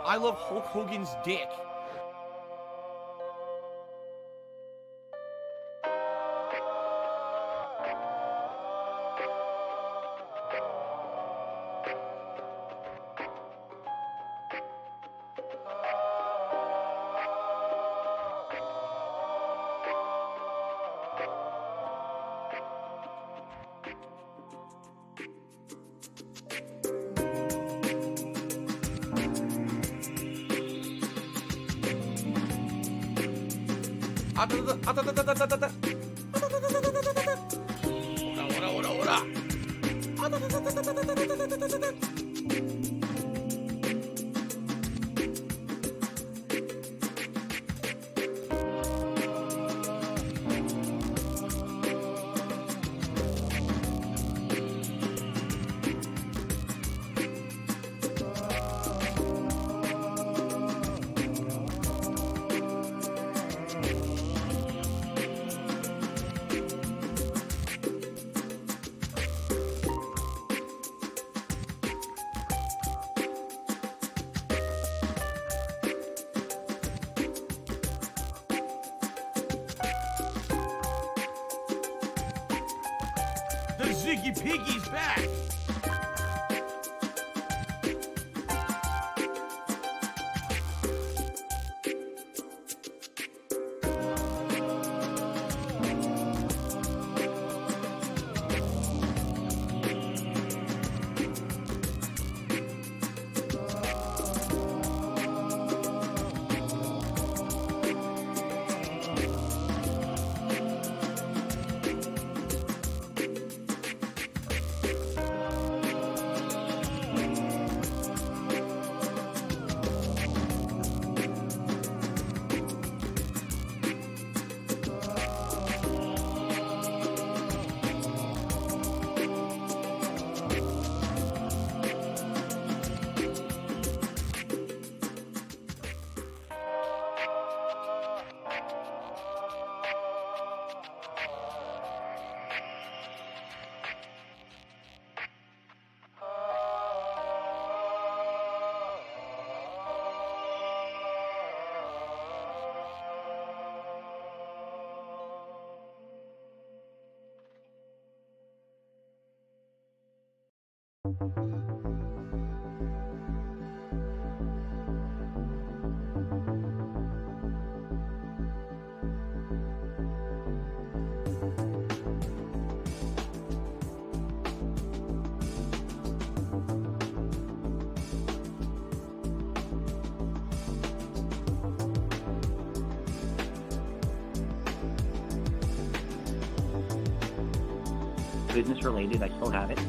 I love Hulk Hogan's dick. Ziggy Piggy's back! Business related, I still have it.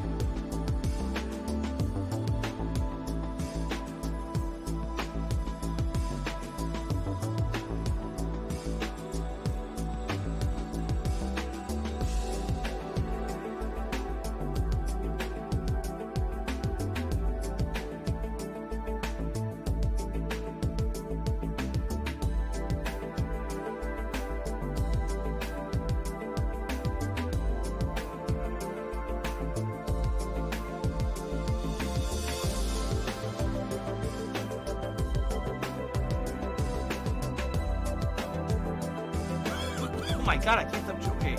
Oh my god, I can't stop joking.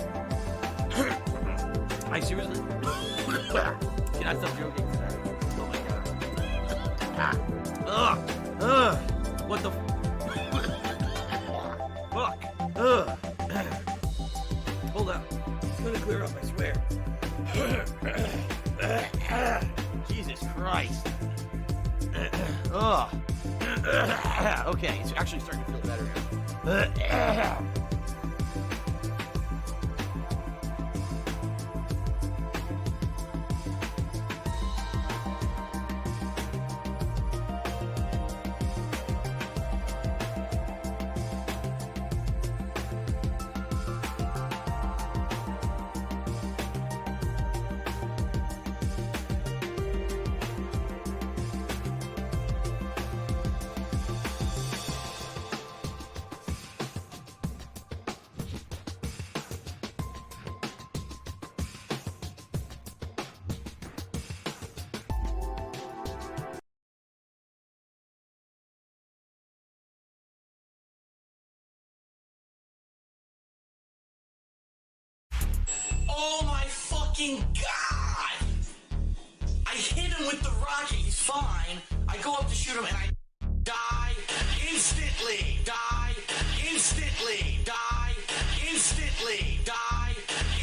I seriously cannot stop joking. Oh my god. What the fuck? Hold up. It's gonna clear up, I swear. Jesus Christ. Okay, it's actually starting to feel better now. fucking god! I hit him with the rocket, he's fine. I go up to shoot him and I die instantly. Die instantly. Die instantly. Die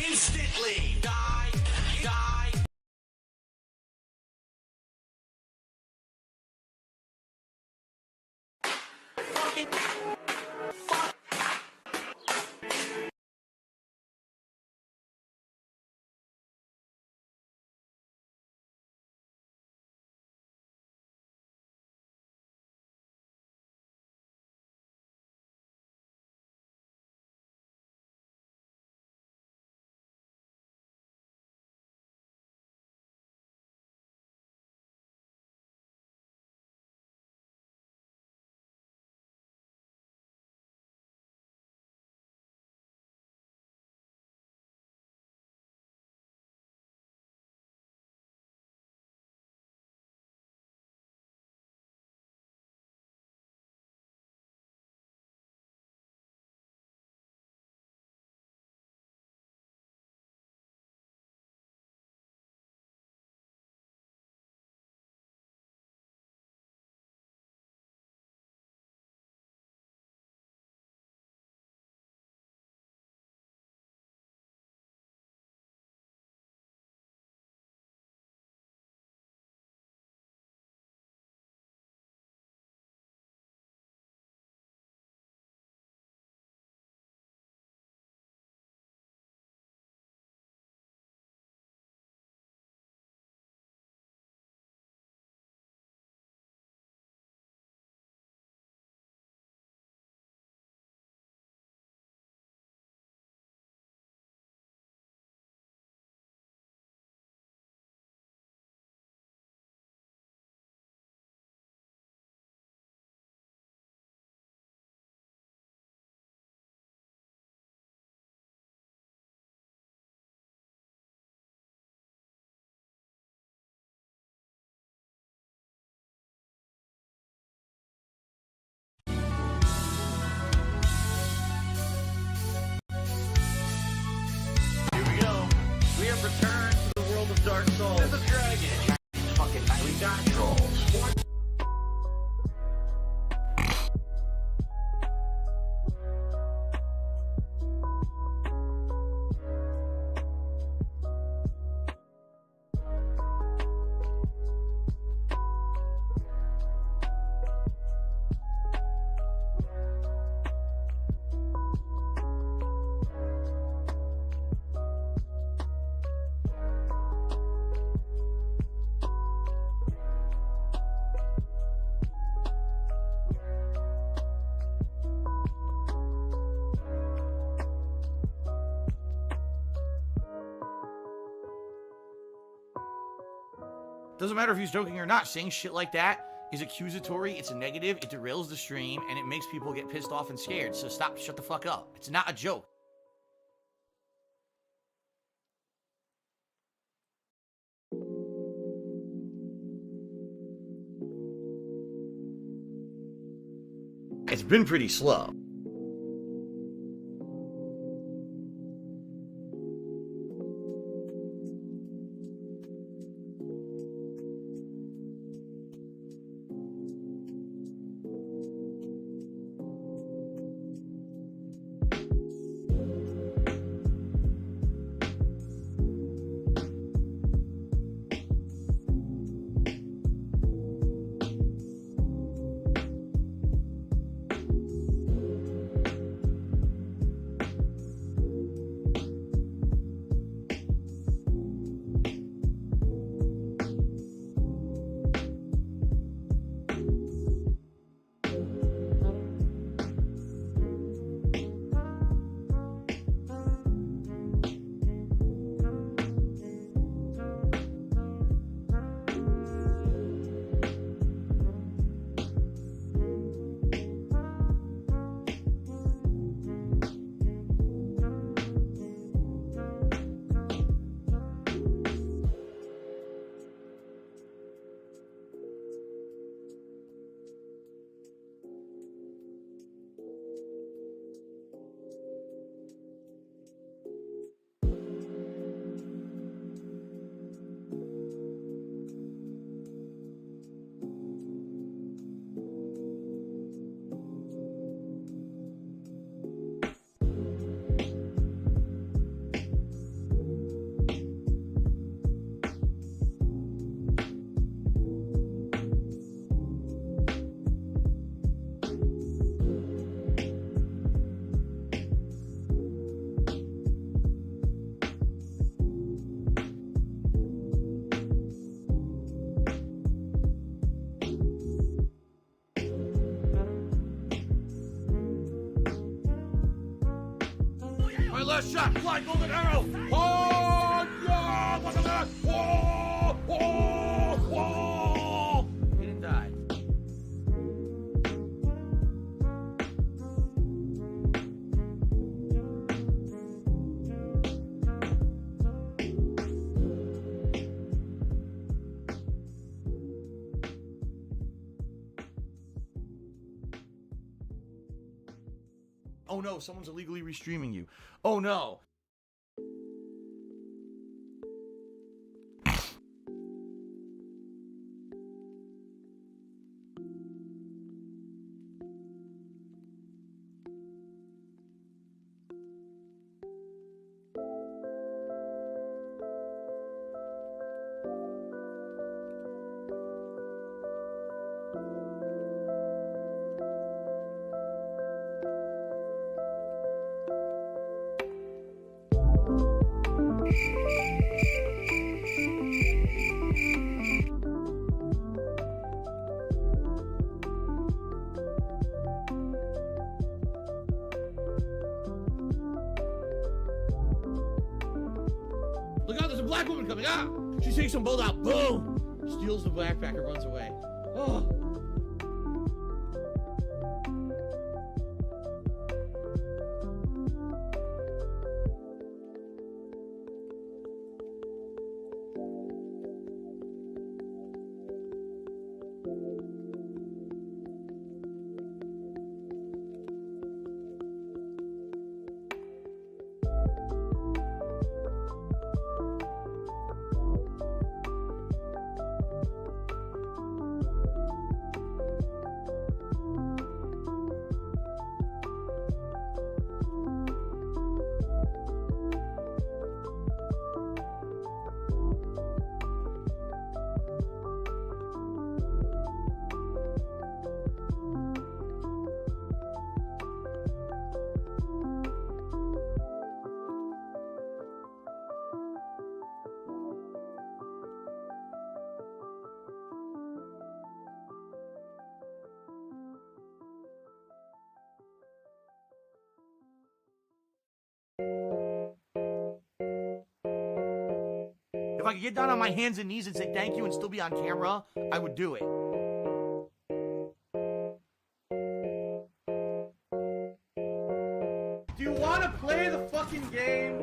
instantly. Die. Die. Fucking fuck. Here we go. We have returned to the world of Dark Souls. There's a dragon. Fucking We got trolls. Doesn't matter if he's joking or not. Saying shit like that is accusatory, it's a negative, it derails the stream, and it makes people get pissed off and scared. So stop, shut the fuck up. It's not a joke. It's been pretty slow. last shot. Fly golden arrow. Oh, yeah. Look at that. Whoa, whoa, whoa. He didn't die. Oh no, someone's illegally restreaming you. Oh no. Look out, there's a black woman coming. Ah! She takes some bolt out. Boom! Steals the backpack and runs away. Oh. If I could get down on my hands and knees and say thank you and still be on camera, I would do it. Do you want to play the fucking game?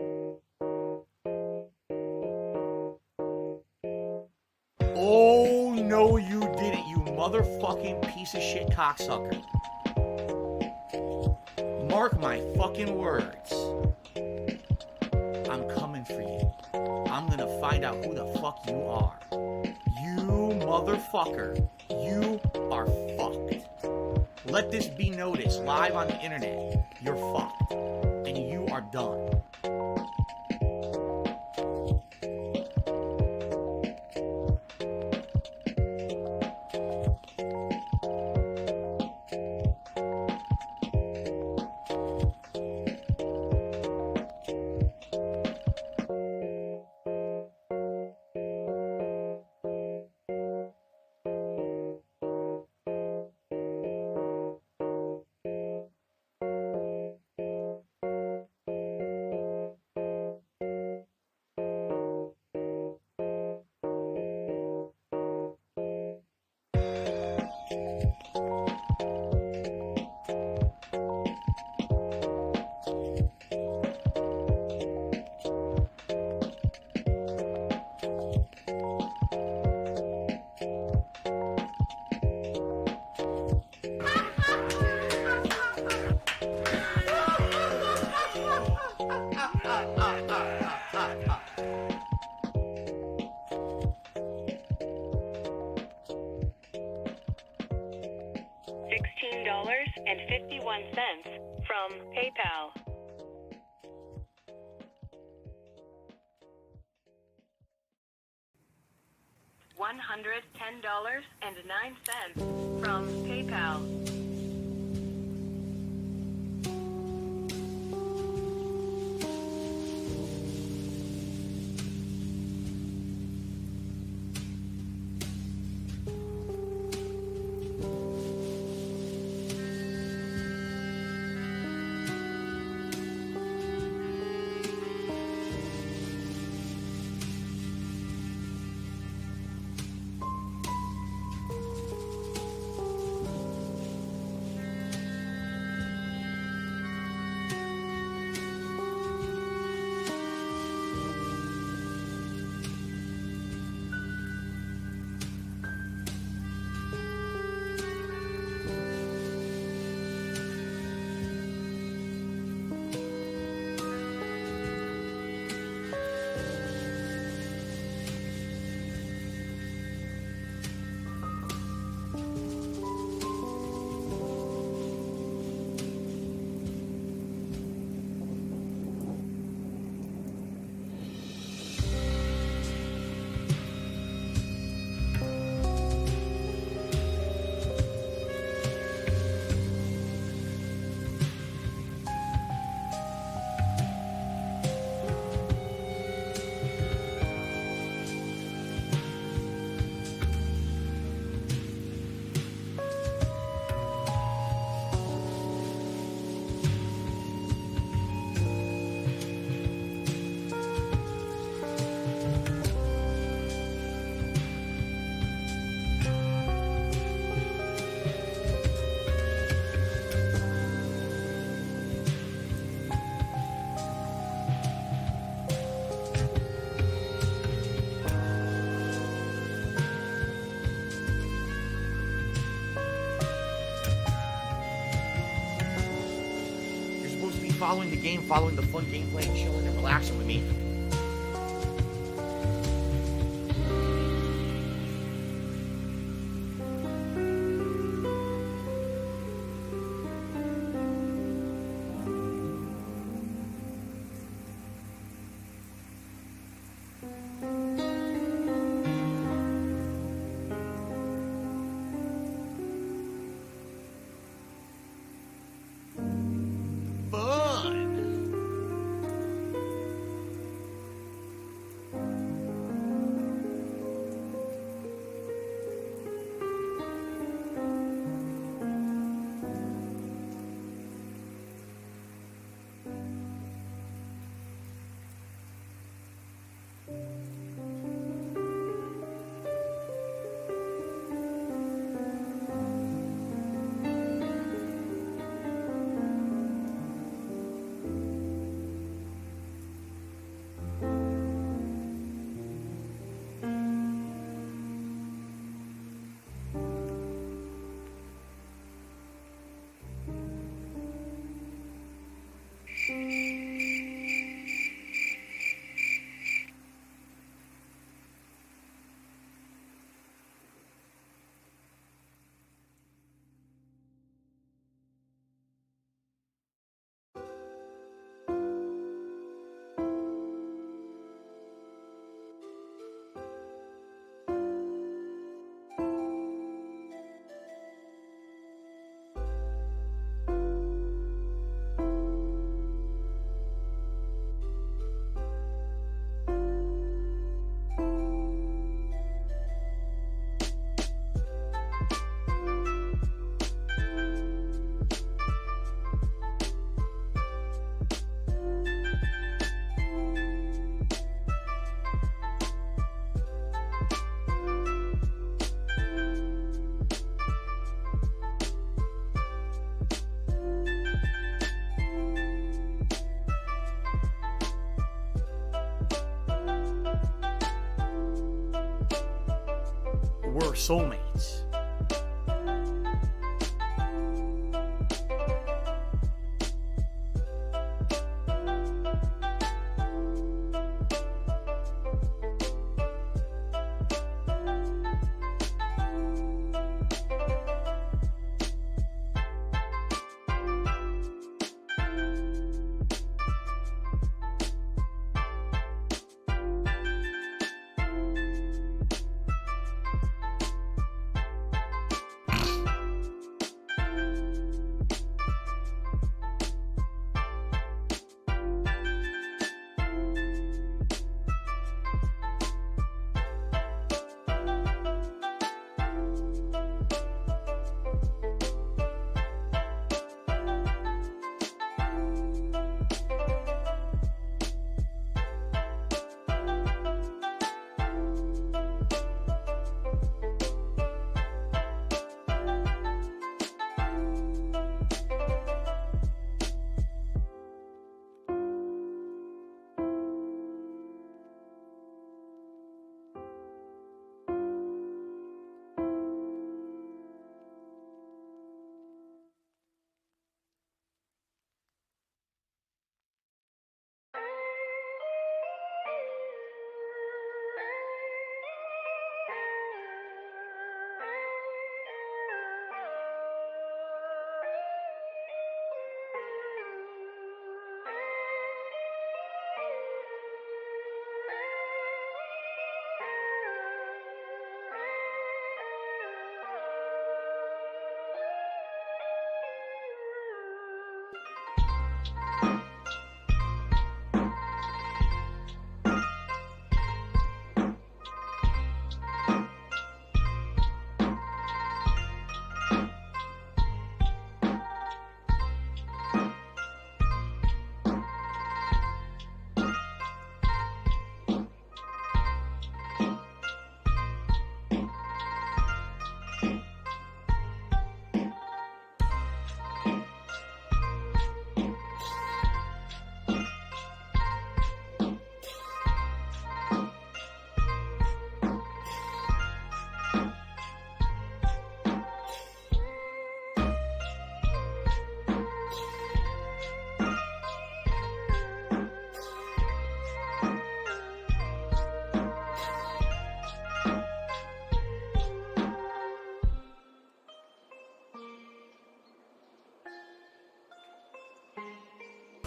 Oh, no, you didn't, you motherfucking piece of shit cocksucker. Mark my fucking words. I'm coming for you. I'm gonna find out who the fuck you are. You motherfucker. You are fucked. Let this be noticed live on the internet. You're fucked. And you are done. $16.51 from PayPal. $110.09 from PayPal. following the game, following the fun gameplay, and chilling and relaxing with me. We're soulmates.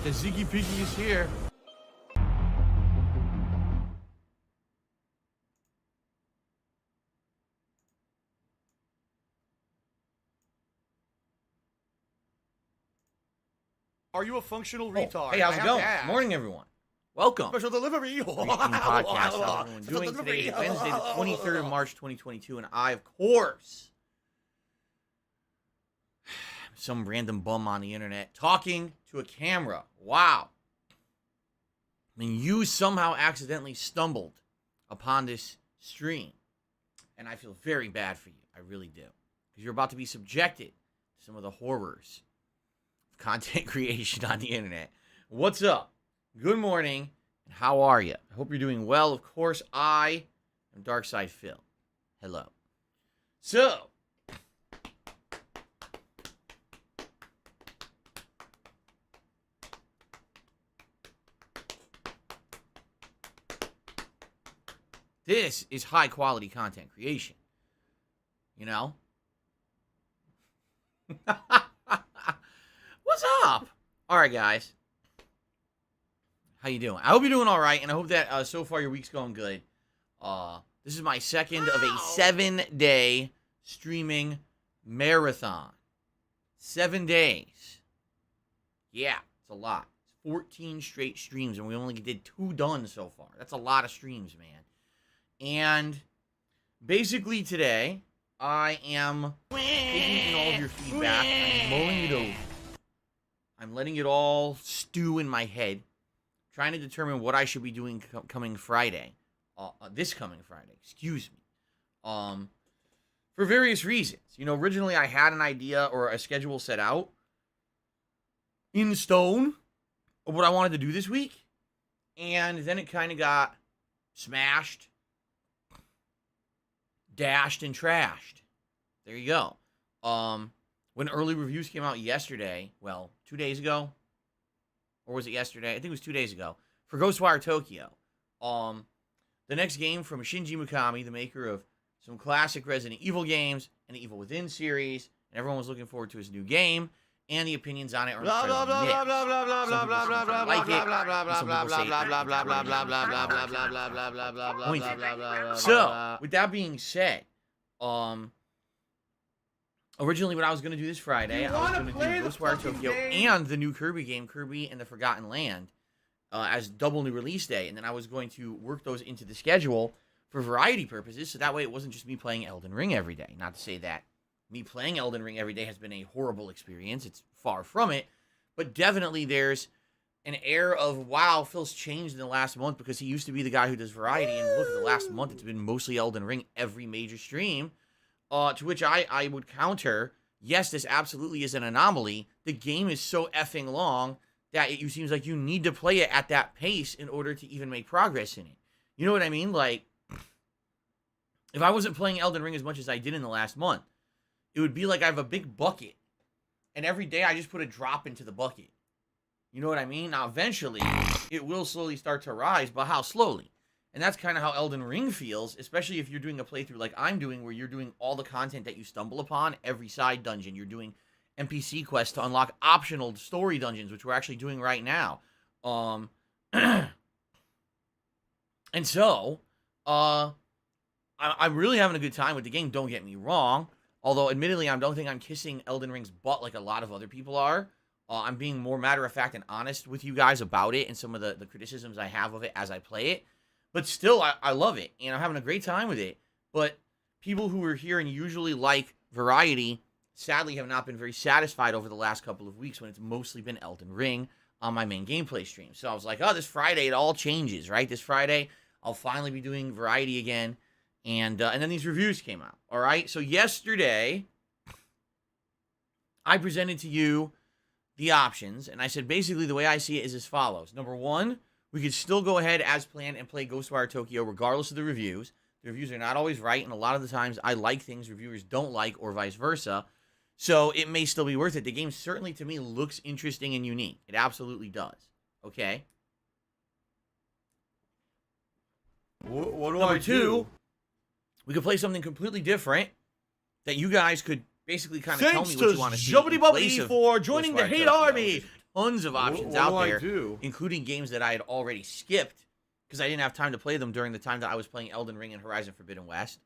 The Ziggy Piggy is here. Are you a functional retard? Hey, how's it going? Morning, everyone. Welcome. Special delivery. Making podcast. How's everyone doing today? Is Wednesday, the 23rd of March, 2022, and I, of course, some random bum on the internet talking to a camera. Wow. I mean, you somehow accidentally stumbled upon this stream, and I feel very bad for you. I really do. Because you're about to be subjected to some of the horrors of content creation on the internet. What's up? Good morning, and how are you? I hope you're doing well. Of course, I am Darkside Phil. Hello. So, this is high quality content creation. You know? What's up? All right, guys. How you doing? I hope you're doing all right, and I hope that so far your week's going good. This is my second of a 7-day streaming marathon. 7 days. Yeah, it's a lot. It's 14 straight streams, and we only did 2 done so far. That's a lot of streams, man. And basically today, I am taking in all of your feedback. I'm mulling it over. I'm letting it all stew in my head. Trying to determine what I should be doing coming Friday. This coming Friday, excuse me. For various reasons. You know, originally I had an idea or a schedule set out in stone of what I wanted to do this week. And then it kind of got smashed, dashed, and trashed. There you go. When early reviews came out yesterday, well, 2 days ago, or was it yesterday? I think it was 2 days ago, for Ghostwire Tokyo. The next game from Shinji Mikami, the maker of some classic Resident Evil games and the Evil Within series, and everyone was looking forward to his new game, and the opinions on it are incredibly mixed. So, with that being said, originally, what I was going to do this Friday, I was going to do Ghostwire Tokyo and the new Kirby game, Kirby and the Forgotten Land, as double new release day. And then I was going to work those into the schedule for variety purposes, so that way it wasn't just me playing Elden Ring every day. Not to say that me playing Elden Ring every day has been a horrible experience. It's far from it. But definitely there's an air of, wow, Phil's changed in the last month because he used to be the guy who does variety. And look, at the last month, it's been mostly Elden Ring every major stream. To which I would counter, yes, this absolutely is an anomaly. The game is so effing long that it seems like you need to play it at that pace in order to even make progress in it. You know what I mean? Like, if I wasn't playing Elden Ring as much as I did in the last month, it would be like I have a big bucket, and every day I just put a drop into the bucket. You know what I mean? Now, eventually, it will slowly start to rise, but how slowly? And that's kind of how Elden Ring feels, especially if you're doing a playthrough like I'm doing, where you're doing all the content that you stumble upon, every side dungeon. You're doing NPC quests to unlock optional story dungeons, which we're actually doing right now. And so, I'm really having a good time with the game, don't get me wrong. Although, admittedly, I don't think I'm kissing Elden Ring's butt like a lot of other people are. I'm being more matter-of-fact and honest with you guys about it and some of the criticisms I have of it as I play it. But still, I love it, and I'm having a great time with it. But people who are here and usually like variety, sadly, have not been very satisfied over the last couple of weeks when it's mostly been Elden Ring on my main gameplay stream. So I was like, oh, this Friday, it all changes, right? This Friday, I'll finally be doing variety again. And then these reviews came out, all right? So yesterday, I presented to you the options, and I said, basically, the way I see it is as follows. Number one, we could still go ahead as planned and play Ghostwire Tokyo regardless of the reviews. The reviews are not always right, and a lot of the times I like things reviewers don't like or vice versa. So it may still be worth it. The game certainly, to me, looks interesting and unique. It absolutely does. Okay? What do Number I two, do? we could play something completely different that you guys could basically kind of tell Thanks me what to you want to see. Jubbity in place Bubbity of for joining the Ghostwire hate Tokyo. army. tons of options What out do I there, do? including games that I had already skipped because I didn't have time to play them during the time that I was playing Elden Ring and Horizon Forbidden West.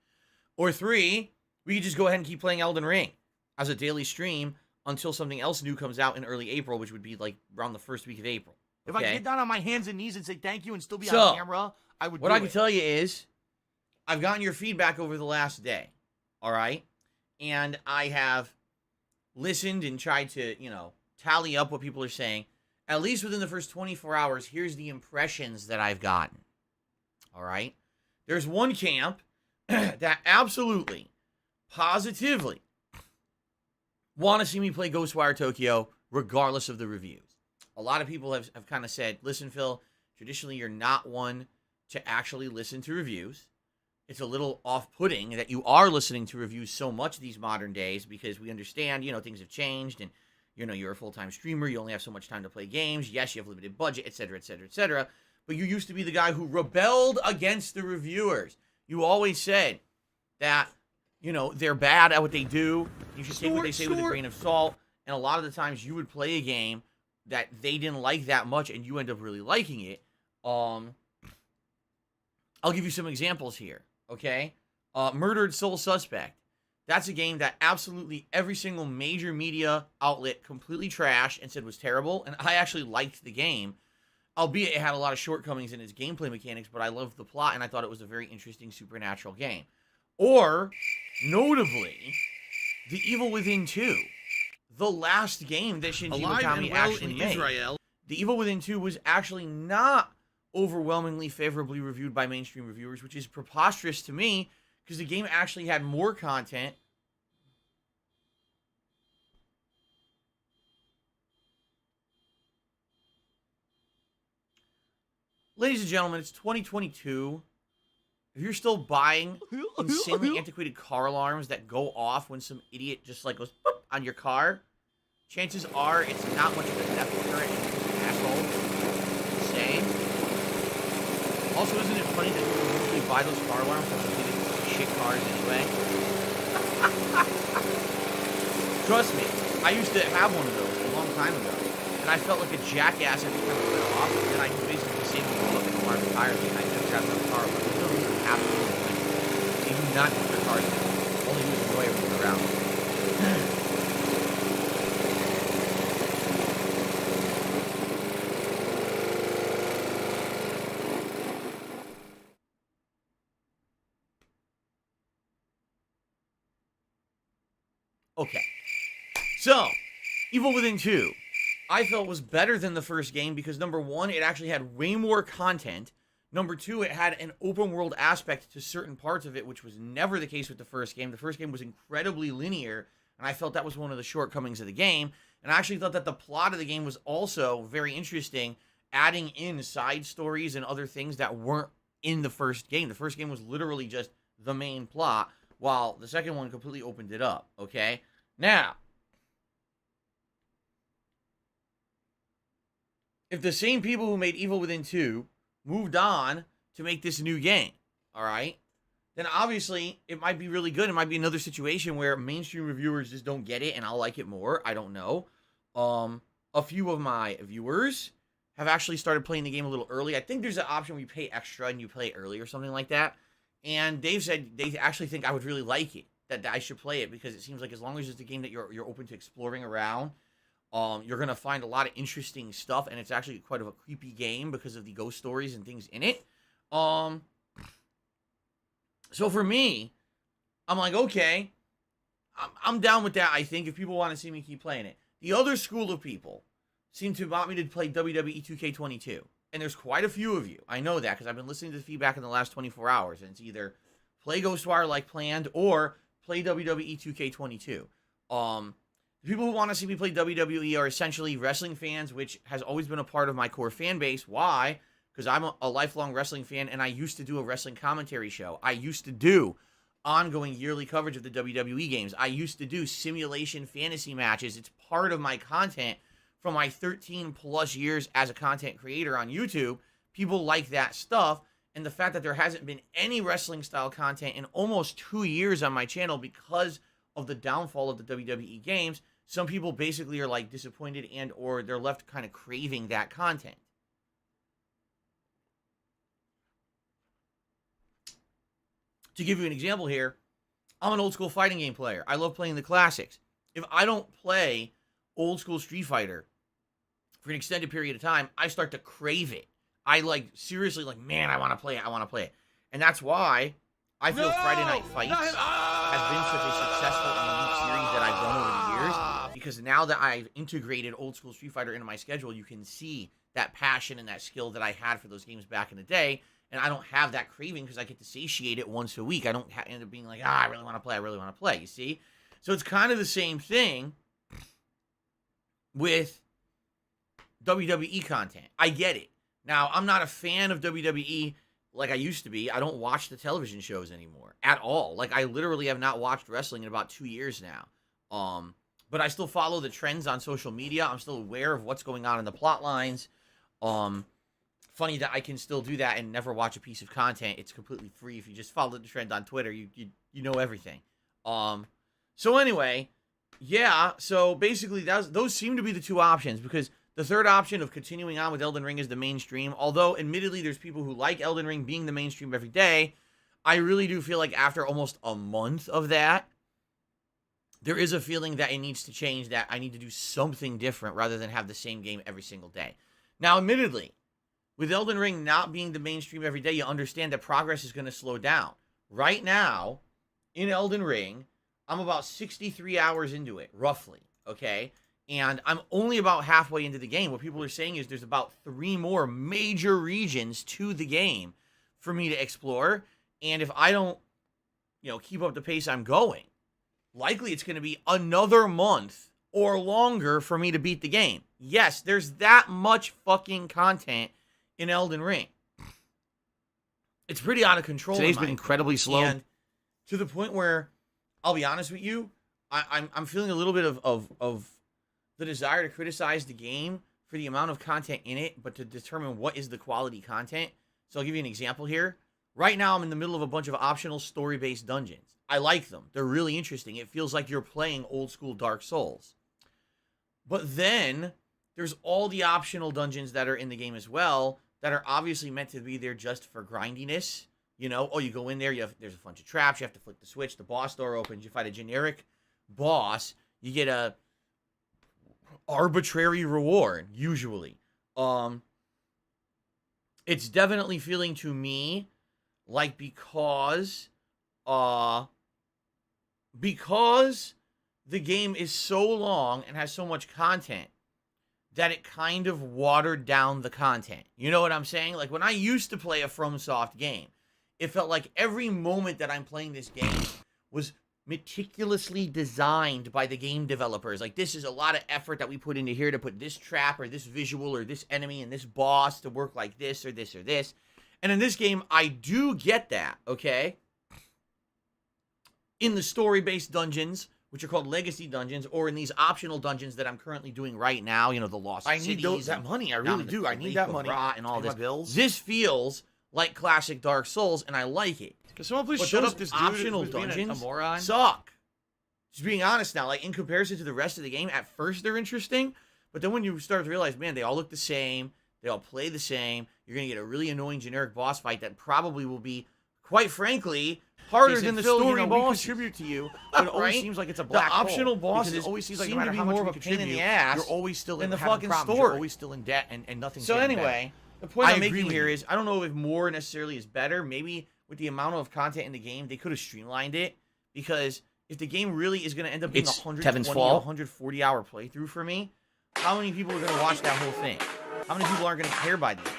Or 3, we could just go ahead and keep playing Elden Ring as a daily stream until something else new comes out in early April, which would be like around the first week of April. If I Okay? could get down on my hands and knees and say thank you and still be So, on camera, I would What do I can it. tell you is, I've gotten your feedback over the last day, all right? And I have listened and tried to, tally up what people are saying. At least within the first 24 hours, here's the impressions that I've gotten, all right? There's one camp that absolutely, positively want to see me play Ghostwire Tokyo regardless of the reviews. A lot of people have kind of said, listen, Phil, traditionally you're not one to actually listen to reviews. It's a little off-putting that you are listening to reviews so much these modern days because we understand, things have changed and, you're a full-time streamer. You only have so much time to play games. Yes, you have limited budget, et cetera, et cetera, et cetera. But you used to be the guy who rebelled against the reviewers. You always said that, they're bad at what they do. You should take what they say with a grain of salt. And a lot of the times you would play a game that they didn't like that much and you end up really liking it. I'll give you some examples here, okay? Murdered Soul Suspect. That's a game that absolutely every single major media outlet completely trashed and said was terrible, and I actually liked the game, albeit it had a lot of shortcomings in its gameplay mechanics, but I loved the plot, and I thought it was a very interesting supernatural game. Or, notably, The Evil Within 2. The last game that Shinji Mikami actually made. The Evil Within 2 was actually not overwhelmingly favorably reviewed by mainstream reviewers, which is preposterous to me, because the game actually had more content. Ladies and gentlemen, it's 2022. If you're still buying insanely antiquated car alarms that go off when some idiot just goes boop on your car, chances are it's not much of a theft deterrent and you're just an asshole to say. Also, isn't it funny that people usually buy those car alarms from these shit cars anyway? Trust me, I used to have one of those a long time ago, and I felt like a jackass every time I went off, and then I basically disabled the fucking alarm entirely, and I just got another car alarm. There's no reason to have it. They do not use their cars now. Only use the way everything around. Okay. So, Evil Within 2, I felt was better than the first game because, number one, it actually had way more content. Number two, it had an open world aspect to certain parts of it, which was never the case with the first game. The first game was incredibly linear, and I felt that was one of the shortcomings of the game. And I actually thought that the plot of the game was also very interesting, adding in side stories and other things that weren't in the first game. The first game was literally just the main plot, while the second one completely opened it up, okay? Now, if the same people who made Evil Within 2 moved on to make this new game, all right, then obviously it might be really good. It might be another situation where mainstream reviewers just don't get it and I'll like it more. I don't know. A few of my viewers have actually started playing the game a little early. I think there's an option where you pay extra and you play early or something like that. And they've said they actually think I would really like it, that I should play it, because it seems like as long as it's a game that you're open to exploring around, you're going to find a lot of interesting stuff, and it's actually quite of a creepy game because of the ghost stories and things in it. So for me, I'm like, okay, I'm down with that, I think, if people want to see me keep playing it. The other school of people seem to want me to play WWE 2K22. And there's quite a few of you. I know that because I've been listening to the feedback in the last 24 hours. And it's either play Ghostwire like planned or play WWE 2K22. The people who want to see me play WWE are essentially wrestling fans, which has always been a part of my core fan base. Why? Because I'm a lifelong wrestling fan, and I used to do a wrestling commentary show. I used to do ongoing yearly coverage of the WWE games. I used to do simulation fantasy matches. It's part of my content. From my 13 plus years as a content creator on YouTube, people like that stuff. And the fact that there hasn't been any wrestling style content in almost 2 years on my channel because of the downfall of the WWE games some people basically are like disappointed and or they're left kind of craving that content. To give you an example here, I'm an old school fighting game player. I love playing the classics. If I don't play old school Street Fighter for an extended period of time, I start to crave it. I like seriously like, man, I want to play it. I want to play it. And that's why I feel Friday Night Fights has been such a successful and unique series that I've done over the years. Because now that I've integrated old school Street Fighter into my schedule, you can see that passion and that skill that I had for those games back in the day. And I don't have that craving because I get to satiate it once a week. I don't end up being like, I really want to play. I really want to play. You see? So it's kind of the same thing with WWE content. I get it. Now, I'm not a fan of WWE like I used to be. I don't watch the television shows anymore at all. Like, I literally have not watched wrestling in about 2 years now. But I still follow the trends on social media. I'm still aware of what's going on in the plot lines. Funny that I can still do that and never watch a piece of content. It's completely free. If you just follow the trend on Twitter, you know everything. So anyway, yeah, so basically those seem to be the two options, because the third option of continuing on with Elden Ring is the mainstream. Although, admittedly, there's people who like Elden Ring being the mainstream every day. I really do feel like after almost a month of that, there is a feeling that it needs to change, that I need to do something different rather than have the same game every single day. Now, admittedly, with Elden Ring not being the mainstream every day, you understand that progress is going to slow down. Right now, in Elden Ring, I'm about 63 hours into it, roughly, okay? And I'm only about halfway into the game. What people are saying is there's about 3 more major regions to the game for me to explore. And if I don't, keep up the pace I'm going, likely it's going to be another month or longer for me to beat the game. Yes, there's that much fucking content in Elden Ring. It's pretty out of control. Today's been incredibly slow. And to the point where, I'll be honest with you, I'm feeling a little bit of the desire to criticize the game for the amount of content in it, but to determine what is the quality content. So I'll give you an example here. Right now, I'm in the middle of a bunch of optional story-based dungeons. I like them. They're really interesting. It feels like you're playing old school Dark Souls. But then there's all the optional dungeons that are in the game as well that are obviously meant to be there just for grindiness. You go in there, there's a bunch of traps, you have to flick the switch, the boss door opens, you fight a generic boss, you get a arbitrary reward, usually. It's definitely feeling to me like because the game is so long and has so much content that it kind of watered down the content. You know what I'm saying? Like, when I used to play a FromSoft game, it felt like every moment that I'm playing this game was meticulously designed by the game developers. Like, this is a lot of effort that we put into here to put this trap or this visual or this enemy and this boss to work like this or this or this. And in this game, I do get that, okay? In the story-based dungeons, which are called legacy dungeons, or in these optional dungeons that I'm currently doing right now, the Lost Cities. I need that money. I really do. I need that money. And all this. Bills. This feels like classic Dark Souls, and I like it. Can someone please But shut those up this dude optional who's being dungeons a moron? suck. Just being honest now, like, in comparison to the rest of the game, at first they're interesting, but then when you start to realize, man, they all look the same, they all play the same, you're going to get a really annoying generic boss fight that probably will be, quite frankly, harder than the story boss. Contribute to you, but it always Right? seems like it's a black The optional hole, bosses because it always seems like no seem to matter be how much more we of a pain in the contribute, ass you're always still than the having fucking problems. story. You're always still in debt, and nothing's So getting anyway, the point I I'm agree making with here you. is, I don't know if more necessarily is better. Maybe with the amount of content in the game, they could have streamlined it, because if the game really is going to end up being It's a 120 Kevin's or fault. 140 hour playthrough for me, how many people are going to watch that whole thing? How many people aren't going to care by the end?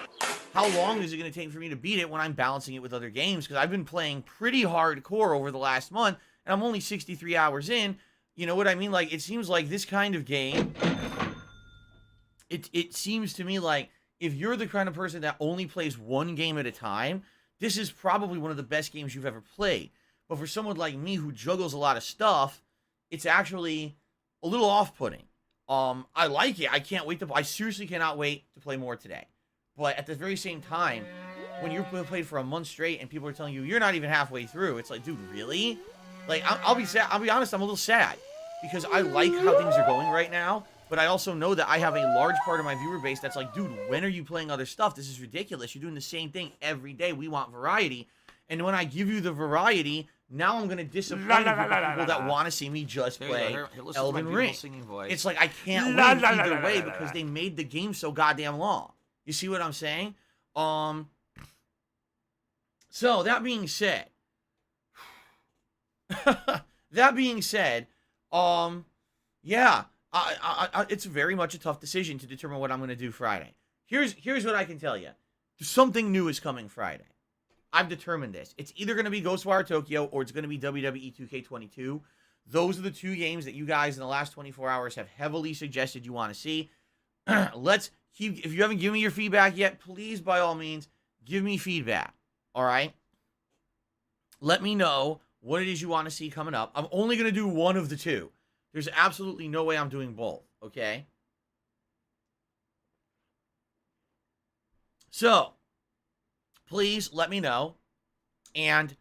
How long is it going to take for me to beat it when I'm balancing it with other games? Because I've been playing pretty hardcore over the last month, and I'm only 63 hours in. You know what I mean? Like, it seems like this kind of game, it seems to me like if you're the kind of person that only plays one game at a time, this is probably one of the best games you've ever played. But for someone like me who juggles a lot of stuff, it's actually a little off-putting. I like it. I can't wait I seriously cannot wait to play more today. But at the very same time, when you've played for a month straight and people are telling you you're not even halfway through, it's like, dude, really? Like, I'll be sad. I'll be honest, I'm a little sad. because I like how things are going right now, but I also know that I have a large part of my viewer base that's like, dude, when are you playing other stuff? This is ridiculous. You're doing the same thing every day. We want variety. And when I give you the variety, now I'm going to disappoint people that want to see me just play Elden Ring. It's like I can't win either way because they made the game so goddamn long. You see what I'm saying? So that being said, yeah, it's very much a tough decision to determine what I'm going to do Friday. Here's what I can tell you. Something new is coming Friday. I've determined this. It's either going to be Ghostwire Tokyo or it's going to be WWE 2K22. Those are the two games that you guys in the last 24 hours have heavily suggested you want to see. Let's keep, if you haven't given me your feedback yet, please, by all means, give me feedback. All right? Let me know what it is you want to see coming up. I'm only going to do one of the two. There's absolutely no way I'm doing both, okay? So, please let me know, and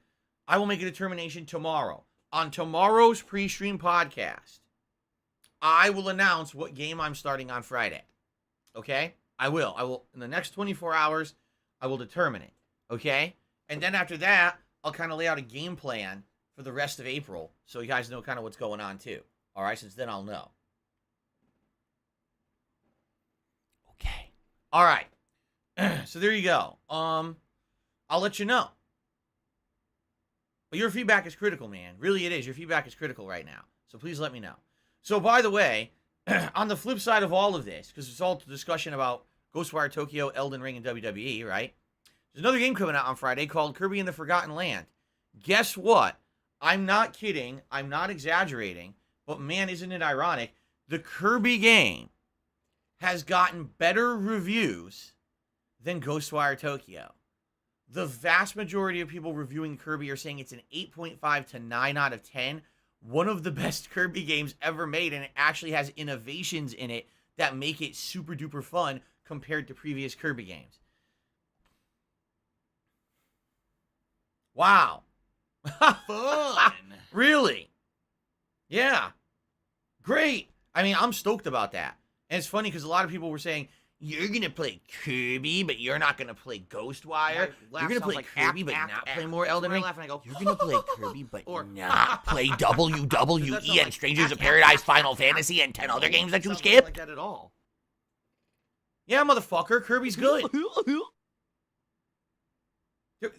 I will make a determination tomorrow. On tomorrow's pre-stream podcast, I will announce what game I'm starting on Friday, okay? I will, in the next 24 hours, I will determine it, okay? And then after that, I'll kind of lay out a game plan for the rest of April, so you guys know kind of what's going on too. All right, since then I'll know. Okay. All right. So there you go. I'll let you know. But your feedback is critical, man. Really it is. Your feedback is critical right now. So please let me know. So by the way, on the flip side of all of this, because it's all discussion about Ghostwire Tokyo, Elden Ring, and WWE, right? There's another game coming out on Friday called Kirby and the Forgotten Land. Guess what? I'm not kidding. I'm not exaggerating. But man, isn't it ironic? The Kirby game has gotten better reviews than Ghostwire Tokyo. The vast majority of people reviewing Kirby are saying it's an 8.5 to 9 out of 10. One of the best Kirby games ever made, and it actually has innovations in it that make it super duper fun compared to previous Kirby games. Wow. Fun. Really? Yeah. Great. I mean, I'm stoked about that. And it's funny because a lot of people were saying, you're going to play Kirby, but you're not going to play Ghostwire. You're going to play Kirby, but not play more Elden Ring. You're going to play Kirby, but not play WWE and Strangers of Paradise, Final Fantasy, and 10 other games that you skip. Like that at all. Yeah, motherfucker. Kirby's good.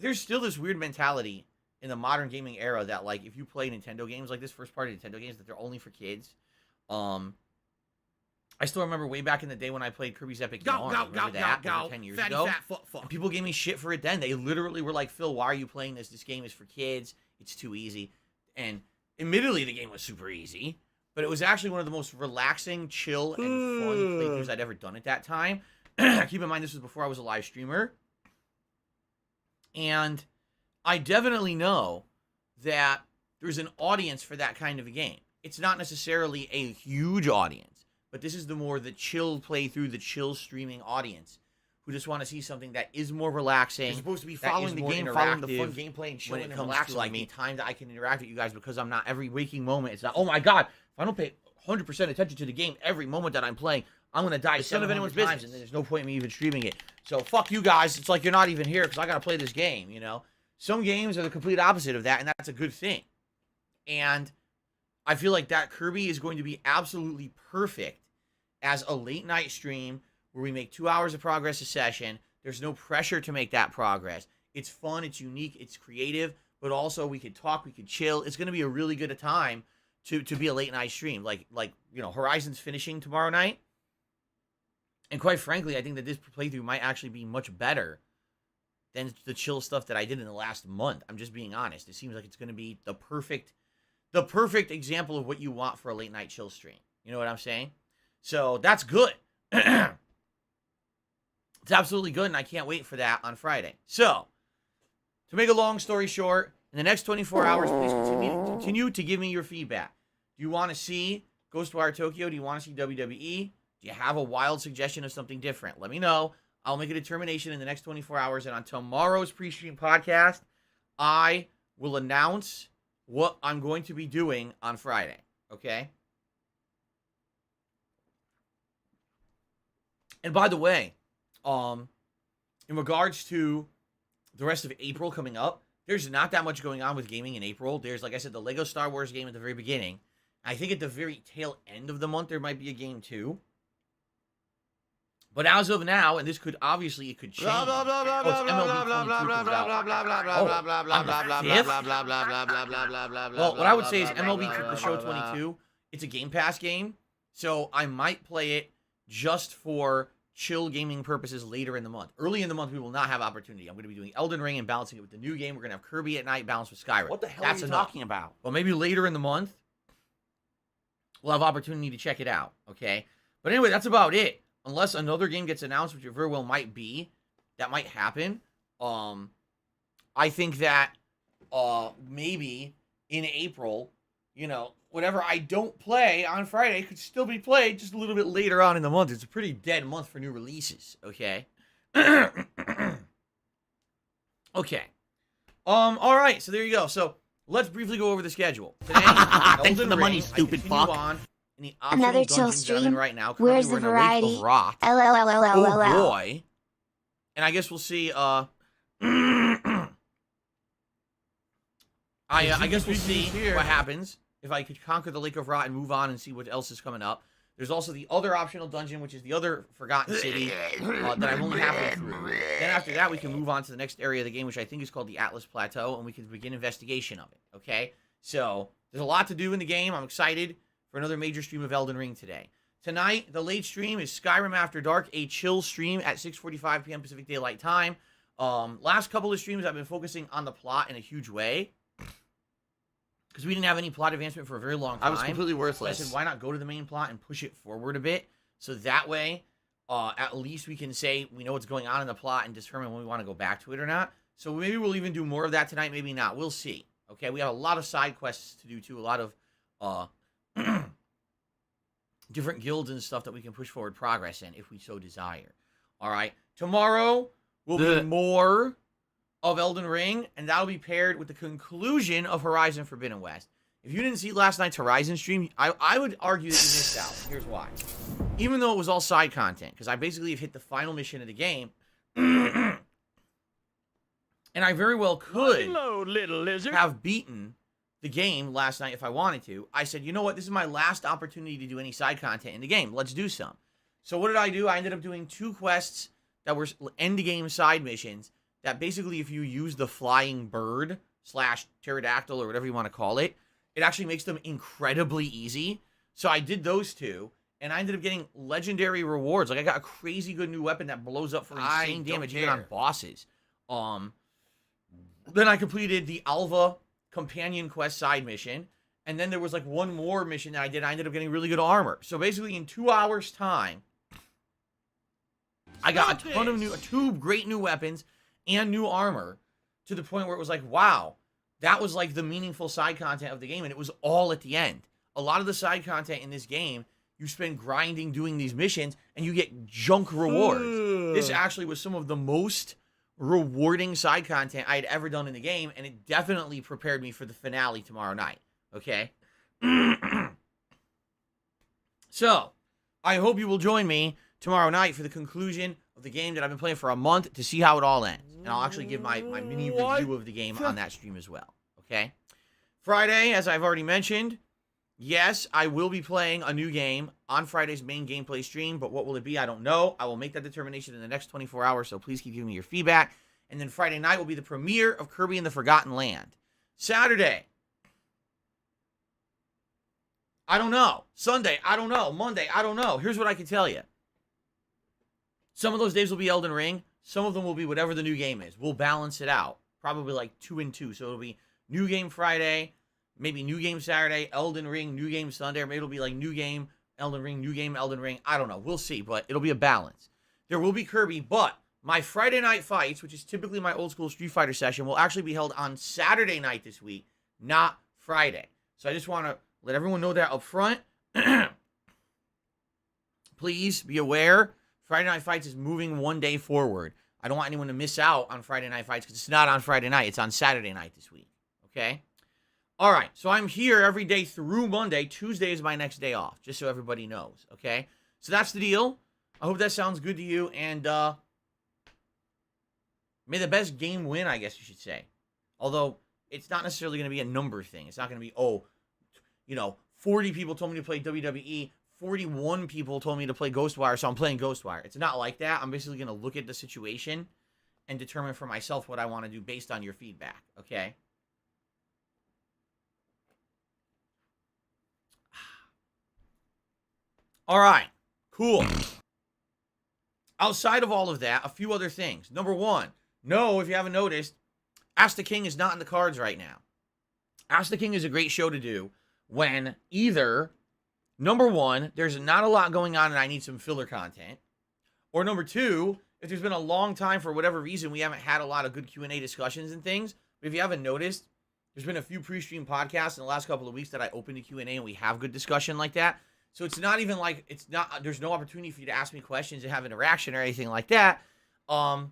There's still this weird mentality in the modern gaming era that, like, if you play Nintendo games like this, first-party Nintendo games, that they're only for kids. I still remember way back in the day when I played Kirby's Epic Yarn. Remember that? Over 10 years ago. People gave me shit for it then. They literally were like, Phil, why are you playing this? This game is for kids. It's too easy. And admittedly, the game was super easy. But it was actually one of the most relaxing, chill, and fun playthroughs I'd ever done at that time. Keep in mind, this was before I was a live streamer. And I definitely know that there's an audience for that kind of a game. It's not necessarily a huge audience, but this is the chill playthrough, the chill streaming audience who just want to see something that is more relaxing. You're supposed to be following the game, following the fun gameplay, and chilling when it and comes relaxing to like with me. the time that I can interact with you guys, because I'm not every waking moment. It's not, oh my god, if I don't pay 100% attention to the game every moment that I'm playing, I'm going to die It's none of anyone's 700 times, business. and there's no point in me even streaming it. So fuck you guys. It's like you're not even here because I got to play this game, you know? Some games are the complete opposite of that, and that's a good thing. And I feel like that Kirby is going to be absolutely perfect as a late night stream where we make 2 hours of progress a session. There's no pressure to make that progress. It's fun, it's unique, it's creative, but also we could talk, we could chill. It's going to be a really good time to be a late night stream. Like you know, Horizon's finishing tomorrow night. And quite frankly, I think that this playthrough might actually be much better than the chill stuff that I did in the last month. I'm just being honest. It seems like it's going to be the perfect example of what you want for a late night chill stream. You know what I'm saying? So that's good. It's absolutely good, and I can't wait for that on Friday. So, to make a long story short, in the next 24 hours, please continue to give me your feedback. Do you want to see Ghostwire Tokyo? Do you want to see WWE? Do you have a wild suggestion of something different? Let me know. I'll make a determination in the next 24 hours, and on tomorrow's pre-stream podcast, I will announce what I'm going to be doing on Friday, okay? And by the way, in regards to the rest of April coming up, there's not that much going on with gaming in April. There's, like I said, the Lego Star Wars game at the very beginning. I think at the very tail end of the month, there might be a game too. But as of now, and this could obviously, it could change. Well, what I would say is MLB The Show 22, it's a Game Pass game, so I might play it just for chill gaming purposes later in the month. Early in the month, we will not have opportunity. I'm going to be doing Elden Ring and balancing it with the new game. We're going to have Kirby at night balanced with Skyrim. What the hell are you talking about? Well, maybe later in the month, we'll have opportunity to check it out, okay? But anyway, that's about it. Unless another game gets announced, which it very well might be, that might happen. I think that maybe in April, you know, whatever I don't play on Friday could still be played just a little bit later on in the month. It's a pretty dead month for new releases, okay? Okay. All right, so there you go. So let's briefly go over the schedule. Today, Thanks for the money, stupid fuck. In the Another chill stream. Right now. Where's the variety? Oh boy. And I guess we'll see. I guess we'll see what happens if I could conquer the Lake of Rot and move on and see what else is coming up. There's also the other optional dungeon, which is the other Forgotten City that I'm only halfway through. Then after that, we can move on to the next area of the game, which I think is called the Atlas Plateau, and we can begin investigation of it. Okay, so there's a lot to do in the game. I'm excited for another major stream of Elden Ring today. Tonight, the late stream is Skyrim After Dark, a chill stream at 6:45 p.m. Pacific Daylight Time. Last couple of streams, I've been focusing on the plot in a huge way because we didn't have any plot advancement for a very long time. I was completely worthless. So I said, why not go to the main plot and push it forward a bit? So that way, at least we can say we know what's going on in the plot and determine when we want to go back to it or not. So maybe we'll even do more of that tonight, maybe not. We'll see. Okay, we have a lot of side quests to do too, a lot of different guilds and stuff that we can push forward progress in if we so desire. All right, tomorrow will be more of Elden Ring, and that'll be paired with the conclusion of Horizon Forbidden West. If you didn't see last night's Horizon stream, I would argue that you missed out. Here's why. Even though it was all side content, because I basically have hit the final mission of the game, and I very well could have beaten the game last night if I wanted to. I said, you know what? This is my last opportunity to do any side content in the game. Let's do some. So what did I do? I ended up doing 2 quests that were end-game side missions that basically if you use the flying bird / pterodactyl or whatever you want to call it, it actually makes them incredibly easy. So I did those 2, and I ended up getting legendary rewards. Like I got a crazy good new weapon that blows up for insane damage even on bosses. Then I completed the Alva companion quest side mission, and then there was like one more mission that I did. I ended up getting really good armor. So basically in 2 hours time, I got a ton of 2 great new weapons and new armor to the point where it was like, wow, that was like the meaningful side content of the game, and it was all at the end. A lot of the side content in this game, you spend grinding doing these missions, and you get junk rewards. This actually was some of the most rewarding side content I had ever done in the game, and it definitely prepared me for the finale tomorrow night, okay? So, I hope you will join me tomorrow night for the conclusion of the game that I've been playing for a month to see how it all ends. And I'll actually give my mini review of the game on that stream as well, okay? Friday, as I've already mentioned, yes, I will be playing a new game on Friday's main gameplay stream, but what will it be? I don't know. I will make that determination in the next 24 hours, so please keep giving me your feedback. And then Friday night will be the premiere of Kirby and the Forgotten Land. Saturday, I don't know. Sunday, I don't know. Monday, I don't know. Here's what I can tell you. Some of those days will be Elden Ring. Some of them will be whatever the new game is. We'll balance it out. Probably like 2 and 2. So it'll be new game Friday, maybe new game Saturday, Elden Ring, new game Sunday, or maybe it'll be like new game, Elden Ring, new game, Elden Ring. I don't know. We'll see, but it'll be a balance. There will be Kirby, but my Friday night fights, which is typically my old school Street Fighter session, will actually be held on Saturday night this week, not Friday. So I just want to let everyone know that up front. Please be aware, Friday Night Fights is moving one day forward. I don't want anyone to miss out on Friday Night Fights because it's not on Friday night. It's on Saturday night this week, okay? All right, so I'm here every day through Monday. Tuesday is my next day off, just so everybody knows, okay? So that's the deal. I hope that sounds good to you, and may the best game win, I guess you should say. Although, it's not necessarily going to be a number thing. It's not going to be, 40 people told me to play WWE, 41 people told me to play Ghostwire, so I'm playing Ghostwire. It's not like that. I'm basically going to look at the situation and determine for myself what I want to do based on your feedback, okay? All right, cool. Outside of all of that, a few other things. Number one, no, if you haven't noticed, Ask the King is not in the cards right now. Ask the King is a great show to do when either, number one, there's not a lot going on and I need some filler content, or number two, if there's been a long time for whatever reason we haven't had a lot of good Q&A discussions and things. But if you haven't noticed, there's been a few pre-stream podcasts in the last couple of weeks that I opened to Q&A and we have good discussion like that. So it's not even like, there's no opportunity for you to ask me questions and have interaction or anything like that. I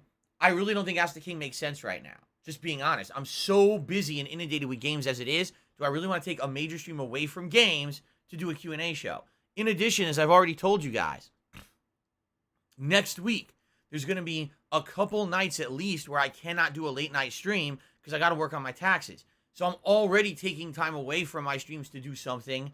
really don't think Ask the King makes sense right now. Just being honest. I'm so busy and inundated with games as it is. Do I really want to take a major stream away from games to do a Q&A show? In addition, as I've already told you guys, next week, there's going to be a couple nights at least where I cannot do a late night stream because I got to work on my taxes. So I'm already taking time away from my streams to do something.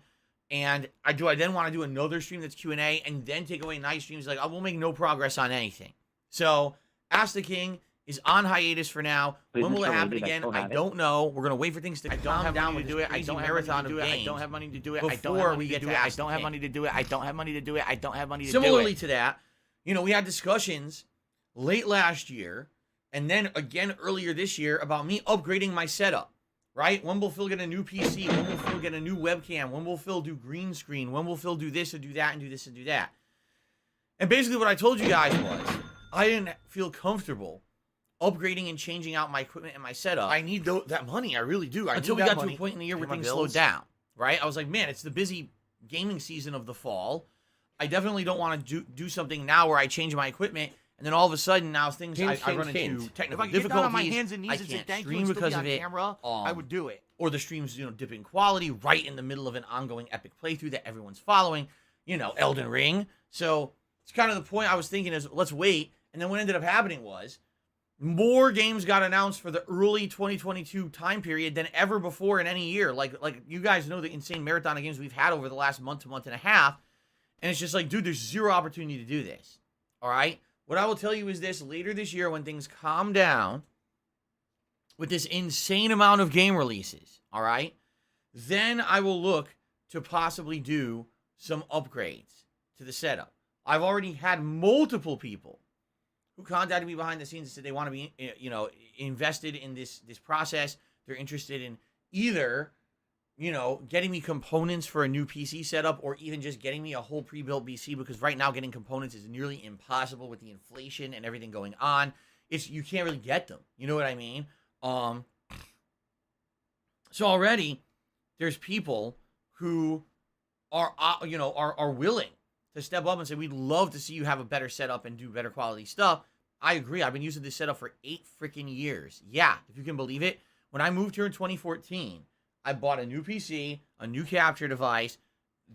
And I then want to do another stream that's Q&A and then take away night streams? Like, I will make no progress on anything. So, Ask the King is on hiatus for now. When will it happen again? I don't know. We're going to wait for things to calm down with this crazy marathon of games. I don't have money to do it. I don't have money to do it. I don't have money to do it. I don't have money to do it. I don't have money to do it. Similarly to that, we had discussions late last year and then again earlier this year about me upgrading my setup. Right? When will Phil get a new PC? When will Phil get a new webcam? When will Phil do green screen? When will Phil do this or do that and do this and do that? And basically what I told you guys was, I didn't feel comfortable upgrading and changing out my equipment and my setup. I need that money. I really do. Until we got to a point in the year where things slowed down. Right? I was like, man, it's the busy gaming season of the fall. I definitely don't want to do something now where I change my equipment. And then all of a sudden, now things I run into technical difficulties. If I get down on my hands and knees and say thank you and still be on camera, I would do it. Or the streams, dip in quality right in the middle of an ongoing epic playthrough that everyone's following. Elden Ring. So it's kind of the point I was thinking is let's wait. And then what ended up happening was more games got announced for the early 2022 time period than ever before in any year. Like you guys know the insane marathon of games we've had over the last month to month and a half. And it's just like, dude, there's zero opportunity to do this. All right? What I will tell you is this, later this year when things calm down with this insane amount of game releases, all right, then I will look to possibly do some upgrades to the setup. I've already had multiple people who contacted me behind the scenes and said they want to be, invested in this process. They're interested in either, getting me components for a new PC setup or even just getting me a whole pre-built PC because right now getting components is nearly impossible with the inflation and everything going on. You can't really get them. You know what I mean? So already there's people who are willing to step up and say, we'd love to see you have a better setup and do better quality stuff. I agree. I've been using this setup for 8 freaking years. Yeah, if you can believe it. When I moved here in 2014, I bought a new PC, a new capture device.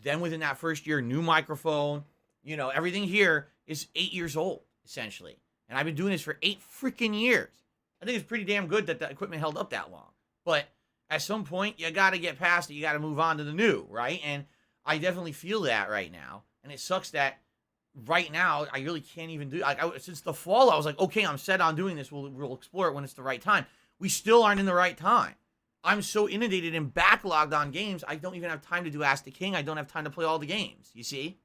Then within that first year, new microphone. Everything here is 8 years old, essentially. And I've been doing this for 8 freaking years. I think it's pretty damn good that the equipment held up that long. But at some point, you got to get past it. You got to move on to the new, right? And I definitely feel that right now. And it sucks that right now, I really can't even do it. Since the fall, I was like, okay, I'm set on doing this. We'll explore it when it's the right time. We still aren't in the right time. I'm so inundated and backlogged on games, I don't even have time to do Ask the King. I don't have time to play all the games, you see?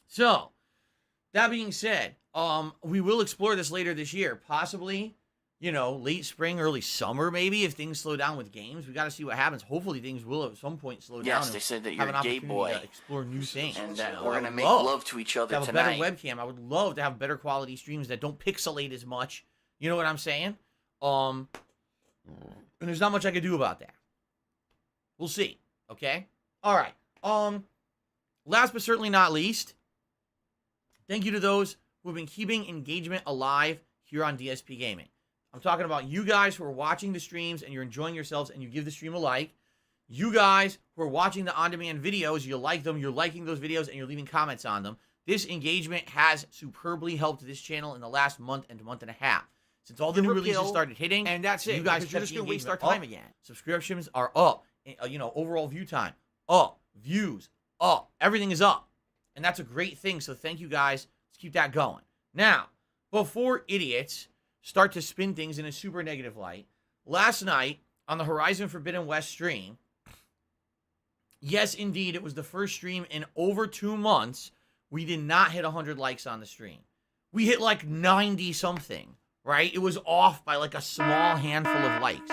So, that being said, we will explore this later this year. Possibly, late spring, early summer, maybe, if things slow down with games. We got to see what happens. Hopefully, things will at some point slow down. Yes, they said that you're a gay boy. To explore new things. And that we're going to make love to each other tonight. Have a better webcam. I would love to have better quality streams that don't pixelate as much. You know what I'm saying? And there's not much I can do about that. We'll see. Okay? All right. Last but certainly not least, thank you to those who have been keeping engagement alive here on DSP Gaming. I'm talking about you guys who are watching the streams and you're enjoying yourselves and you give the stream a like. You guys who are watching the on-demand videos, you like them, you're liking those videos, and you're leaving comments on them. This engagement has superbly helped this channel in the last month and a half. Since all the new releases started hitting, and that's it. You guys you're just going to waste our time again. Subscriptions are up. Overall view time up. Views up. Everything is up. And that's a great thing. So thank you guys. Let's keep that going. Now, before idiots start to spin things in a super negative light, last night on the Horizon Forbidden West stream, yes, indeed, it was the first stream in over 2 months. We did not hit 100 likes on the stream. We hit like 90-something, right? It was off by like a small handful of likes.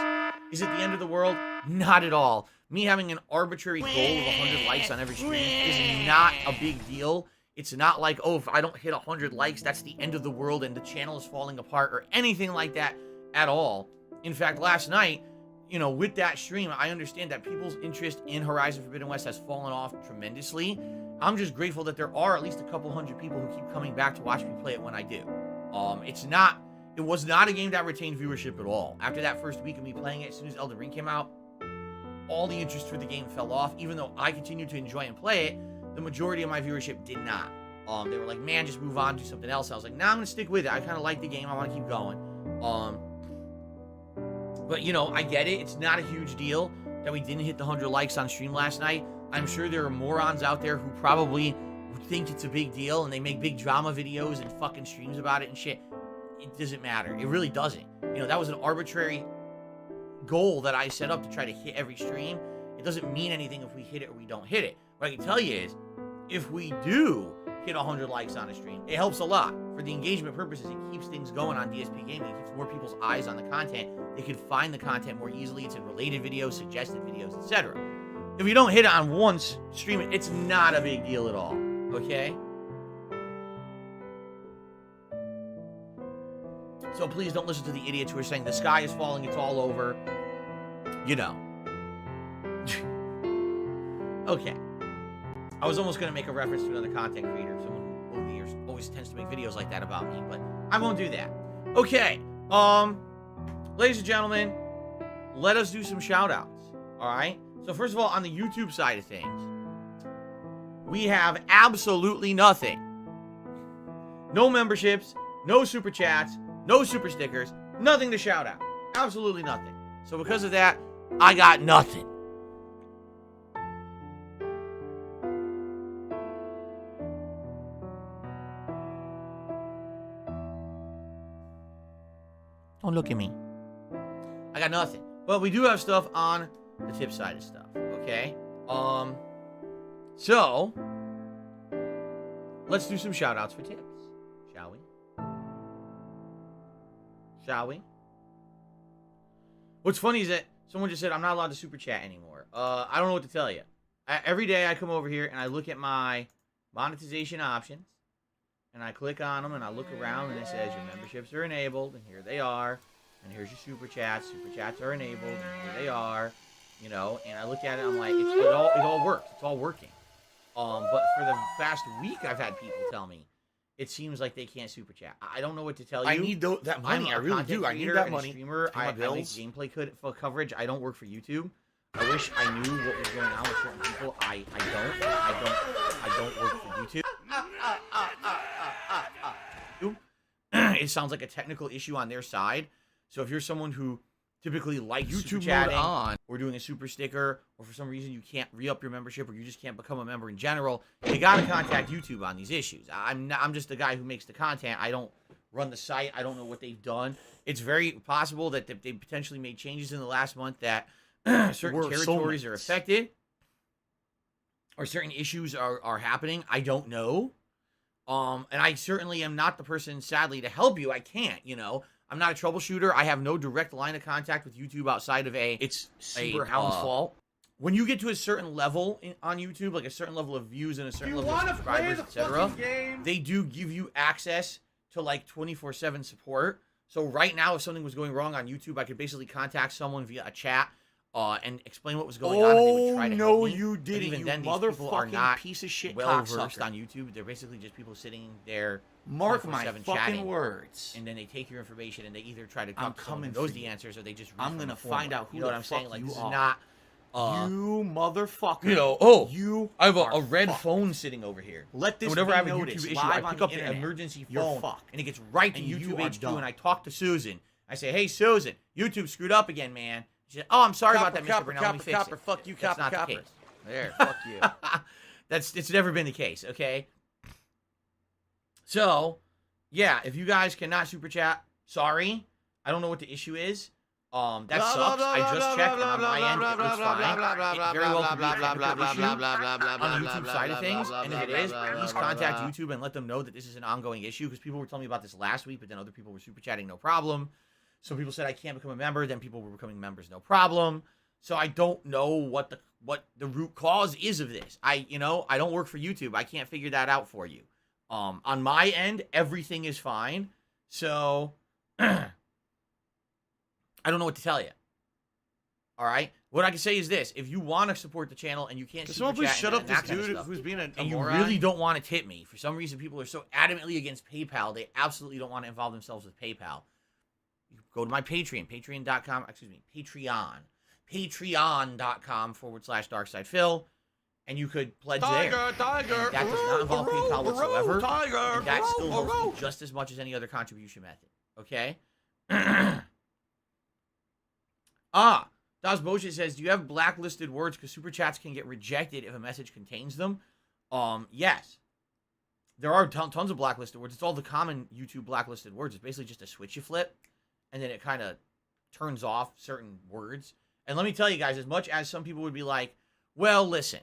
Is it the end of the world? Not at all. Me having an arbitrary goal of 100 likes on every stream is not a big deal. It's not like, oh, if I don't hit 100 likes, that's the end of the world and the channel is falling apart or anything like that at all. In fact, last night, with that stream, I understand that people's interest in Horizon Forbidden West has fallen off tremendously. I'm just grateful that there are at least a couple hundred people who keep coming back to watch me play it when I do. It was not a game that retained viewership at all. After that first week of me playing it, as soon as Elden Ring came out, all the interest for the game fell off. Even though I continued to enjoy and play it, the majority of my viewership did not. They were like, man, just move on, do something else. I was like, nah, I'm going to stick with it. I kind of like the game. I want to keep going. But, I get it. It's not a huge deal that we didn't hit the 100 likes on stream last night. I'm sure there are morons out there who probably think it's a big deal and they make big drama videos and fucking streams about it and shit. It doesn't matter. It really doesn't. That was an arbitrary goal that I set up to try to hit every stream. It doesn't mean anything if we hit it or we don't hit it. What I can tell you is, if we do hit 100 likes on a stream, it helps a lot. For the engagement purposes, it keeps things going on DSP Gaming. It keeps more people's eyes on the content. They can find the content more easily. It's in related videos, suggested videos, etc. If we don't hit it on one stream, it's not a big deal at all. Okay? So please don't listen to the idiots who are saying the sky is falling, it's all over. Okay. I was almost going to make a reference to another content creator, someone who always tends to make videos like that about me, but I won't do that. Okay. Ladies and gentlemen, let us do some shout-outs. All right? So first of all, on the YouTube side of things, we have absolutely nothing. No memberships, no super chats, no super stickers, nothing to shout out. Absolutely nothing. So because of that, I got nothing. Don't look at me. I got nothing. But we do have stuff on the tip side of stuff. Okay? So let's do some shout outs for tips. Shall we? Shall we? What's funny is that someone just said I'm not allowed to super chat anymore. I don't know what to tell you. Every day I come over here and I look at my monetization options and I click on them and I look around and it says your memberships are enabled and here they are, and here's your super chats. Super chats are enabled and here they are. And I look at it, I'm like, it all works. It's all working. But for the past week, I've had people tell me it seems like they can't super chat. I don't know what to tell you. I need that money. I really do. I need that money. Streamer. I make gameplay coverage. I don't work for YouTube. I wish I knew what was going on with certain people. I don't work for YouTube. It sounds like a technical issue on their side. So if you're someone who typically likes YouTube chatting, or doing a super sticker, or for some reason you can't re-up your membership, or you just can't become a member in general, you gotta contact YouTube on these issues. I'm just the guy who makes the content. I don't run the site. I don't know what they've done. It's very possible that they potentially made changes in the last month that certain territories are affected, or certain issues are happening. I don't know. And I certainly am not the person, sadly, to help you. I can't, I'm not a troubleshooter. I have no direct line of contact with YouTube outside of it's Super Hound's fault. When you get to a certain level on YouTube, like a certain level of views and a certain level of subscribers, etc., they do give you access to like 24/7 support. So right now, if something was going wrong on YouTube, I could basically contact someone via a chat and explain what was going on. And they would try to help me. You didn't. Even then, these people are not piece of shit well versed on YouTube. They're basically just people sitting there. Mark my fucking words. And then they take your information and they either try to come to those the answers, or they just I'm gonna find out who what I'm saying. Like, this is not You motherfucker. You know, oh, you I have a are red fucked. phone sitting over here. Let this Whenever be I have a noticed YouTube issue, live I on pick the up the internet. emergency You're phone, fucked. and it gets right to And you YouTube are HQ, done. and I talk to Susan. I say, hey, Susan, YouTube screwed up again, man. She said, oh, I'm sorry about that, Mr. Burnell. Let me fix it. Fuck you, That's copper, not the copper. case. There, fuck you. It's never been the case, okay? So, yeah, if you guys cannot super chat, sorry. I don't know what the issue is. That sucks. I just checked, and on my end, it looks fine. It very well could be a technical issue on the YouTube side of things, and if it is, please contact YouTube and let them know that this is an ongoing issue, because people were telling me about this last week, but then other people were super chatting, no problem. Some people said I can't become a member, then people were becoming members, no problem. So I don't know what the root cause is of this. I don't work for YouTube. I can't figure that out for you. On my end, everything is fine. So I don't know what to tell you. All right? What I can say is this. If you want to support the channel and you can't super Someone please chat shut and up that this kind of dude stuff, who's being a and you moron. really don't want to tip me. For some reason, people are so adamantly against PayPal. They absolutely don't want to involve themselves with PayPal. You go to my Patreon, patreon.com, patreon.com/darksidephil, and you could pledge there. Tiger. And that does not involve PayPal whatsoever. Tiger. And that still helps me just as much as any other contribution method. Okay? Das Boschet says, do you have blacklisted words? Because super chats can get rejected if a message contains them. Yes. There are tons of blacklisted words. It's all the common YouTube blacklisted words. It's basically just a switch you flip, and then it kind of turns off certain words. And let me tell you guys, as much as some people would be like, well, listen,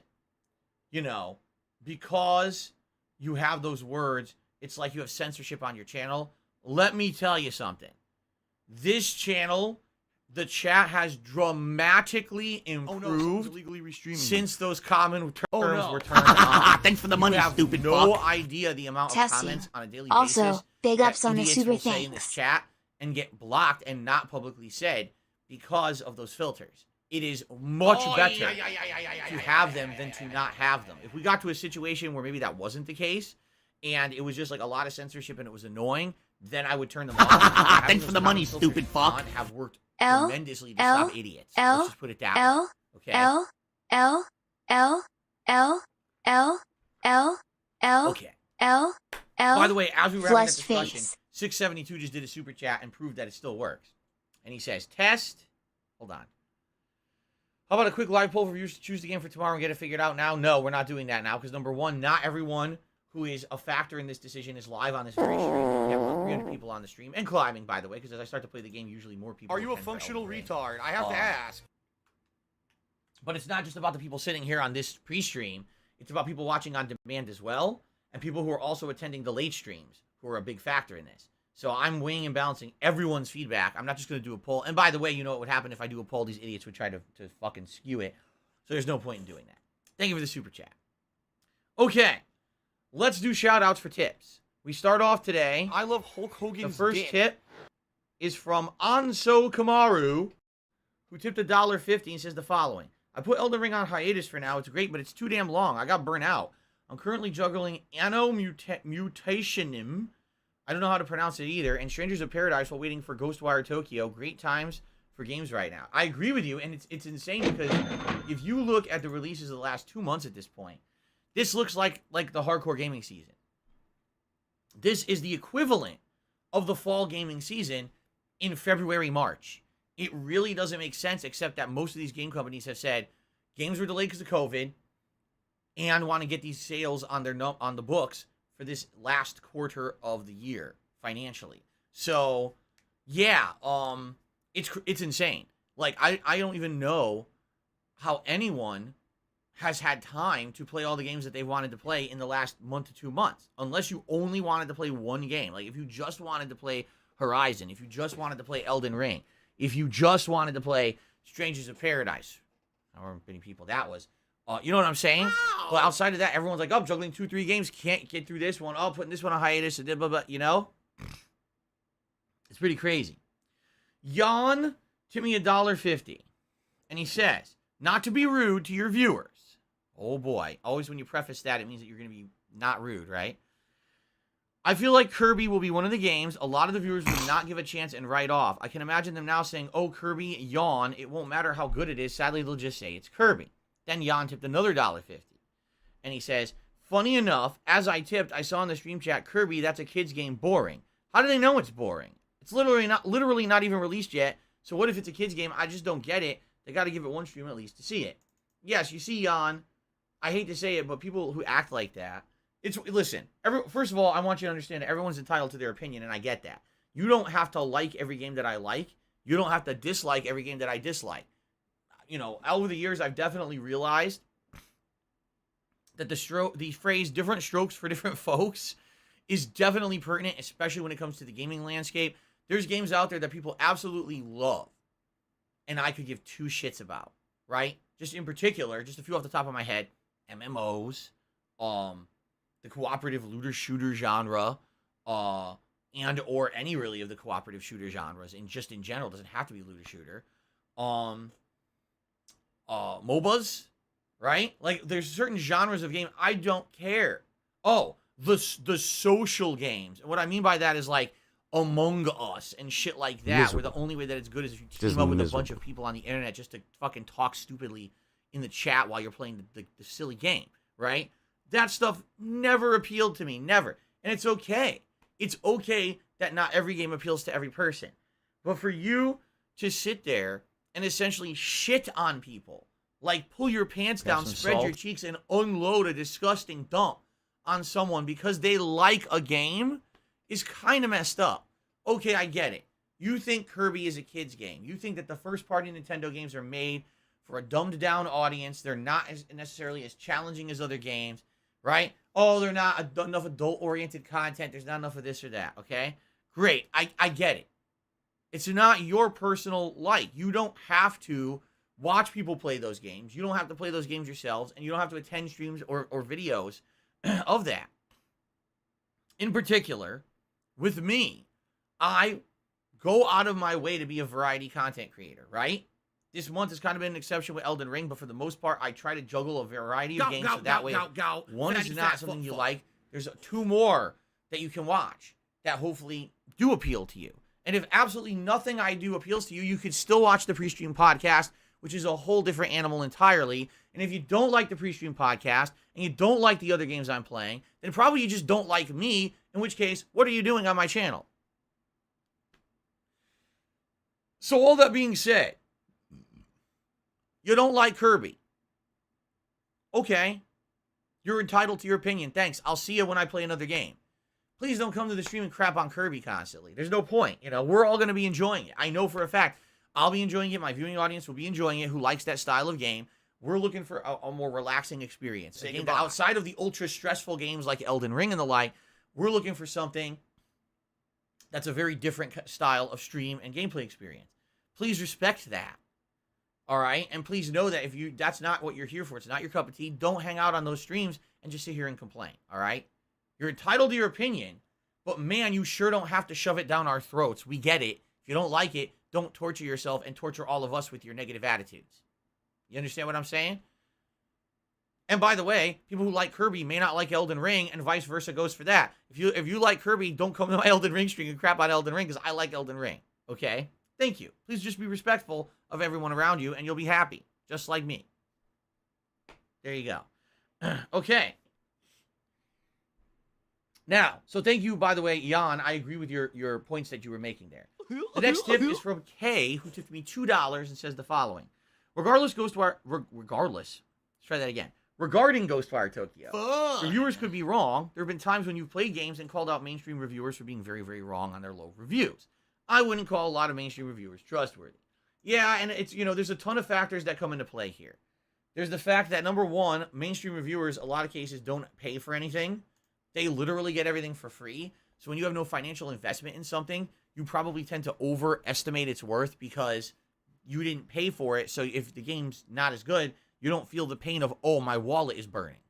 because you have those words, it's like you have censorship on your channel. Let me tell you something. This channel, the chat has dramatically improved illegally restreaming since those common terms were turned Ah, on. thanks for the money, You have stupid no fuck. idea the amount of Tessie. comments on a daily Also, basis big that ups on the idiots super will say in this thanks. chat and get blocked and not publicly said because of those filters. It is much better to have them than to not have them. If we got to a situation where maybe that wasn't the case and it was just like a lot of censorship and it was annoying, then I would turn them off. Having Thanks for those the money, comment filters stupid fuck. on have worked L, tremendously to L, stop idiots. L, Let's just put it that way. L, Okay. L, L, L, L, L, L, L, Okay. L, L. By the way, as we were having that flushed discussion, face. 672 just did a super chat and proved that it still works. And he says, test. Hold on. How about a quick live poll for viewers to choose the game for tomorrow and get it figured out now? No, we're not doing that now because, number one, not everyone who is a factor in this decision is live on this very stream. We have about 300 people on the stream and climbing, by the way, because as I start to play the game, usually more people Are you a attend for functional Elden Ring. retard? I have to ask. But it's not just about the people sitting here on this pre-stream. It's about people watching on demand as well, and people who are also attending the late streams, who are a big factor in this. So I'm weighing and balancing everyone's feedback. I'm not just going to do a poll. And by the way, you know what would happen if I do a poll? These idiots would try to fucking skew it. So there's no point in doing that. Thank you for the super chat. Okay. Let's do shout-outs for tips. We start off today. I love Hulk Hogan's The first dick. tip is from Anso Kamaru, who tipped $1.50 and says the following. I put Elden Ring on hiatus for now. It's great, but it's too damn long. I got burnt out. I'm currently juggling Anno Mutationem. I don't know how to pronounce it either. And Strangers of Paradise while waiting for Ghostwire Tokyo. Great times for games right now. I agree with you, and it's insane because if you look at the releases of the last 2 months at this point, this looks like the hardcore gaming season. This is the equivalent of the fall gaming season in February, March. It really doesn't make sense, except that most of these game companies have said games were delayed because of COVID and want to get these sales on the books for this last quarter of the year financially. So, yeah, it's insane. Like, I don't even know how anyone has had time to play all the games that they wanted to play in the last month to 2 months, unless you only wanted to play one game. Like, if you just wanted to play Horizon, if you just wanted to play Elden Ring, if you just wanted to play Strangers of Paradise, however many people that was, you know what I'm saying? Wow. But outside of that, everyone's like, oh, I'm juggling 2-3 games, can't get through this one, oh, putting this one on hiatus, blah, blah, blah, you know? It's pretty crazy. Jan tipped me $1.50, and he says, not to be rude to your viewers. Oh, boy. Always when you preface that, it means that you're going to be not rude, right? I feel like Kirby will be one of the games a lot of the viewers will not give a chance and write off. I can imagine them now saying, oh, Kirby, yawn. It won't matter how good it is. Sadly, they'll just say it's Kirby. Then Yawn tipped another $1.50. And he says, funny enough, as I tipped, I saw in the stream chat, Kirby, that's a kid's game, boring. How do they know it's boring? It's literally not even released yet. So what if it's a kid's game? I just don't get it. They got to give it one stream at least to see it. Yes, you see, Yawn. I hate to say it, but people who act like that, listen, first of all, I want you to understand that everyone's entitled to their opinion, and I get that. You don't have to like every game that I like. You don't have to dislike every game that I dislike. You know, over the years, I've definitely realized that the phrase different strokes for different folks is definitely pertinent, especially when it comes to the gaming landscape. There's games out there that people absolutely love, and I could give two shits about, right? Just in particular, just a few off the top of my head, MMOs, the cooperative looter shooter genre, and or any really of the cooperative shooter genres, and just in general, doesn't have to be looter shooter. MOBAs, right? Like there's certain genres of game I don't care. Oh, the social games. And what I mean by that is like Among Us and shit like that, where the only way that it's good is if you team up with a bunch of people on the internet just to fucking talk stupidly in the chat while you're playing the silly game, right? That stuff never appealed to me, never. And it's okay. It's okay that not every game appeals to every person. But for you to sit there and essentially shit on people, like pull your pants down, spread your cheeks, and unload a disgusting dump on someone because they like a game is kind of messed up. Okay, I get it. You think Kirby is a kid's game. You think that the first-party Nintendo games are made for a dumbed-down audience. They're not necessarily as challenging as other games, right? Oh, they're not enough adult-oriented content. There's not enough of this or that, okay? Great, I get it. It's not your personal like. You don't have to watch people play those games. You don't have to play those games yourselves, and you don't have to attend streams or videos of that. In particular, with me, I go out of my way to be a variety content creator, right? This month has kind of been an exception with Elden Ring, but for the most part, I try to juggle a variety of games, so that way, one is not something you like. There's two more that you can watch that hopefully do appeal to you. And if absolutely nothing I do appeals to you, you could still watch the pre-stream podcast, which is a whole different animal entirely. And if you don't like the pre-stream podcast, and you don't like the other games I'm playing, then probably you just don't like me, in which case, what are you doing on my channel? So all that being said, you don't like Kirby. Okay. You're entitled to your opinion. Thanks. I'll see you when I play another game. Please don't come to the stream and crap on Kirby constantly. There's no point. You know, we're all going to be enjoying it. I know for a fact I'll be enjoying it. My viewing audience will be enjoying it who likes that style of game. We're looking for a more relaxing experience. A game that outside of the ultra stressful games like Elden Ring and the like, we're looking for something that's a very different style of stream and gameplay experience. Please respect that. All right? And please know that if that's not what you're here for, it's not your cup of tea, don't hang out on those streams and just sit here and complain. All right? You're entitled to your opinion, but man, you sure don't have to shove it down our throats. We get it. If you don't like it, don't torture yourself and torture all of us with your negative attitudes. You understand what I'm saying? And by the way, people who like Kirby may not like Elden Ring, and vice versa goes for that. If you like Kirby, don't come to my Elden Ring stream and crap on Elden Ring, because I like Elden Ring. Okay? Thank you. Please just be respectful of everyone around you, and you'll be happy. Just like me. There you go. Okay. Now, so thank you, by the way, Jan. I agree with your points that you were making there. The next tip is from Kay, who tipped me $2 and says the following. Regarding Ghostwire Tokyo, reviewers could be wrong. There have been times when you've played games and called out mainstream reviewers for being very, very wrong on their low reviews. I wouldn't call a lot of mainstream reviewers trustworthy. Yeah, and it's, there's a ton of factors that come into play here. There's the fact that, number one, mainstream reviewers, a lot of cases, don't pay for anything. They literally get everything for free. So when you have no financial investment in something, you probably tend to overestimate its worth because you didn't pay for it. So if the game's not as good, you don't feel the pain of, oh, my wallet is burning.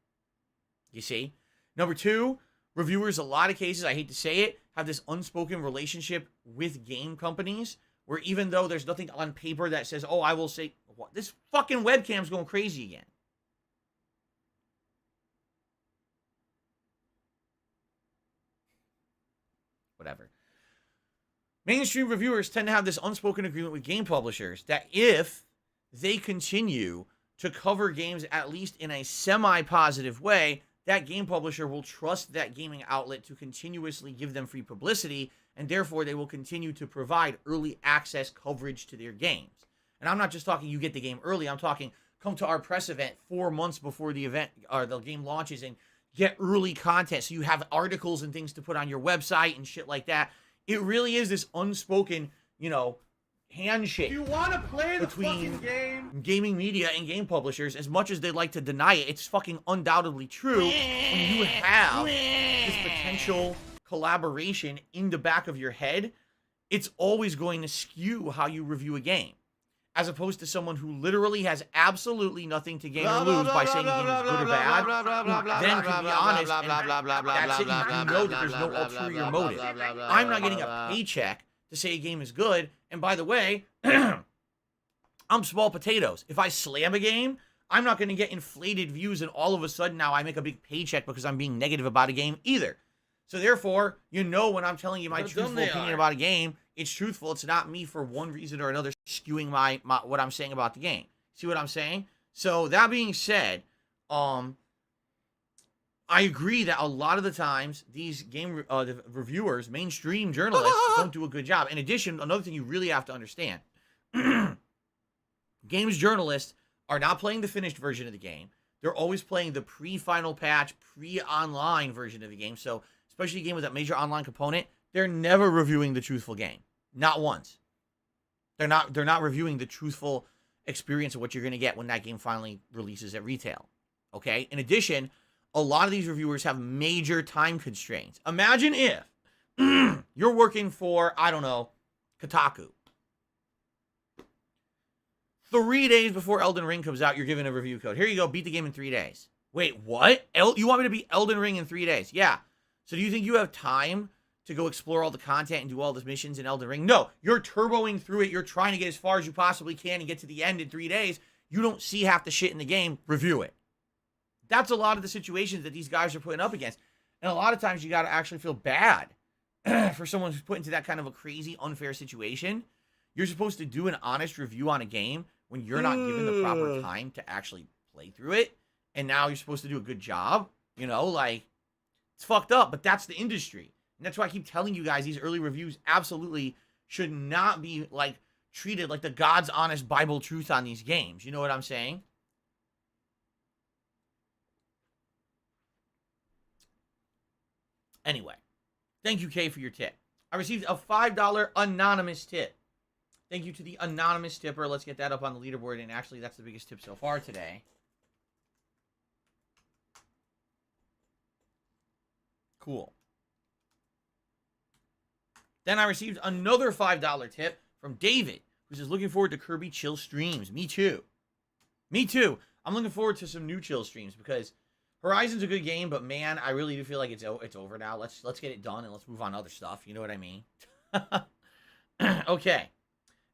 You see? Number two, reviewers, a lot of cases, I hate to say it, have this unspoken relationship with game companies where even though there's nothing on paper that says, oh, I will say, what? This fucking webcam's going crazy again. whatever. Mainstream reviewers tend to have this unspoken agreement with game publishers that if they continue to cover games at least in a semi-positive way, that game publisher will trust that gaming outlet to continuously give them free publicity, and therefore they will continue to provide early access coverage to their games. And I'm not just talking you get the game early, I'm talking come to our press event 4 months before the event or the game launches and get early content so you have articles and things to put on your website and shit like that. It really is this unspoken, you know, handshake You want to play the between fucking game? gaming media and game publishers. As much as they like to deny it, it's fucking undoubtedly true when you have this potential collaboration in the back of your head. It's always going to skew how you review a game, as opposed to someone who literally has absolutely nothing to gain or lose by saying a game is good or bad, who then can be honest and that's it. You know that there's no ulterior motive. I'm not getting a paycheck to say a game is good, and by the way, I'm small potatoes. If I slam a game, I'm not going to get inflated views and all of a sudden now I make a big paycheck because I'm being negative about a game either. So therefore, you know when I'm telling you my truthful opinion about a game, it's truthful. It's not me for one reason or another skewing my what I'm saying about the game. See what I'm saying? So that being said, I agree that a lot of the times these game the reviewers, mainstream journalists, don't do a good job. In addition, another thing you really have to understand, games journalists are not playing the finished version of the game. They're always playing the pre-final patch, pre-online version of the game. So especially a game with that major online component, they're never reviewing the truthful game. Not once. They're not reviewing the truthful experience of what you're going to get when that game finally releases at retail. Okay? In addition, a lot of these reviewers have major time constraints. Imagine if you're working for, I don't know, Kotaku. 3 days before Elden Ring comes out, you're given a review code. Here you go, beat the game in 3 days. Wait, what? You want me to beat Elden Ring in 3 days? Yeah. So do you think you have time to go explore all the content and do all the missions in Elden Ring? No, you're turboing through it. You're trying to get as far as you possibly can and get to the end in 3 days. You don't see half the shit in the game. Review it. That's a lot of the situations that these guys are putting up against. And a lot of times you got to actually feel bad for someone who's put into that kind of a crazy, unfair situation. You're supposed to do an honest review on a game when you're not given the proper time to actually play through it. And now you're supposed to do a good job. You know, like, it's fucked up, but that's the industry. And that's why I keep telling you guys these early reviews absolutely should not be, like, treated like the God's honest Bible truth on these games. You know what I'm saying? Anyway, thank you, Kay, for your tip. I received a $5 anonymous tip. Thank you to the anonymous tipper. Let's get that up on the leaderboard. And actually, that's the biggest tip so far today. Cool. Then I received another $5 tip from David, who says, looking forward to Kirby Chill streams. Me too. Me too. I'm looking forward to some new Chill streams because Horizon's a good game, but man, I really do feel like it's over now. Let's get it done and let's move on to other stuff. You know what I mean? Okay.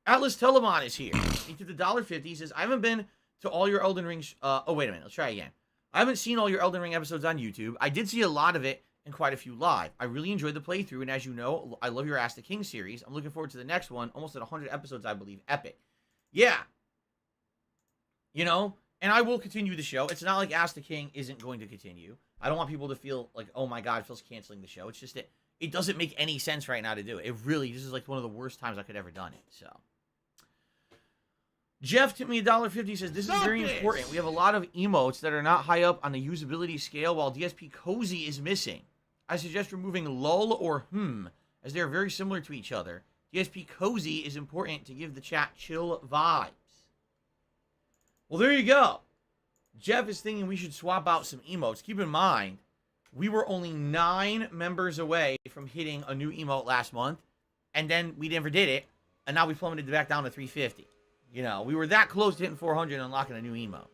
Atlas Telemon is here. Into the $1.50. He says, I haven't been to all your Elden Ring... oh, wait a minute. Let's try again. I haven't seen all your Elden Ring episodes on YouTube. I did see a lot of it and quite a few live. I really enjoyed the playthrough, and as you know, I love your Ask the King series. I'm looking forward to the next one. Almost at 100 episodes, I believe. Epic. Yeah. You know, and I will continue the show. It's not like Ask the King isn't going to continue. I don't want people to feel like, oh my god, Phil's canceling the show. It's just that it doesn't make any sense right now to do it. It really, this is like one of the worst times I could ever done it, so. Jeff tipped me $1.50, says, this is very important. We have a lot of emotes that are not high up on the usability scale, while DSP Cozy is missing. I suggest removing lull or as they are very similar to each other. DSP Cozy is important to give the chat chill vibes. Well, there you go. Jeff is thinking we should swap out some emotes. Keep in mind, we were only 9 members away from hitting a new emote last month, and then we never did it, and now we plummeted back down to 350. You know, we were that close to hitting 400 and unlocking a new emote.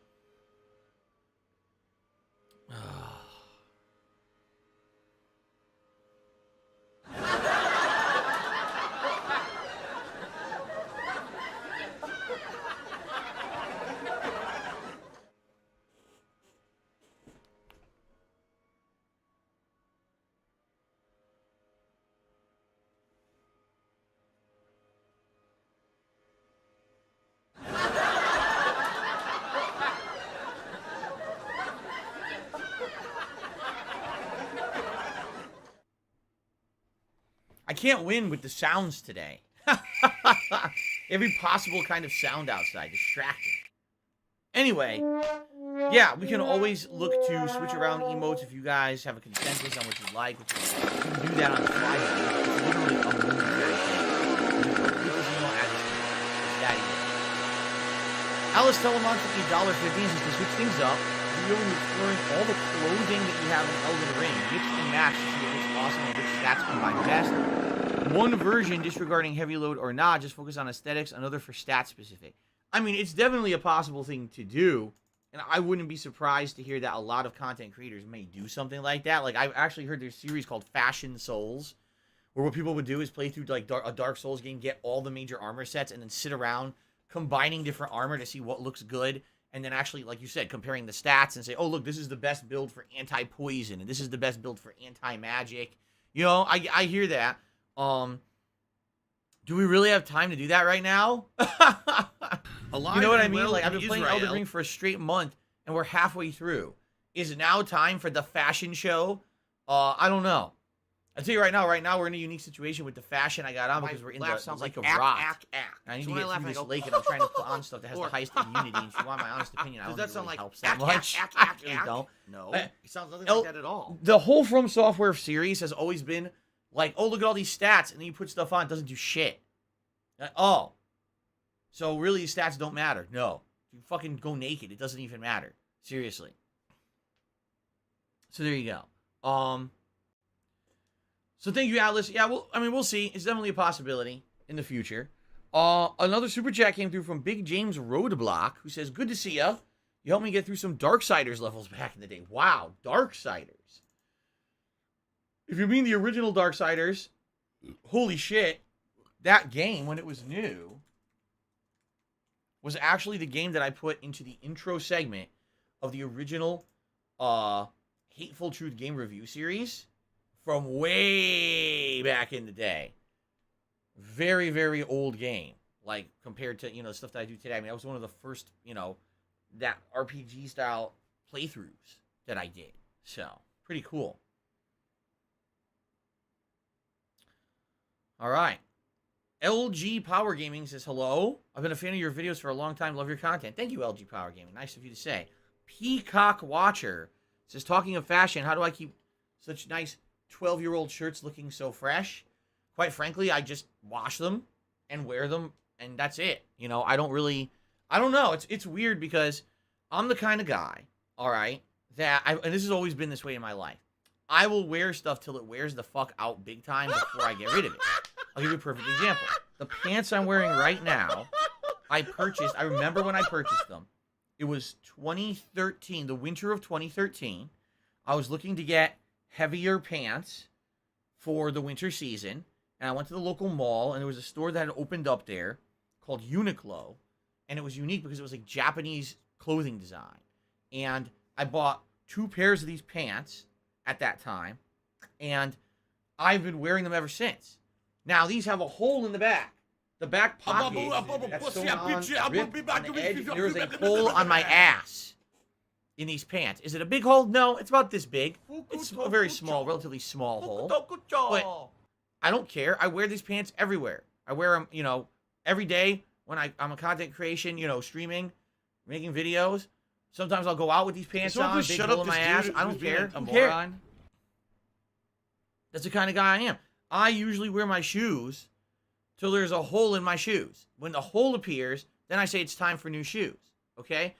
can't win with the sounds today. Every possible kind of sound outside, distracting. Anyway, yeah, we can always look to switch around emotes if you guys have a consensus on what you like. You can do that on the fly. It's literally a momentary thing. It's that easy. Alice Telemon for $8.50 says to switch things up. You're going to be exploring all the clothing that you have in Elden Ring. Mix and match to see what looks awesome and which stats combine best. One version disregarding heavy load or not, just focus on aesthetics. Another for stat specific. I mean, it's definitely a possible thing to do. And I wouldn't be surprised to hear that a lot of content creators may do something like that. Like, I've actually heard there's a series called Fashion Souls, where what people would do is play through like a Dark Souls game, get all the major armor sets, and then sit around combining different armor to see what looks good. And then actually, like you said, comparing the stats and say, oh, look, this is the best build for anti-poison, and this is the best build for anti-magic. You know, I hear that. Do we really have time to do that right now? You know what I mean? Like, I've been playing Elden Ring for a straight month, and we're halfway through. Is it now time for the fashion show? I don't know. I'll tell you right now we're in a unique situation with the fashion I got on because we're in the lake of rock. I need to get through this lake, and I'm trying to put on stuff that has the highest immunity. And if you want my honest opinion, I don't think it really helps that much. I really don't. No, it sounds nothing like that at all. The whole From Software series has always been like, oh, look at all these stats, and then you put stuff on, it doesn't do shit. Oh. So really, stats don't matter. No. You fucking go naked. It doesn't even matter. Seriously. So there you go. So thank you, Atlas. Yeah, we'll see. It's definitely a possibility in the future. Another super chat came through from Big James Roadblock, who says, good to see ya. You helped me get through some Darksiders levels back in the day. Wow, Darksiders. If you mean the original Darksiders, holy shit, that game, when it was new, was actually the game that I put into the intro segment of the original Hateful Truth game review series from way back in the day. Very, very old game. Like, compared to, the stuff that I do today. I mean, that was one of the first, that RPG style playthroughs that I did. So, pretty cool. All right. LG Power Gaming says, hello. I've been a fan of your videos for a long time. Love your content. Thank you, LG Power Gaming. Nice of you to say. Peacock Watcher says, talking of fashion, how do I keep such nice 12-year-old shirts looking so fresh? Quite frankly, I just wash them and wear them, and that's it. I don't know. It's weird because I'm the kind of guy, all right, and this has always been this way in my life. I will wear stuff till it wears the fuck out big time before I get rid of it. I'll give you a perfect example. The pants I'm wearing right now, I remember when I purchased them. It was 2013, the winter of 2013. I was looking to get heavier pants for the winter season, and I went to the local mall, and there was a store that had opened up there called Uniqlo, and it was unique because it was like Japanese clothing design. And I bought 2 pairs of these pants at that time, and I've been wearing them ever since. Now, these have a hole in the back. The back pocket that's sewn on, ripped on the edge. There is a hole on my ass in these pants. Is it a big hole? No, it's about this big. It's a very small, relatively small hole. But I don't care. I wear these pants everywhere. I wear them, every day when I'm a content creation, streaming, making videos. Sometimes I'll go out with these pants on, big hole in my ass. I don't care. Who cares? That's the kind of guy I am. I usually wear my shoes till there's a hole in my shoes. When the hole appears, then I say it's time for new shoes. Okay?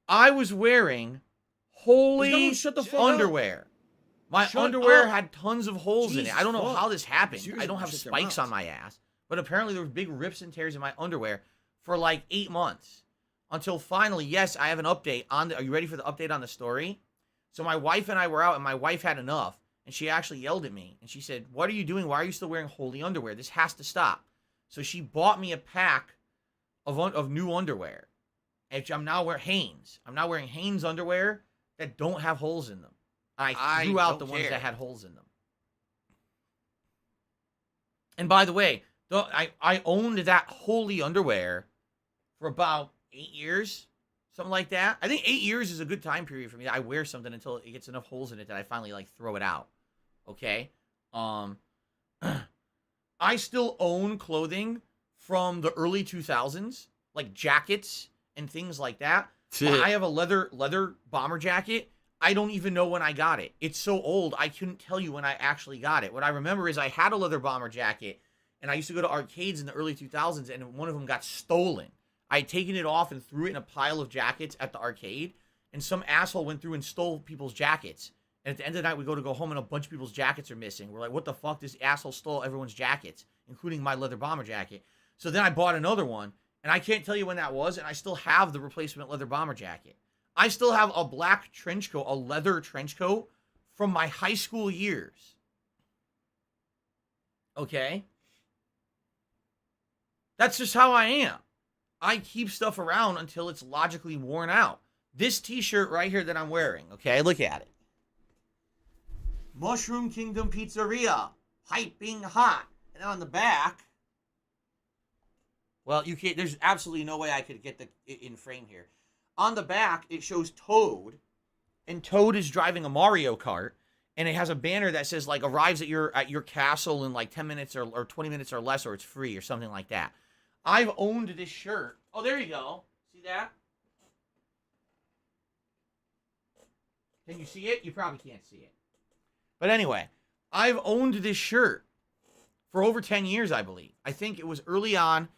I was wearing holy underwear. My underwear had tons of holes in it. I don't know how this happened. I don't have spikes on my ass. But apparently there were big rips and tears in my underwear for like 8 months. Until finally, yes, I have an update on are you ready for the update on the story? So my wife and I were out, and my wife had enough. And she actually yelled at me. And she said, what are you doing? Why are you still wearing holy underwear? This has to stop. So she bought me a pack of new underwear. And I'm now wearing Hanes. I'm now wearing Hanes underwear that don't have holes in them. I threw out the ones that had holes in them. And by the way, I owned that holy underwear for about 8 years. Something like that. I think 8 years is a good time period for me. I wear something until it gets enough holes in it that I finally throw it out. Okay? I still own clothing from the early 2000s, like jackets and things like that. I have a leather bomber jacket. I don't even know when I got it. It's so old, I couldn't tell you when I actually got it. What I remember is I had a leather bomber jacket, and I used to go to arcades in the early 2000s, and one of them got stolen. I had taken it off and threw it in a pile of jackets at the arcade, and some asshole went through and stole people's jackets. And at the end of the night, we go home, and a bunch of people's jackets are missing. We're like, what the fuck? This asshole stole everyone's jackets, including my leather bomber jacket. So then I bought another one, and I can't tell you when that was, and I still have the replacement leather bomber jacket. I still have a black trench coat, a leather trench coat from my high school years. Okay? That's just how I am. I keep stuff around until it's logically worn out. This t-shirt right here that I'm wearing, okay? Look at it. Mushroom Kingdom Pizzeria, piping hot. And on the back, well, you can't, there's absolutely no way I could get it in frame here. On the back, it shows Toad, and Toad is driving a Mario Kart, and it has a banner that says, like, arrives at your castle in, like, 10 minutes or 20 minutes or less, or it's free, or something like that. I've owned this shirt. Oh, there you go. See that? Can you see it? You probably can't see it. But anyway, I've owned this shirt for over 10 years, I believe. I think it was early on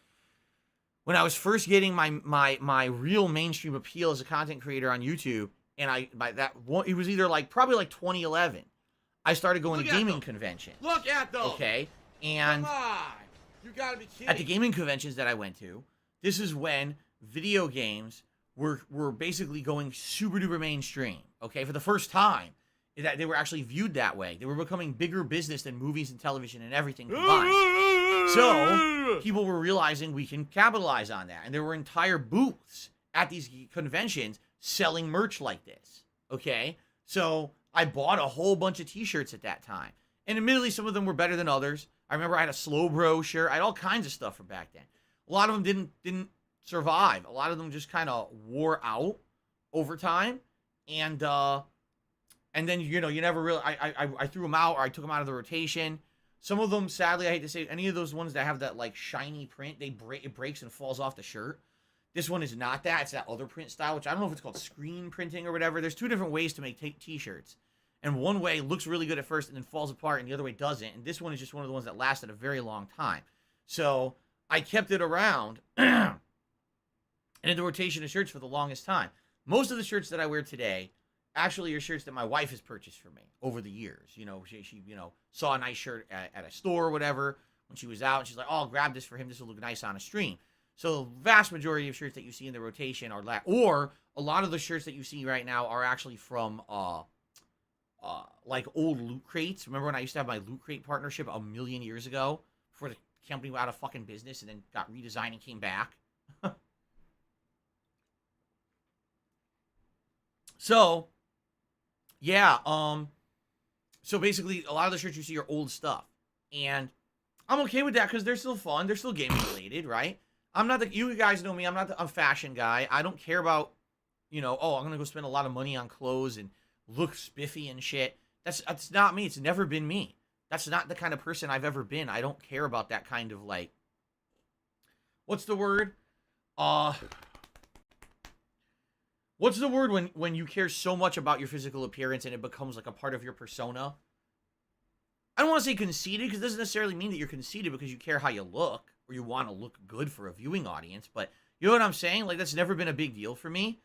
when I was first getting my real mainstream appeal as a content creator on YouTube, and it was either probably 2011. I started going to gaming conventions. Look at those. Okay, and come on, you gotta be kidding. At the gaming conventions that I went to, this is when video games were basically going super duper mainstream. Okay, for the first time, that they were actually viewed that way. They were becoming bigger business than movies and television and everything combined. So people were realizing we can capitalize on that. And there were entire booths at these conventions selling merch like this. Okay? So I bought a whole bunch of t-shirts at that time. And admittedly, some of them were better than others. I remember I had a Slow Bro shirt. I had all kinds of stuff from back then. A lot of them didn't survive. A lot of them just kind of wore out over time. And then, you never really, I threw them out, or I took them out of the rotation. Some of them, sadly, I hate to say, any of those ones that have that, like, shiny print, it breaks and falls off the shirt. This one is not that. It's that other print style, which I don't know if it's called screen printing or whatever. There's two different ways to make t-shirts. And one way looks really good at first and then falls apart, and the other way doesn't. And this one is just one of the ones that lasted a very long time. So I kept it around and in the rotation of shirts for the longest time. Most of the shirts that I wear today actually are shirts that my wife has purchased for me over the years. She saw a nice shirt at a store or whatever when she was out, and she's like, oh, I'll grab this for him. This will look nice on a stream. So the vast majority of shirts that you see in the rotation are or a lot of the shirts that you see right now are actually from like old Loot Crates. Remember when I used to have my Loot Crate partnership a million years ago before the company went out of fucking business and then got redesigned and came back? So yeah, so basically a lot of the shirts you see are old stuff, and I'm okay with that because they're still fun, they're still gaming related, right? You guys know me, I'm not a fashion guy. I don't care about, oh, I'm gonna go spend a lot of money on clothes and look spiffy and shit. That's not me. It's never been me. That's not the kind of person I've ever been. I don't care about that kind of, like, what's the word? What's the word when you care so much about your physical appearance and it becomes like a part of your persona? I don't want to say conceited, because it doesn't necessarily mean that you're conceited because you care how you look or you want to look good for a viewing audience. But you know what I'm saying? Like, that's never been a big deal for me.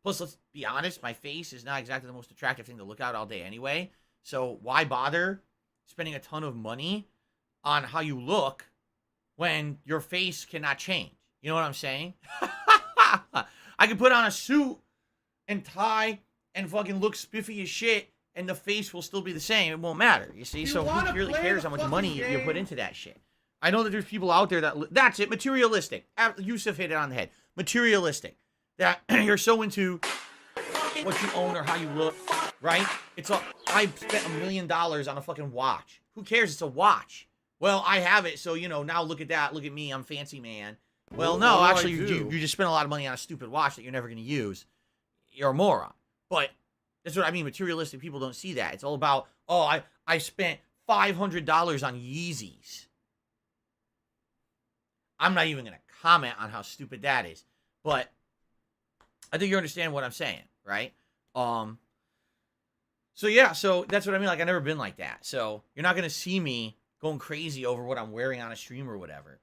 Plus, let's be honest, my face is not exactly the most attractive thing to look at all day anyway. So why bother spending a ton of money on how you look when your face cannot change? You know what I'm saying? I could put on a suit and tie and fucking look spiffy as shit, and the face will still be the same. It won't matter, you see? So who really cares how much money you put into that shit? I know that there's people out there that's it, materialistic. Yusuf hit it on the head. Materialistic. That you're so into what you own or how you look, right? I spent $1 million on a fucking watch. Who cares? It's a watch. Well, I have it, so, now look at that. Look at me. I'm fancy man. Well, no, actually, you just spent a lot of money on a stupid watch that you're never going to use. You're a moron. But that's what I mean. Materialistic people don't see that. It's all about, oh, I spent $500 on Yeezys. I'm not even going to comment on how stupid that is. But I think you understand what I'm saying, right? So yeah, so that's what I mean. Like, I've never been like that. So you're not going to see me going crazy over what I'm wearing on a stream or whatever.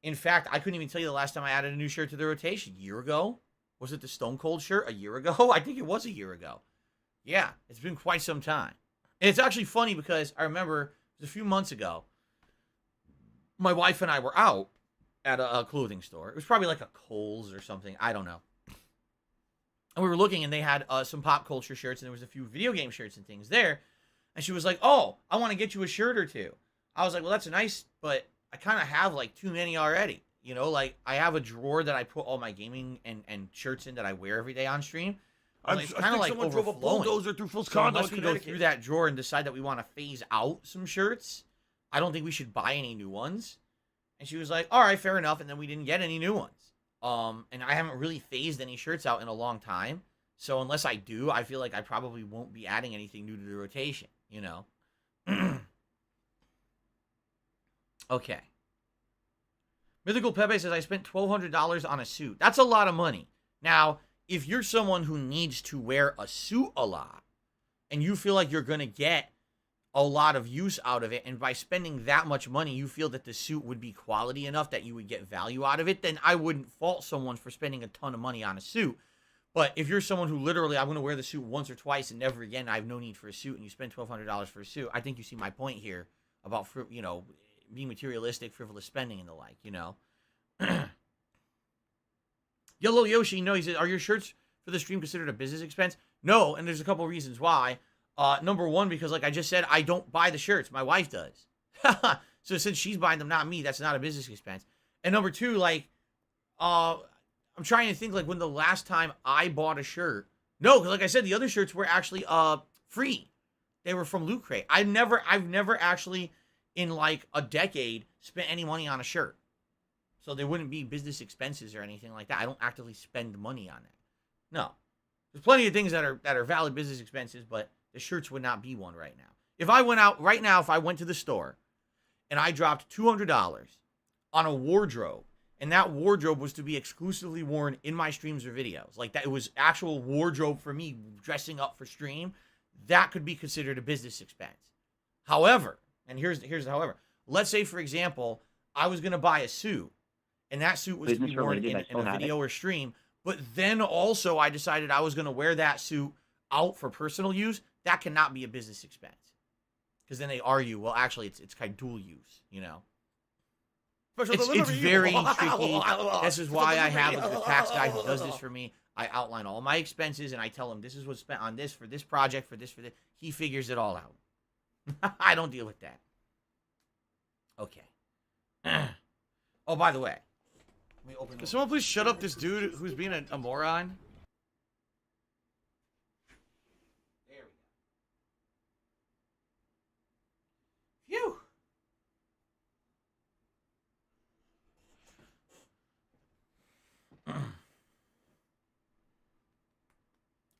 In fact, I couldn't even tell you the last time I added a new shirt to the rotation. A year ago? Was it the Stone Cold shirt a year ago? I think it was a year ago. Yeah, it's been quite some time. And it's actually funny because I remember it was a few months ago, my wife and I were out at a clothing store. It was probably like a Kohl's or something. I don't know. And we were looking, and they had some pop culture shirts, and there was a few video game shirts and things there. And she was like, oh, I want to get you a shirt or two. I was like, well, that's nice, but I kind of have, like, too many already. You know, like, I have a drawer that I put all my gaming and shirts in that I wear every day on stream. It's kind of like overflowing. So unless we go through that drawer and decide that we want to phase out some shirts, I don't think we should buy any new ones. And she was like, all right, fair enough. And then we didn't get any new ones. And I haven't really phased any shirts out in a long time. So unless I do, I feel like I probably won't be adding anything new to the rotation, you know? Okay. Mythical Pepe says, I spent $1,200 on a suit. That's a lot of money. Now, if you're someone who needs to wear a suit a lot, and you feel like you're going to get a lot of use out of it, and by spending that much money, you feel that the suit would be quality enough that you would get value out of it, then I wouldn't fault someone for spending a ton of money on a suit. But if you're someone who literally, I'm going to wear the suit once or twice and never again, I have no need for a suit, and you spend $1,200 for a suit, I think you see my point here about, you know, being materialistic, frivolous spending, and the like, you know. Yellow Yoshi, no, he says, are your shirts for the stream considered a business expense? No, and there's a couple reasons why. Number one, because like I just said, I don't buy the shirts. My wife does. So since she's buying them, not me, that's not a business expense. And number two, like, I'm trying to think, like, when the last time I bought a shirt. No, because like I said, the other shirts were actually free. They were from Loot Crate. I've never actually, in like a decade, spent any money on a shirt. So they wouldn't be business expenses or anything like that. I don't actively spend money on it. No. There's plenty of things that are valid business expenses, but the shirts would not be one right now. If I went out right now, if I went to the store and I dropped $200 on a wardrobe, and that wardrobe was to be exclusively worn in my streams or videos, like that, it was actual wardrobe for me dressing up for stream, that could be considered a business expense. However, and here's the however, let's say, for example, I was going to buy a suit, and that suit was to be worn in a video or stream, but then also I decided I was going to wear that suit out for personal use. That cannot be a business expense. Because then they argue, well, actually, it's kind of dual use, you know? It's very tricky. This is why I have the tax guy who does this for me. I outline all my expenses, and I tell him this is what's spent on this, for this project, for this. He figures it all out. I don't deal with that. Okay. Oh, by the way. Let me open. Can someone please shut up this dude who's being a moron? There we go. Phew.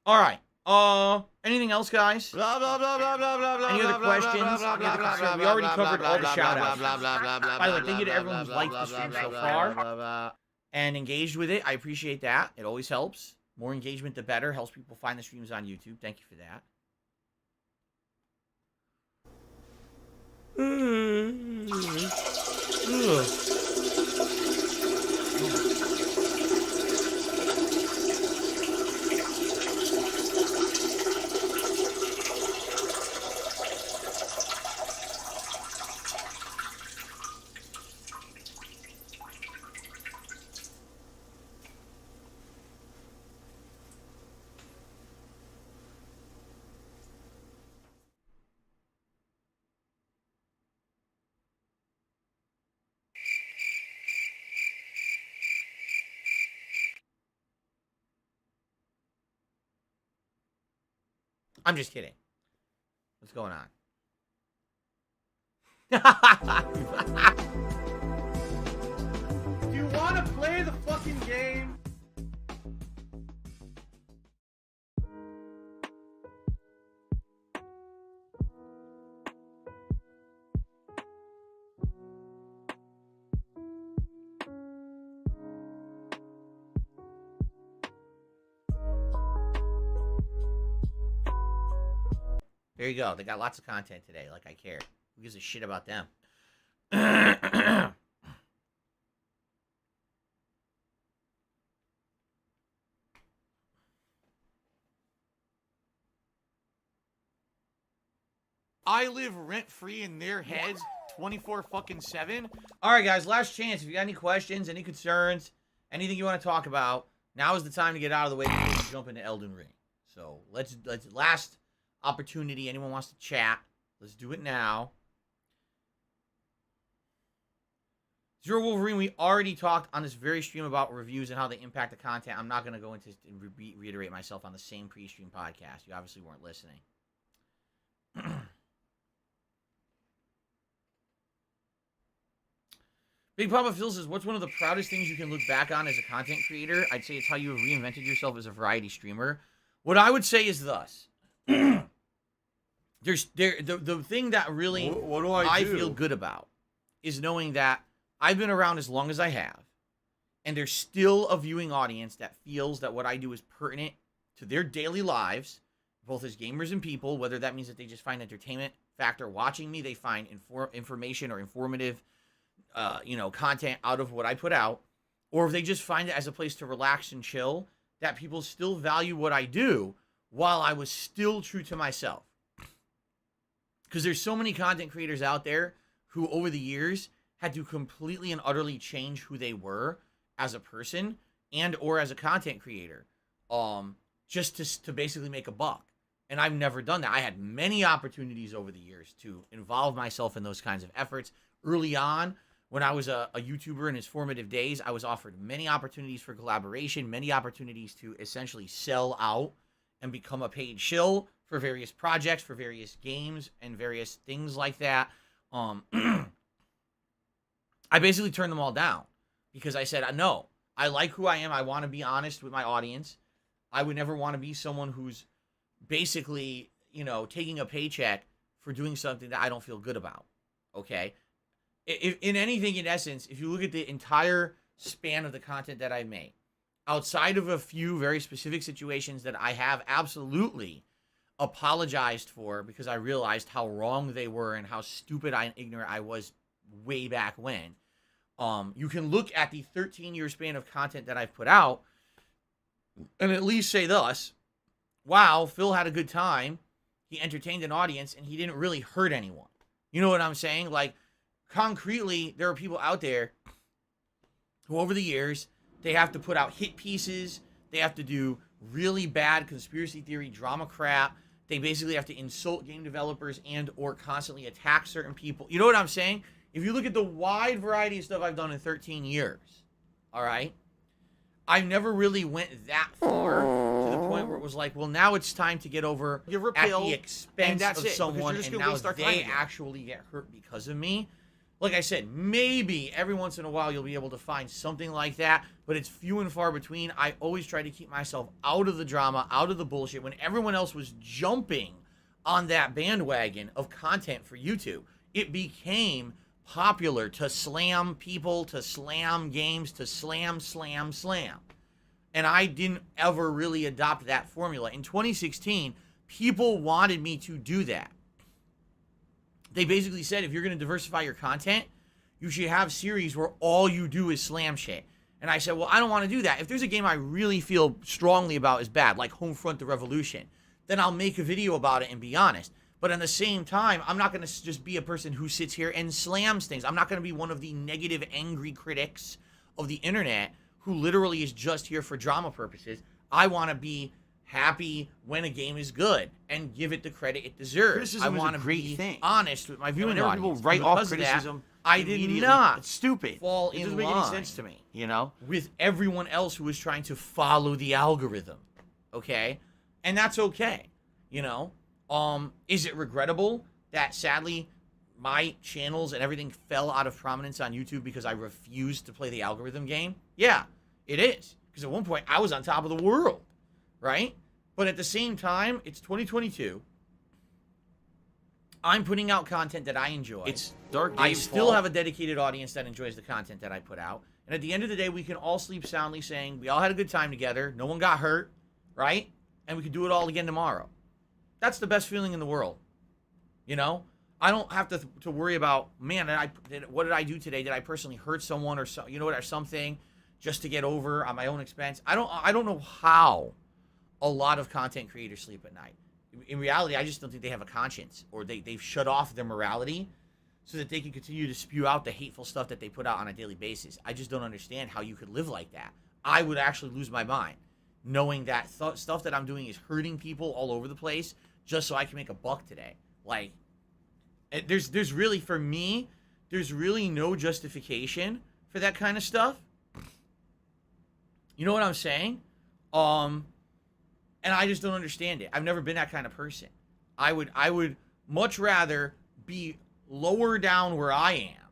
All right. Anything else, guys? Blah blah blah blah blah blah blah. Any other blah, questions? blah, blah, Any other blah, concerns? blah, We already blah, covered blah, all the blah, shout-outs. blah, blah, blah, blah, By the way, blah, thank you to blah, everyone who's blah, liked blah, the stream blah, so blah, far blah, blah. and engaged with it. I appreciate that. It always helps. More engagement, the better. Helps people find the streams on YouTube. Thank you for that. I'm just kidding. What's going on? Do you want to play the fucking game? There you go. They got lots of content today. Like I care. Who gives a shit about them? I live rent-free in their heads 24/7. All right, guys, last chance. If you got any questions, any concerns, anything you want to talk about, now is the time to get out of the way before we jump into Elden Ring. So let's last opportunity. Anyone wants to chat, let's do it now. Zero Wolverine, we already talked on this very stream about reviews and how they impact the content. I'm not going to go into and reiterate myself on the same pre-stream podcast. You obviously weren't listening. Big Papa Phil says, what's one of the proudest things you can look back on as a content creator? I'd say it's how you have reinvented yourself as a variety streamer. What I would say is thus. The thing that really what do I do? feel good about is knowing that I've been around as long as I have, and there's still a viewing audience that feels that what I do is pertinent to their daily lives, both as gamers and people, whether that means that they just find entertainment factor watching me, they find information or informative content out of what I put out, or if they just find it as a place to relax and chill, that people still value what I do while I was still true to myself. Because there's so many content creators out there who over the years had to completely and utterly change who they were as a person and or as a content creator, just to basically make a buck. And I've never done that. I had many opportunities over the years to involve myself in those kinds of efforts. Early on, when I was a YouTuber in his formative days, I was offered many opportunities for collaboration, many opportunities to essentially sell out and become a paid shill for various projects, for various games, and various things like that. I basically turned them all down because I said, no, I like who I am. I want to be honest with my audience. I would never want to be someone who's basically, taking a paycheck for doing something that I don't feel good about. Okay? If, in anything, in essence, if you look at the entire span of the content that I make, outside of a few very specific situations that I have absolutely apologized for because I realized how wrong they were and how stupid and ignorant I was way back when, you can look at the 13-year span of content that I've put out and at least say thus, wow, Phil had a good time, he entertained an audience, and he didn't really hurt anyone. You know what I'm saying? Like, concretely, there are people out there who over the years, they have to put out hit pieces, they have to do really bad conspiracy theory drama crap, they basically have to insult game developers and or constantly attack certain people. You know what I'm saying? If you look at the wide variety of stuff I've done in 13 years, all right, I never really went that far to the point where it was like, well, now it's time to get over at the expense of someone, and now they actually get hurt because of me. Like I said, maybe every once in a while you'll be able to find something like that, but it's few and far between. I always try to keep myself out of the drama, out of the bullshit. When everyone else was jumping on that bandwagon of content for YouTube, it became popular to slam people, to slam games, to slam. And I didn't ever really adopt that formula. In 2016, people wanted me to do that. They basically said, if you're going to diversify your content, you should have series where all you do is slam shit. And I said, well, I don't want to do that. If there's a game I really feel strongly about is bad, like Homefront: The Revolution, then I'll make a video about it and be honest. But at the same time, I'm not going to just be a person who sits here and slams things. I'm not going to be one of the negative, angry critics of the internet who literally is just here for drama purposes. I want to be happy when a game is good and give it the credit it deserves. Criticism I want is to a great be thing. honest with my viewing Whenever audience. people write off criticism, I did not it's stupid. fall It in doesn't make line any sense to me, you know? with everyone else who is trying to follow the algorithm, okay? And that's okay, you know? Is it regrettable that sadly my channels and everything fell out of prominence on YouTube because I refused to play the algorithm game? Yeah, it is. Because at one point I was on top of the world, right? But at the same time, it's 2022. I'm putting out content that I enjoy. It's dark. I still have a dedicated audience that enjoys the content that I put out. And at the end of the day, we can all sleep soundly saying we all had a good time together. No one got hurt, right? And we could do it all again tomorrow. That's the best feeling in the world. You know, I don't have to worry about, man, what did I do today? Did I personally hurt someone or so, you know what, or something, just to get over on my own expense? I don't know how a lot of content creators sleep at night. In reality, I just don't think they have a conscience, or they've shut off their morality so that they can continue to spew out the hateful stuff that they put out on a daily basis. I just don't understand how you could live like that. I would actually lose my mind knowing that stuff that I'm doing is hurting people all over the place just so I can make a buck today. Like, there's really, for me, there's really no justification for that kind of stuff. You know what I'm saying? And I just don't understand it. I've never been that kind of person. I would much rather be lower down where I am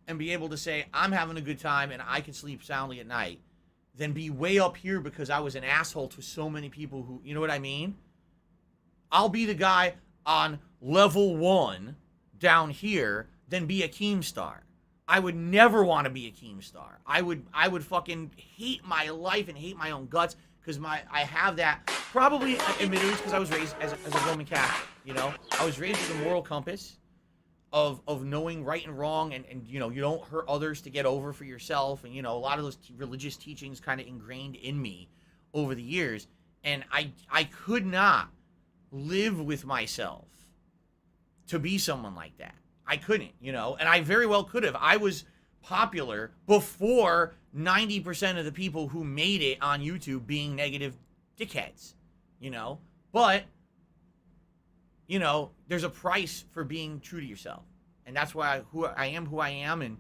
and be able to say I'm having a good time and I can sleep soundly at night than be way up here because I was an asshole to so many people who, you know what I mean? I'll be the guy on level 1 down here than be a Keemstar. I would never want to be a Keemstar. I would fucking hate my life and hate my own guts because I have that, probably, admittedly, because I was raised as a Roman Catholic, you know? I was raised with a moral compass of knowing right and wrong, and you know, you don't hurt others to get over for yourself, and you know, a lot of those religious teachings kind of ingrained in me over the years, and I could not live with myself to be someone like that. I couldn't, you know, and I very well could have. I was popular before 90% of the people who made it on YouTube being negative dickheads, you know, but you know, there's a price for being true to yourself. And that's why who I am, and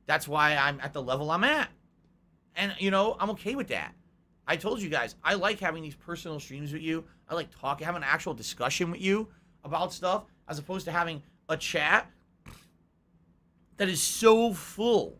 that's why I'm at the level I'm at. And, you know, I'm okay with that. I told you guys, I like having these personal streams with you. I like having an actual discussion with you about stuff, as opposed to having a chat that is so full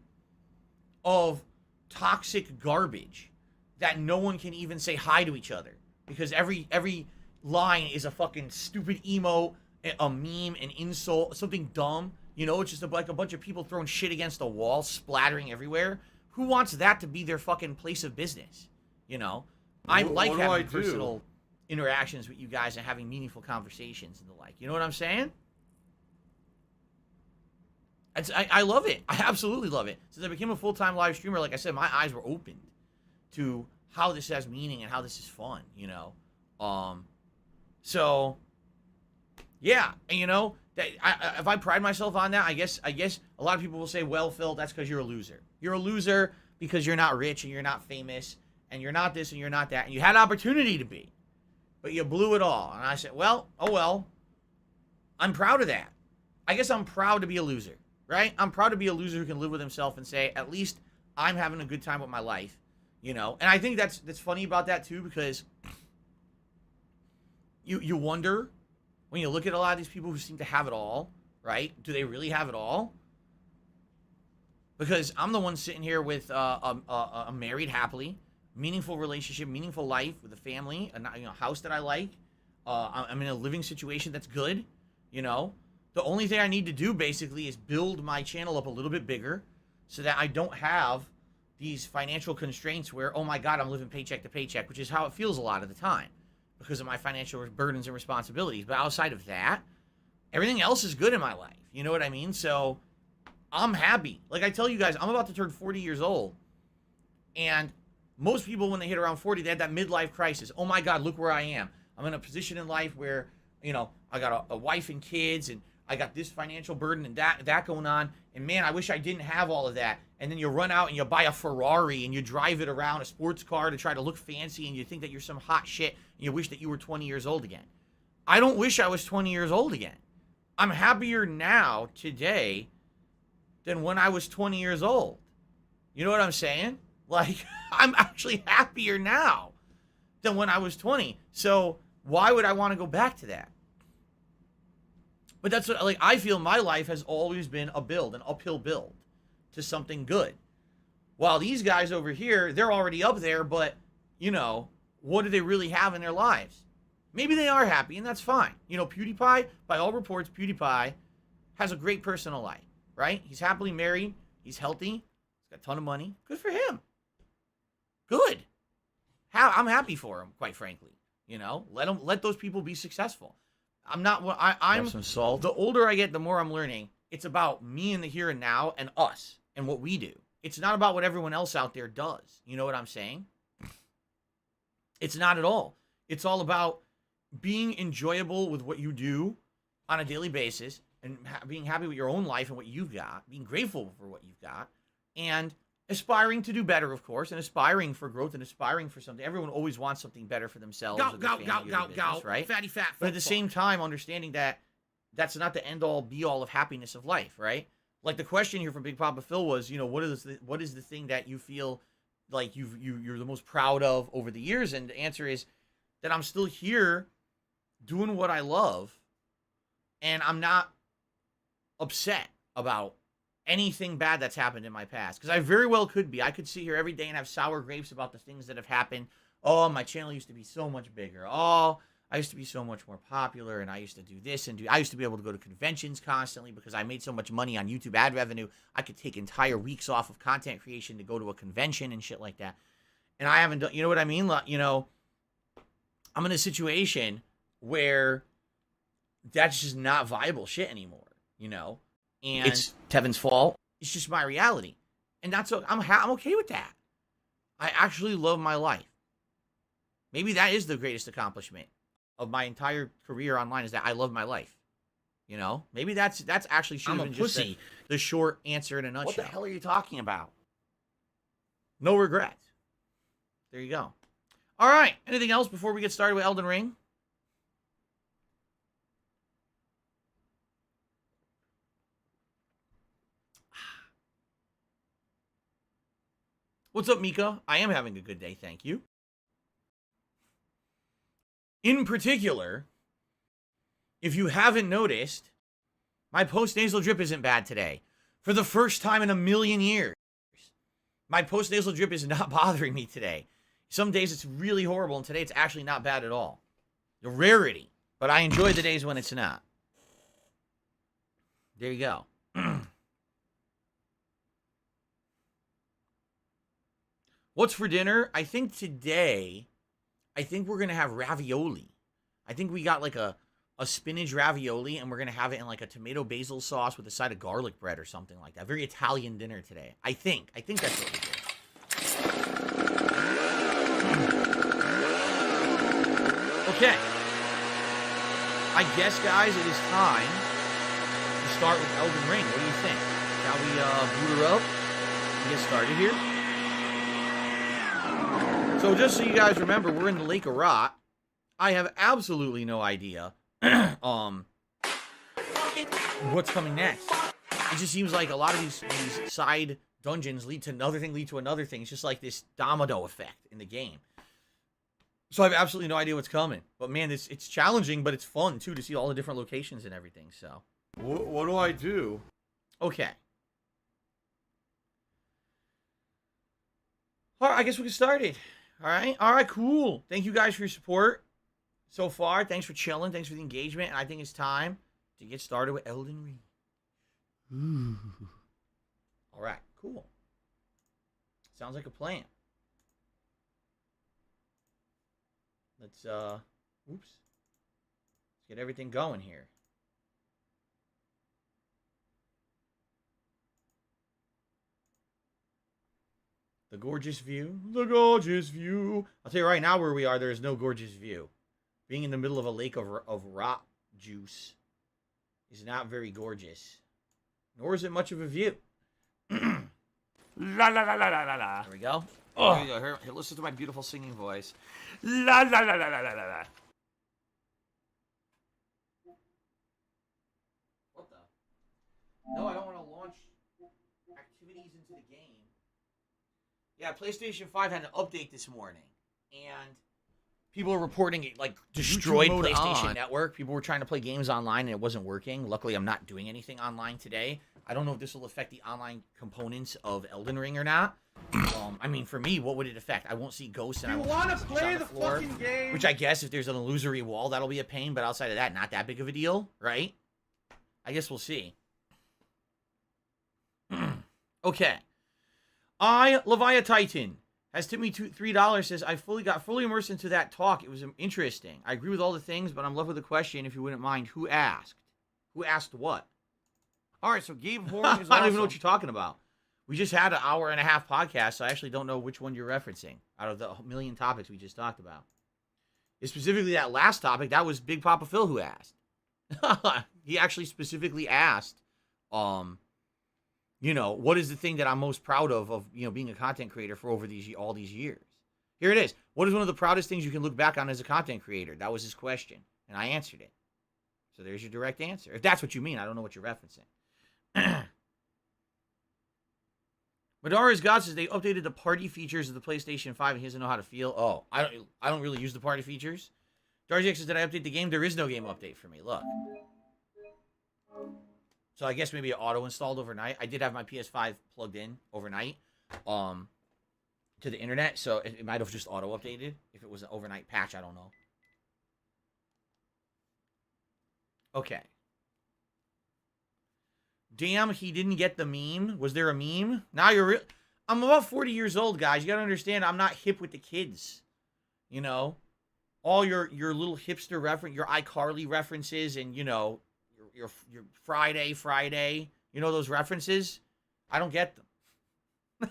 of toxic garbage that no one can even say hi to each other. Because every line is a fucking stupid emo, a meme, an insult, something dumb. You know, it's just like a bunch of people throwing shit against a wall, splattering everywhere. Who wants that to be their fucking place of business? You know, I like having personal interactions with you guys and having meaningful conversations and the like. You know what I'm saying? I love it. I absolutely love it. Since I became a full-time live streamer, like I said, my eyes were opened to how this has meaning and how this is fun, you know? So, yeah, and you know, if I pride myself on that, I guess a lot of people will say, well, Phil, that's because you're a loser. You're a loser because you're not rich and you're not famous and you're not this and you're not that, and you had opportunity to be, but you blew it all. And I said, well, oh well, I'm proud of that. I guess I'm proud to be a loser, right? I'm proud to be a loser who can live with himself and say, at least I'm having a good time with my life, you know? And I think that's funny about that too, because you wonder, when you look at a lot of these people who seem to have it all, right? Do they really have it all? Because I'm the one sitting here with a married happily, meaningful relationship, meaningful life with a family, a house that I like. I'm in a living situation that's good, you know? The only thing I need to do basically is build my channel up a little bit bigger so that I don't have these financial constraints where, oh my God, I'm living paycheck to paycheck, which is how it feels a lot of the time because of my financial burdens and responsibilities. But outside of that, everything else is good in my life. You know what I mean? So I'm happy. Like I tell you guys, I'm about to turn 40 years old. And most people, when they hit around 40, they have that midlife crisis. Oh my God, look where I am. I'm in a position in life where, you know, I got a wife and kids, and I got this financial burden and that going on. And man, I wish I didn't have all of that. And then you run out and you buy a Ferrari and you drive it around, a sports car, to try to look fancy, and you think that you're some hot shit, and you wish that you were 20 years old again. I don't wish I was 20 years old again. I'm happier now, today, than when I was 20 years old. You know what I'm saying? Like, I'm actually happier now than when I was 20. So why would I want to go back to that? But that's what, like, I feel my life has always been a build, an uphill build to something good. While these guys over here, they're already up there, but, you know, what do they really have in their lives? Maybe they are happy, and that's fine. You know, PewDiePie, by all reports, PewDiePie has a great personal life, right? He's happily married. He's healthy. He's got a ton of money. Good for him. Good. I'm happy for him, quite frankly. You know, let those people be successful. I'm not. I'm Some salt. The older I get, the more I'm learning. It's about me in the here and now and us and what we do. It's not about what everyone else out there does. You know what I'm saying? It's not at all. It's all about being enjoyable with what you do on a daily basis and being happy with your own life and what you've got, being grateful for what you've got, and aspiring to do better, of course, and aspiring for growth and aspiring for something. Everyone always wants something better for themselves. Go, Right? Fatty fat. But at the same time, understanding that that's not the end all be all of happiness of life, right? Like the question here from Big Papa Phil was, what is the thing that you feel like you're the most proud of over the years? And the answer is that I'm still here doing what I love, and I'm not upset about anything bad that's happened in my past, because I very well could be. I could sit here every day and have sour grapes about the things that have happened. Oh, my channel used to be so much bigger. Oh, I used to be so much more popular, and I used to do this and I used to be able to go to conventions constantly because I made so much money on YouTube ad revenue. I could take entire weeks off of content creation to go to a convention and shit like that. And I haven't done, you know what I mean? I'm in a situation where that's just not viable shit anymore, And It's Tevin's fault. it's just my reality. And I'm okay with that. I actually love my life. Maybe that is the greatest accomplishment of my entire career online, is that I love my life. Maybe that's actually should I'm have a been just pussy. the short answer in a nutshell. What the hell are you talking about? No regrets. There you go. All right. Anything else before we get started with Elden Ring? What's up, Mika? I am having a good day, thank you. In particular, if you haven't noticed, my post-nasal drip isn't bad today. For the first time in a million years, my post-nasal drip is not bothering me today. Some days it's really horrible, and today it's actually not bad at all. A rarity, but I enjoy the days when it's not. There you go. What's for dinner? I think today, we're going to have ravioli. I think we got like a spinach ravioli, and we're going to have it in like a tomato basil sauce with a side of garlic bread or something like that. Very Italian dinner today. I think that's what we do. Okay. I guess, guys, it is time to start with Elden Ring. What do you think? Shall we boot her up and get started here? So just so you guys remember, we're in the Lake of Rot. I have absolutely no idea what's coming next. It just seems like a lot of these side dungeons lead to another thing, It's just like this domino effect in the game. So I have absolutely no idea what's coming. But man, it's challenging, but it's fun too to see all the different locations and everything. So what do I do? Okay. All right, I guess we can start it. All right, cool. Thank you guys for your support so far. Thanks for chilling. Thanks for the engagement. And I think it's time to get started with Elden Ring. Ooh. All right, cool. Sounds like a plan. Let's get everything going here. The gorgeous view. The gorgeous view. I'll tell you right now where we are, there is no gorgeous view. Being in the middle of a lake of rot juice is not very gorgeous. Nor is it much of a view. La la la la la la la. There we go. Oh. Here you go. Here, listen to my beautiful singing voice. La la la la la la la. What the? No, I don't want to launch activities into the game. Yeah, PlayStation 5 had an update this morning, and people are reporting it like destroyed PlayStation Network. People were trying to play games online and it wasn't working. Luckily, I'm not doing anything online today. I don't know if this will affect the online components of Elden Ring or not. I mean, for me, what would it affect? I won't see ghosts and I won't see play on the floor, fucking game. Which I guess if there's an illusory wall, that'll be a pain. But outside of that, not that big of a deal, right? I guess we'll see. Okay. I, Leviathan, Has tipped me $3. Says I got fully immersed into that talk. It was interesting. I agree with all the things, but I'm left with a question. If you wouldn't mind, who asked? Who asked what? All right, so Gabe Horn is. I don't even know what you're talking about. We just had an hour and a half podcast, so I actually don't know which one you're referencing out of the million topics we just talked about. Specifically, that last topic, that was Big Papa Phil who asked. He actually specifically asked, you know, what is the thing that I'm most proud of, you know, being a content creator for over all these years? Here it is. What is one of the proudest things you can look back on as a content creator? That was his question, and I answered it. So there's your direct answer. If that's what you mean, I don't know what you're referencing. Madara's God says they updated the party features of the PlayStation 5 and he doesn't know how to feel. Oh, I don't really use the party features. Darzik says, did I update the game? There is no game update for me. Look. So I guess maybe it auto-installed overnight. I did have my PS5 plugged in overnight to the internet, so it might have just auto-updated. If it was an overnight patch, I don't know. Okay. Damn, he didn't get the meme. Was there a meme? Now you're real. I'm about 40 years old, guys. You gotta understand, I'm not hip with the kids. You know? All your little hipster reference, your iCarly references, and, you know, your Friday, you know those references? I don't get them.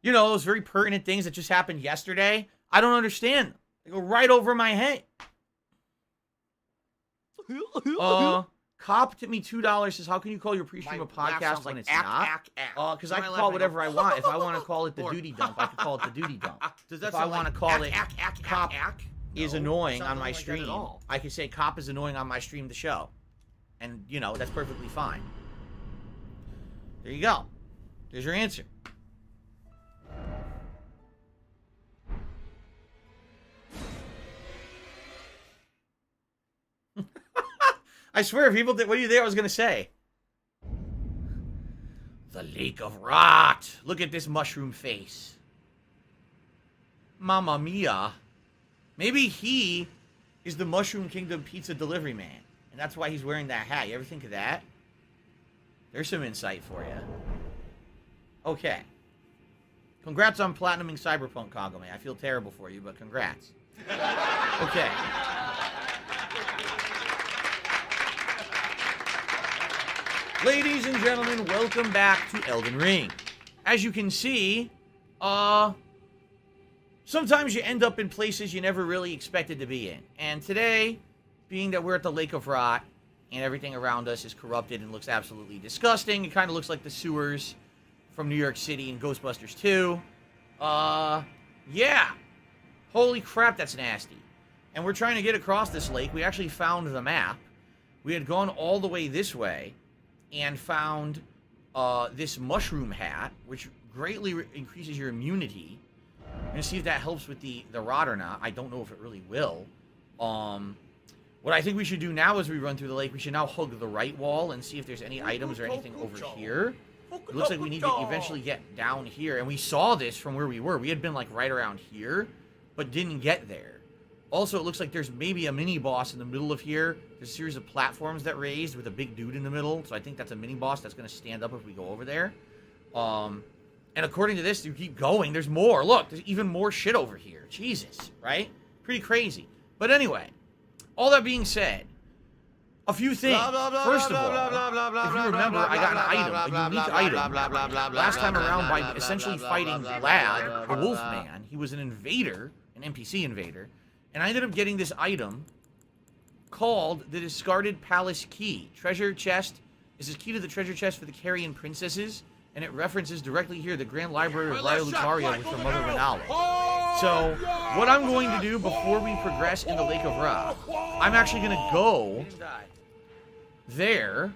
You know, those very pertinent things that just happened yesterday. I don't understand them. They go right over my head. Cop tipped me $2. Says, how can you call your pre-stream a podcast when it's not? Because I can call whatever I want. If I want to call it the duty dump, I can call it the duty dump. If I want to call it cop is annoying on my stream, I can say cop is annoying on my stream the show. And, you know, that's perfectly fine. There you go. There's your answer. I swear, people, what do you think I was going to say? The Lake of Rot. Look at this mushroom face. Mamma mia. Maybe he is the Mushroom Kingdom pizza delivery man. And that's why he's wearing that hat. You ever think of that? There's some insight for you. Okay. Congrats on platinuming Cyberpunk, Kagome. I feel terrible for you, but congrats. Okay. Ladies and gentlemen, welcome back to Elden Ring. As you can see, sometimes you end up in places you never really expected to be in. And today, being that we're at the Lake of Rot, and everything around us is corrupted and looks absolutely disgusting, it kind of looks like the sewers from New York City in Ghostbusters 2. Yeah. Holy crap, that's nasty. And we're trying to get across this lake. We actually found the map. We had gone all the way this way, and found this mushroom hat, which greatly increases your immunity. I'm going to see if that helps with the rot or not. I don't know if it really will. What I think we should do now as we run through the lake, we should now hug the right wall and see if there's any items or anything over here. It looks like we need to eventually get down here. And we saw this from where we were. We had been like right around here, but didn't get there. Also, it looks like there's maybe a mini-boss in the middle of here. There's a series of platforms that raised with a big dude in the middle. So I think that's a mini-boss that's going to stand up if we go over there. And according to this, you keep going. There's more. Look, there's even more shit over here. Jesus, right? Pretty crazy. But anyway, all that being said, a few things. First of all, if you remember, I got an item, a unique item. Last time around by essentially fighting Vlad, the Wolfman. He was an invader, an NPC invader. And I ended up getting this item called the Discarded Palace Key. Treasure chest is a key to the treasure chest for the Carrion princesses, and it references directly here the Grand Library of Raya Lucaria with her mother Renala. So, what I'm going to do before we progress in the Lake of Ra, I'm actually going to go there,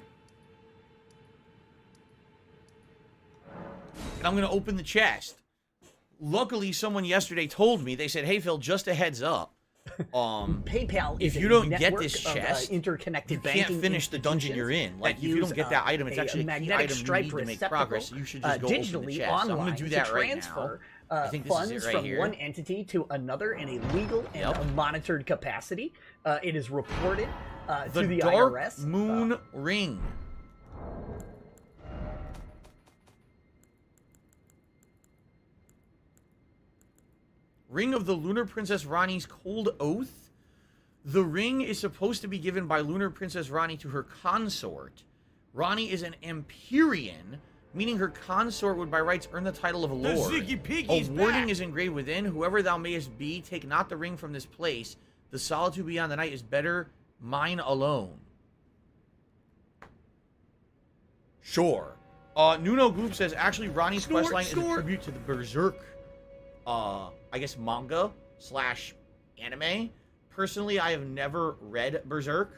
and I'm going to open the chest. Luckily, someone yesterday told me, they said, hey Phil, just a heads up. PayPal if you don't get this chest, interconnected you can't finish the dungeon you're in. Like, if you don't get that item, it's actually a key item you need to make progress, so you should just go open the chest. So I'm going to do that right now. I think this is it right from here. One entity to another in a legal and a monitored capacity. It is reported to the Dark IRS. Moon Ring. Ring of the Lunar Princess Ronnie's Cold Oath. The ring is supposed to be given by Lunar Princess Ronnie to her consort. Ronnie is an Empyrean, meaning her consort would by rights earn the title of a lord. A warning is engraved within. Whoever thou mayest be, take not the ring from this place. The solitude beyond the night is better mine alone. Sure. Nuno Goop says, actually, Ronnie's questline is a tribute to the Berserk, I guess, manga / anime. Personally, I have never read Berserk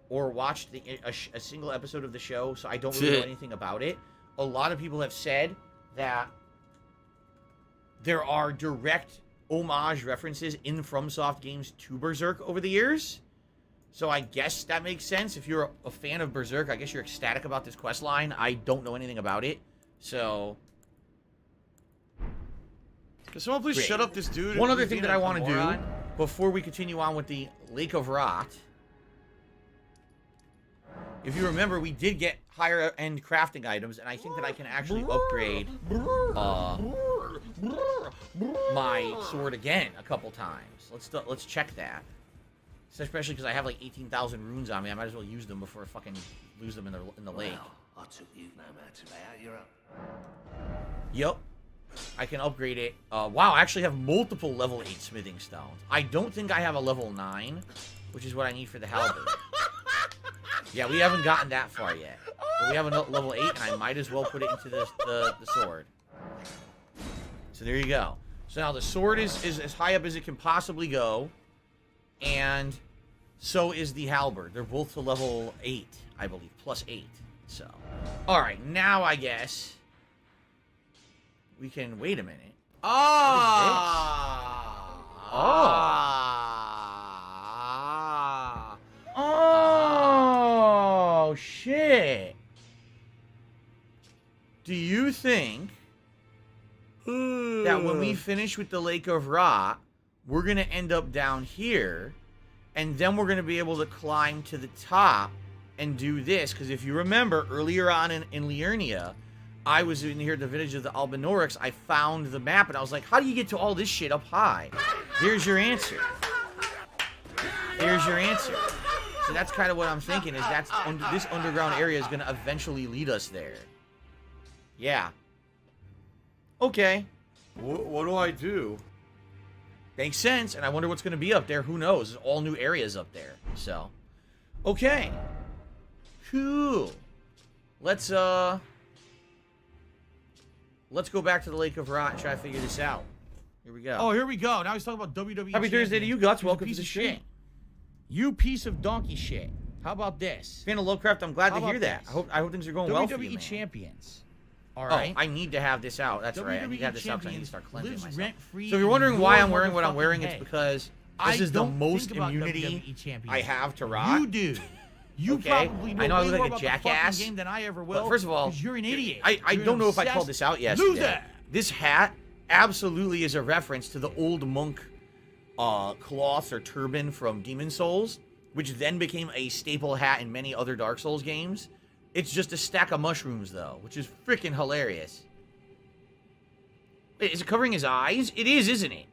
or watched a single episode of the show, so I don't really know anything about it. A lot of people have said that there are direct homage references in FromSoft games to Berserk over the years. So I guess that makes sense. If you're a fan of Berserk, I guess you're ecstatic about this questline. I don't know anything about it, so... Can someone please shut up this dude? One other thing that I want to do before we continue on with the Lake of Rot. If you remember, we did get higher end crafting items, and I think that I can actually upgrade my sword again a couple times. Let's check that. Especially because I have like 18,000 runes on me. I might as well use them before I fucking lose them in the lake. I took you no matter how you're up. Yep. I can upgrade it. Wow, I actually have multiple level 8 smithing stones. I don't think I have a level 9, which is what I need for the halberd. Yeah, we haven't gotten that far yet. But we have a level 8, and I might as well put it into the sword. So there you go. So now the sword is as high up as it can possibly go. And so is the halberd. They're both to level 8, I believe. Plus 8. So, alright, now I guess we can... Wait a minute. Oh, shit. Do you think that when we finish with the Lake of Rot, we're going to end up down here, and then we're going to be able to climb to the top and do this? Because if you remember, earlier on in Liurnia, I was in here at the village of the Albinorics. I found the map, and I was like, how do you get to all this shit up high? Here's your answer. Here's your answer. So that's kind of what I'm thinking, is this underground area is going to eventually lead us there. Yeah. Okay. What do I do? Makes sense, and I wonder what's going to be up there. Who knows? There's all new areas up there. So, okay. Cool. Let's go back to the Lake of Rot and try to figure this out. Here we go. Oh, here we go. Now he's talking about WWE. Happy Thursday to you, Guts. Welcome to piece the of show. shit. You piece of donkey shit. How about this? Fan of Lovecraft, I'm glad How to hear about that. this? I hope things are going well for you, WWE man. champions. All Oh, right. I need to have this out. That's right. I need to have WWE this out because I need to champions start cleansing lives myself. rent-free So if you're in wondering why your I'm wearing what I'm wearing, motherfucking it's head. because I this is the don't most think about immunity WWE champions. I have to Rot. You do. You Okay. probably know I know I way look like more a about jackass, the fucking game than I ever will. But first of all, 'cause you're an idiot. I You're don't an know if I called obsessed this out yesterday. loser. This hat absolutely is a reference to the old monk cloth or turban from Demon Souls, which then became a staple hat in many other Dark Souls games. It's just a stack of mushrooms, though, which is freaking hilarious. Wait, is it covering his eyes? It is, isn't it?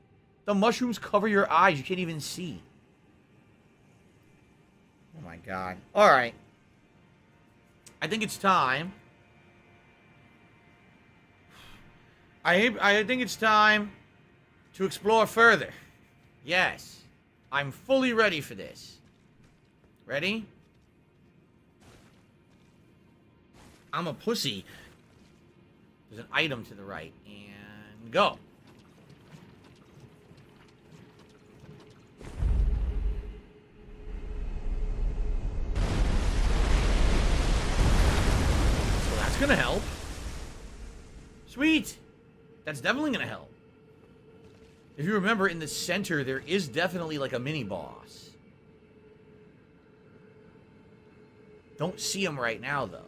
The mushrooms cover your eyes. You can't even see. Oh, my God. All right. I think it's time. I think it's time to explore further. Yes. I'm fully ready for this. Ready? I'm a pussy. There's an item to the right. And go. So that's gonna help. Sweet. That's definitely gonna help. If you remember, in the center, there is definitely like a mini-boss. Don't see him right now, though.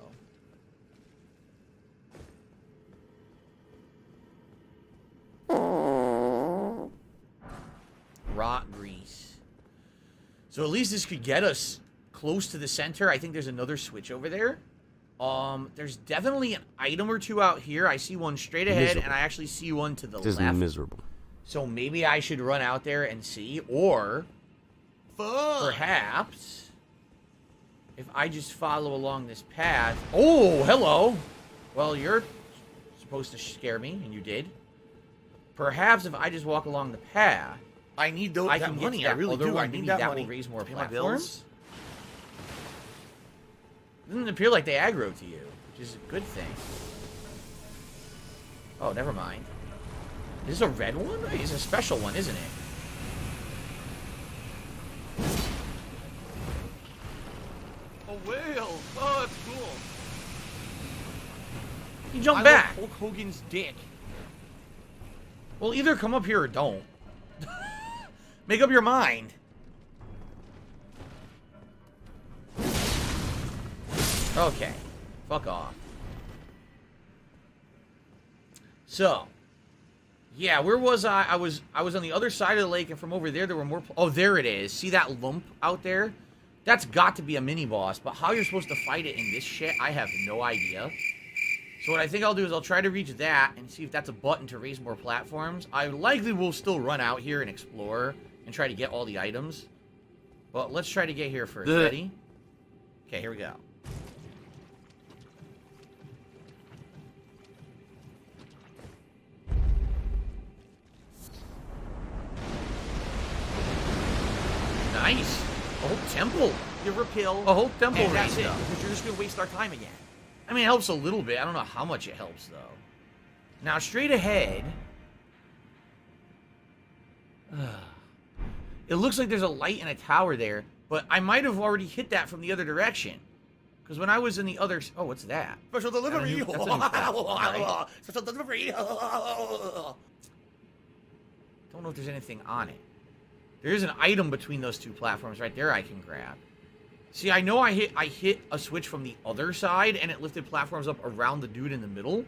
Rot grease. So at least this could get us close to the center. I think there's another switch over there. There's definitely an item or two out here. I see one straight ahead, and I actually see one to the This is left. miserable. So maybe I should run out there and see, or perhaps if I just follow along this path. Oh, hello. Well, you're supposed to scare me, and you did. Perhaps if I just walk along the path, I need I that can get money. to that I really other do. one. I Maybe need that that money. will raise more Pay my platforms. bills. Doesn't appear like they aggro to you, which is a good thing. Oh, never mind. Is this a red one? It's a special one, isn't it? A whale. Oh, that's cool. You jump I back. love Hulk Hogan's dick. Well, either come up here or don't. Make up your mind. Okay. Fuck off. So. Yeah, where was I? I was on the other side of the lake, and from over there were more... Oh, there it is. See that lump out there? That's got to be a mini-boss, but how you're supposed to fight it in this shit, I have no idea. So what I think I'll do is I'll try to reach that and see if that's a button to raise more platforms. I likely will still run out here and explore and try to get all the items. But let's try to get here first. Ready? Okay, here we go. Nice. A whole temple. You repeal. A whole temple and that's raised it. up. Because you're just going to waste our time again. I mean, it helps a little bit. I don't know how much it helps, though. Now, straight ahead... it looks like there's a light and a tower there, but I might have already hit that from the other direction. Because when I was in the other... Oh, what's that? Special delivery. That's a new right? Special delivery. Don't know if there's anything on it. There is an item between those two platforms right there I can grab. See, I know I hit a switch from the other side, and it lifted platforms up around the dude in the middle.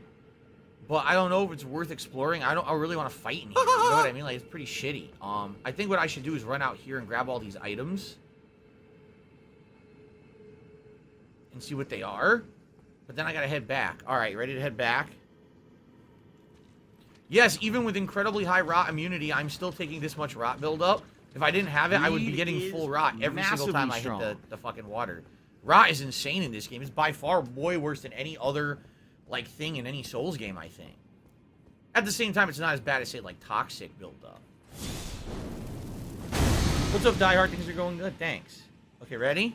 But I don't know if it's worth exploring. I really want to fight in here. You know what I mean? Like, it's pretty shitty. I think what I should do is run out here and grab all these items. And see what they are. But then I gotta head back. Alright, ready to head back? Yes, even with incredibly high rot immunity, I'm still taking this much rot buildup. If I didn't have it, I would be getting full rot every single time I hit the fucking water. Rot is insane in this game. It's by far way worse than any other, like, thing in any Souls game, I think. At the same time, it's not as bad as, say, like, toxic buildup. What's up, Die Hard? Things are going good. Thanks. Okay, ready?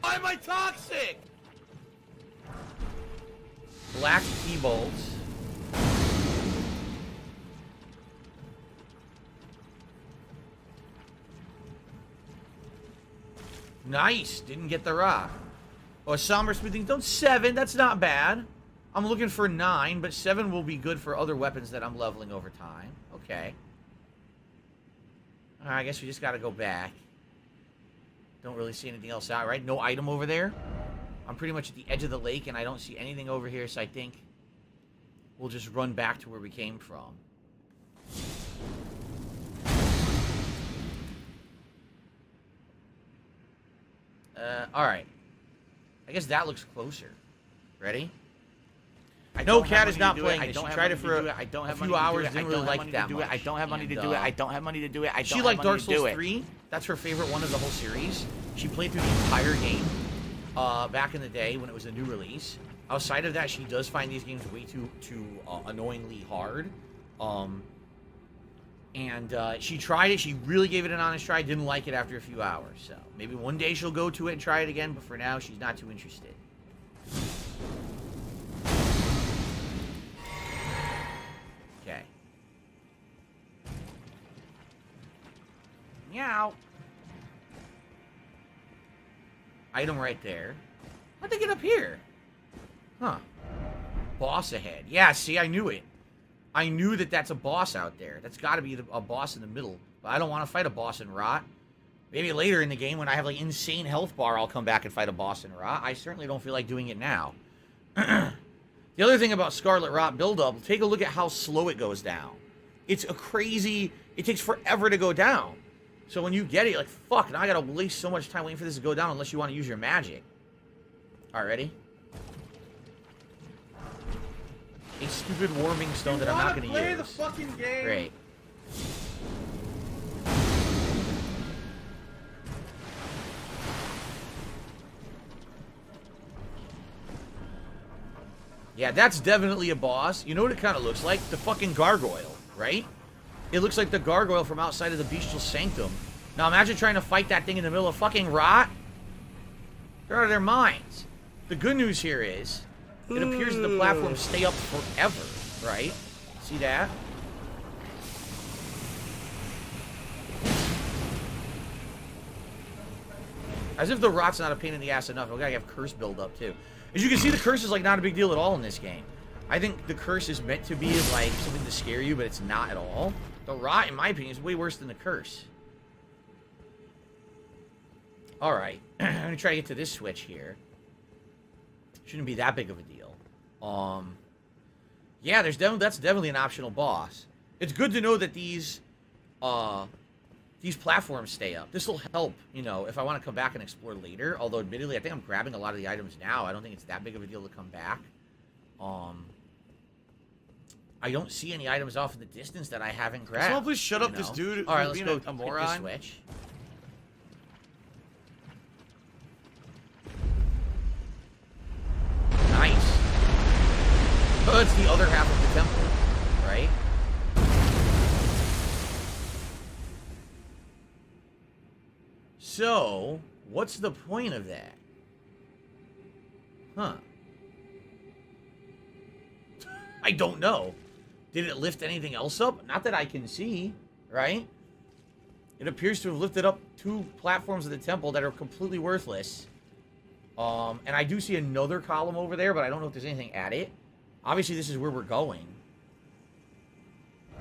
Why am I toxic? Black key bolts. Nice. Didn't get the rock. Oh, somber smoothing stone 7. That's not bad. I'm looking for 9, but 7 will be good for other weapons that I'm leveling over time. Okay. Alright, I guess we just gotta go back. Don't really see anything else out, right? No item over there. I'm pretty much at the edge of the lake, and I don't see anything over here, so I think we'll just run back to where we came from. Alright. I guess that looks closer. Ready? No, Cat is not playing this. She tried it for a few hours, didn't really like it that much. I don't have money to do it. I don't have money to do it. I don't She have liked money Dark to do Souls it. 3. That's her favorite one of the whole series. She played through the entire game back in the day when it was a new release. Outside of that, she does find these games way too annoyingly hard. She tried it. She really gave it an honest try. Didn't like it after a few hours. So maybe one day she'll go to it and try it again. But for now, she's not too interested. Okay. Meow. Item right there. How'd they get up here? Huh. Boss ahead. Yeah, see, I knew it. I knew that that's a boss out there. That's got to be a boss in the middle. But I don't want to fight a boss in Rot. Maybe later in the game when I have, like, insane health bar, I'll come back and fight a boss in Rot. I certainly don't feel like doing it now. The other thing about Scarlet Rot buildup, take a look at how slow it goes down. It's a crazy... It takes forever to go down. So when you get it, you're like, fuck, now I gotta waste so much time waiting for this to go down unless you want to use your magic. Alright, ready? stupid warming stone that I'm not going to use. The fucking game. Great. Yeah, that's definitely a boss. You know what it kind of looks like? The fucking gargoyle, right? It looks like the gargoyle from outside of the Bestial Sanctum. Now imagine trying to fight that thing in the middle of fucking rot. They're out of their minds. The good news here is, it appears that the platforms stay up forever, right? See that? As if the rot's not a pain in the ass enough. We gotta have curse build up too. As you can see, the curse is like not a big deal at all in this game. I think the curse is meant to be like something to scare you, but it's not at all. The rot, in my opinion, is way worse than the curse. Alright. I'm gonna try to get to this switch here. Shouldn't be that big of a deal. Yeah, that's definitely an optional boss. It's good to know that these platforms stay up. This will help, you know, if I want to come back and explore later. Although, admittedly, I think I'm grabbing a lot of the items now. I don't think it's that big of a deal to come back. I don't see any items off in the distance that I haven't grabbed. Someone please shut up this dude. All right, let's go a moron. hit the switch. Nice. Oh, it's the other half of the temple, right? So, what's the point of that? Huh. I don't know. Did it lift anything else up? Not that I can see, right? It appears to have lifted up 2 platforms of the temple that are completely worthless. And I do see another column over there, but I don't know if there's anything at it. Obviously, this is where we're going.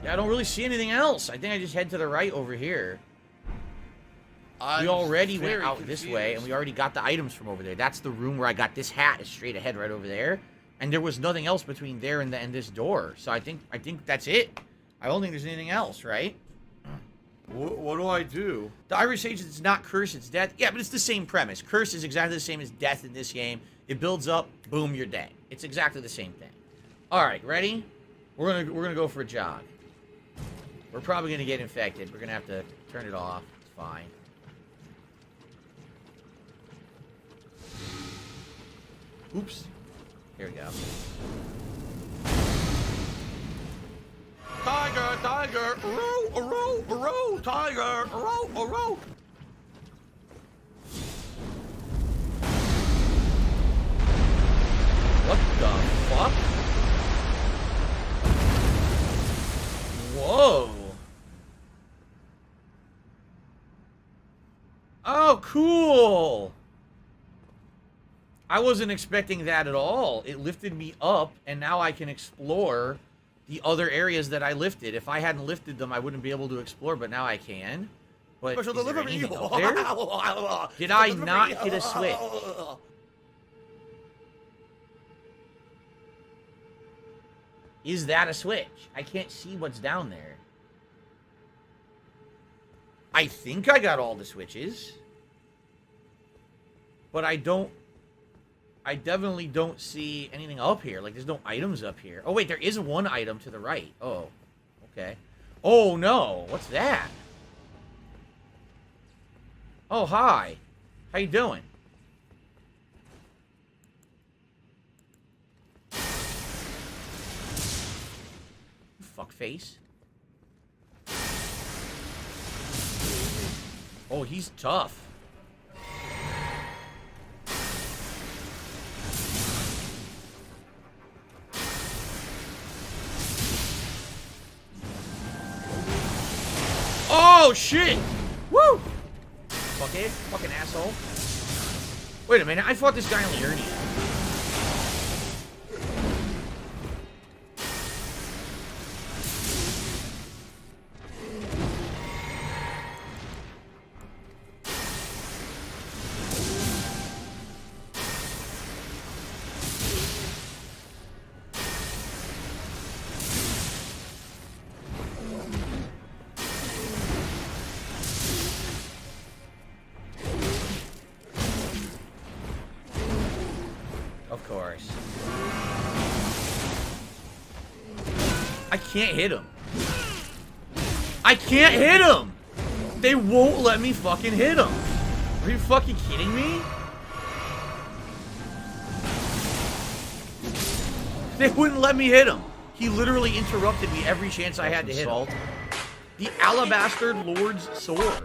Yeah, I don't really see anything else. I think I just head to the right over here. We already went out this way, and we already got the items from over there. That's the room where I got this hat. Is straight ahead right over there. And there was nothing else between there and this door. So I think that's it. I don't think there's anything else, right? What do I do? The Irish Sage is not curse, it's death. Yeah, but it's the same premise. Curse is exactly the same as death in this game. It builds up, boom, you're dead. It's exactly the same thing. All right, ready? We're gonna go for a jog. We're probably gonna get infected. We're gonna have to turn it off. It's fine. Oops. Here we go. Tiger, tiger, row, tiger, row. What the fuck? Whoa. Oh, cool. I wasn't expecting that at all. It lifted me up, and now I can explore the other areas that I lifted. If I hadn't lifted them, I wouldn't be able to explore, but now I can. But is there anything up there? Did I not hit a switch? Is that a switch? I can't see what's down there. I think I got all the switches. But I definitely don't see anything up here. Like, there's no items up here. Oh, wait, there is one item to the right. Oh, okay. Oh, no. What's that? Oh, hi. How you doing? Fuckface. Oh, he's tough. Oh, shit! Woo! Fuckhead. Fucking asshole. Wait a minute, I fought this guy on Liurnia. I can't hit him. I can't hit him! They won't let me fucking hit him. Are you fucking kidding me? They wouldn't let me hit him. He literally interrupted me every chance I had to hit him. The Alabaster Lord's Sword.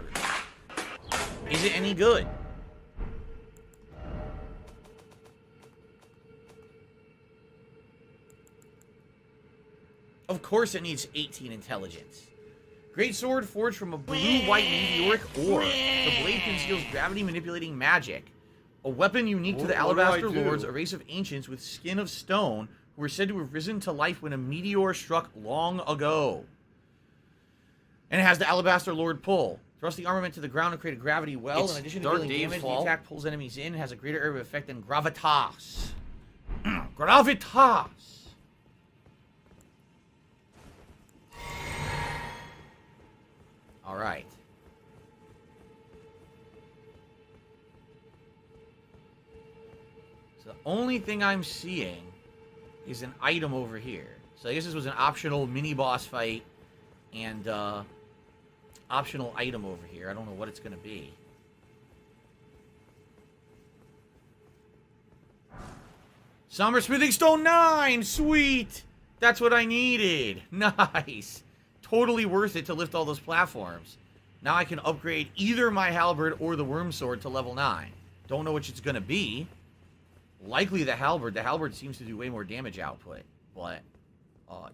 Is it any good? Of course it needs 18 intelligence. Great sword forged from a blue-white meteoric ore. The blade conceals gravity-manipulating magic. A weapon unique to the Alabaster Lords, a race of ancients with skin of stone who were said to have risen to life when a meteor struck long ago. And it has the Alabaster Lord pull. Thrust the armament to the ground and create a gravity well. It's In addition to Dark dealing Days damage, Fall. the attack pulls enemies in and has a greater area of effect than gravitas. Gravitas! Alright. So the only thing I'm seeing is an item over here. So I guess this was an optional mini-boss fight and optional item over here. I don't know what it's going to be. Somber Smithing Stone 9! Sweet! That's what I needed. Nice. Totally worth it to lift all those platforms. Now I can upgrade either my halberd or the worm sword to level 9. Don't know which it's going to be. Likely the halberd. The halberd seems to do way more damage output. But,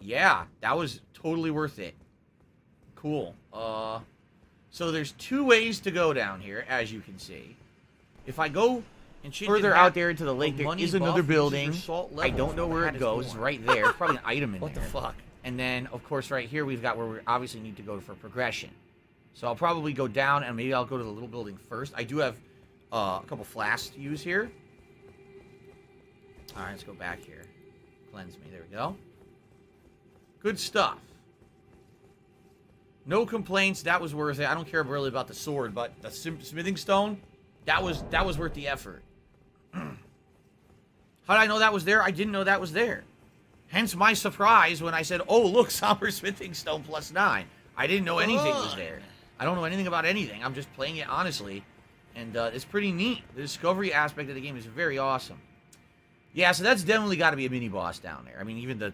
yeah, that was totally worth it. Cool. So there's 2 ways to go down here, as you can see. If I go further out there into the lake, there is another building. I don't know where it goes. It's right there. It's probably an item in there. What the fuck? And then, of course, right here, we've got where we obviously need to go for progression. So I'll probably go down, and maybe I'll go to the little building first. I do have a couple flasks to use here. All right, let's go back here. Cleanse me. There we go. Good stuff. No complaints. That was worth it. I don't care really about the sword, but the smithing stone, that was worth the effort. How did I know that was there? I didn't know that was there. Hence my surprise when I said, oh, look, Somber Smithing Stone +9. I didn't know anything was there. I don't know anything about anything. I'm just playing it honestly. And it's pretty neat. The discovery aspect of the game is very awesome. Yeah, so that's definitely got to be a mini-boss down there. I mean, even the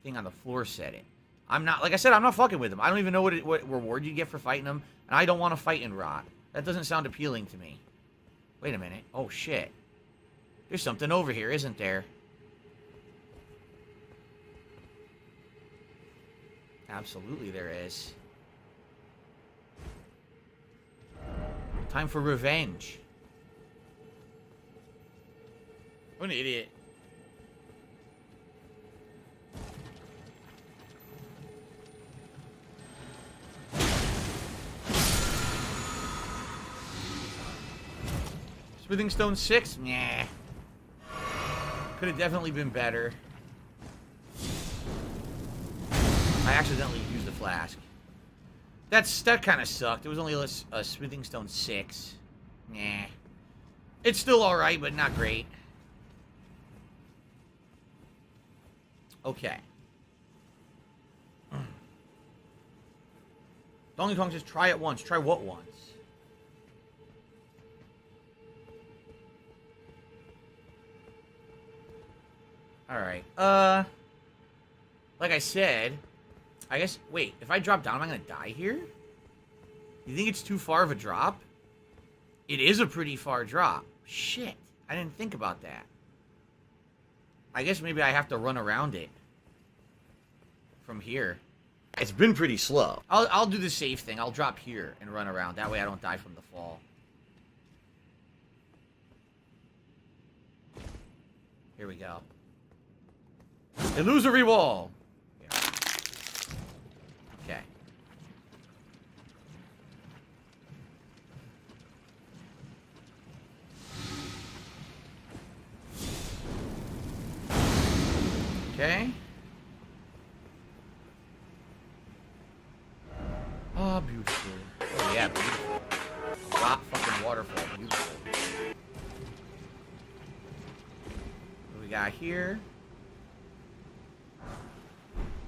thing on the floor said it. I'm not, like I said, I'm not fucking with him. I don't even know what reward you get for fighting him. And I don't want to fight in Rot. That doesn't sound appealing to me. Wait a minute. Oh, shit. There's something over here, isn't there? Absolutely there is. Time for revenge. What an idiot. Smithing Stone 6? Nah. Could have definitely been better. I accidentally used the flask. That kind of sucked. It was only a Smithing Stone 6. Nah. It's still alright, but not great. Okay. Donkey Kong says, try it once. Try what once? Alright. Like I said, I guess, wait, if I drop down, am I going to die here? You think it's too far of a drop? It is a pretty far drop. Shit, I didn't think about that. I guess maybe I have to run around it from here. It's been pretty slow. I'll do the safe thing. I'll drop here and run around. That way I don't die from the fall. Here we go. Illusory wall. Here. Okay. Okay. Oh, beautiful. Oh, yeah, beautiful. Rock fucking waterfall. Beautiful. What do we got here?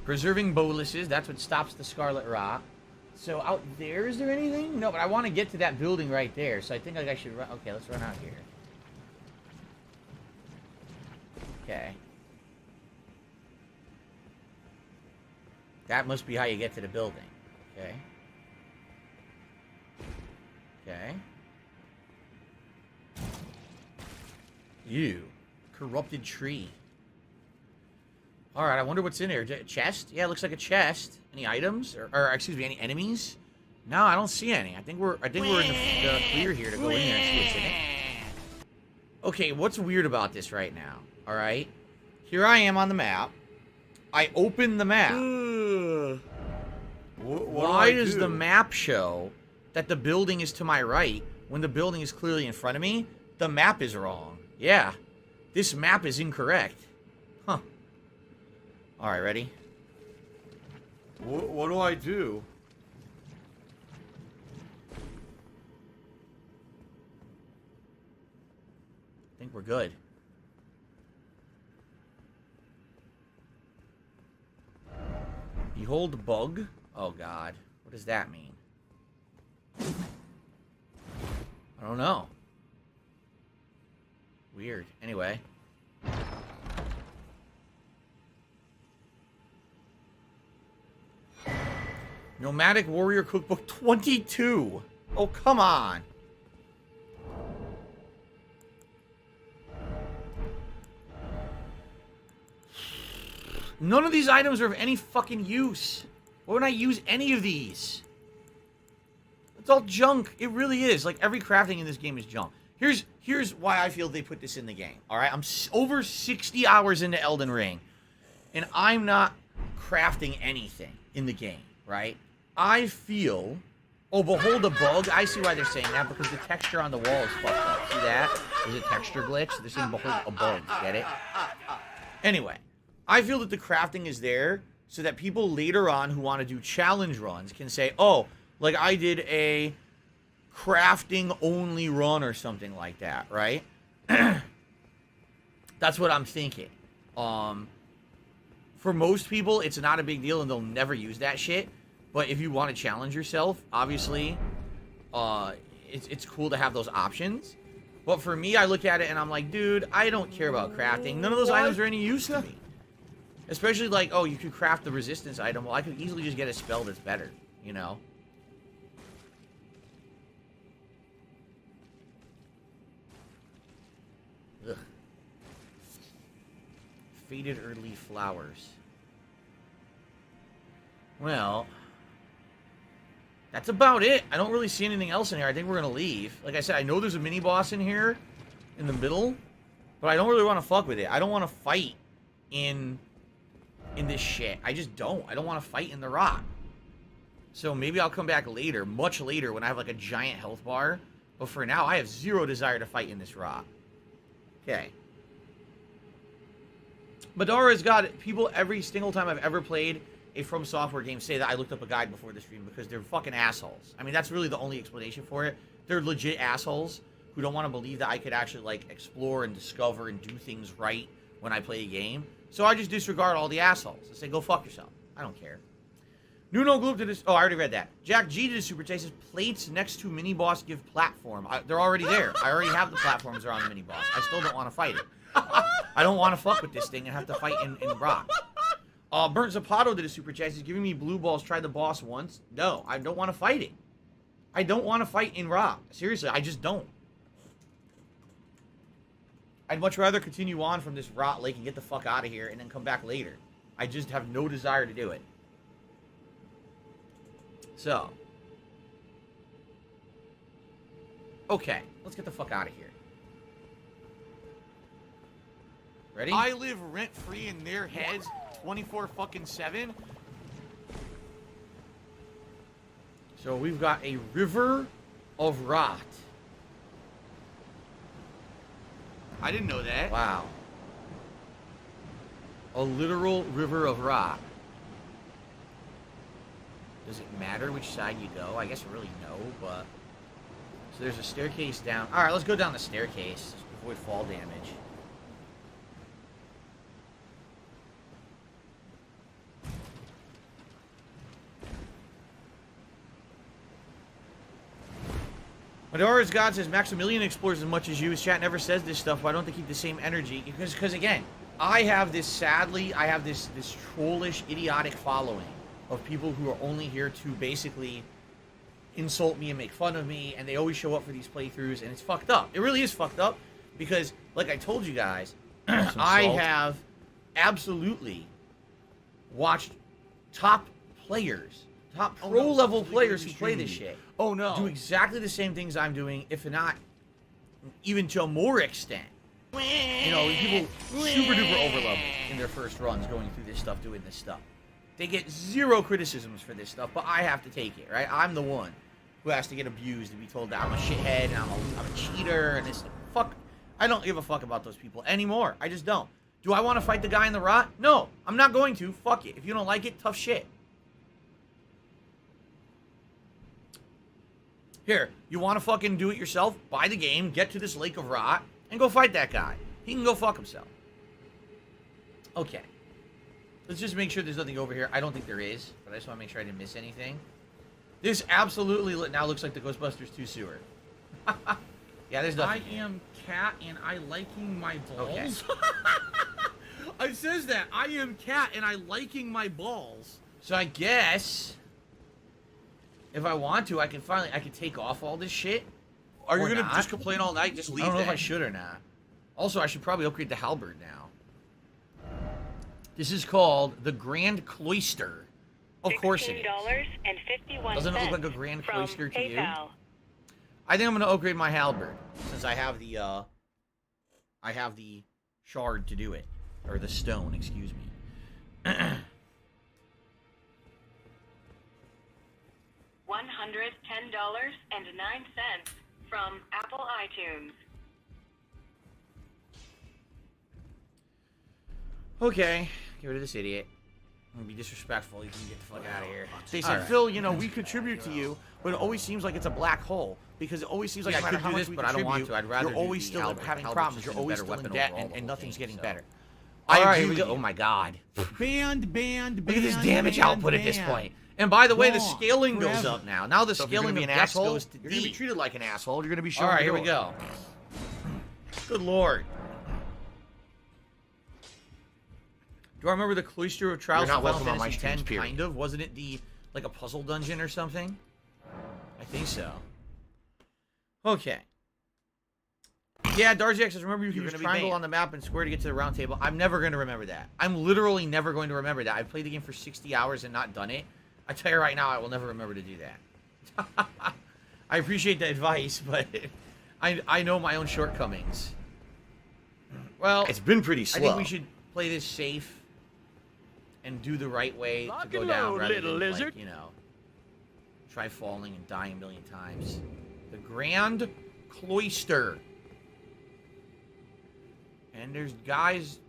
Preserving boluses. That's what stops the scarlet rot. So out there, is there anything? No, but I want to get to that building right there. So I think like I should run. Okay, let's run out here. Okay. That must be how you get to the building. Okay. Okay. Ew. Corrupted tree. Alright, I wonder what's in there. Chest? Yeah, it looks like a chest. Any items? Or excuse me, any enemies? No, I don't see any. I think we're in the clear here to go in there and see what's in it. Okay, what's weird about this right now? Alright. Here I am on the map. I open the map. Why does the map show that the building is to my right when the building is clearly in front of me? The map is wrong. Yeah. This map is incorrect. Huh. Alright, ready? What do I do? I think we're good. Behold bug? Oh god. What does that mean? I don't know. Weird. Anyway. Nomadic Warrior Cookbook 22. Oh, come on. None of these items are of any fucking use. Why wouldn't I use any of these? It's all junk. It really is. Like, every crafting in this game is junk. Here's why I feel they put this in the game. Alright, I'm over 60 hours into Elden Ring. And I'm not crafting anything in the game, right? I feel... Oh, behold a bug. I see why they're saying that, because the texture on the wall is fucked up. See that? There's a texture glitch. They're saying behold a bug. Get it? Anyway, I feel that the crafting is there so that people later on who want to do challenge runs can say, oh, like I did a crafting only run or something like that, right? That's what I'm thinking. For most people, it's not a big deal and they'll never use that shit. But if you want to challenge yourself, obviously, it's cool to have those options. But for me, I look at it and I'm like, dude, I don't care about crafting. None of those items are any use to me. Especially like, oh, you could craft the resistance item. Well, I could easily just get a spell that's better, you know? Ugh. Faded early flowers. Well... that's about it. I don't really see anything else in here. I think we're going to leave. Like I said, I know there's a mini-boss in here in the middle, but I don't really want to fuck with it. I don't want to fight in this shit. I just don't. I don't want to fight in the rot. So maybe I'll come back later, much later, when I have like a giant health bar. But for now, I have zero desire to fight in this rot. Okay. Madara's got it. People every single time I've ever played a From Software game say that I looked up a guide before the stream because they're fucking assholes. I mean, that's really the only explanation for it. They're legit assholes who don't want to believe that I could actually, like, explore and discover and do things right when I play a game. So I just disregard all the assholes. I say, go fuck yourself. I don't care. Nuno Gloop did this. Oh, I already read that. Jack G did a super chat. Says plates next to mini boss give platform. They're already there. I already have the platforms that are on the mini boss. I still don't want to fight it. I don't want to fuck with this thing and have to fight in rock. Burnt Zapato did a super chat. He's giving me blue balls. Tried the boss once. No, I don't want to fight it. I don't want to fight in rock. Seriously, I just don't. I'd much rather continue on from this rot lake and get the fuck out of here and then come back later. I just have no desire to do it. So. Okay, let's get the fuck out of here. Ready? I live rent-free in their heads 24/7. So we've got a river of rot. I didn't know that. Wow. A literal river of rot. Does it matter which side you go? I guess really no, but... So there's a staircase down. Alright, let's go down the staircase. Avoid fall damage. Fedora's God says Maximilian explores as much as you. His chat never says this stuff. Why don't they keep the same energy? Because again, I have this trollish, idiotic following of people who are only here to basically insult me and make fun of me, and they always show up for these playthroughs, and it's fucked up. It really is fucked up because, like I told you guys, I have absolutely watched top players, top pro-level players who play this shit. Oh no. Do exactly the same things I'm doing, if not even to a more extent. You know, people super duper overlevel in their first runs going through this stuff, doing this stuff. They get zero criticisms for this stuff, but I have to take it, right? I'm the one who has to get abused and be told that I'm a shithead and I'm a cheater and this fuck. I don't give a fuck about those people anymore. I just don't. Do I want to fight the guy in the rot? No, I'm not going to. Fuck it. If you don't like it, tough shit. Here, you want to fucking do it yourself? Buy the game, get to this lake of rot, and go fight that guy. He can go fuck himself. Okay. Let's just make sure there's nothing over here. I don't think there is, but I just want to make sure I didn't miss anything. This absolutely now looks like the Ghostbusters 2 sewer. Yeah, there's nothing. I am Cat and I liking my balls. Okay. It says that. I am Cat and I liking my balls. So I guess if I want to, I can take off all this shit. Are you Or gonna not. just complain all night? Just leave I don't know that? if I should or not. Also, I should probably upgrade the halberd now. This is called the Grand Cloister. Of course it is. $16.51. Doesn't it look like a Grand from Cloister to you? PayPal. I think I'm gonna upgrade my halberd since I have the shard to do it, or the stone, excuse me. $110.09 from Apple iTunes. Okay, get rid of this idiot. I'm gonna be disrespectful. You can get the fuck out of here. They said, All right. Phil, you know, we contribute to you, but it always seems like it's a black hole because it always seems like no I matter could how do much this, we but I don't want contribute, to. I'd rather you're do always the still halberd. having Halberd's problems. just You're a always better still in weapon debt, overall the and whole nothing's thing, getting so. better. I All right, agree here we with go. you. Oh my god. Band. Look at this damage output at this point. And by the way, the Gone. scaling goes Forever. up now. Now the So if you're scaling gonna of be an death asshole, goes to you're gonna be D. treated like an asshole. You're gonna be shown. All right, the here we door. go. Good lord. Do I remember the Cloister of Trials You're not of Final welcome on my Fantasy streams, X? period. Kind of. Wasn't it like a puzzle dungeon or something? I think so. Okay. Yeah, Darcy X says, remember you can use You're gonna be triangle banned. on the map and square to get to the round table. I'm never going to remember that. I'm literally never going to remember that. I've played the game for 60 hours and not done it. I tell you right now, I will never remember to do that. I appreciate the advice, but I know my own shortcomings. Well, It's been pretty slow. I think we should play this safe and do the right way Lock to go and down load, rather little than, lizard. like, you know, try falling and dying a million times. The Grand Cloister. And there's guys...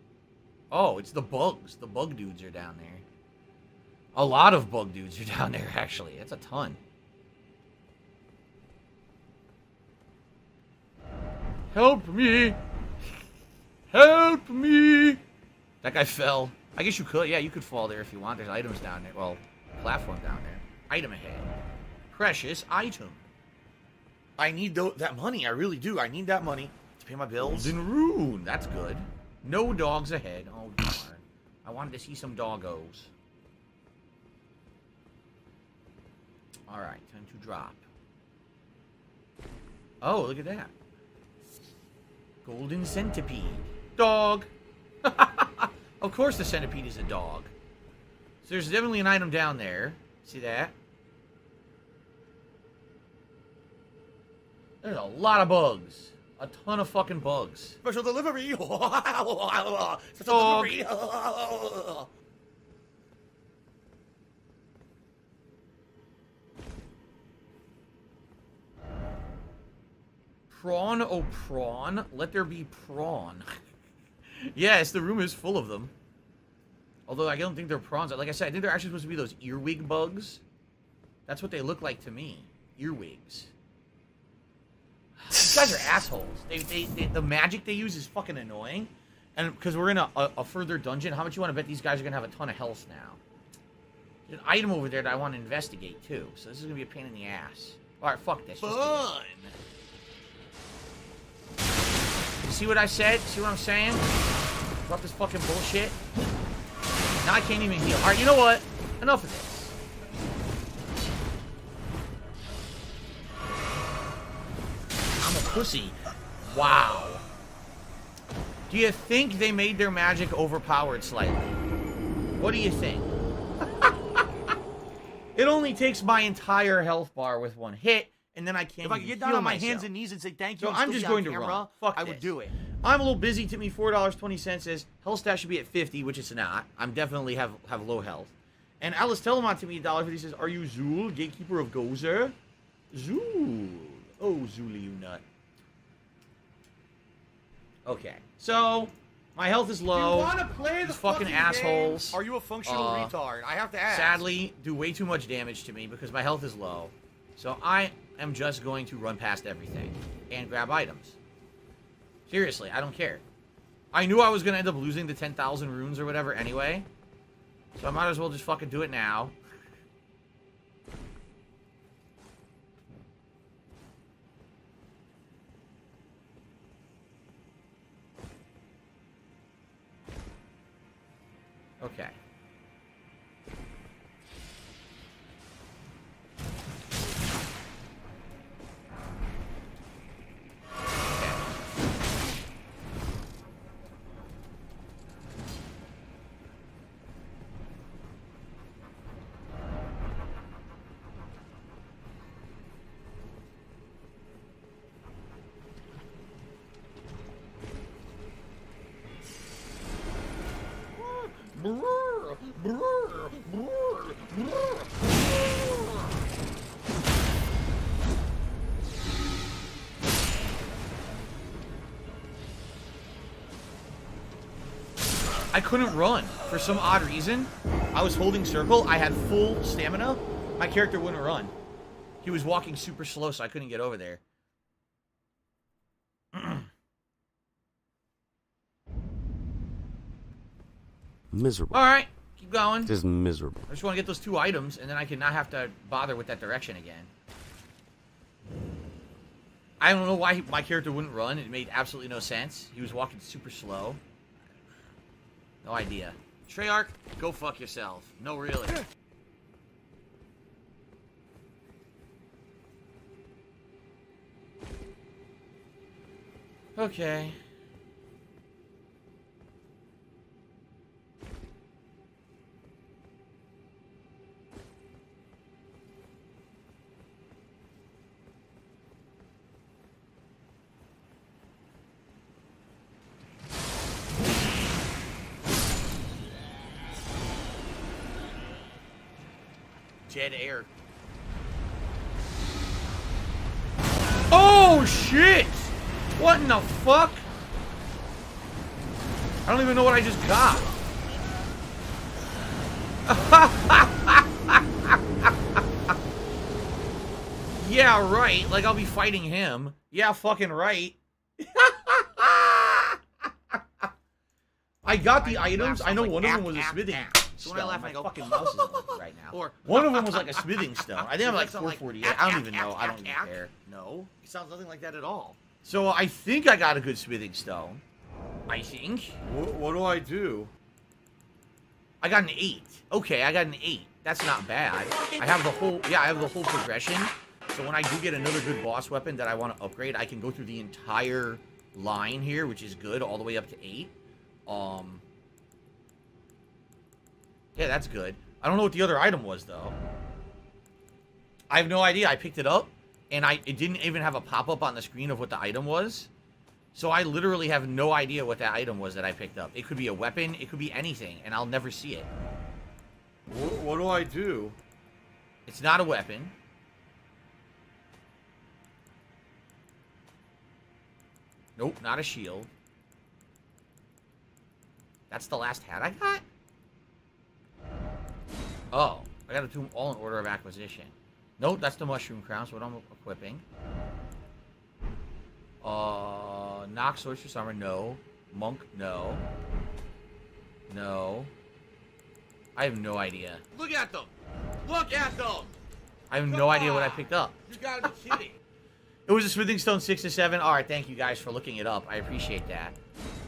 Oh, it's the bugs. The bug dudes are down there. A lot of bug dudes are down there, actually. That's a ton. Help me! Help me! That guy fell. I guess you could. Yeah, you could fall there if you want. There's items down there. Well, platform down there. Item ahead. Precious item. I need that money. I really do. I need that money to pay my bills. Golden Rune. That's good. No dogs ahead. Oh, darn. I wanted to see some doggos. Alright, time to drop. Oh, look at that. Golden Centipede. Dog. Of course the centipede is a dog. So there's definitely an item down there. See that? There's a lot of bugs. A ton of fucking bugs. Special delivery. Special Dog. delivery. Prawn, oh prawn. Let there be prawn. Yes, the room is full of them. Although I don't think they're prawns. Like I said, I think they're actually supposed to be those earwig bugs. That's what they look like to me. Earwigs. These guys are assholes. The magic they use is fucking annoying. And because we're in a further dungeon, how much you want to bet these guys are going to have a ton of health now? There's an item over there that I want to investigate, too. So this is going to be a pain in the ass. Alright, fuck this. Just do it. Fun. See what I said? See what I'm saying? About this fucking bullshit. Now I can't even heal. Alright, you know what? Enough of this. I'm a pussy. Wow. Do you think they made their magic overpowered slightly? What do you think? It only takes my entire health bar with one hit, and then I can't If I could get down on my hands and knees and say thank you, so I'm just going to run. Fuck I this. would do it. I'm a little busy. Tip me $4.20. Says health stat should be at 50, which it's not. I'm definitely have low health. And Alice Telemont to me $1.50 says, "Are you Zool, gatekeeper of Gozer?" Zool. Oh, Zooly, you nut. Okay, so my health is low. You want to play the These fucking game? assholes. Are you a functional retard? I have to ask. Sadly, do way too much damage to me because my health is low. So I am just going to run past everything and grab items. Seriously, I don't care. I knew I was going to end up losing the 10,000 runes or whatever anyway. So I might as well just fucking do it now. Okay. I couldn't run for some odd reason. I was holding circle. I had full stamina. My character wouldn't run. He was walking super slow, so I couldn't get over there. Miserable. All right, keep going. It is miserable. I just want to get those 2 items, and then I can not have to bother with that direction again. I don't know why my character wouldn't run. It made absolutely no sense. He was walking super slow. No idea. Treyarch, go fuck yourself. No, really. Okay. Dead air. Oh shit! What in the fuck? I don't even know what I just got. Yeah, right. Like I'll be fighting him. Yeah, fucking right. I got the items. I know one of them was a smithing stone. when I laugh, My I go, fucking mouse isn't working right now. Or One of them was like a smithing stone. I think I'm like Something like, 448. I don't even know. I don't even care. No, it sounds nothing like that at all. So I think I got a good smithing stone. I think. What do I do? I got an 8. Okay, I got an 8. That's not bad. I have the whole, I have the whole progression. So when I do get another good boss weapon that I want to upgrade, I can go through the entire line here, which is good, all the way up to 8. Yeah, that's good. I don't know what the other item was, though. I have no idea. I picked it up, and it didn't even have a pop-up on the screen of what the item was. So I literally have no idea what that item was that I picked up. It could be a weapon. It could be anything, and I'll never see it. What do I do? It's not a weapon. Nope, not a shield. That's the last hat I got? Oh, I gotta do them all in order of acquisition. Nope, that's the mushroom crown, so what I'm equipping. Nox Sorceress Armor, no. Monk, no. No. I have no idea. Look at them! Look at them! I have no idea what I picked up. You gotta be kidding. It It was a Smithing Stone 6 to 7. All right, thank you guys for looking it up. I appreciate that.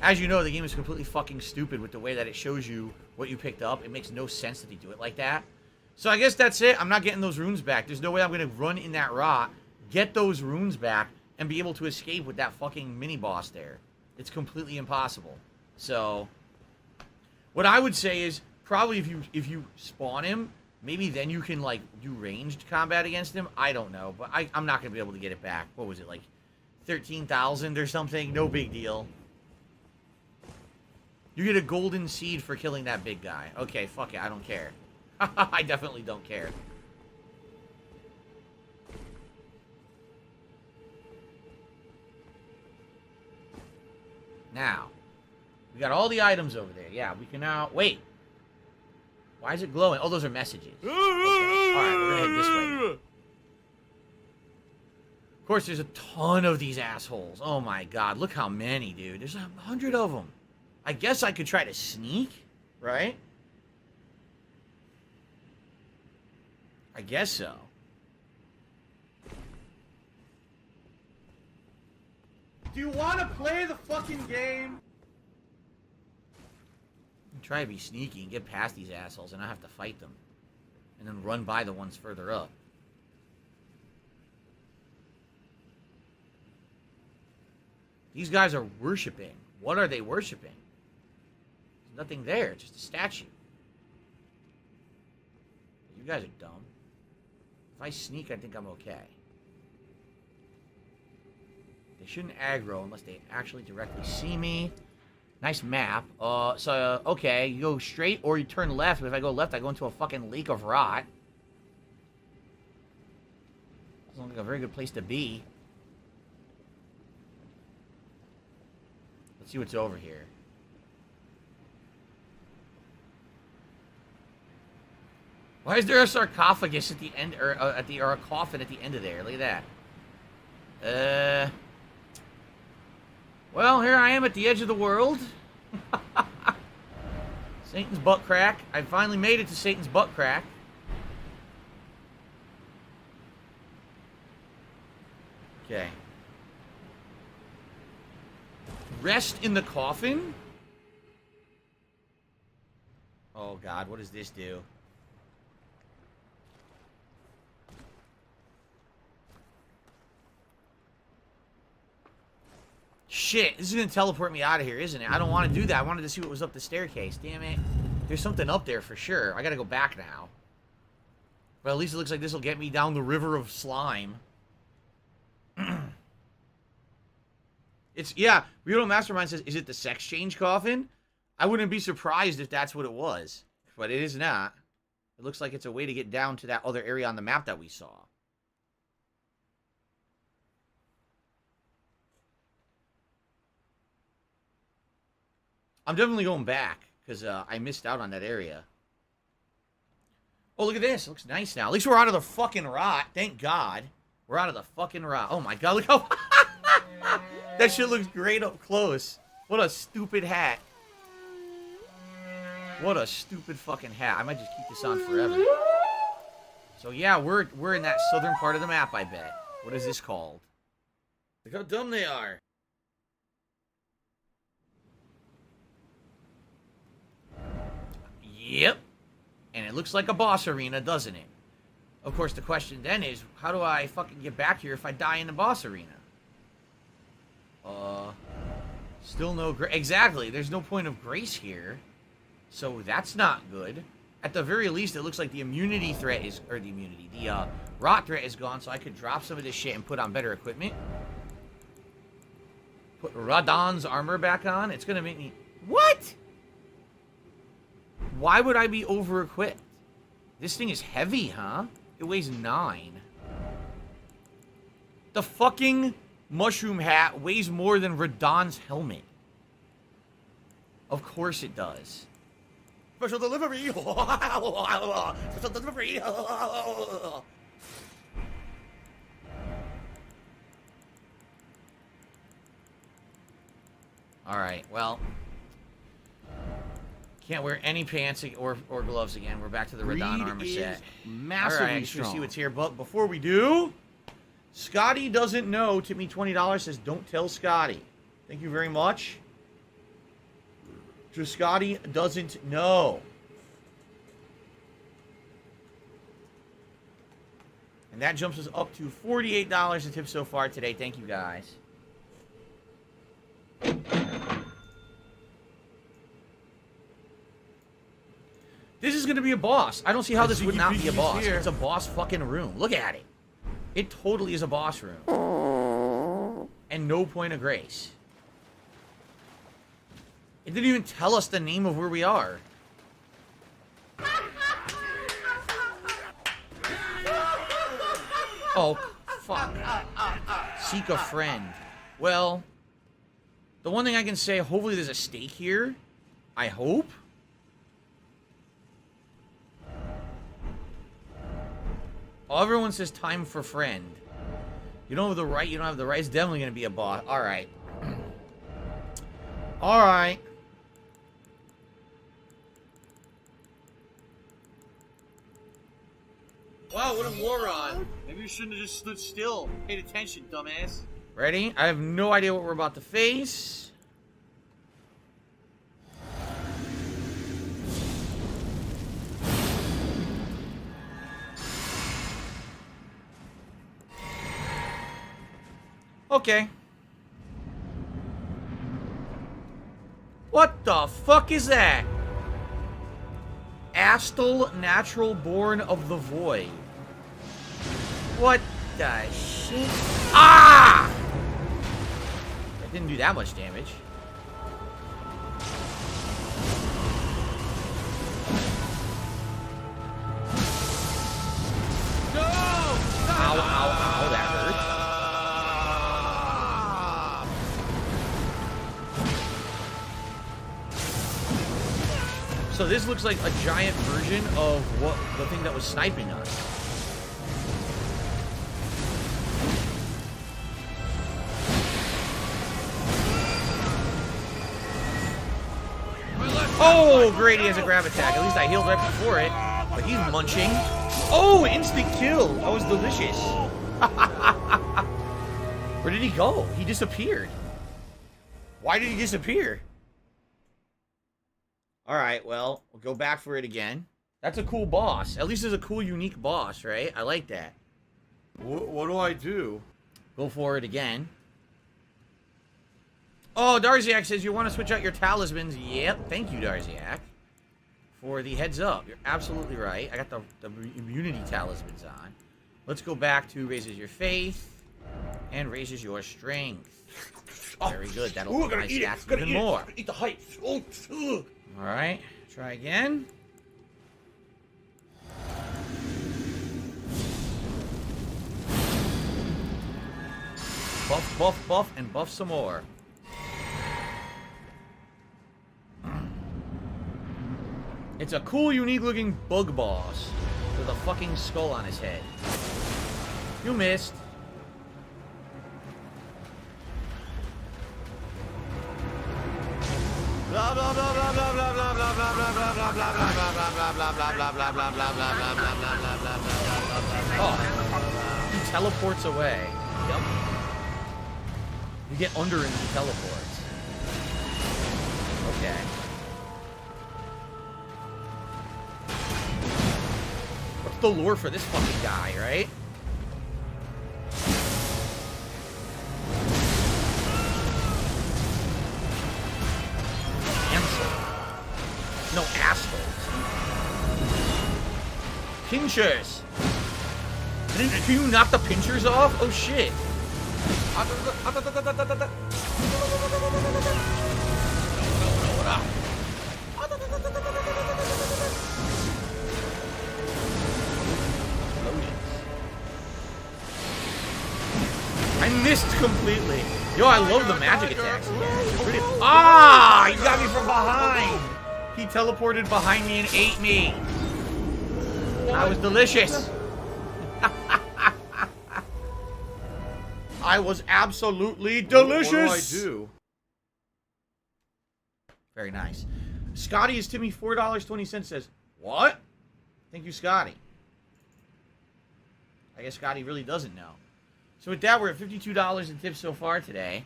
As you know, the game is completely fucking stupid with the way that it shows you what you picked up. It makes no sense that they do it like that. So I guess that's it. I'm not getting those runes back. There's no way I'm going to run in that rot, get those runes back, and be able to escape with that fucking mini-boss there. It's completely impossible. So, what I would say is, probably if you spawn him, maybe then you can, like, do ranged combat against him. I don't know, but I'm not going to be able to get it back. What was it, like 13,000 or something? No big deal. You get a golden seed for killing that big guy. Okay, fuck it. I don't care. I definitely don't care. Now, we got all the items over there. Yeah, we can now... Wait. Why is it glowing? Oh, those are messages. Okay. Alright, we're gonna head this way now. Of course, there's a ton of these assholes. Oh my god, look how many, dude. There's 100 of them. I guess I could try to sneak, right? I guess so. Do you want to play the fucking game? Try to be sneaky and get past these assholes and not have to fight them. And then run by the ones further up. These guys are worshipping. What are they worshipping? There's nothing there, just a statue. You guys are dumb. If I sneak, I think I'm okay. They shouldn't aggro unless they actually directly see me. Nice map. Okay, you go straight or you turn left. But if I go left, I go into a fucking lake of rot. Doesn't look like a very good place to be. Let's see what's over here. Why is there a sarcophagus at the end, or a coffin at the end of there? Look at that. Well, here I am at the edge of the world. Satan's butt crack. I finally made it to Satan's butt crack. Okay. Rest in the coffin? Oh god, what does this do? Shit, this is going to teleport me out of here, isn't it? I don't want to do that. I wanted to see what was up the staircase. Damn it. There's something up there for sure. I got to go back now. But at least it looks like this will get me down the river of slime. Yeah, Weirdo Mastermind says, is it the sex change coffin? I wouldn't be surprised if that's what it was. But it is not. It looks like it's a way to get down to that other area on the map that we saw. I'm definitely going back, because I missed out on that area. Oh, look at this. It looks nice now. At least we're out of the fucking rot. Thank God. We're out of the fucking rot. Oh my God, look how... That shit looks great up close. What a stupid hat. What a stupid fucking hat. I might just keep this on forever. So yeah, we're in that southern part of the map, I bet. What is this called? Look how dumb they are. Yep. And it looks like a boss arena, doesn't it? Of course, the question then is, how do I fucking get back here if I die in the boss arena? Still no grace. Exactly. There's no point of grace here. So that's not good. At the very least, it looks like the immunity threat is, or the rot threat is gone, so I could drop some of this shit and put on better equipment. Put Radon's armor back on. It's gonna make me... What? Why would I be over-equipped? This thing is heavy, huh? It weighs 9. The fucking mushroom hat weighs more than Radon's helmet. Of course it does. Special delivery! Special delivery! Alright, well... Can't wear any pants or gloves again. We're back to the Radon armor set. Massively Alright, strong. see what's here. But before we do, Scotty doesn't know. Tip me $20. Says, don't tell Scotty. Thank you very much. So Scotty doesn't know. And that jumps us up to $48 in tips so far today. Thank you, guys. This is going to be a boss. I don't see how this would not be a boss. It's a boss fucking room. Look at it. It totally is a boss room. And no point of grace. It didn't even tell us the name of where we are. Oh, fuck. Seek a friend. Well, the one thing I can say, hopefully there's a stake here. I hope. Oh, everyone says time for friend. You don't have the right, you don't have the right. It's definitely going to be a boss. Alright. Alright. Wow, what a moron. Maybe you shouldn't have just stood still. Paid attention, dumbass. Ready? I have no idea what we're about to face. Okay. What the fuck is that? Astel, natural born of the void. What the shit? Ah! That didn't do that much damage. No! Ow, ow, ow, that hurt. So this looks like a giant version of what the thing that was sniping us. Oh, great, he has a grab attack. At least I healed right before it. But he's munching. Oh, instant kill. That was delicious. Where did he go? He disappeared. Why did he disappear? Alright, well, we'll go back for it again. That's a cool boss. At least there's a cool, unique boss, right? I like that. What do I do? Go for it again. Oh, Darziak says you want to switch out your talismans. Yep, thank you, Darziak, for the heads up. You're absolutely right. I got the immunity talismans on. Let's go back to raises your faith and raises your strength. Very good. That'll make my stats even more. Eat the height. Alright, try again. Buff, buff, buff, and buff some more. It's a cool, unique-looking bug boss with a fucking skull on his head. You missed. Blah blah blah blah blah blah blah blah blah blah blah blah blah blah blah blah blah blah. Oh, he teleports away. Yep. You get under and he teleports. Okay. What's the lore for this fucking guy, right? No, assholes. Pinchers. Can you knock the pinchers off? Oh shit. I missed completely. Yo, I love the magic attacks. Ah, you got me from behind. He teleported behind me and ate me. That was delicious. I was absolutely delicious. What do I do? Very nice. Scotty is Timmy $4.20 says, what? Thank you, Scotty. I guess Scotty really doesn't know. So with that, we're at $52 in tips so far today,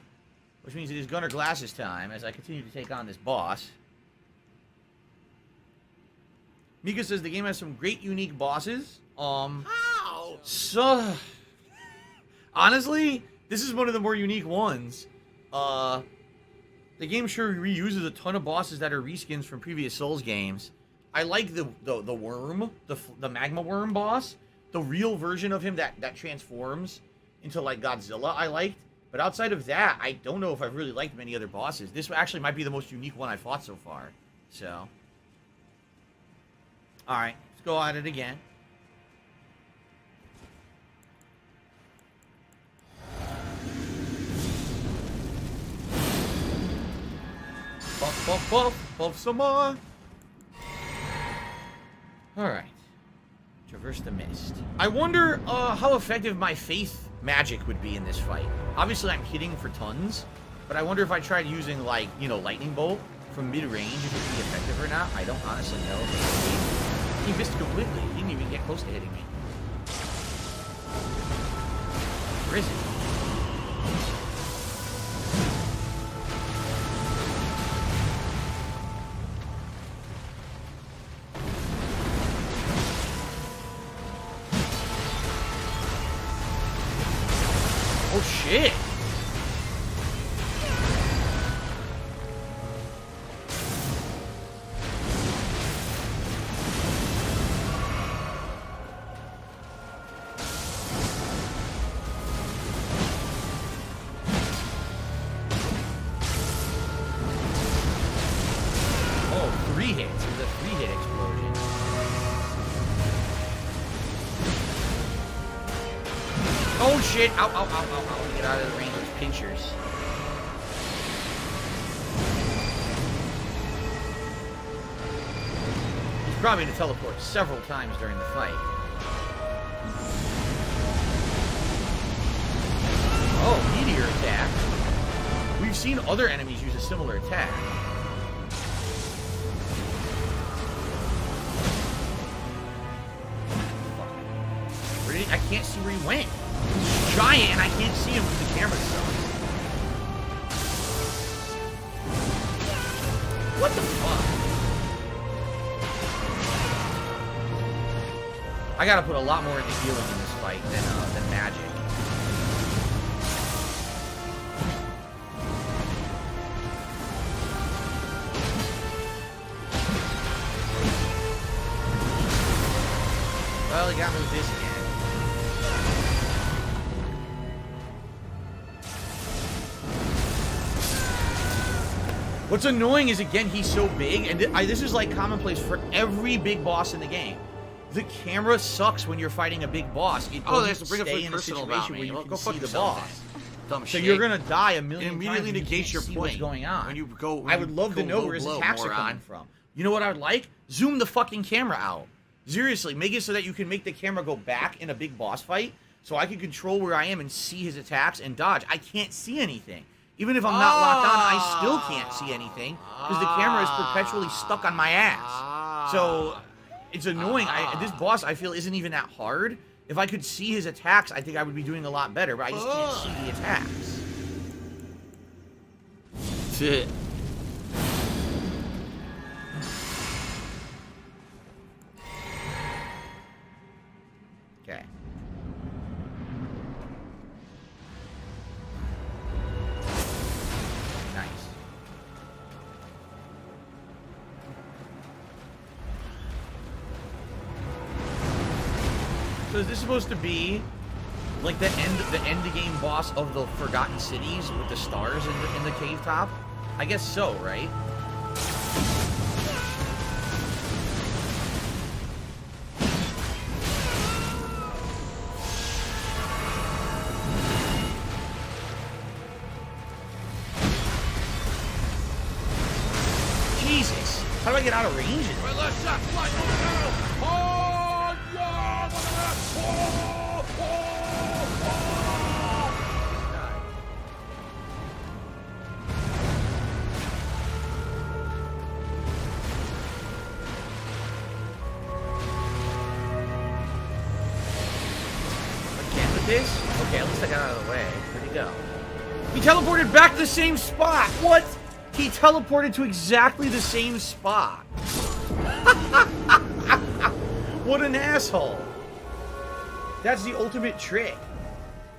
which means it is Gunner Glass's time as I continue to take on this boss. Mika says the game has some great unique bosses. How? So, honestly, this is one of the more unique ones. The game sure reuses a ton of bosses that are reskins from previous Souls games. I like the worm, the magma worm boss, the real version of him that transforms into like Godzilla. I liked, but outside of that, I don't know if I've really liked many other bosses. This actually might be the most unique one I fought so far. So. Alright, let's go at it again. Buff, buff, buff, buff some more. Alright. Traverse the mist. I wonder how effective my faith magic would be in this fight. Obviously, I'm hitting for tons, but I wonder if I tried using, like, you know, lightning bolt from mid-range, if it would be effective or not. I don't honestly know. He missed completely. He didn't even get close to hitting me. Where is he? Oh shit! Oh shit! Ow, ow, ow, ow, ow. Get out of the range of pinchers. He's probably going to teleport several times during the fight. Oh, meteor attack. We've seen other enemies use a similar attack. I can't see where he went. He's giant and I can't see him with the camera stuff. What the fuck? I gotta put a lot more into healing in this fight than magic. Well, he got me with this again. What's annoying is, again, he's so big, and this is like commonplace for every big boss in the game. The camera sucks when you're fighting a big boss. It they have to bring up stay in a personal situation about me. where you Well, can go see fuck the yourself boss. Dumb So shit. you're gonna die a million It immediately times. And you negates can't your see point. what's going on. When you go, I would love to know where his attacks are coming from. You know what I would like? Zoom the fucking camera out. Seriously, make it so that you can make the camera go back in a big boss fight, so I can control where I am and see his attacks and dodge. I can't see anything. Even if I'm not locked on, I still can't see anything because the camera is perpetually stuck on my ass. So it's annoying. This boss, I feel, isn't even that hard. If I could see his attacks, I think I would be doing a lot better, but I just can't see the attacks. Shit. Okay. Nice. So is this supposed to be like the end game boss of the Forgotten Cities with the stars in the cave top? I guess so, right? Jesus! How do I get out of range? Again with this? Okay, at least I got out of the way. Where'd he go? He teleported back to the same spot! What? He teleported to exactly the same spot. What an asshole. That's the ultimate trick.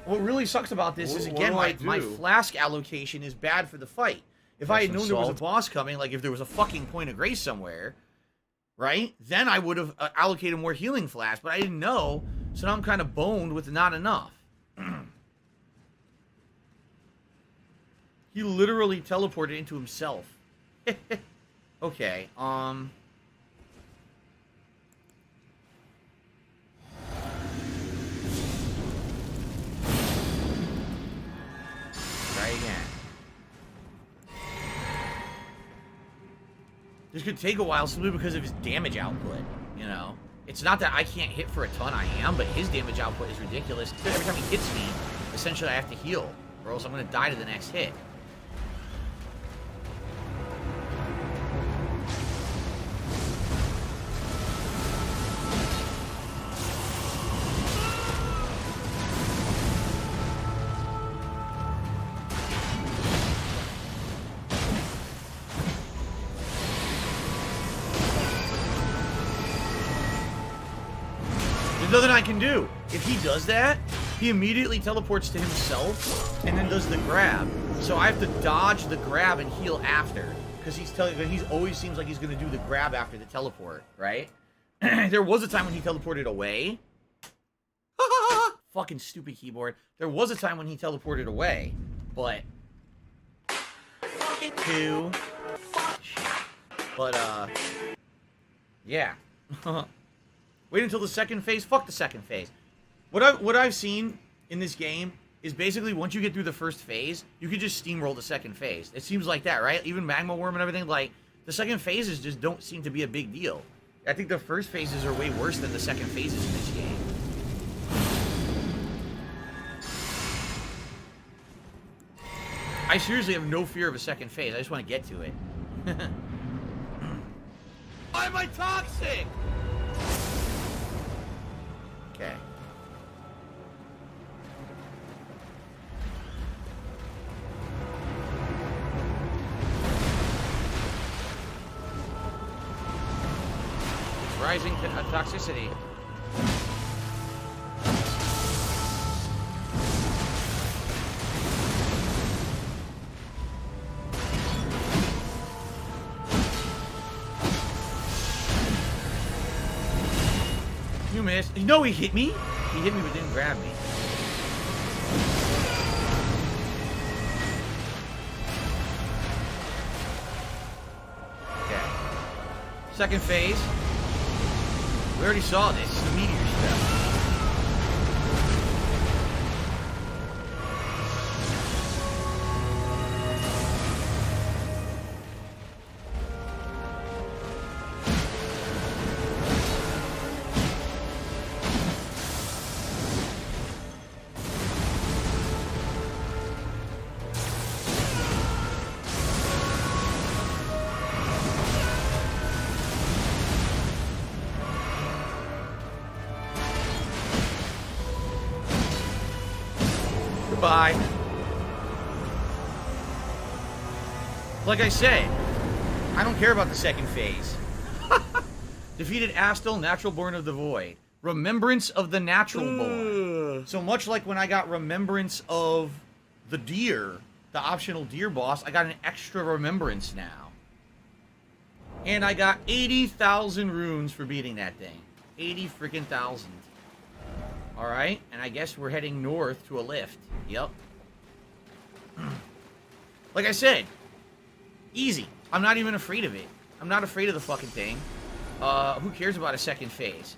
What really sucks about this is, again, my flask allocation is bad for the fight. If I had known there was a boss coming, like if there was a fucking point of grace somewhere, right? Then I would have allocated more healing flasks, but I didn't know, so now I'm kind of boned with not enough. He literally teleported into himself. Okay, Try again. This could take a while simply because of his damage output, you know? It's not that I can't hit for a ton, I am, but his damage output is ridiculous. Every time he hits me, essentially I have to heal, or else I'm going to die to the next hit. Nothing I can do. If he does that, he immediately teleports to himself and then does the grab. So I have to dodge the grab and heal after, because he always seems like he's going to do the grab after the teleport, right? There was a time when he teleported away. Fucking stupid keyboard. There was a time when he teleported away, but yeah. Wait until the second phase. Fuck the second phase. What I've seen in this game is basically once you get through the first phase, you can just steamroll the second phase. It seems like that, right? Even Magma Worm and everything, like, the second phases just don't seem to be a big deal. I think the first phases are way worse than the second phases in this game. I seriously have no fear of a second phase. I just want to get to it. Why am I toxic? Okay. It's rising toxicity. You missed. No, he hit me. He hit me but didn't grab me. Okay. Second phase. We already saw this. The meteor stuff. Goodbye. Like I said, I don't care about the second phase. Defeated Astel, Natural Born of the Void. Remembrance of the Natural Born. So much like when I got Remembrance of the Deer, the optional Deer boss, I got an extra Remembrance now. And I got 80,000 runes for beating that thing. 80 freaking thousand. Alright, and I guess we're heading north to a lift. Yep. Like I said, easy. I'm not even afraid of it. I'm not afraid of the fucking thing. Who cares about a second phase?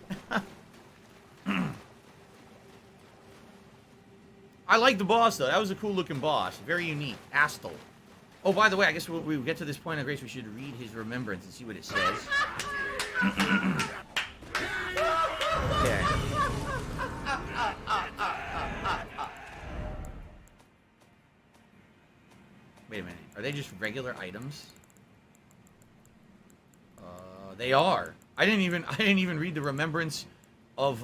I like the boss, though. That was a cool looking boss. Very unique. Astel. Oh, by the way, I guess when we get to this point of grace, we should read his remembrance and see what it says. Okay. Wait a minute. Are they just regular items? They are. I didn't even read the remembrance of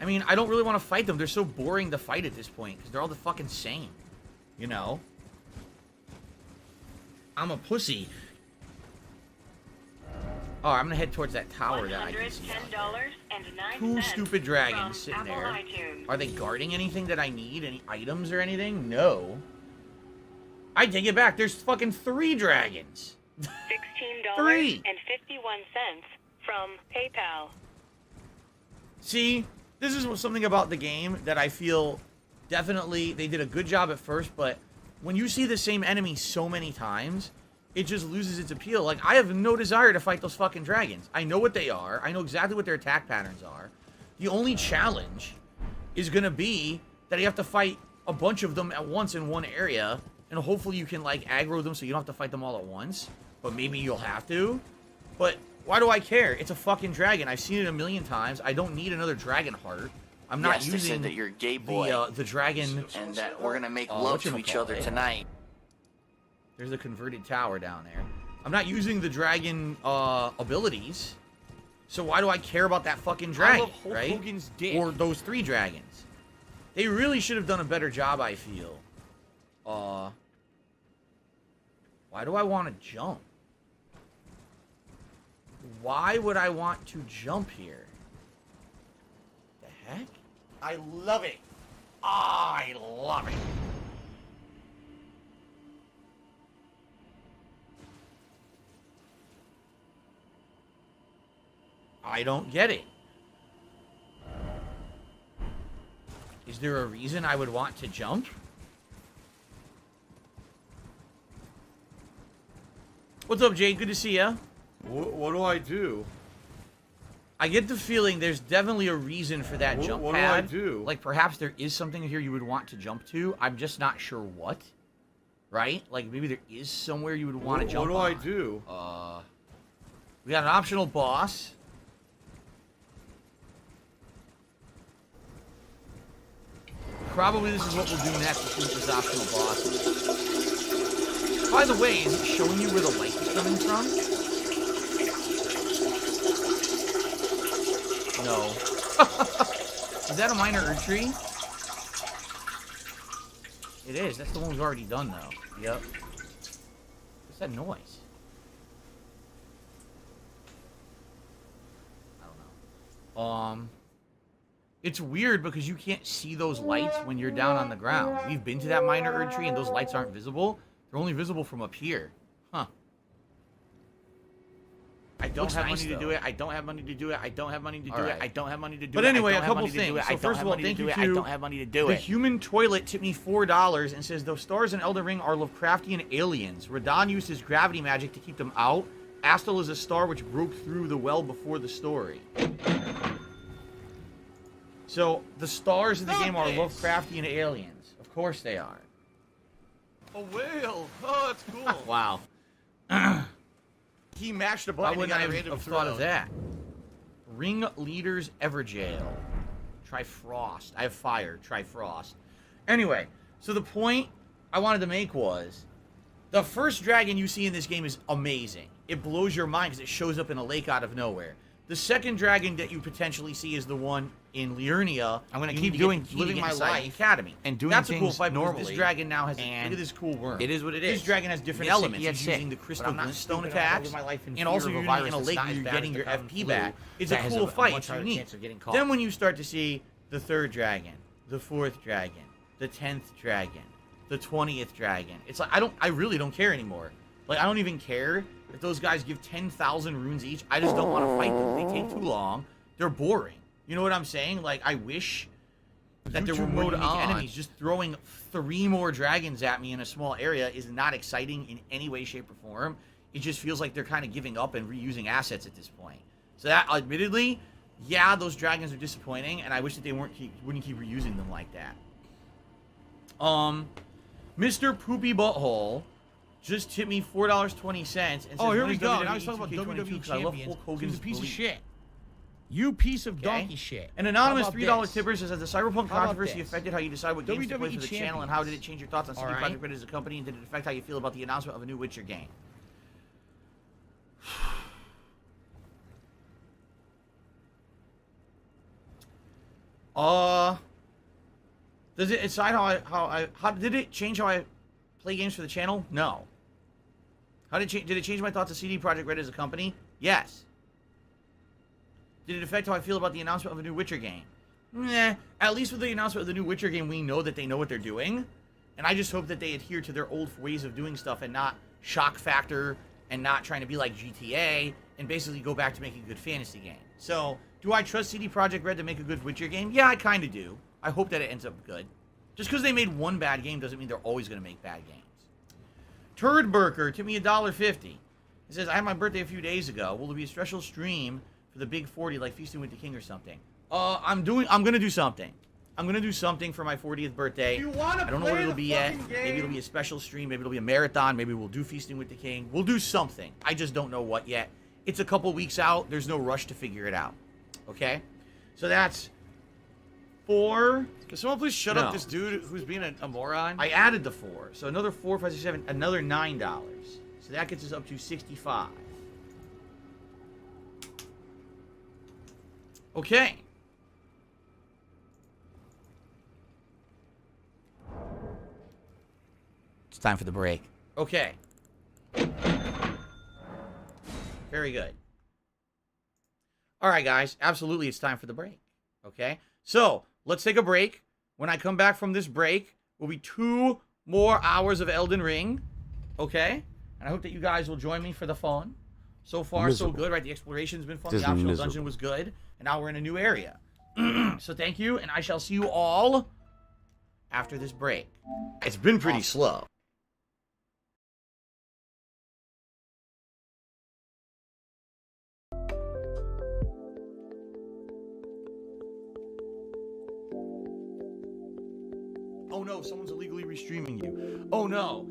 I mean, I don't really want to fight them. They're so boring to fight at this point because they're all the fucking same. You know? I'm a pussy. Oh, I'm gonna head towards that tower that I can see. $110.09 Two stupid dragons from sitting Apple there. iTunes. Are they guarding anything that I need? Any items or anything? No. I take it back. There's fucking 3 dragons. $16.51 from PayPal. See, this is something about the game that I feel definitely they did a good job at first, but when you see the same enemy so many times, it just loses its appeal. Like, I have no desire to fight those fucking dragons. I know what they are. I know exactly what their attack patterns are. The only challenge is going to be that you have to fight a bunch of them at once in one area, and hopefully you can, like, aggro them so you don't have to fight them all at once. But maybe you'll have to. But why do I care? It's a fucking dragon. I've seen it a million times. I don't need another dragon heart. I'm not Yes, they using said that you're a gay boy. the dragon. and that we're gonna make love to each other whatchamacallit. tonight. There's a converted tower down there. I'm not using the dragon abilities. So why do I care about that fucking dragon, Hulk right? Hogan's dick. Or those 3 dragons. They really should have done a better job, I feel. Why do I want to jump? Why would I want to jump here? The heck? I love it. I love it. I don't get it. Is there a reason I would want to jump? What's up, Jade? Good to see ya. What do I do? I get the feeling there's definitely a reason for that jump what pad. do I do? Like, perhaps there is something here you would want to jump to. I'm just not sure what. Right? Like, maybe there is somewhere you would want to jump What do on. I do? We got an optional boss. Probably this is what we'll do next to shoot this optional boss. By the way, is it showing you where the light is coming from? No. Is that a minor Erd tree? It is. That's the one we've already done, though. Yep. What's that noise? I don't know. It's weird because you can't see those lights when you're down on the ground. We've been to that minor Erd tree and those lights aren't visible. They're only visible from up here. Huh. I don't have money to do it. I don't have money to do it. I don't have money to do it. I don't have money to do it. But anyway, a couple things. So first of all, thank you to I don't have money to do the it. Human Toilet tipped me $4 and says those stars in Elden Ring are Lovecraftian aliens. Radon used his gravity magic to keep them out. Astel is a star which broke through the well before the story. So the stars in the game are Lovecraftian aliens. Of course they are. A whale. Oh, that's cool. Wow. He mashed a Why button. wouldn't I and got a have random thought of throw. that? Ring Leaders Everjail. Try Frost. I have fire. Try Frost. Anyway, so the point I wanted to make was the first dragon you see in this game is amazing. It blows your mind because it shows up in a lake out of nowhere. The second dragon that you potentially see is the one in Liurnia. I'm gonna You keep need to doing- get- you need to living get my inside the life academy. and doing That's a cool things fight because normally, this dragon now has. and Look at this cool worm. it is what it This is. dragon has different I'm sick, elements. yeah, It's sick, using the but crystal I'm not glintstone stupid. I'll attacks, live my life in and also fear of you're a doing it virus in a that's lake not where as you're bad getting as your the common FP flu back. It's a that has cool a fight. much It's higher unique. chance of getting caught. Then when you start to see the third dragon, the fourth dragon, the 10th dragon, the 20th dragon, it's like I really don't care anymore. Like, I don't even care if those guys give 10,000 runes each. I just don't want to fight them. They take too long. They're boring. You know what I'm saying? Like, I wish that there were YouTube more mode unique on. enemies. Just throwing 3 more dragons at me in a small area is not exciting in any way, shape, or form. It just feels like they're kind of giving up and reusing assets at this point. So that, admittedly, yeah, those dragons are disappointing, and I wish that they wouldn't keep reusing them like that. Mr. Poopy Butthole just tipped me $4.20 and says, Oh, here "When we is go. WWE Now he's talking about 2K22 WWE 'cause I love champions. Hulk So Hogan's he's a piece of belief." shit. You piece of Okay. donkey shit. An anonymous How about $3 this? tipper says, has the Cyberpunk How about controversy this? affected how you decide what games to play WWE for the channel, and how did it change your thoughts on CD All Projekt right. Red as a company, and did it affect how you feel about the announcement of a new Witcher game? Does it decide how did it change how I play games for the channel? No. Did it change my thoughts of CD Projekt Red as a company? Yes. Did it affect how I feel about the announcement of a new Witcher game? Nah. At least with the announcement of the new Witcher game, we know that they know what they're doing. And I just hope that they adhere to their old ways of doing stuff and not shock factor and not trying to be like GTA and basically go back to making a good fantasy game. So, do I trust CD Projekt Red to make a good Witcher game? Yeah, I kind of do. I hope that it ends up good. Just because they made one bad game doesn't mean they're always going to make bad games. Turdburger tipped me $1.50. It says, I had my birthday a few days ago. Will there be a special stream for the Big 40 like Feasting with the King or something? I'm gonna do something. I'm gonna do something for my 40th birthday. I don't know what it'll be yet. Maybe it'll be a special stream. Maybe it'll be a marathon. Maybe we'll do Feasting with the King. We'll do something. I just don't know what yet. It's a couple weeks out. There's no rush to figure it out. Okay? So that's 4. Can someone please shut up this dude who's being a moron? I added the 4. So another 4, 5, 6, 7, another $9. So that gets us up to 65. Okay. It's time for the break. Okay. Very good. All right, guys. Absolutely, it's time for the break. Okay? So, let's take a break. When I come back from this break, will be 2 more hours of Elden Ring. Okay? And I hope that you guys will join me for the fun. So far, so good, right? The exploration's been fun. The optional dungeon was good. And now we're in a new area. So thank you, and I shall see you all after this break. It's been pretty slow. Oh no, someone's illegally restreaming you. Oh no.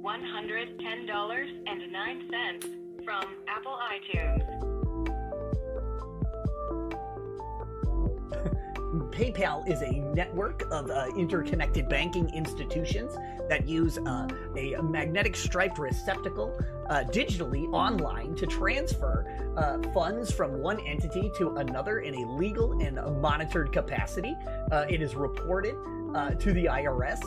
$110.09 from Apple iTunes. PayPal is a network of interconnected banking institutions that use a magnetic striped receptacle digitally online to transfer funds from one entity to another in a legal and monitored capacity. It is reported to the IRS.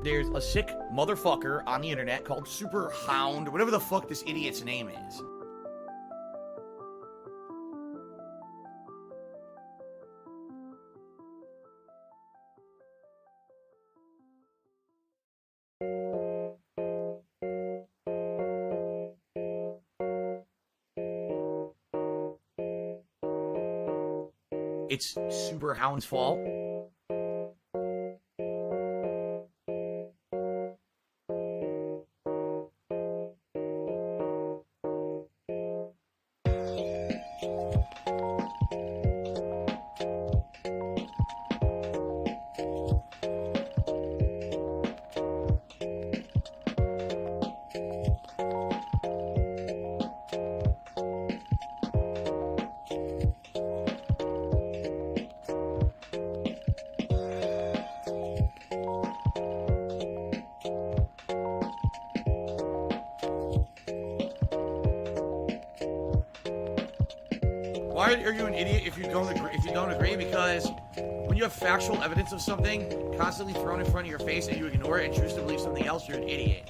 There's a sick motherfucker on the internet called Super Hound, whatever the fuck this idiot's name is. It's Super Hound's fault. Why are you an idiot if you don't agree? Because when you have factual evidence of something constantly thrown in front of your face and you ignore it and choose to believe something else, you're an idiot.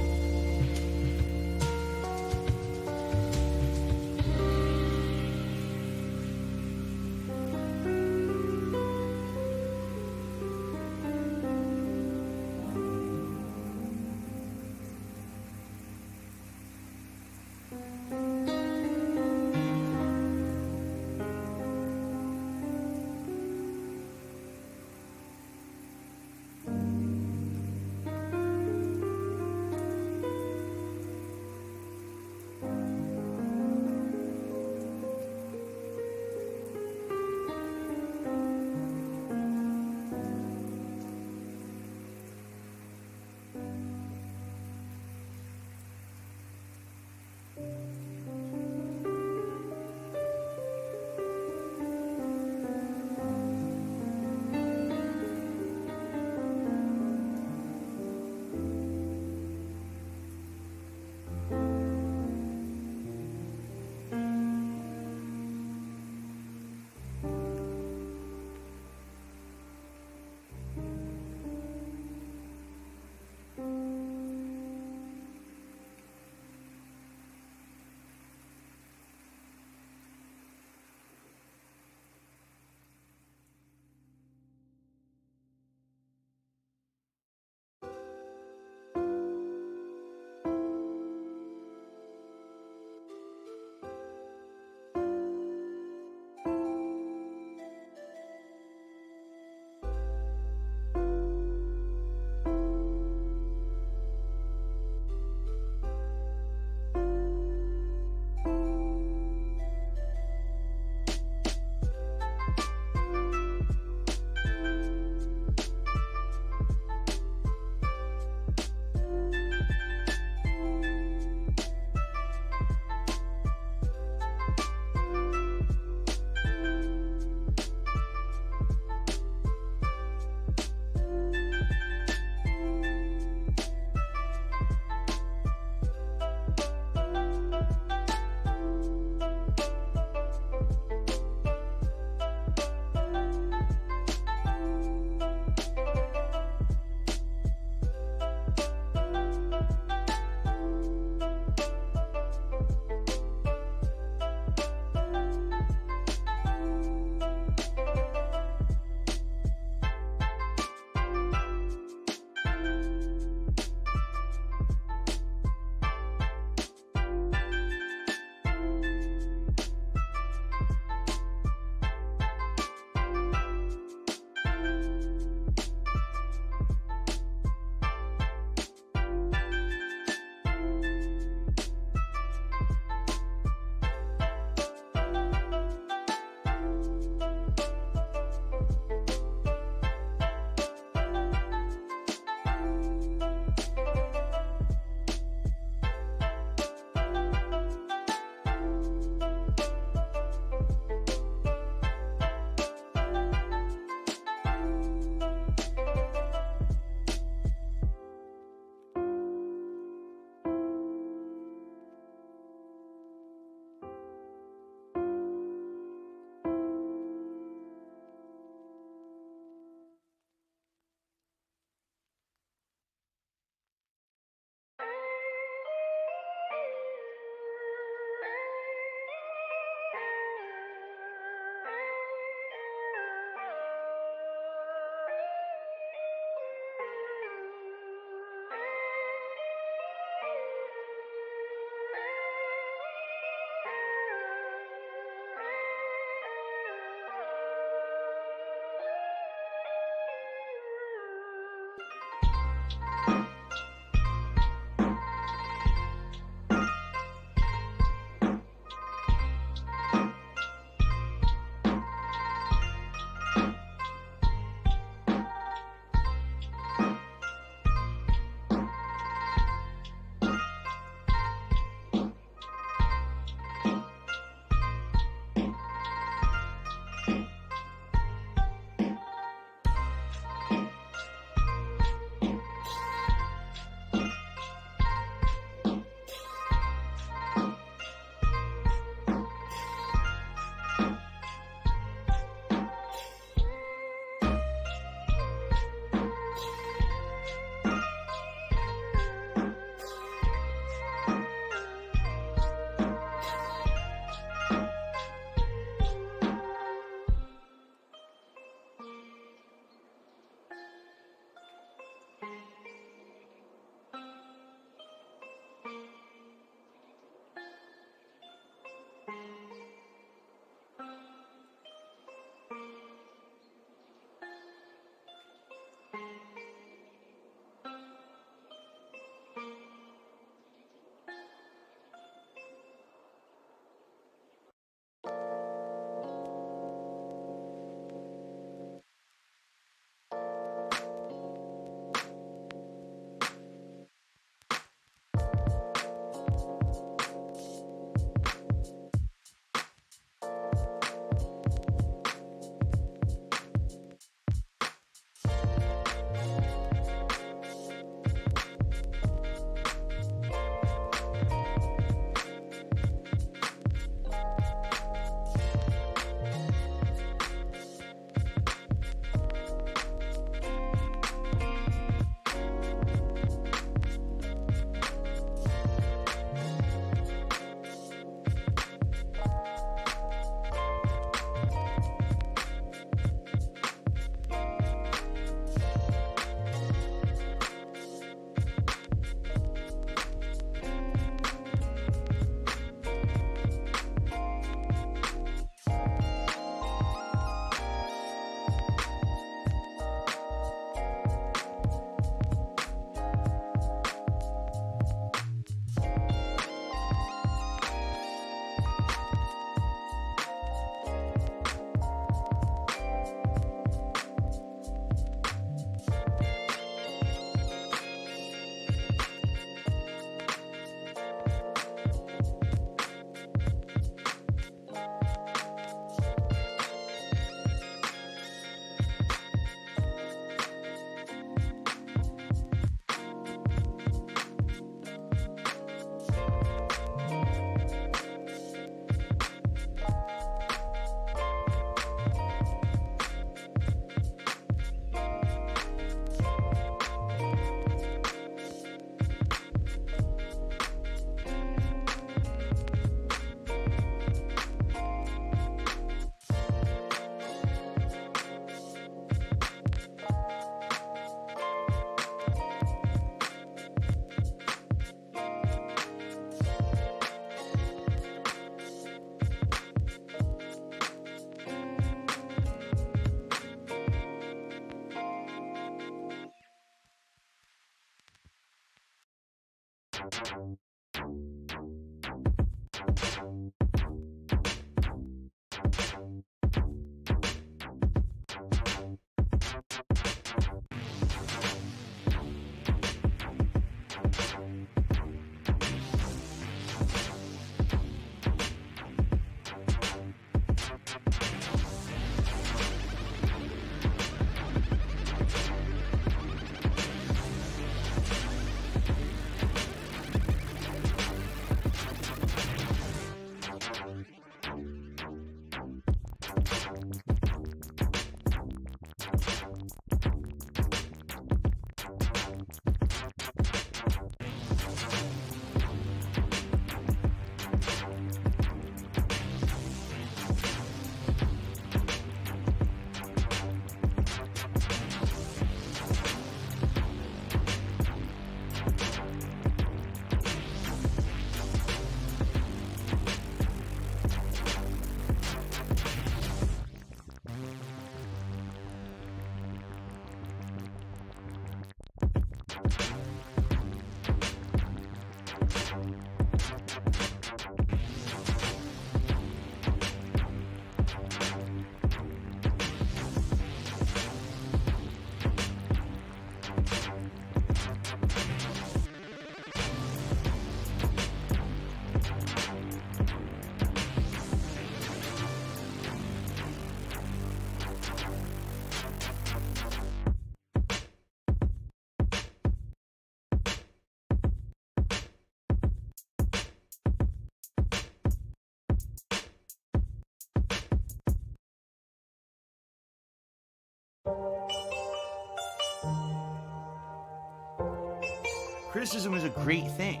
Criticism is a great thing.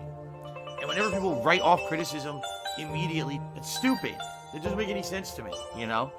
And whenever people write off criticism immediately, it's stupid. It doesn't make any sense to me, you know?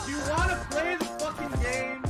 Do you want to play the fucking game?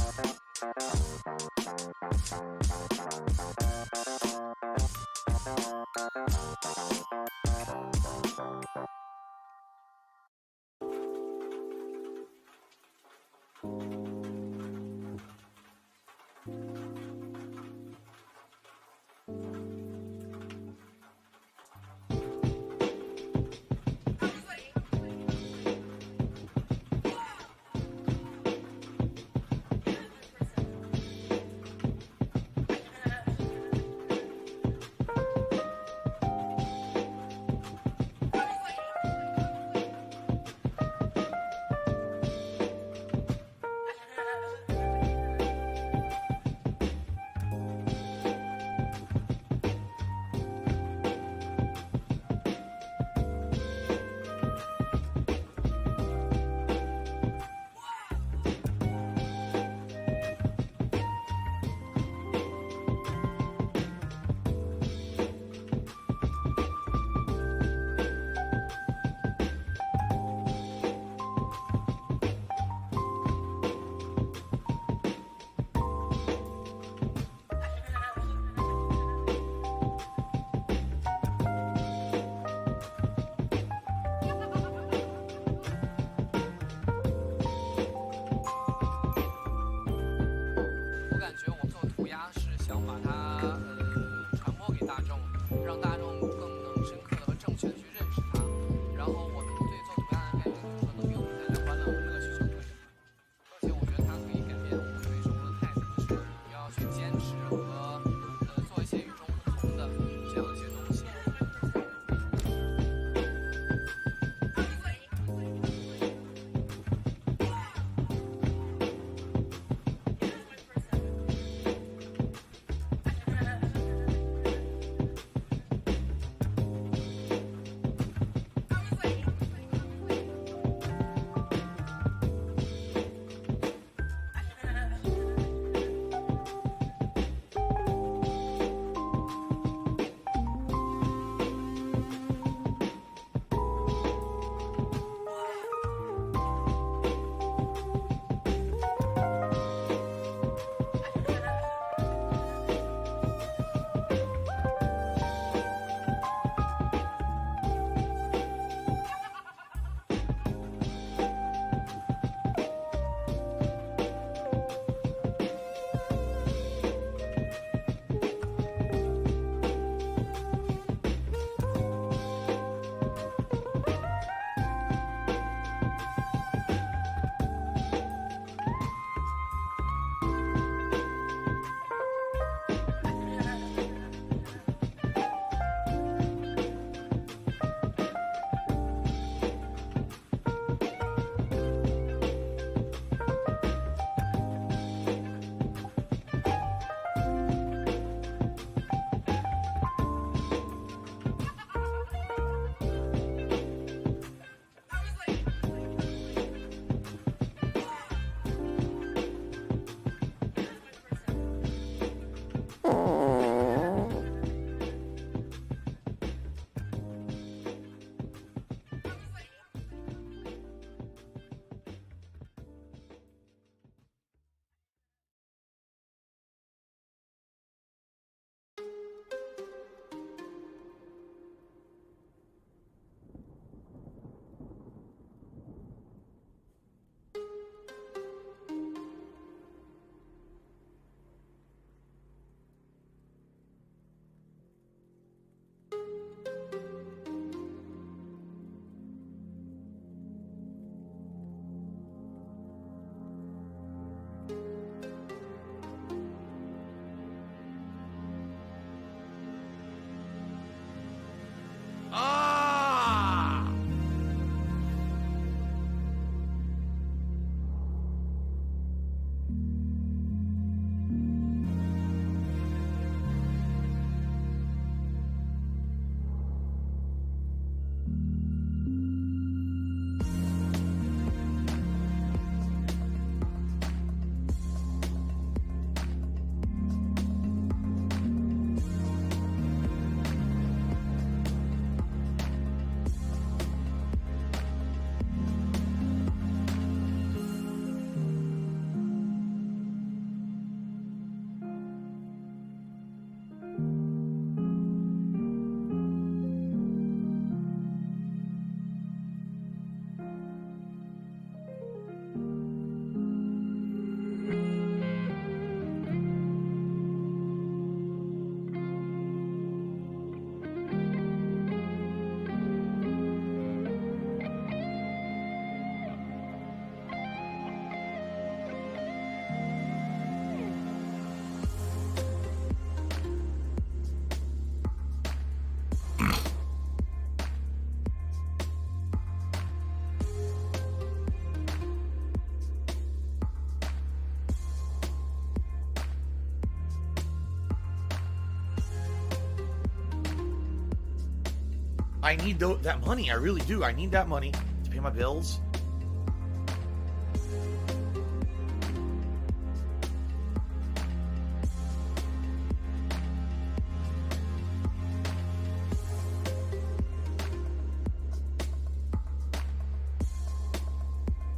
I need that money. I really do. I need that money to pay my bills.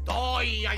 Oh, yeah.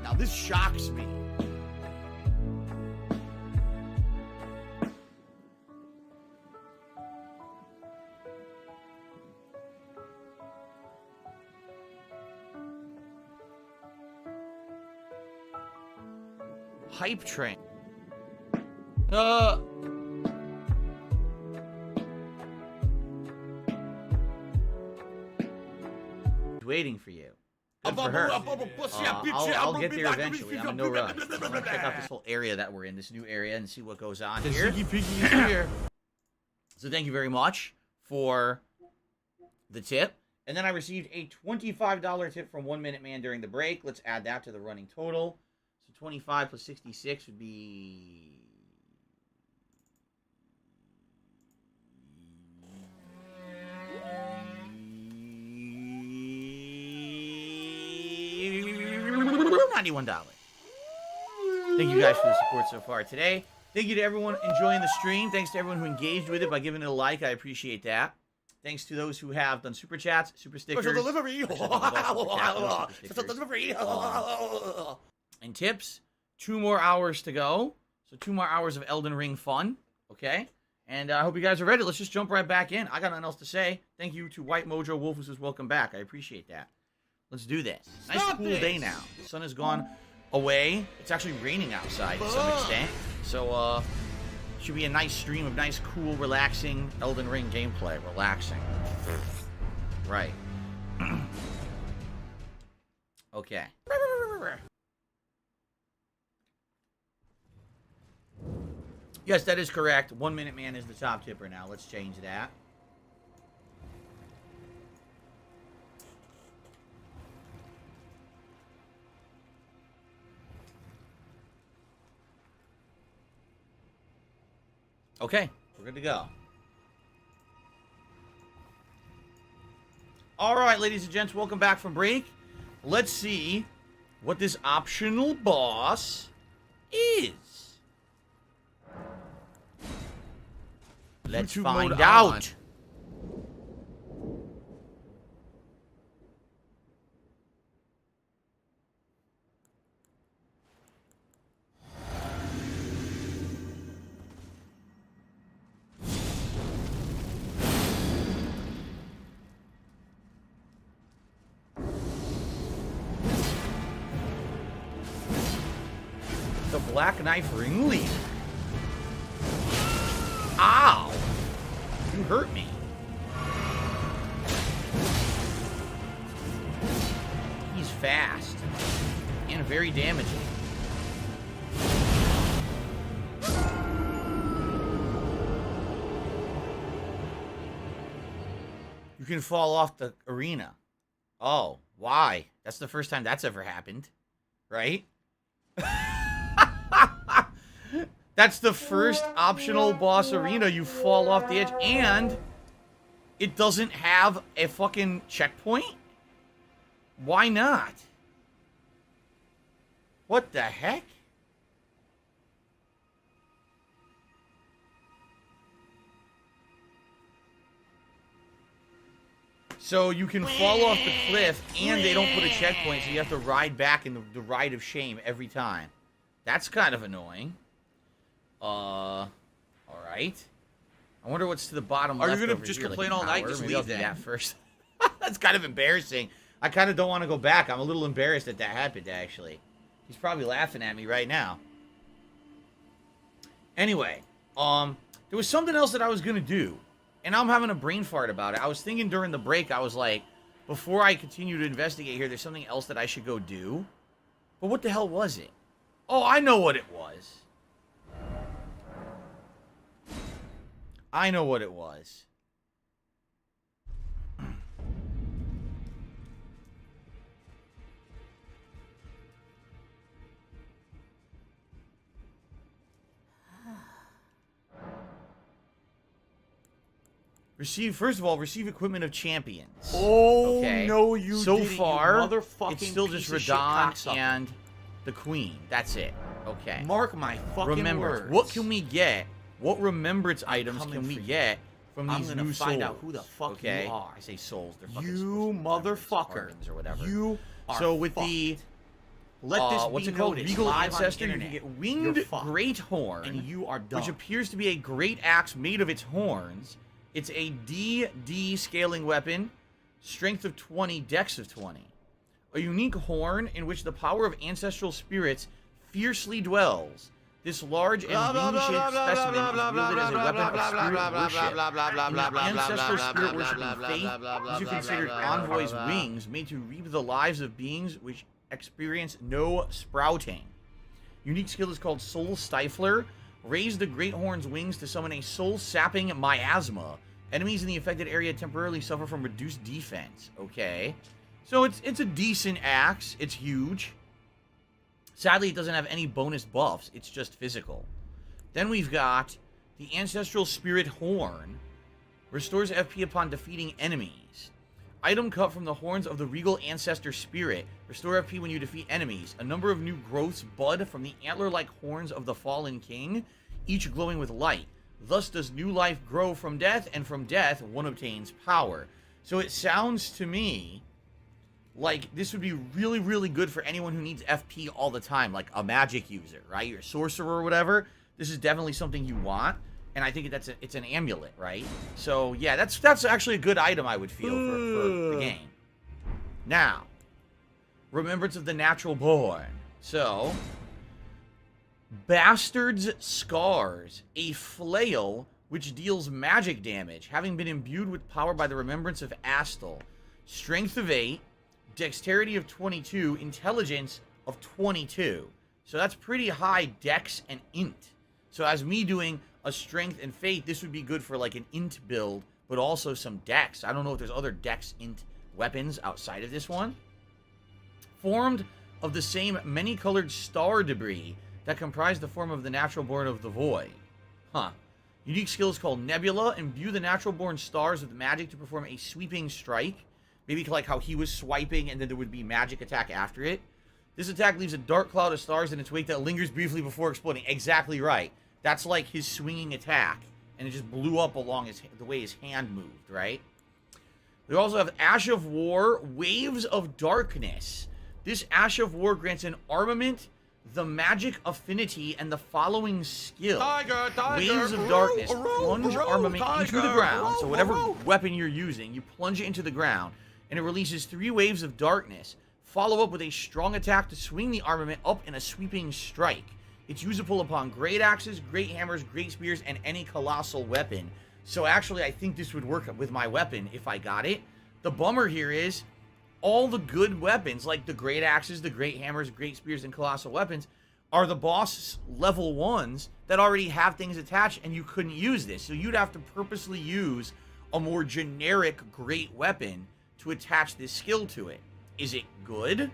Now this shocks me. Hype train. Waiting for you. Good for her. I'll get there eventually. I'm in no rush. I want to check out this whole area that we're in, this new area, and see what goes on here. Here. So thank you very much for the tip. And then I received a $25 tip from 1 Minute Man during the break. Let's add that to the running total. So 25 plus 66 would be... $91. Thank you guys for the support so far today. Thank you to everyone enjoying the stream. Thanks to everyone who engaged with it by giving it a like. I appreciate that. Thanks to those who have done super chats, super stickers, and tips. 2 more hours to go. So 2 more hours of Elden Ring fun. Okay? And I hope you guys are ready. Let's just jump right back in. I got nothing else to say. Thank you to White Mojo Wolf who says welcome back. I appreciate that. Let's do this. Nice cool day now. The sun has gone away. It's actually raining outside to some extent. So, should be a nice stream of nice, cool, relaxing Elden Ring gameplay. Relaxing. Right. Okay. Yes, that is correct. 1 Minute Man is the top tipper now. Let's change that. Okay, we're good to go. All right, ladies and gents, welcome back from break. Let's see what this optional boss is. Let's find out. The Black Knife Ringleader. Ow! You hurt me. He's fast and very damaging. You can fall off the arena. Oh, why? That's the first time that's ever happened, right? That's the first optional boss arena. You fall off the edge, and it doesn't have a fucking checkpoint? Why not? What the heck? So you can fall off the cliff, and they don't put a checkpoint, so you have to ride back in the ride of shame every time. That's kind of annoying. Alright. I wonder what's to the bottom left. Are you gonna over just here, complain like all night? power? Just Maybe I'll leave do then. that first. That's kind of embarrassing. I kind of don't want to go back. I'm a little embarrassed that happened, actually. He's probably laughing at me right now. Anyway, there was something else that I was gonna do, and I'm having a brain fart about it. I was thinking during the break, I was like, before I continue to investigate here, there's something else that I should go do. But what the hell was it? Oh, I know what it was. I know what it was. First of all, receive equipment of champions. Oh, okay. no, you So didn't, you far, motherfucking it's still just piece of shit Radon cocksucker. and the Queen. That's it. Okay. Mark my fucking Remembrance. words. What can we get? What remembrance items coming can we for you. get from I'm these gonna new find souls? out who the fuck okay? you are. I say souls. They're fucking You supposed to be remembrance, motherfucker. organs or whatever. You are so with fucked. the Let this what's be it called? noticed Regal live on the Ancestor, you can internet. get Winged You're fucked. Great Horn, And you are dumb. which appears to be a great axe made of its horns. It's a DD scaling weapon, strength of 20, dex of 20. A unique horn in which the power of ancestral spirits fiercely dwells. This large and wing-shaped specimen is wielded as a weapon of spirit worship. In the ancestor spirit worshipping faith, these are considered envoys' wings made to reap the lives of beings which experience no sprouting. Unique skill is called Soul Stifler. Raise the Great Horn's wings to summon a soul-sapping miasma. Enemies in the affected area temporarily suffer from reduced defense. Okay. So it's a decent axe. It's huge. Sadly, it doesn't have any bonus buffs. It's just physical. Then we've got the Ancestral Spirit Horn. Restores FP upon defeating enemies. Item cut from the horns of the Regal Ancestor Spirit. Restore FP when you defeat enemies. A number of new growths bud from the antler-like horns of the Fallen King, each glowing with light. Thus does new life grow from death, and from death one obtains power. So it sounds to me like this would be really, really good for anyone who needs FP all the time, like a magic user, right? You're a sorcerer or whatever. This is definitely something you want, and I think it's an amulet, right? So yeah, that's actually a good item, I would feel, for the game. Now, Remembrance of the Natural Born. So, Bastard's Scars, a flail which deals magic damage, having been imbued with power by the remembrance of Astel. Strength of 8, dexterity of 22, intelligence of 22. So that's pretty high dex and int. So as me doing a strength and faith, this would be good for like an int build, but also some dex. I don't know if there's other dex int weapons outside of this one. Formed of the same many-colored star debris that comprise the form of the natural born of the void. Huh. Unique skill is called Nebula. Imbue the natural born stars with magic to perform a sweeping strike. Maybe like how he was swiping and then there would be magic attack after it. This attack leaves a dark cloud of stars in its wake that lingers briefly before exploding. Exactly right. That's like his swinging attack. And it just blew up along the way his hand moved, right? We also have Ash of War, Waves of Darkness. This Ash of War grants an armament, the magic affinity, and the following skill. Waves of Darkness. Plunge armament into the ground. So whatever weapon you're using, you plunge it into the ground. And it releases 3 waves of darkness. Follow up with a strong attack to swing the armament up in a sweeping strike. It's usable upon great axes, great hammers, great spears, and any colossal weapon. So actually, I think this would work with my weapon if I got it. The bummer here is all the good weapons, like the great axes, the great hammers, great spears, and colossal weapons, are the boss level ones that already have things attached, and you couldn't use this. So you'd have to purposely use a more generic great weapon to attach this skill to it. Is it good?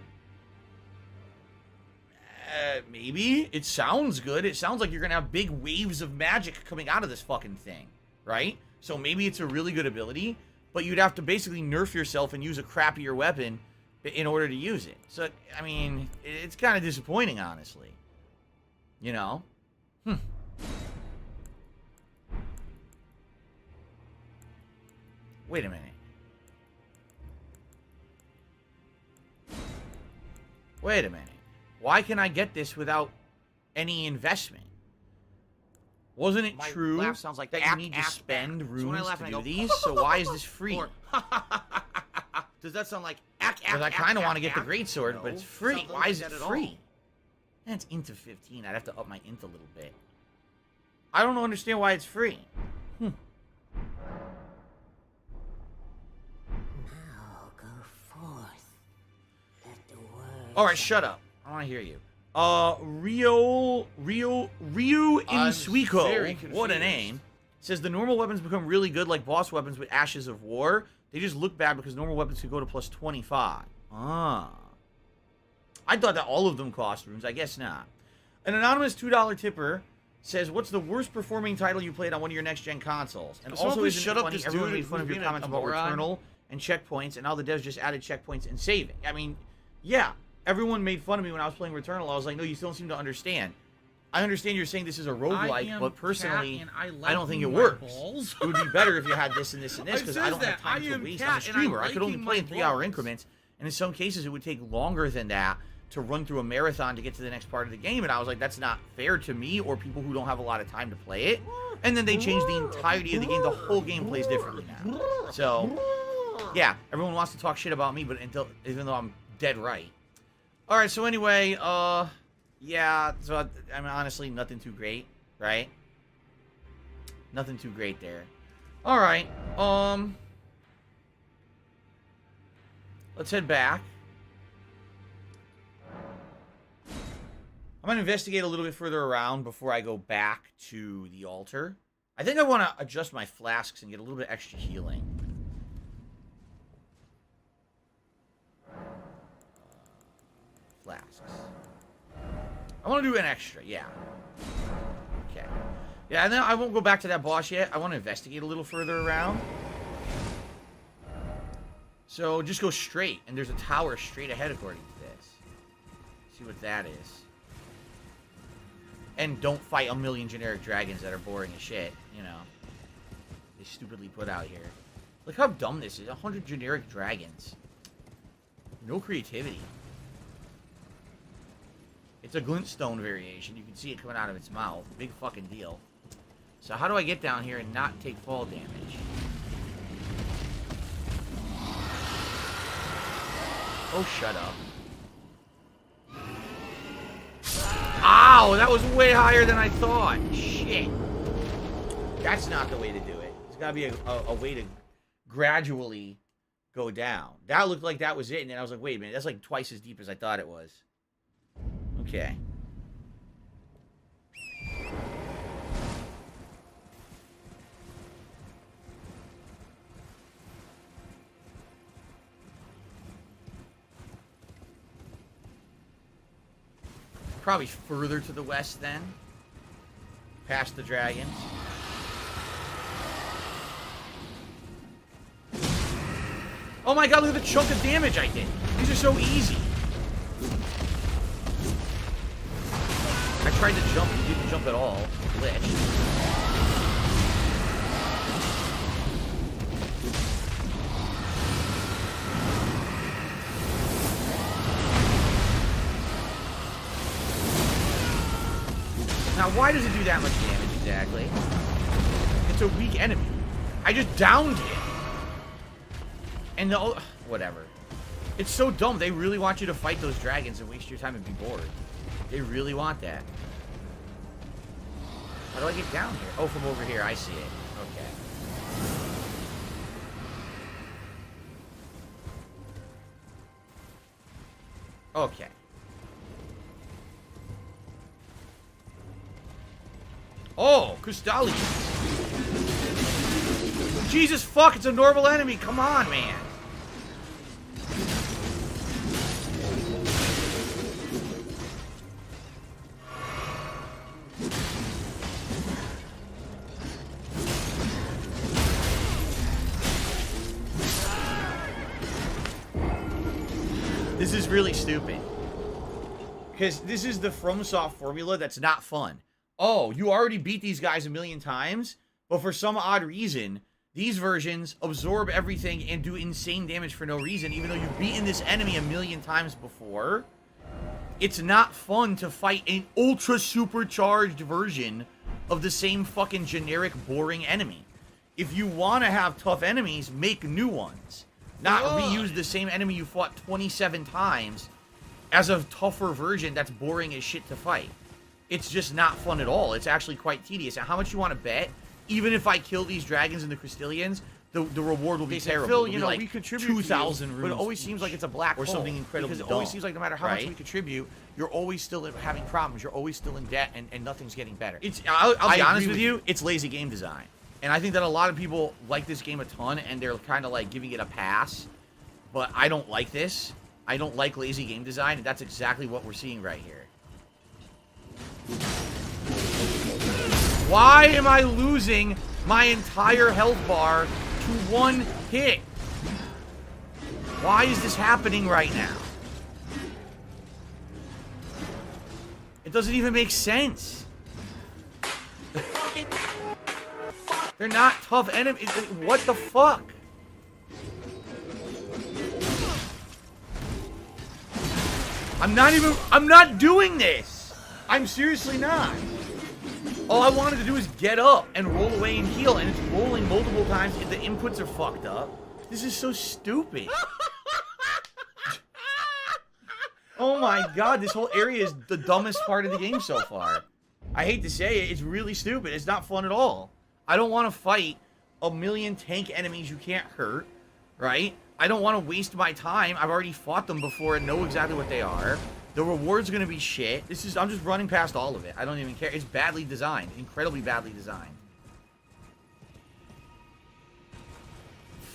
Maybe. It sounds good. It sounds like you're gonna have big waves of magic coming out of this fucking thing, right? So maybe it's a really good ability, but you'd have to basically nerf yourself and use a crappier weapon in order to use it. So, I mean, it's kind of disappointing, honestly. You know? Wait a minute. Wait a minute. Why can I get this without any investment? Wasn't it true laugh sounds like that you need to spend runes to do these? So why is this free? Does that sound like Because I kind of want to get the greatsword, but it's free. something Why like is it that at all. free? And it's into 15. I'd have to up my int a little bit. I don't understand why it's free. Now go forth. Let the world. All right, shut up. I want to hear you. Ryu I'm Insuiko, very what a confused. name, says the normal weapons become really good like boss weapons with Ashes of War. They just look bad because normal weapons could go to plus 25. Ah. I thought that all of them cost runes. I guess not. An anonymous $2 tipper says, what's the worst performing title you played on one of your next-gen consoles? And Can someone also, please isn't shut it up funny this everyone dude made fun who's of your being comments a about moron? Returnal and checkpoints, and now the devs just added checkpoints and saving. I mean, yeah, everyone made fun of me when I was playing Returnal. I was like, no, you still don't seem to understand. I understand you're saying this is a roguelike, but personally, I don't think it works. It would be better if you had this and this and this, because I don't have time to waste on a streamer. I could only play in 3-hour increments, and in some cases, it would take longer than that to run through a marathon to get to the next part of the game, and I was like, that's not fair to me or people who don't have a lot of time to play it. And then they changed the entirety of the game. The whole game plays differently now. So, yeah, everyone wants to talk shit about me, but even though I'm dead right. All right, so anyway, yeah, so I mean, honestly, nothing too great, right? Nothing too great there. All right, let's head back. I'm gonna investigate a little bit further around before I go back to the altar. I think I want to adjust my flasks and get a little bit extra healing. Flasks. I want to do an extra, yeah. Okay. Yeah, and then I won't go back to that boss yet. I want to investigate a little further around. So just go straight, and there's a tower straight ahead according to this. See what that is. And don't fight a million generic dragons that are boring as shit, you know. They stupidly put out here. Look how dumb this is. 100 generic dragons. No creativity. It's a glintstone variation. You can see it coming out of its mouth. Big fucking deal. So how do I get down here and not take fall damage? Oh, shut up. Ow! That was way higher than I thought. Shit. That's not the way to do it. There's gotta be a way to gradually go down. That looked like that was it, and then I was like, wait a minute, that's like twice as deep as I thought it was. Okay. Probably further to the west then. Past the dragons. Oh my god, look at the chunk of damage I did. These are so easy. I tried to jump, you didn't jump at all. Glitch. Now, why does it do that much damage exactly? It's a weak enemy. I just downed it. And the... whatever. It's so dumb. They really want you to fight those dragons and waste your time and be bored. They really want that. How do I get down here? Oh, from over here. I see it. Okay. Okay. Oh, Crystallians. Jesus fuck, it's a normal enemy. Come on, man. This is really stupid. Because this is the FromSoft formula that's not fun. Oh, you already beat these guys a million times, but for some odd reason, these versions absorb everything and do insane damage for no reason, even though you've beaten this enemy a million times before. It's not fun to fight an ultra supercharged version of the same fucking generic boring enemy. If you want to have tough enemies, make new ones. Not reuse the same enemy you fought 27 times as a tougher version that's boring as shit to fight. It's just not fun at all. It's actually quite tedious. And how much you want to bet? Even if I kill these dragons and the Crystallians, the reward will be terrible. Phil, It'll you be know, like we contribute 2,000 runes. but it always seems like it's a black or hole. something incredibly Because it dumb, always seems like no matter how much right? we contribute, you're always still having problems. You're always still in debt, and nothing's getting better. I'll be honest agree with you, it's lazy game design. And I think that a lot of people like this game a ton, and they're kind of like giving it a pass. But I don't like this. I don't like lazy game design, and that's exactly what we're seeing right here. Why am I losing my entire health bar to one hit? Why is this happening right now? It doesn't even make sense. They're not tough enemies. What the fuck? I'm not doing this. I'm seriously not. All I wanted to do is get up and roll away and heal, and it's rolling multiple times if the inputs are fucked up. This is so stupid. Oh my god, this whole area is the dumbest part of the game so far. I hate to say it, it's really stupid. It's not fun at all. I don't want to fight a million tank enemies you can't hurt, right? I don't want to waste my time. I've already fought them before and know exactly what they are. The reward's going to be shit. I'm just running past all of it. I don't even care. It's badly designed. Incredibly badly designed.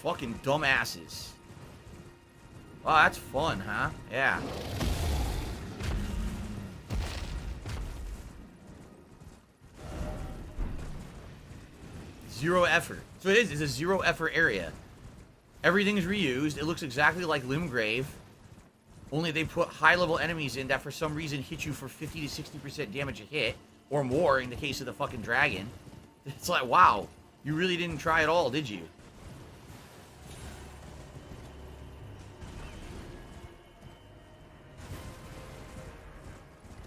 Fucking dumbasses. Wow, that's fun, huh? Yeah. Zero effort. So it is. It's a zero effort area. Everything's reused. It looks exactly like Limgrave. Only they put high-level enemies in that for some reason hit you for 50 to 60% damage a hit. Or more in the case of the fucking dragon. It's like, wow. You really didn't try at all, did you?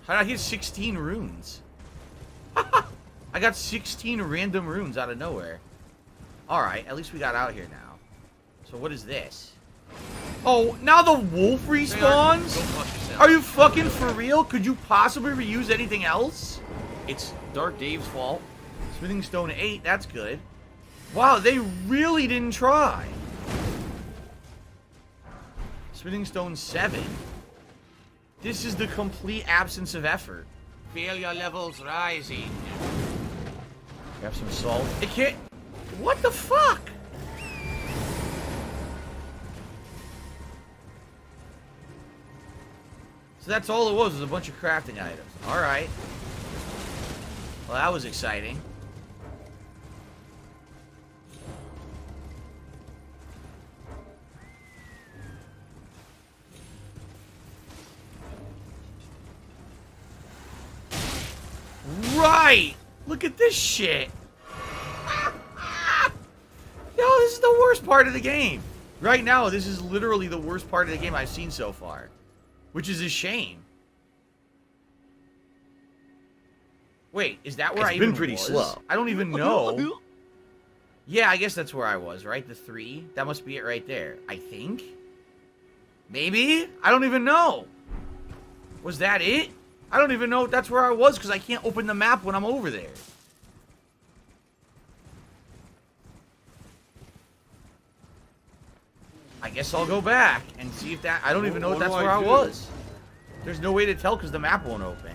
How did I get 16 runes? I got 16 random runes out of nowhere. Alright, at least we got out here now. So what is this? Oh, now the wolf respawns? Are you fucking for real? Could you possibly reuse anything else? It's Dark Dave's fault. Smithing Stone 8, that's good. Wow, they really didn't try. Smithing Stone 7. This is the complete absence of effort. Feel your levels rising. Grab some salt. It can't... What the fuck? So that's all it was a bunch of crafting items. Alright. Well, that was exciting. Right! Look at this shit! Yo, this is the worst part of the game. Right now, this is literally the worst part of the game I've seen so far. Which is a shame. Wait, is that where I even was? It's been pretty slow. I don't even know. Yeah, I guess that's where I was, right? The 3? That must be it right there. I think? Maybe? I don't even know. Was that it? I don't even know if that's where I was because I can't open the map when I'm over there. I guess I'll go back and see if that... I don't even know if that's where I was. There's no way to tell because the map won't open.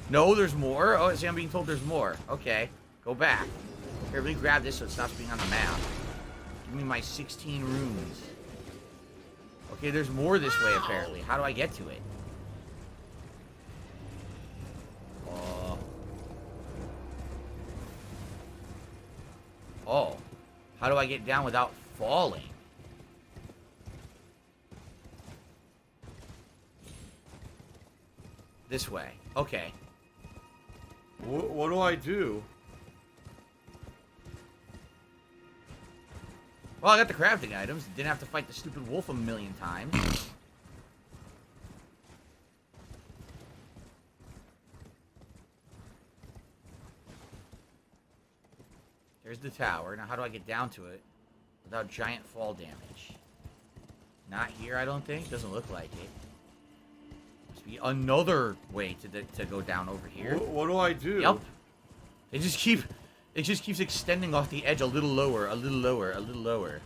No, there's more. Oh, see, I'm being told there's more. Okay, go back. Here, let me grab this so it stops being on the map. Give me my 16 runes. Okay, there's more this way, apparently. How do I get to it? Oh. How do I get down without falling? This way. Okay. What do I do? Well, I got the crafting items. Didn't have to fight the stupid wolf a million times. There's the tower. Now, how do I get down to it without giant fall damage? Not here, I don't think. Doesn't look like it. Must be another way to go down over here. What do I do? Yep. It just keeps extending off the edge a little lower, a little lower, a little lower.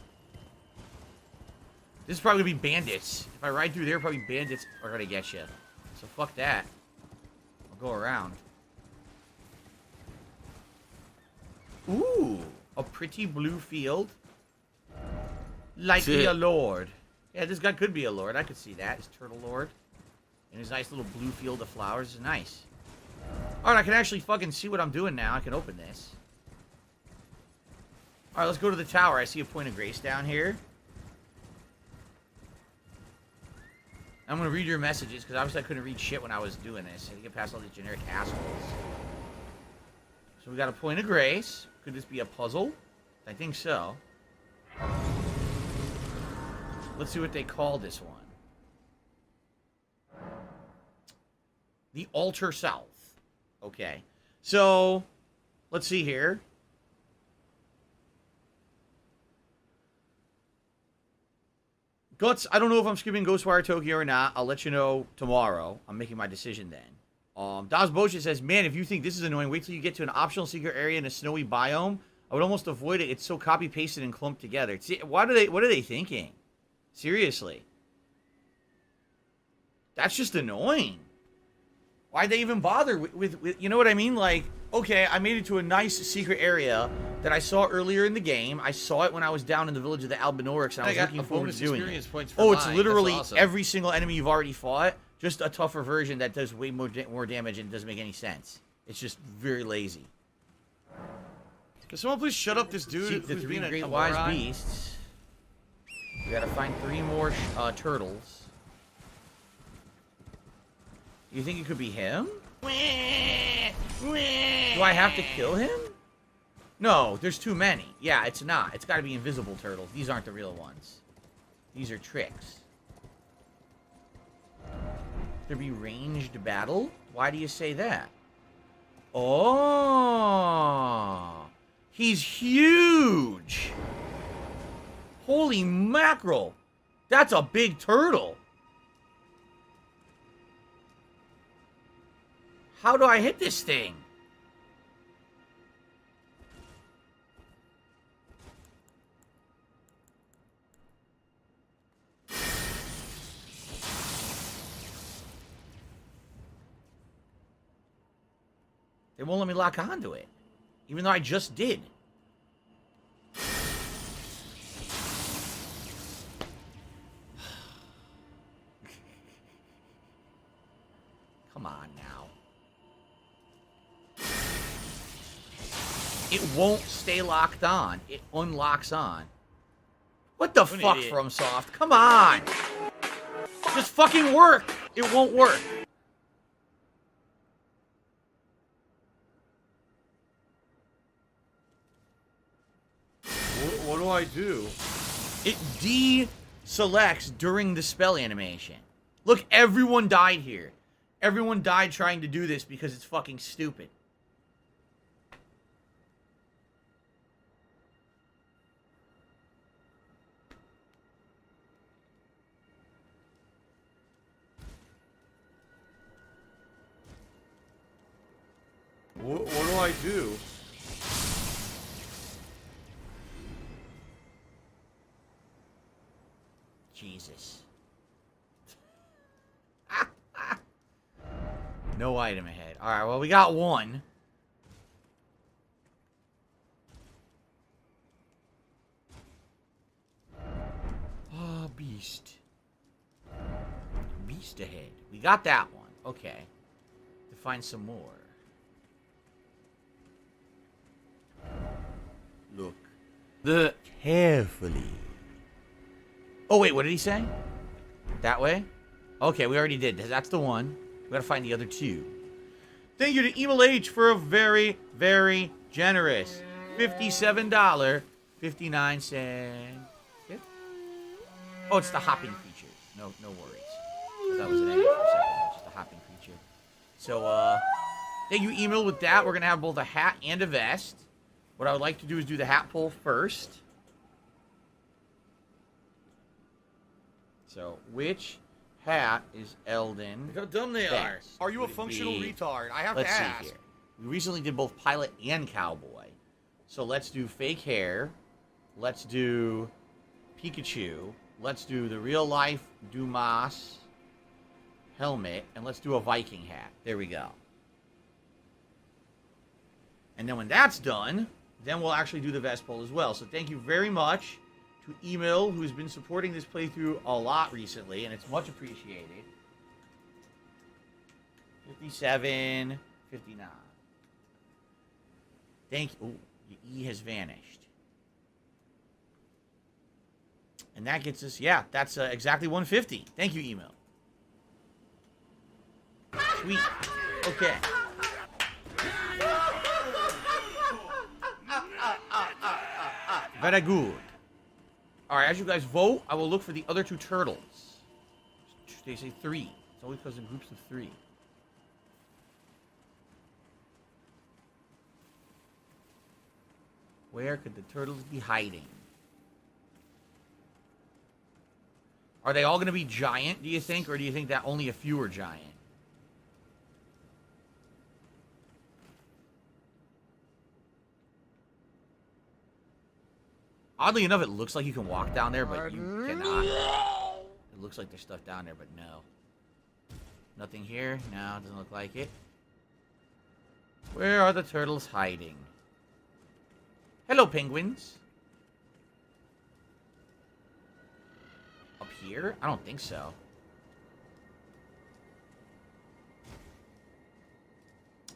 This is probably gonna be bandits. If I ride through there, probably bandits are gonna get you. So fuck that. I'll go around. Ooh, a pretty blue field. Likely a lord. Yeah, this guy could be a lord. I could see that. His turtle lord. And his nice little blue field of flowers is nice. Alright, I can actually fucking see what I'm doing now. I can open this. Alright, let's go to the tower. I see a point of grace down here. I'm gonna read your messages, because obviously I couldn't read shit when I was doing this. I had to get past all these generic assholes. So we got a point of grace. Could this be a puzzle? I think so. Let's see what they call this one. The Altar South. Okay. So, let's see here. Guts, I don't know if I'm skipping Ghostwire Tokyo or not. I'll let you know tomorrow. I'm making my decision then. Das Bosha says, man, if you think this is annoying, wait till you get to an optional secret area in a snowy biome. I would almost avoid it. It's so copy-pasted and clumped together. See, what are they thinking? Seriously. That's just annoying. Why'd they even bother with you know what I mean? Like, okay, I made it to a nice secret area that I saw earlier in the game. I saw it when I was down in the village of the Albinorics, and I was looking forward to doing it. Oh, it's literally every single enemy you've already fought, just a tougher version that does way more damage and doesn't make any sense. It's just very lazy. Can someone please shut up this dude? Seek the three great wise beasts. We gotta find 3 more turtles. You think it could be him? Do I have to kill him? No, there's too many. Yeah, it's not. It's gotta be invisible turtles. These aren't the real ones. These are tricks. There be ranged battle? Why do you say that? Oh, he's huge. Holy mackerel. That's a big turtle. How do I hit this thing? They won't let me lock onto it, even though I just did. Come on now. It won't stay locked on. It unlocks on. What the fuck, FromSoft? Come on! Just fucking work! It won't work. What do I do? It deselects during the spell animation. Look, everyone died here. Everyone died trying to do this because it's fucking stupid. What do I do? Jesus. No item ahead. Alright, well, we got one. Oh, beast. Beast ahead. We got that one. Okay. To find some more. Look. Carefully. Oh, wait, what did he say? That way? Okay, we already did. That's the one. We gotta find the other two. Thank you to Evil H for a very, very generous $57.59 tip. Oh, it's the hopping creature. No worries. That was an egg for a second. It's just a hopping creature. So, thank you, Emil. With that, we're gonna have both a hat and a vest. What I would like to do is do the hat pull first. So, which hat is Elden? Look how dumb they are. Are you a functional retard? I have to ask. Let's see here. We recently did both pilot and cowboy. So let's do fake hair. Let's do Pikachu. Let's do the real life Dumas helmet. And let's do a Viking hat. There we go. And then when that's done, then we'll actually do the vest pull as well. So thank you very much to Emil, who's been supporting this playthrough a lot recently, and it's much appreciated. 57, 59. Thank you. Ooh, the E has vanished. And that gets us, yeah, that's exactly 150. Thank you, Emil. Sweet. Okay. Very good. Alright, as you guys vote, I will look for the other two turtles. They say 3. It's always because in groups of 3. Where could the turtles be hiding? Are they all going to be giant, do you think? Or do you think that only a few are giant? Oddly enough, it looks like you can walk down there, but you cannot. It looks like there's stuff down there, but no. Nothing here? No, it doesn't look like it. Where are the turtles hiding? Hello, penguins. Up here? I don't think so.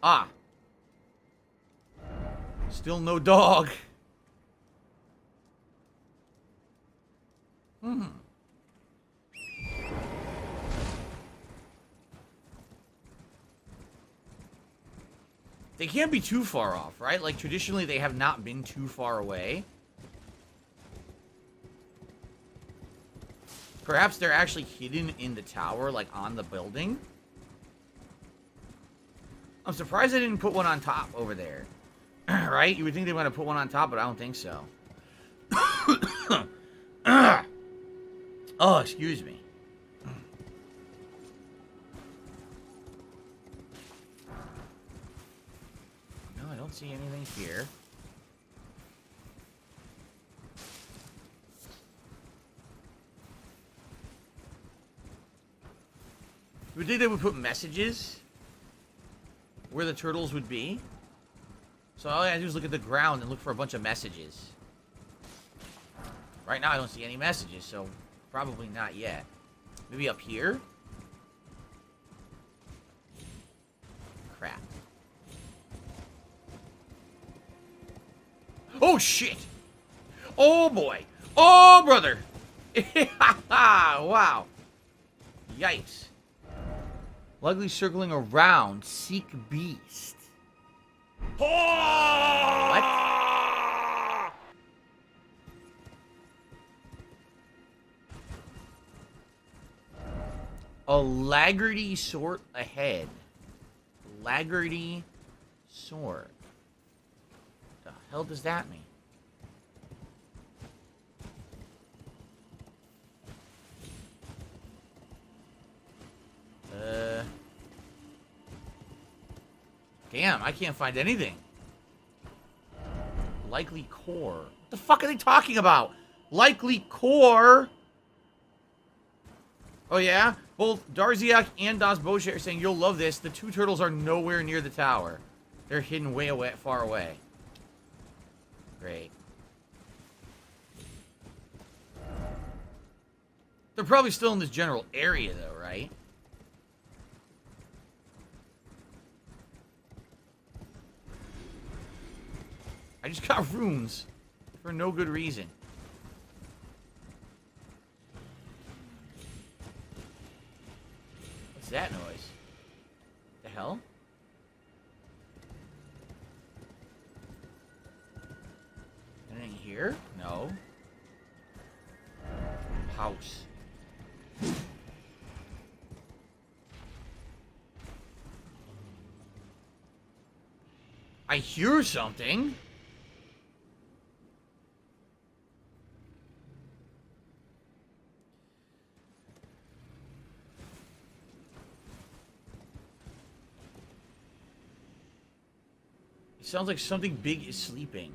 Ah. Still no dog. They can't be too far off, right? Like, traditionally, they have not been too far away. Perhaps they're actually hidden in the tower, like, on the building. I'm surprised they didn't put one on top over there. Right? You would think they might have put one on top, but I don't think so. Oh, excuse me. No, I don't see anything here. You would think they would put messages where the turtles would be. So all I have to do is look at the ground and look for a bunch of messages. Right now I don't see any messages, so probably not yet. Maybe up here? Crap. Oh, shit! Oh, boy! Oh, brother! Wow. Yikes. Luckily circling around. Seek beast. What? A laggardy sort ahead. Laggardy sort. The hell does that mean? Damn, I can't find anything. Likely core. What the fuck are they talking about? Likely core? Oh, yeah? Both Darziak and Das Boshe are saying, you'll love this. The two turtles are nowhere near the tower. They're hidden way away, far away. Great. They're probably still in this general area, though, right? I just got runes for no good reason. What's that noise? The hell? Anything here? No. House. I hear something. It sounds like something big is sleeping.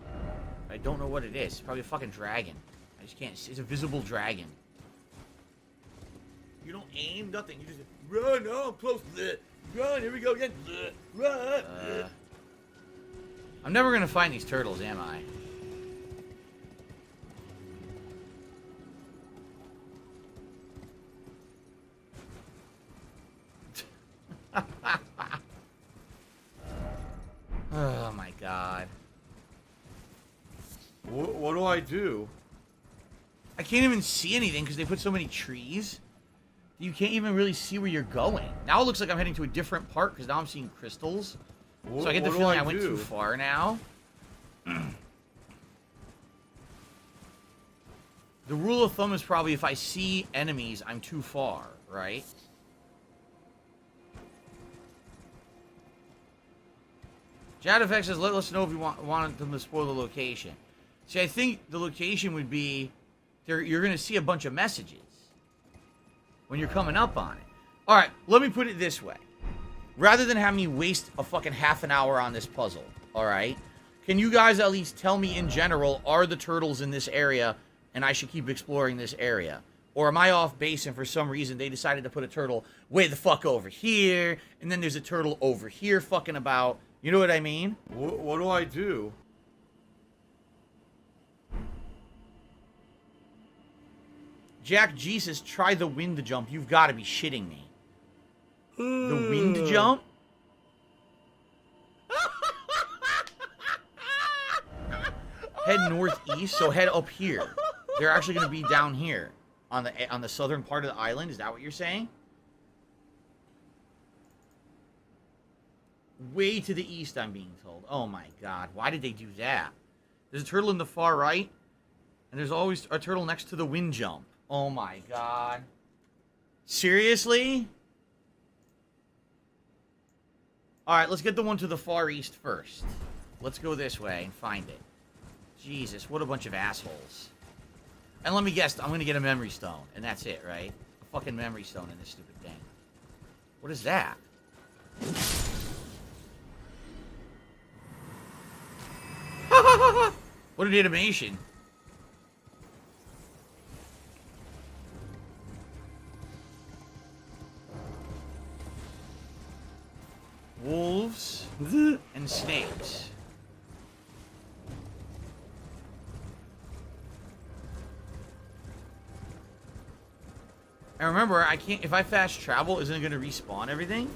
I don't know what it is. It's probably a fucking dragon. I just can't see. It's a visible dragon. You don't aim, nothing. You just run. Oh, I'm close. Run. Here we go again. Run. I'm never gonna find these turtles, am I? Oh my god. What do I do? I can't even see anything because they put so many trees. You can't even really see where you're going. Now it looks like I'm heading to a different part because now I'm seeing crystals. So I get the feeling I went too far now. The rule of thumb is probably if I see enemies, I'm too far, right? JadFX says, let us know if you want them to spoil the location. See, I think the location would be, you're going to see a bunch of messages when you're coming up on it. All right, let me put it this way. Rather than have me waste a fucking half an hour on this puzzle, all right? Can you guys at least tell me in general, are the turtles in this area and I should keep exploring this area? Or am I off base and for some reason they decided to put a turtle way the fuck over here, and then there's a turtle over here fucking about? You know what I mean? What do I do? Jack Jesus, try the wind jump. You've got to be shitting me. The wind jump? Head northeast, so head up here. They're actually going to be down here on the southern part of the island. Is that what you're saying? Way to the east, I'm being told. Oh my god, why did they do that? There's a turtle in the far right, and there's always a turtle next to the wind jump. Oh my god. Seriously? Alright, let's get the one to the far east first. Let's go this way and find it. Jesus, what a bunch of assholes. And let me guess, I'm gonna get a memory stone, and that's it, right? A fucking memory stone in this stupid thing. What is that? What an animation. Wolves and snakes. And remember, I can't, if I fast travel, isn't it going to respawn everything?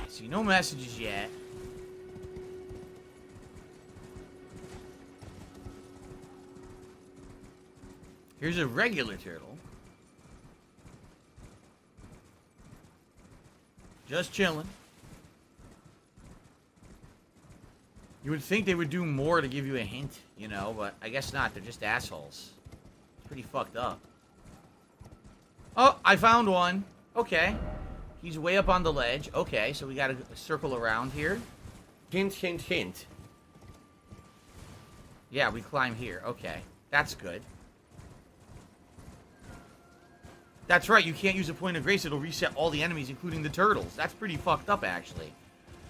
See, no messages yet. Here's a regular turtle. Just chilling. You would think they would do more to give you a hint, you know, but I guess not. They're just assholes. It's pretty fucked up. Oh, I found one. Okay. He's way up on the ledge. Okay, so we gotta circle around here. Hint, hint, hint. Yeah, we climb here. Okay. That's good. That's right, you can't use a point of grace. It'll reset all the enemies, including the turtles. That's pretty fucked up, actually.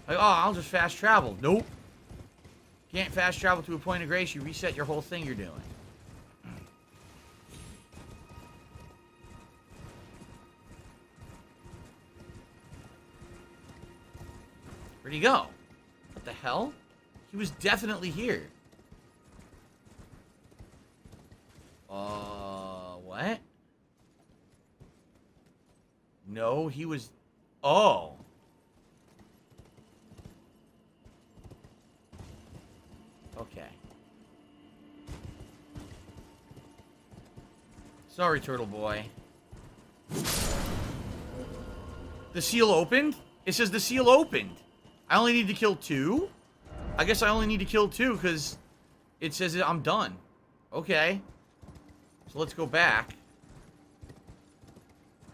Like, oh, I'll just fast travel. Nope. Can't fast travel to a point of grace. You reset your whole thing you're doing. Where'd he go? What the hell? He was definitely here. What? No, he was... Oh. Okay. Sorry, Turtle Boy. The seal opened? It says the seal opened. I only need to kill 2? I guess I only need to kill 2 because it says I'm done. Okay. So let's go back.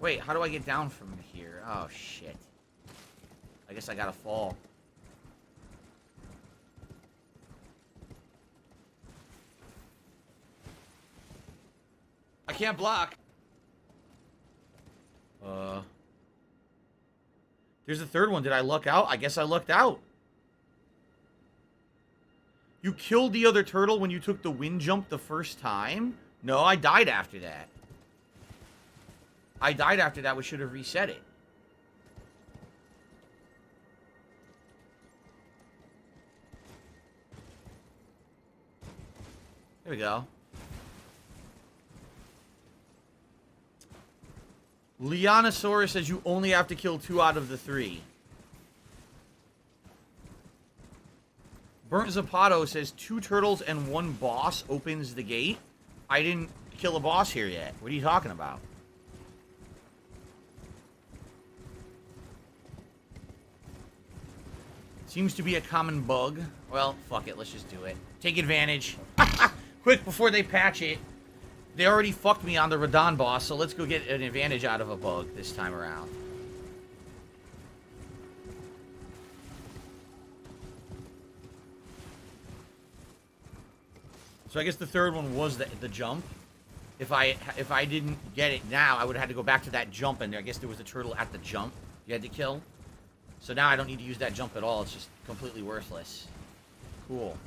Wait, how do I get down from here? Oh, shit. I guess I gotta fall. I can't block. There's the third one. Did I luck out? I guess I lucked out. You killed the other turtle when you took the wind jump the first time? No, I died after that. I died after that, which should have reset it. There we go. Leonosaurus says you only have to kill 2 out of the 3. Burnt Zapato says 2 turtles and 1 boss opens the gate. I didn't kill a boss here yet. What are you talking about? Seems to be a common bug. Well, fuck it. Let's just do it. Take advantage. Quick, before they patch it. They already fucked me on the Radon boss, so let's go get an advantage out of a bug this time around. So I guess the third one was the jump. If I didn't get it now, I would have had to go back to that jump, and I guess there was a turtle at the jump you had to kill. So now I don't need to use that jump at all. It's just completely worthless. Cool.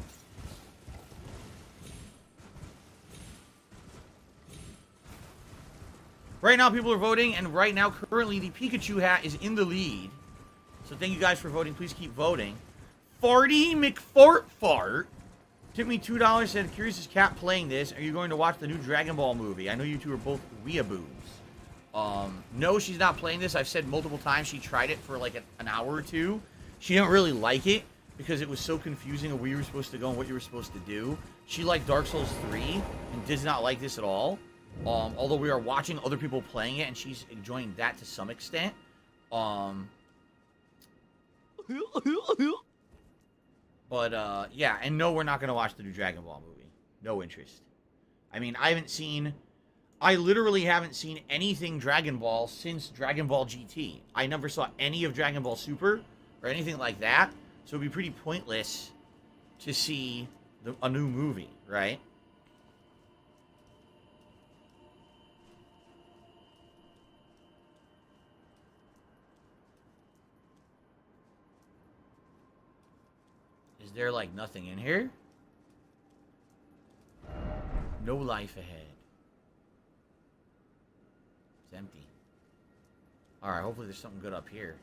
Right now, people are voting, and right now, currently, the Pikachu hat is in the lead. So thank you guys for voting. Please keep voting. Farty McFartfart took me $2, said, curious is Cat playing this. Are you going to watch the new Dragon Ball movie? I know you two are both weeaboos. No, she's not playing this. I've said multiple times she tried it for like an hour or two. She didn't really like it because it was so confusing of where you were supposed to go and what you were supposed to do. She liked Dark Souls 3 and does not like this at all. Although we are watching other people playing it, and she's enjoying that to some extent. But, yeah, and no, we're not going to watch the new Dragon Ball movie. No interest. I mean, I literally haven't seen anything Dragon Ball since Dragon Ball GT. I never saw any of Dragon Ball Super or anything like that, so it'd be pretty pointless to see a new movie, right? Is there, like, nothing in here? No life ahead. It's empty. Alright, hopefully there's something good up here.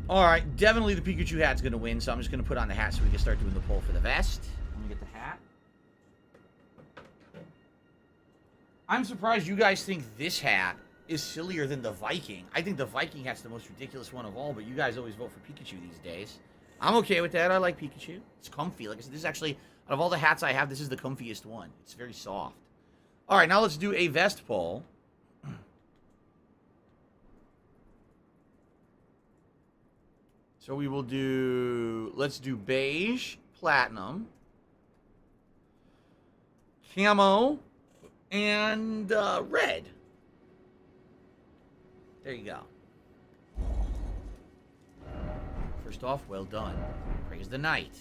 Alright, definitely the Pikachu hat's gonna win, so I'm just gonna put on the hat so we can start doing the poll for the vest. Let me get the hat. I'm surprised you guys think this hat is sillier than the Viking. I think the Viking hat's the most ridiculous one of all, but you guys always vote for Pikachu these days. I'm okay with that. I like Pikachu. It's comfy. Like I said, this is actually, out of all the hats I have, this is the comfiest one. It's very soft. All right, now let's do a vest poll. So we will do, let's do beige, platinum, camo, and red. There you go. First off, well done. Praise the knight.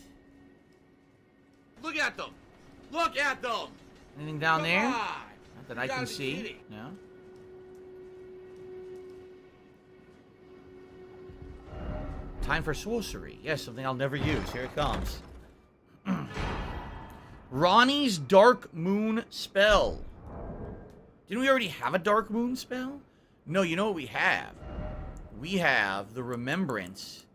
Look at them. Look at them. Anything down Come there? on. Not that I You can gotta be see. kidding. No. Time for sorcery. Yes, something I'll never use. Here it comes. Ronnie's Dark Moon spell. Didn't we already have a Dark Moon spell? No, you know what we have? We have the Remembrance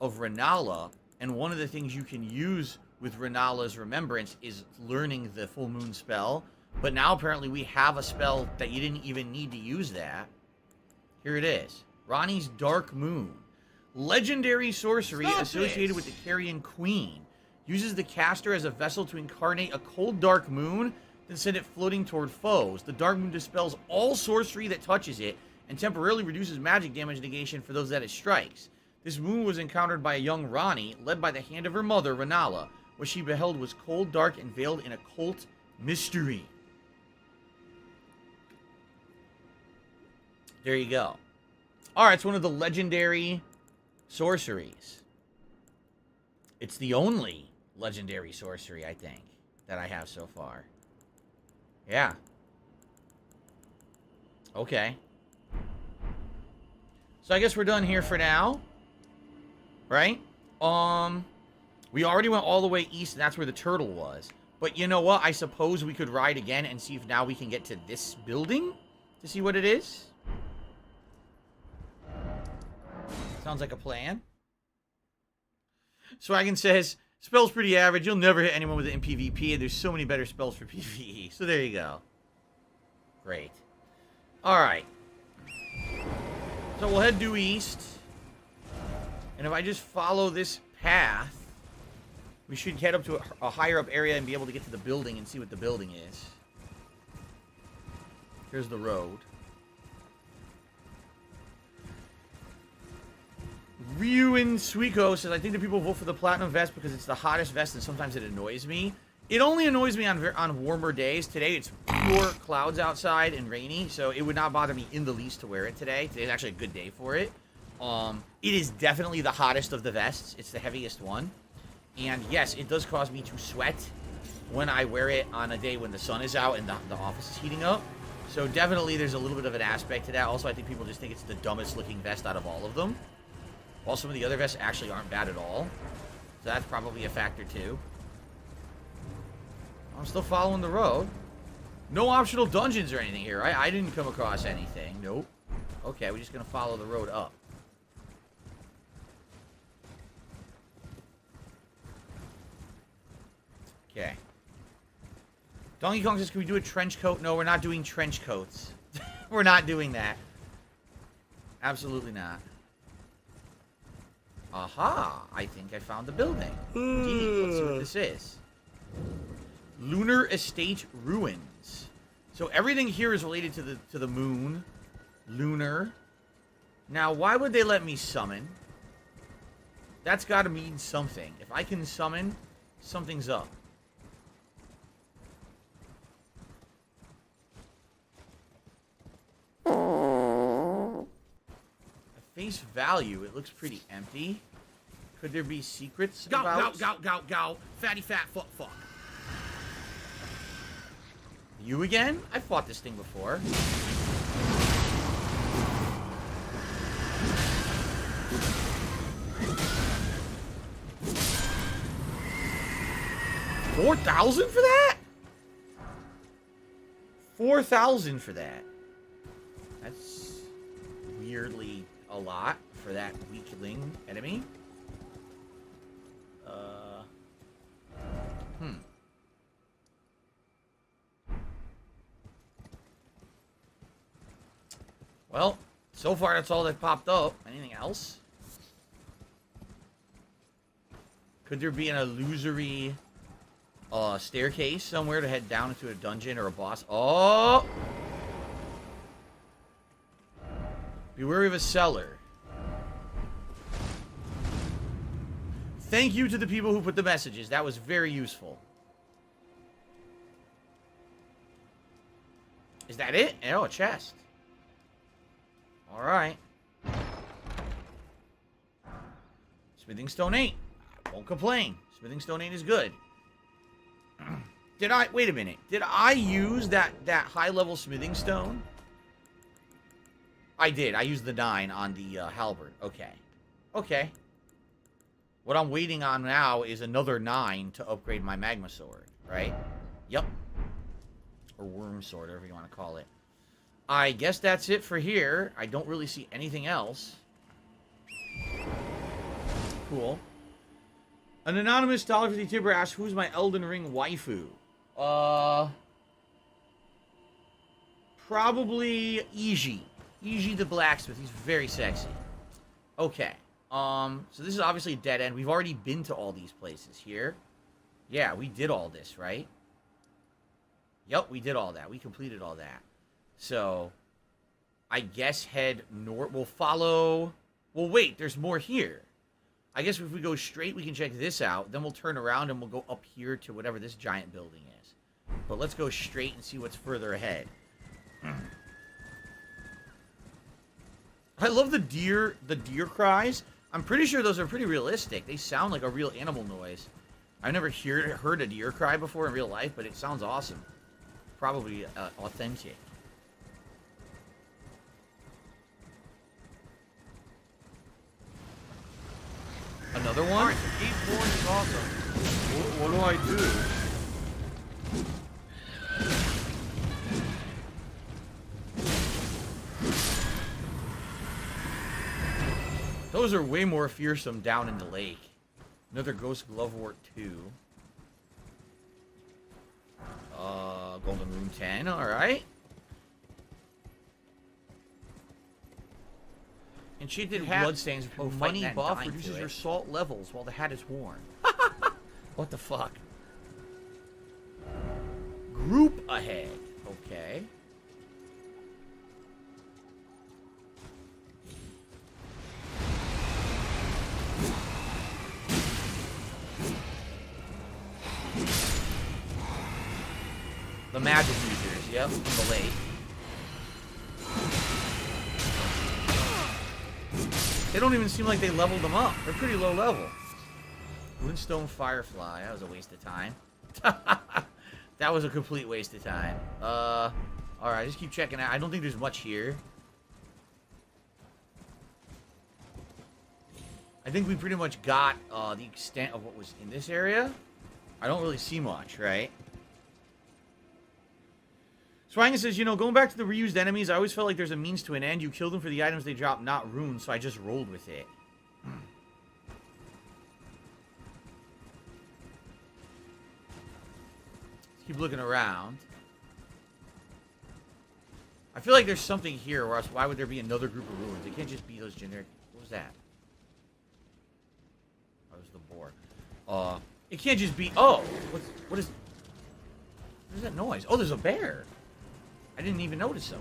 of Renala, and one of the things you can use with Renala's Remembrance is learning the Full Moon spell. But now apparently we have a spell that you didn't even need to use that. Here it is. Ronnie's Dark Moon. Legendary sorcery associated with the Carrion Queen. Uses the caster as a vessel to incarnate a cold dark moon, then send it floating toward foes. The dark moon dispels all sorcery that touches it, and temporarily reduces magic damage negation for those that it strikes. This moon was encountered by a young Ronnie, led by the hand of her mother, Renala. What she beheld was cold, dark, and veiled in occult mystery. There you go. Alright, it's one of the legendary sorceries. It's the only legendary sorcery, I think, that I have so far. Yeah. Okay. So I guess we're done here for now. Right? We already went all the way east, and that's where the turtle was. But you know what? I suppose we could ride again and see if now we can get to this building to see what it is. Sounds like a plan. Swaggin says, spell's pretty average. You'll never hit anyone with it in PvP, and there's so many better spells for PvE. So there you go. Great. Alright. So we'll head due east. And if I just follow this path, we should head up to a higher up area and be able to get to the building and see what the building is. Here's the road. Ryuin Suiko says, I think that people vote for the platinum vest because it's the hottest vest and sometimes it annoys me. It only annoys me on warmer days. Today it's pure clouds outside and rainy, so it would not bother me in the least to wear it today. Today's actually a good day for it. It is definitely the hottest of the vests. It's the heaviest one. And yes, it does cause me to sweat when I wear it on a day when the sun is out and the office is heating up. So definitely there's a little bit of an aspect to that. Also, I think people just think it's the dumbest looking vest out of all of them. While some of the other vests actually aren't bad at all. So that's probably a factor too. I'm still following the road. No optional dungeons or anything here, right? I didn't come across anything. Nope. Okay, we're just going to follow the road up. Okay. Donkey Kong says, can we do a trench coat? No, we're not doing trench coats. We're not doing that. Absolutely not. Aha! I think I found the building. Indeed. Let's see what this is. Lunar Estate Ruins. So everything here is related to the moon. Lunar. Now, why would they let me summon? That's got to mean something. If I can summon, something's up. Face value, it looks pretty empty. Could there be secrets about... Go. Fatty fat fuck. You again? I fought this thing before. $4,000 for that? 4,000 for that. That's weirdly a lot for that weakling enemy. Well, so far that's all that popped up. Anything else? Could there be an illusory staircase somewhere to head down into a dungeon or a boss? Oh! Be wary of a cellar. Thank you to the people who put the messages. That was very useful. Is that it? Oh, a chest. Alright. Smithing stone 8. Won't complain. Smithing stone 8 is good. Wait a minute. Did I use that high-level smithing stone? I did. I used the 9 on the halberd. Okay. Okay. What I'm waiting on now is another 9 to upgrade my magma sword, right? Yep. Or worm sword, whatever you want to call it. I guess that's it for here. I don't really see anything else. Cool. An anonymous $1.50 tipper asks, who's my Elden Ring waifu? Probably Iji. Iji the blacksmith. He's very sexy. Okay. So this is obviously a dead end. We've already been to all these places here. Yeah, we did all this, right? Yep, we did all that. We completed all that. So, I guess head north. We'll follow... Well, wait, there's more here. I guess if we go straight, we can check this out. Then we'll turn around and we'll go up here to whatever this giant building is. But let's go straight and see what's further ahead. I love the deer cries. I'm pretty sure those are pretty realistic. They sound like a real animal noise. I've never heard a deer cry before in real life, but it sounds awesome. Probably authentic. Another one? Alright, so 8 more is awesome. What do I do? Those are way more fearsome down in the lake. Another Ghost Glovewort 2. Golden Room 10, alright. Enchanted bloodstains. Money buff reduces your salt levels while the hat is worn. What the fuck? Group ahead. Okay. The magic users, yep, in the lake. They don't even seem like they leveled them up. They're pretty low level. Moonstone Firefly. That was a waste of time. That was a complete waste of time. Alright, just keep checking out. I don't think there's much here. I think we pretty much got the extent of what was in this area. I don't really see much, right? Swangan says, you know, going back to the reused enemies, I always felt like there's a means to an end. You kill them for the items they drop, not runes, so I just rolled with it. Let's keep looking around. I feel like there's something here, or else why would there be another group of ruins? It can't just be those generic... What was that? That was the boar. It can't just be... Oh! What is that noise? Oh, there's a bear! I didn't even notice them.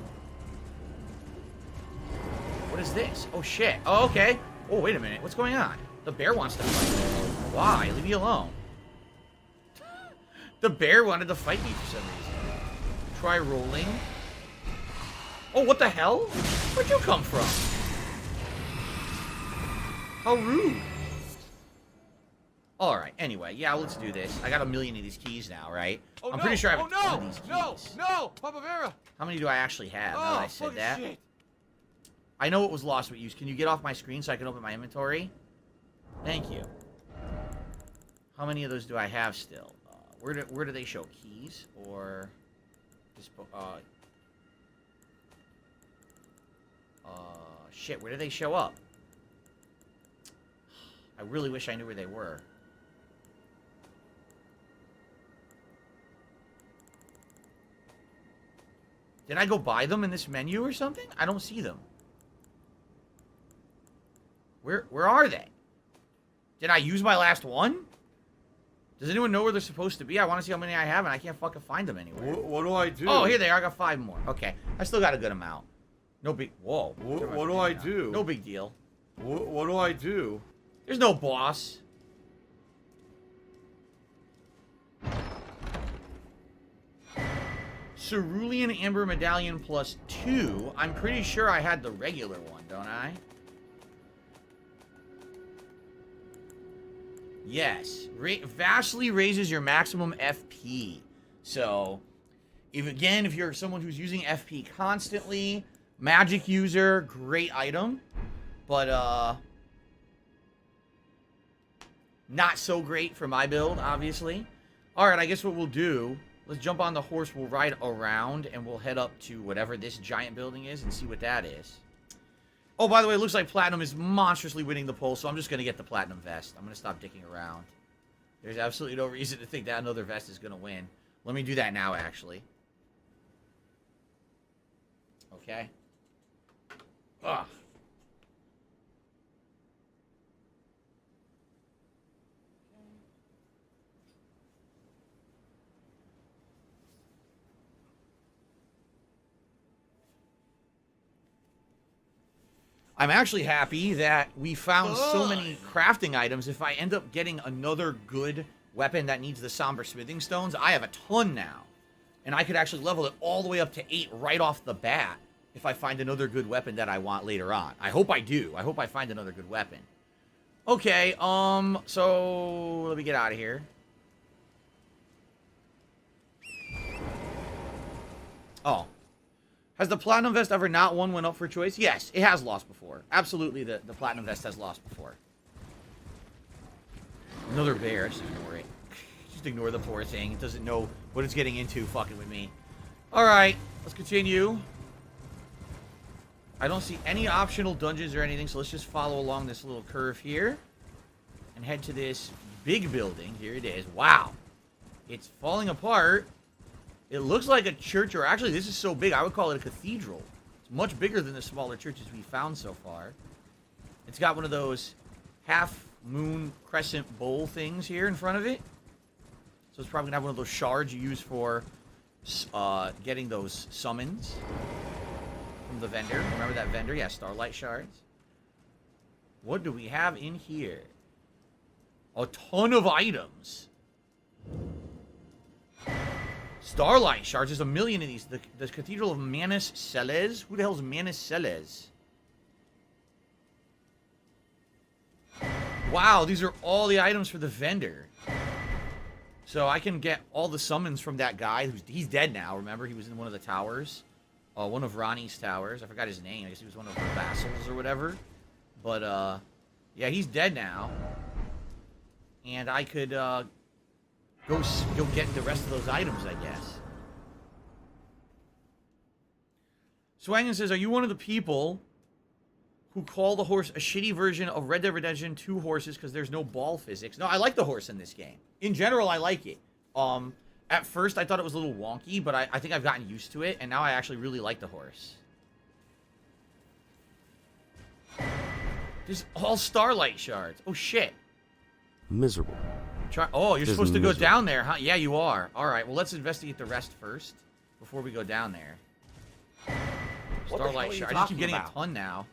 What is this? Oh, shit. Oh, okay. Oh, wait a minute. What's going on? The bear wants to fight me. Why? Leave me alone. The bear wanted to fight me for some reason. Try rolling. Oh, what the hell? Where'd you come from? How rude. Alright, anyway. Yeah, let's do this. I got a million of these keys now, right? Oh, I'm pretty sure I have a ton of these keys. No! Papa Vera! How many do I actually have now that I said that? Shit. I know it was lost with use. Can you get off my screen so I can open my inventory? Thank you. How many of those do I have still? Where do they show? Keys? Or... shit, where do they show up? I really wish I knew where they were. Did I go buy them in this menu or something? I don't see them. Where are they? Did I use my last one? Does anyone know where they're supposed to be? I want to see how many I have, and I can't fucking find them anywhere. What do I do? Oh, here they are. I got 5 more. Okay. I still got a good amount. No big... Whoa. What do I do? No big deal. What do I do? There's no boss. Cerulean Amber Medallion plus 2. I'm pretty sure I had the regular one, don't I? Yes. Vastly raises your maximum FP. So, if you're someone who's using FP constantly, magic user, great item. But, not so great for my build, obviously. Alright, I guess what we'll do, let's jump on the horse, we'll ride around, and we'll head up to whatever this giant building is and see what that is. Oh, by the way, it looks like Platinum is monstrously winning the poll, so I'm just going to get the Platinum vest. I'm going to stop dicking around. There's absolutely no reason to think that another vest is going to win. Let me do that now, actually. Okay. Ugh. I'm actually happy that we found so many crafting items. If I end up getting another good weapon that needs the Somber Smithing Stones, I have a ton now. And I could actually level it all the way up to 8 right off the bat if I find another good weapon that I want later on. I hope I do. I hope I find another good weapon. Okay, so let me get out of here. Oh. Has the Platinum Vest ever not won when up for choice? Yes, it has lost before. Absolutely, the Platinum Vest has lost before. Another bear. Just ignore it. Just ignore the poor thing. It doesn't know what it's getting into fucking with me. Alright, let's continue. I don't see any optional dungeons or anything, so let's just follow along this little curve here. And head to this big building. Here it is. Wow. It's falling apart. It looks like a church, or actually, this is so big, I would call it a cathedral. It's much bigger than the smaller churches we found so far. It's got one of those half-moon crescent bowl things here in front of it. So it's probably going to have one of those shards you use for getting those summons from the vendor. Remember that vendor? Yeah, Starlight Shards. What do we have in here? A ton of items. Starlight Shards. There's a million of these. The Cathedral of Manus Celes. Who the hell's Manus Celes? Wow, these are all the items for the vendor. So I can get all the summons from that guy. He's dead now, remember? He was in one of the towers. One of Ronnie's towers. I forgot his name. I guess he was one of her vassals or whatever. But, yeah, he's dead now. And I could, go get the rest of those items, I guess. Swangan says, are you one of the people who call the horse a shitty version of Red Dead Redemption 2 horses because there's no ball physics? No, I like the horse in this game. In general, I like it. At first, I thought it was a little wonky, but I think I've gotten used to it, and now I actually really like the horse. There's all Starlight Shards. Oh, shit. Miserable. Oh, you're supposed to go miserable. down there, huh? Yeah, you are. All right, well, let's investigate the rest first before we go down there. Starlight Shard. I just keep getting a ton now.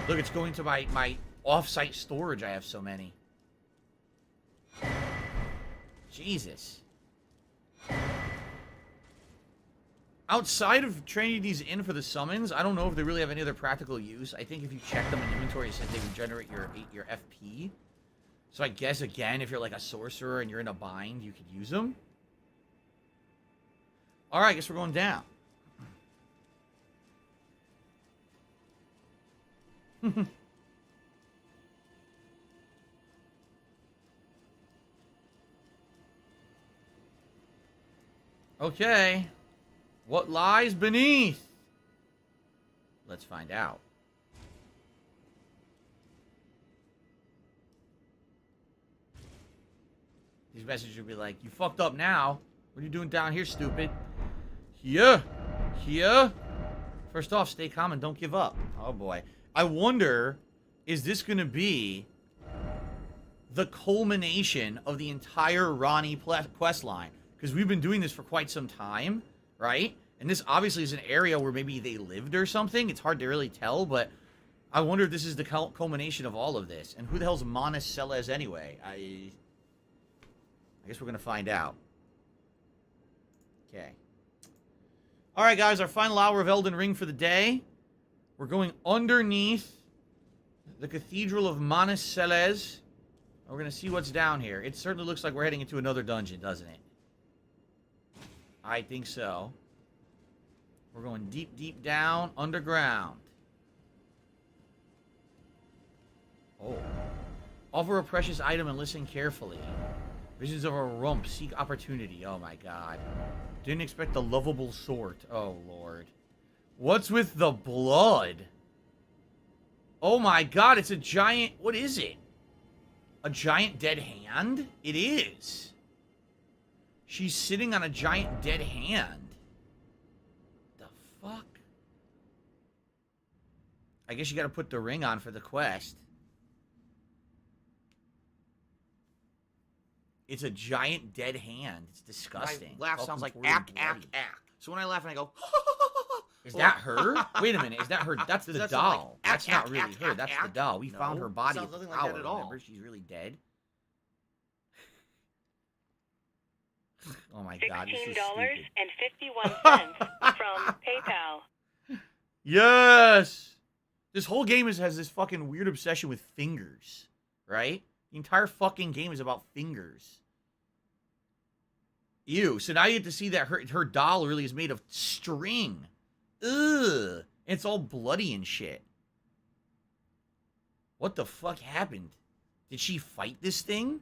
Look, it's going to my off-site storage. I have so many. Jesus. Outside of trading these in for the summons, I don't know if they really have any other practical use. I think if you check them in inventory, it says they regenerate your FP. So I guess, again, if you're like a sorcerer and you're in a bind, you could use them. Alright, I guess we're going down. Okay. What lies beneath? Let's find out. These messages will be like, you fucked up now. What are you doing down here, stupid? Here. First off, stay calm and don't give up. Oh, boy. I wonder, is this going to be the culmination of the entire Ronnie quest line? Because we've been doing this for quite some time, right? And this obviously is an area where maybe they lived or something. It's hard to really tell, but I wonder if this is the culmination of all of this. And who the hell's Manus Celes anyway? I guess we're going to find out. Okay. All right, guys, our final hour of Elden Ring for the day. We're going underneath The Cathedral of Maniceles. We're going to see what's down here. It certainly looks like we're heading into another dungeon, doesn't it? I think so. We're going deep, deep down, underground. Oh. Offer a precious item and listen carefully. Visions of a rump. Seek opportunity. Oh, my God. Didn't expect the lovable sort. Oh, Lord. What's with the blood? Oh, my God. It's a giant... What is it? A giant dead hand? It is. She's sitting on a giant dead hand. The fuck? I guess you gotta put the ring on for the quest. It's a giant dead hand. It's disgusting. My laugh sounds like ack, ack, ack. So when I laugh and I go, is that her? Wait a minute. Is that her? That's the doll. Like, that's not really her. That's the doll. We found her body at the sounds nothing tower. like that at all. Remember? She's really dead. Oh my God. This is $16.51 from PayPal. Yes! This whole game has this fucking weird obsession with fingers, right? The entire fucking game is about fingers. Ew. So now you get to see that her doll really is made of string. Ugh. It's all bloody and shit. What the fuck happened? Did she fight this thing?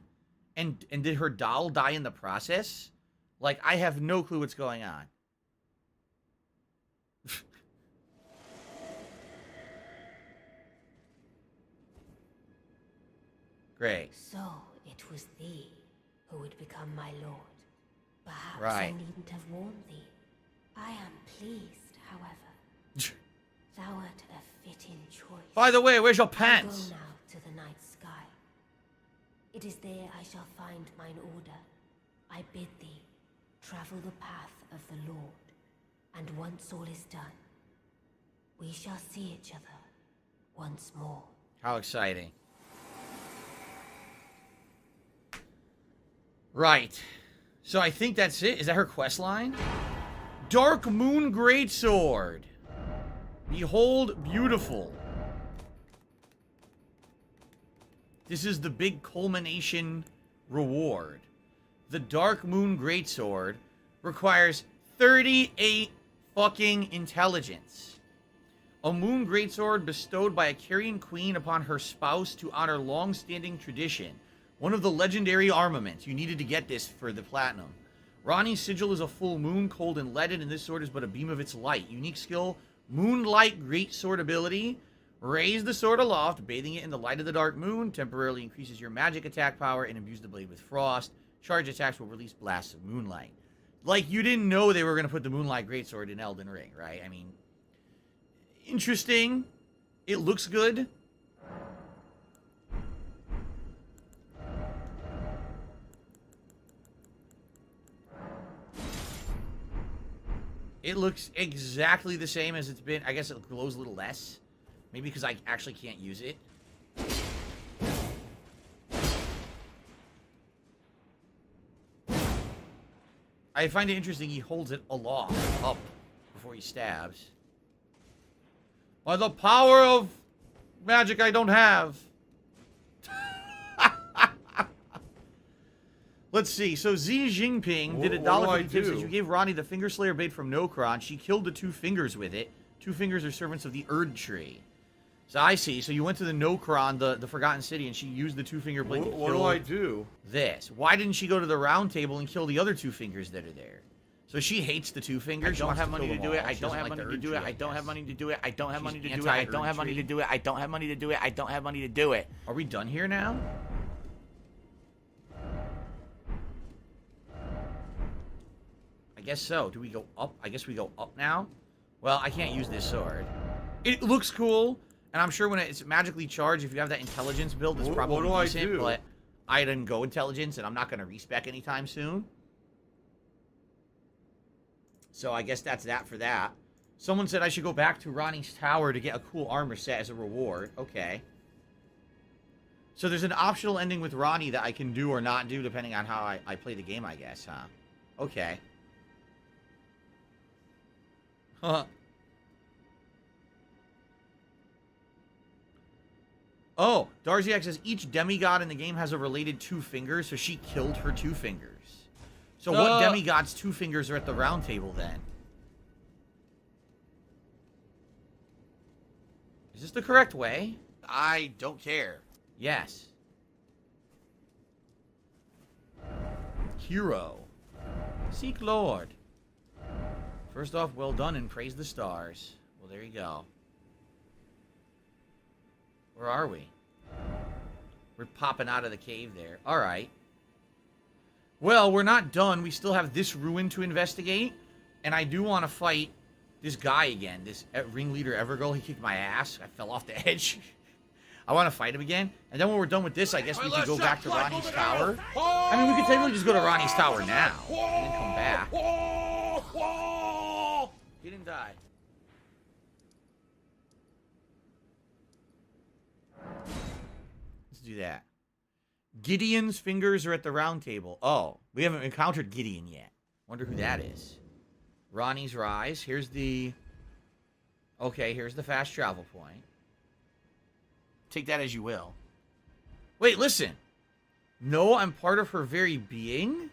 And did her doll die in the process? Like, I have no clue what's going on. Great. So it was thee who would become my lord. Perhaps I Right. needn't have warned thee. I am pleased, however. Thou art a fitting choice. By the way, where's your I pants? go now to the night sky. It is there I shall find mine order. I bid thee travel the path of the Lord, and once all is done, we shall see each other once more. How exciting. Right. So I think that's it. Is that her quest line? Dark Moon Greatsword. Behold, beautiful. This is the big culmination reward. The Dark Moon Greatsword requires 38 fucking intelligence. A moon greatsword bestowed by a Carian queen upon her spouse to honor long-standing tradition. One of the legendary armaments. You needed to get this for the platinum. Ronnie's sigil is a full moon, cold and leaded, and this sword is but a beam of its light. Unique skill, Moonlight Greatsword ability. Raise the sword aloft, bathing it in the light of the dark moon. Temporarily increases your magic attack power and imbues the blade with frost. Charge attacks will release blasts of moonlight. Like, you didn't know they were going to put the Moonlight Greatsword in Elden Ring, right? I mean, interesting. It looks good. It looks exactly the same as it's been. I guess it glows a little less. Maybe because I actually can't use it. I find it interesting he holds it aloft, up, before he stabs. By the power of magic I don't have. Let's see. So Xi Jinping did $1 for the tips that you gave Ronnie the Finger Slayer blade from Nokron. She killed the 2 fingers with it. 2 fingers are servants of the Erd tree. So I see. So you went to the Nokron, the Forgotten City, and she used the 2-finger blade to kill... What do I do? This. Why didn't she go to the round table and kill the other 2 fingers that are there? So she hates the 2 fingers. I don't have money to do it. I don't have money to do it. I don't have money to do it. I don't have money to do it. I don't have money to do it. I don't have money to do it. I don't have money to do it. Are we done here now? I guess so. Do we go up? I guess we go up now. Well, I can't use this sword. It looks cool, and I'm sure when it's magically charged, if you have that intelligence build, it's probably decent, but I didn't go intelligence, and I'm not going to respec anytime soon. So I guess that's that for that. Someone said I should go back to Ronnie's tower to get a cool armor set as a reward. Okay. So there's an optional ending with Ronnie that I can do or not do, depending on how I play the game, I guess, huh? Okay. Huh. Oh, Darziak says each demigod in the game has a related 2 fingers, so she killed her 2 fingers. So what demigod's 2 fingers are at the round table then? Is this the correct way? I don't care. Yes. Hero. Seek Lord. First off, well done and praise the stars. Well, there you go. Where are we? We're popping out of the cave there. Alright. Well, we're not done. We still have this ruin to investigate. And I do want to fight this guy again. This ringleader Evergirl. He kicked my ass. I fell off the edge. I want to fight him again. And then when we're done with this, I guess we can go back to Ronnie's tower. I mean, we could technically just go to Ronnie's tower now. And then come back. He didn't die. Let's do that. Gideon's fingers are at the round table. Oh, we haven't encountered Gideon yet. Wonder who that is. Ronnie's Rise. Here's the... Okay, here's the fast travel point. Take that as you will. Wait, listen. No, I'm part of her very being?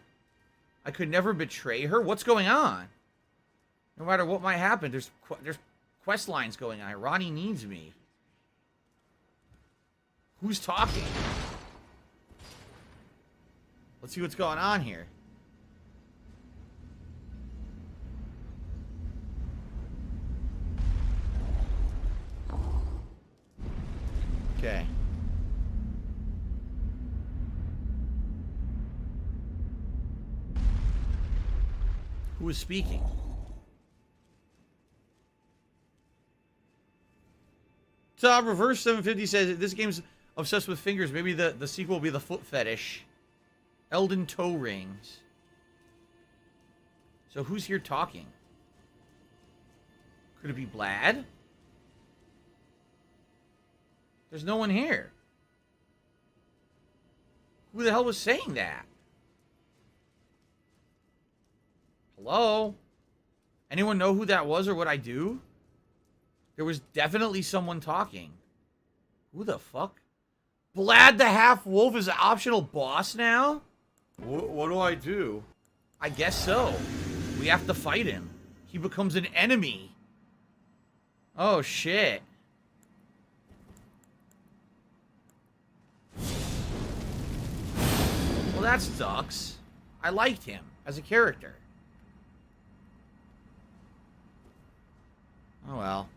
I could never betray her? What's going on? No matter what might happen, there's quest lines going on. Ronnie needs me. Who's talking? Let's see what's going on here. Okay. Who is speaking? Tom Reverse 750 says this game's obsessed with fingers. Maybe the sequel will be the foot fetish. Elden toe rings. So who's here talking? Could it be Blad? There's no one here. Who the hell was saying that? Hello? Anyone know who that was or what I do? There was definitely someone talking. Who the fuck? Blad the Half-Wolf is an optional boss now? What do I do? I guess so. We have to fight him. He becomes an enemy. Oh, shit. Well, that sucks. I liked him as a character. Oh, well.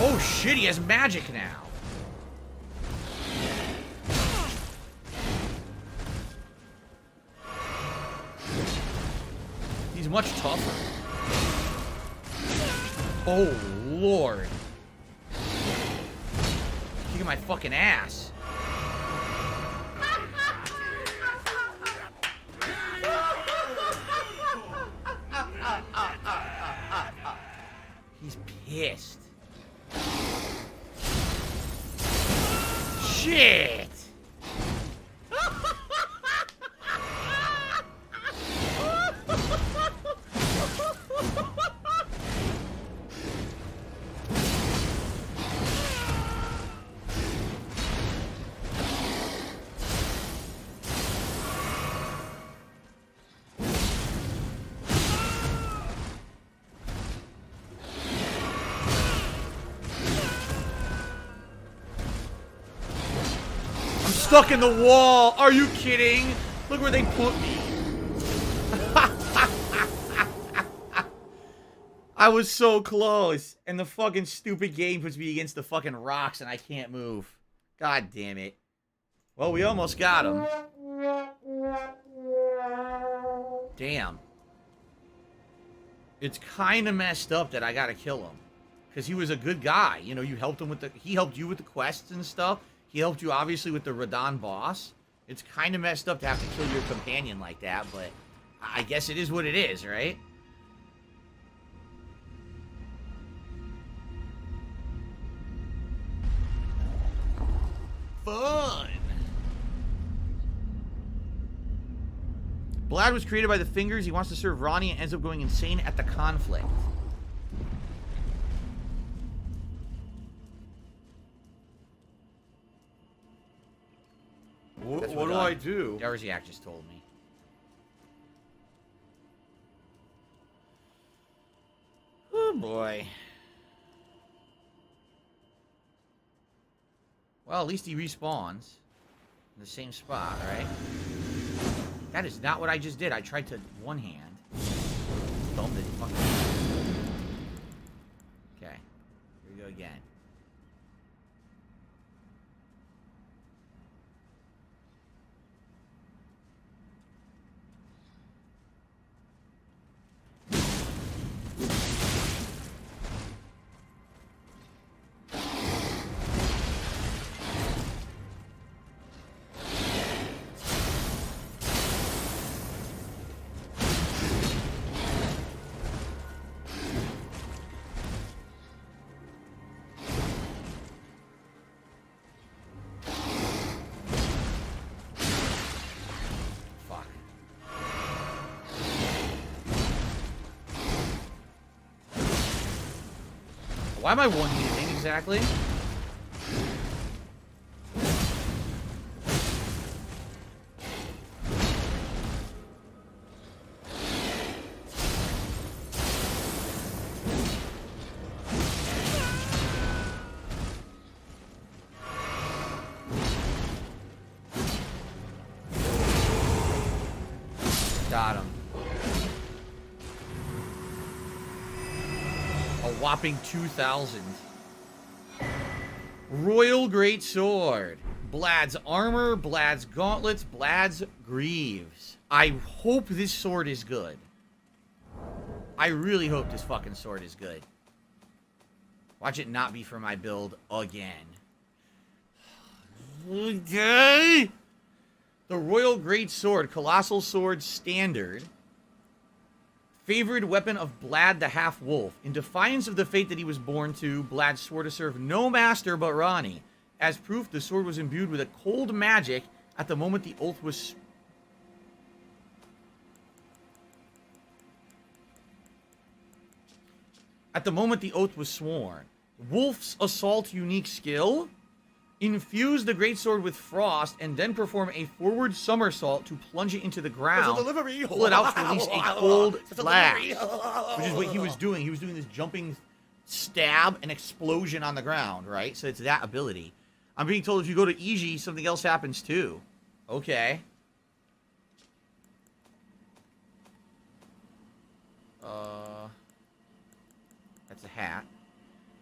Oh shit, he has magic now. He's much tougher. Oh lord. Kicking my fucking ass. He's pissed. Shit! Stuck in the wall. Are you kidding? Look where they put me. I was so close. And the fucking stupid game puts me against the fucking rocks and I can't move. God damn it. Well, we almost got him. Damn. It's kind of messed up that I gotta kill him. Because he was a good guy. You know, you helped him with the... He helped you with the quests and stuff. He helped you, obviously, with the Radon boss. It's kind of messed up to have to kill your companion like that, but I guess it is what it is, right? Fun! Blad was created by the Fingers. He wants to serve Ronnie and ends up going insane at the conflict. What do I do? Darziak just told me. Oh boy. Well, at least he respawns in the same spot, right? That is not what I just did. I tried to one hand. Dumb the fucking. Okay. Here we go again. Why am I one-handing exactly? Got him. Whopping 2,000. Royal Great Sword. Blad's armor, Blad's gauntlets, Blad's greaves. I hope this sword is good. I really hope this fucking sword is good. Watch it not be for my build again. Okay. The Royal Great Sword, Colossal Sword Standard. Favored weapon of Blad the Half-Wolf. In defiance of the fate that he was born to, Blad swore to serve no master but Ronnie. As proof, the sword was imbued with a cold magic at the moment the oath was... At the moment the oath was sworn. Wolf's Assault unique skill. Infuse the greatsword with frost and then perform a forward somersault to plunge it into the ground. Pull it out to release a cold flash. Which is what he was doing. He was doing this jumping stab and explosion on the ground, right? So it's that ability. I'm being told if you go to Iji, something else happens too. Okay. That's a hat.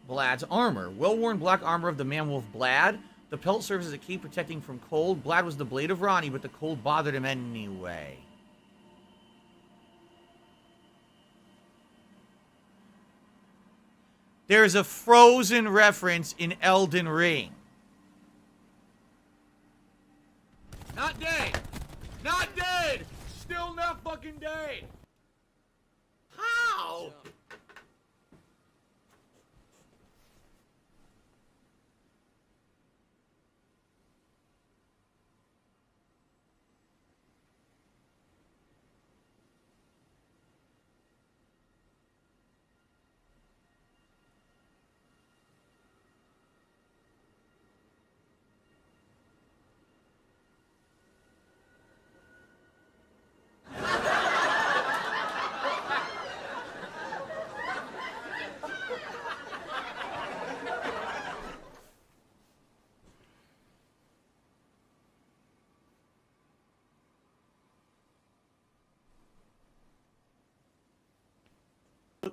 Blad's armor. Well-worn black armor of the man-wolf Blad. The pelt serves as a cape protecting from cold. Blad was the blade of Ronnie, but the cold bothered him anyway. There's a Frozen reference in Elden Ring. Not dead! Not dead! Still not fucking dead! How?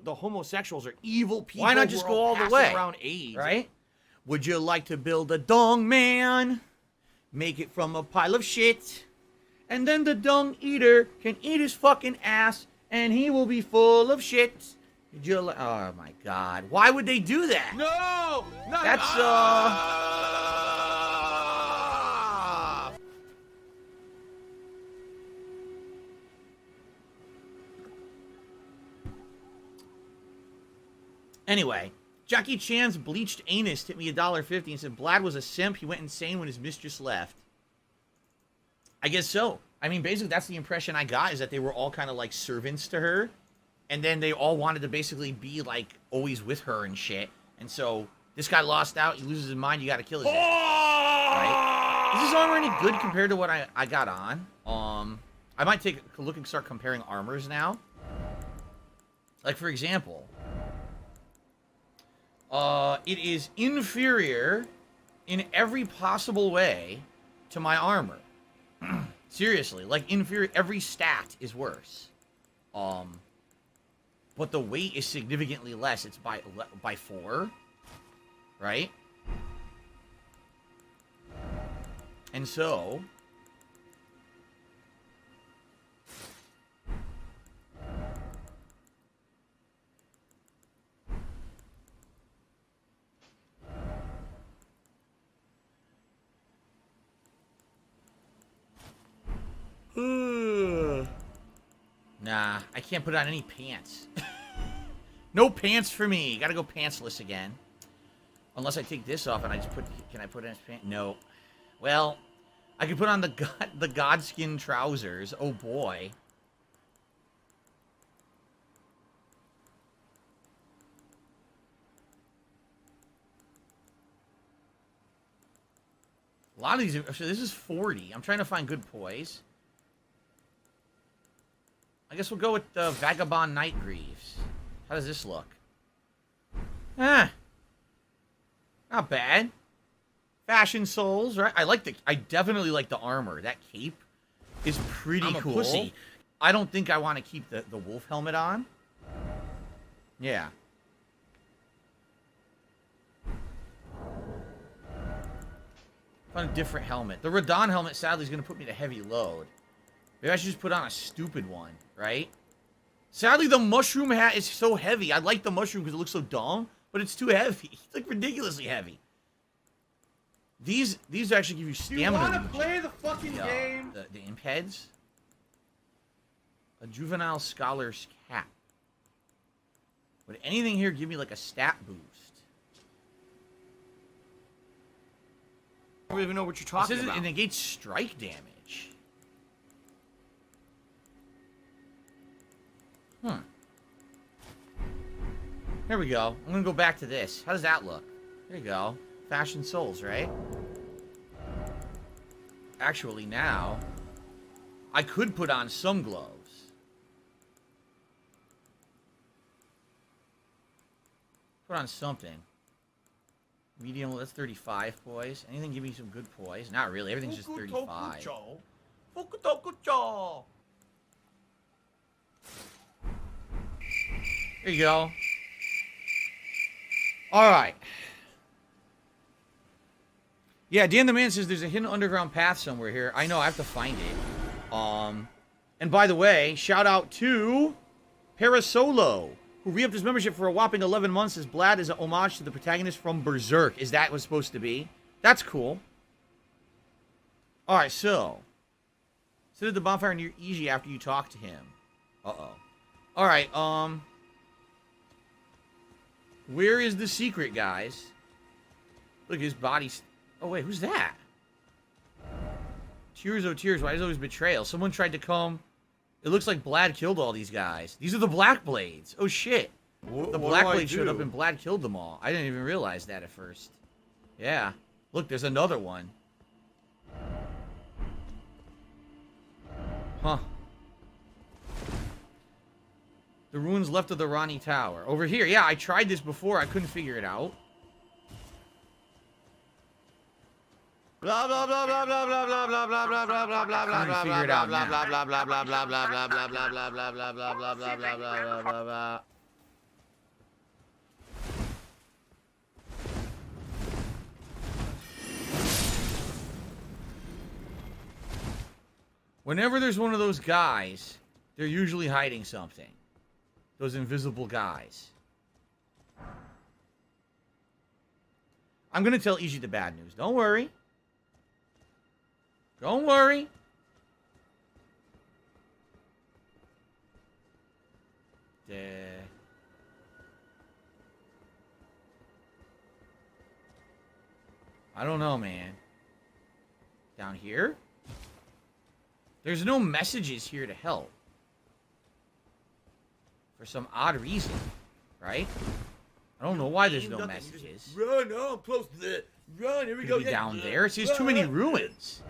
The homosexuals are evil people. Why not just go all the way? Around AIDS, right? Would you like to build a dung man? Make it from a pile of shit. And then the dung eater can eat his fucking ass and he will be full of shit. Did you oh my god. Why would they do that? No! Not That's Anyway, Jackie Chan's bleached anus tipped me $1.50 and said Blad was a simp. He went insane when his mistress left. I guess so. I mean, basically, that's the impression I got, is that they were all kind of like servants to her. And then they all wanted to basically be like always with her and shit. And so this guy lost out. He loses his mind. You got to kill his ass. Right? Is this armor any good compared to what I got on? I might take a look and start comparing armors now. Like, for example, it is inferior in every possible way to my armor. Seriously, like inferior. Every stat is worse. But the weight is significantly less. It's by 4, right? And so nah, I can't put on any pants. No pants for me. Gotta go pantsless again. Unless I take this off and I just put... Can I put in pants? No. Well, I could put on the Godskin trousers. Oh, boy. A lot of these... So this is 40. I'm trying to find good poise. I guess we'll go with the Vagabond Night Greaves. How does this look? Not bad. Fashion Souls, right? I definitely like the armor. That cape is pretty cool. Pussy. I don't think I want to keep the wolf helmet on. Yeah. Find a different helmet. The Radon helmet, sadly, is going to put me to heavy load. Maybe I should just put on a stupid one, right? Sadly, the mushroom hat is so heavy. I like the mushroom because it looks so dumb, but it's too heavy. It's like ridiculously heavy. These actually give you stamina. You want to play the fucking game? The imp heads. A juvenile scholar's cap. Would anything here give me like a stat boost? I don't even know what you're talking about. It negates strike damage. Here we go. I'm gonna go back to this. How does that look? There you go. Fashion Souls, right? Actually, now I could put on some gloves. Put on something. Medium, that's 35 poise. Anything give me some good poise? Not really. Everything's just 35. There you go. Alright. Yeah, Dan the Man says there's a hidden underground path somewhere here. I know, I have to find it. And by the way, shout out to Parasolo, who re-upped his membership for a whopping 11 months as Blad is an homage to the protagonist from Berserk. Is that what's supposed to be? That's cool. Alright, so. Sit at the bonfire near Iji after you talk to him. Uh-oh. Alright, where is the secret, guys? Look, his body's... Oh, wait, who's that? Tears, oh tears, why is it always betrayal? Someone tried to come... It looks like Blad killed all these guys. These are the Black Blades. Oh, shit. The Black Blade showed up and Blad killed them all. I didn't even realize that at first. Yeah. Look, there's another one. Huh. The ruins left of the Ronnie Tower. Over here. Yeah, I tried this before. I couldn't figure it out. Blah blah blah blah blah blah blah blah blah blah blah blah blah blah blah Figure it out blah now. blah blah blah blah blah blah blah blah blah blah blah blah blah blah blah blah blah blah blah. Whenever there's one of those guys, they're usually hiding something. Those invisible guys. I'm going to tell Iji the bad news. Don't worry. Don't worry. I don't know, man. Down here? There's no messages here to help. For some odd reason, right? I don't know why there's no messages. Run, oh, I'm close to the... Run, here we Could go. it be down there? See, there's too many ruins.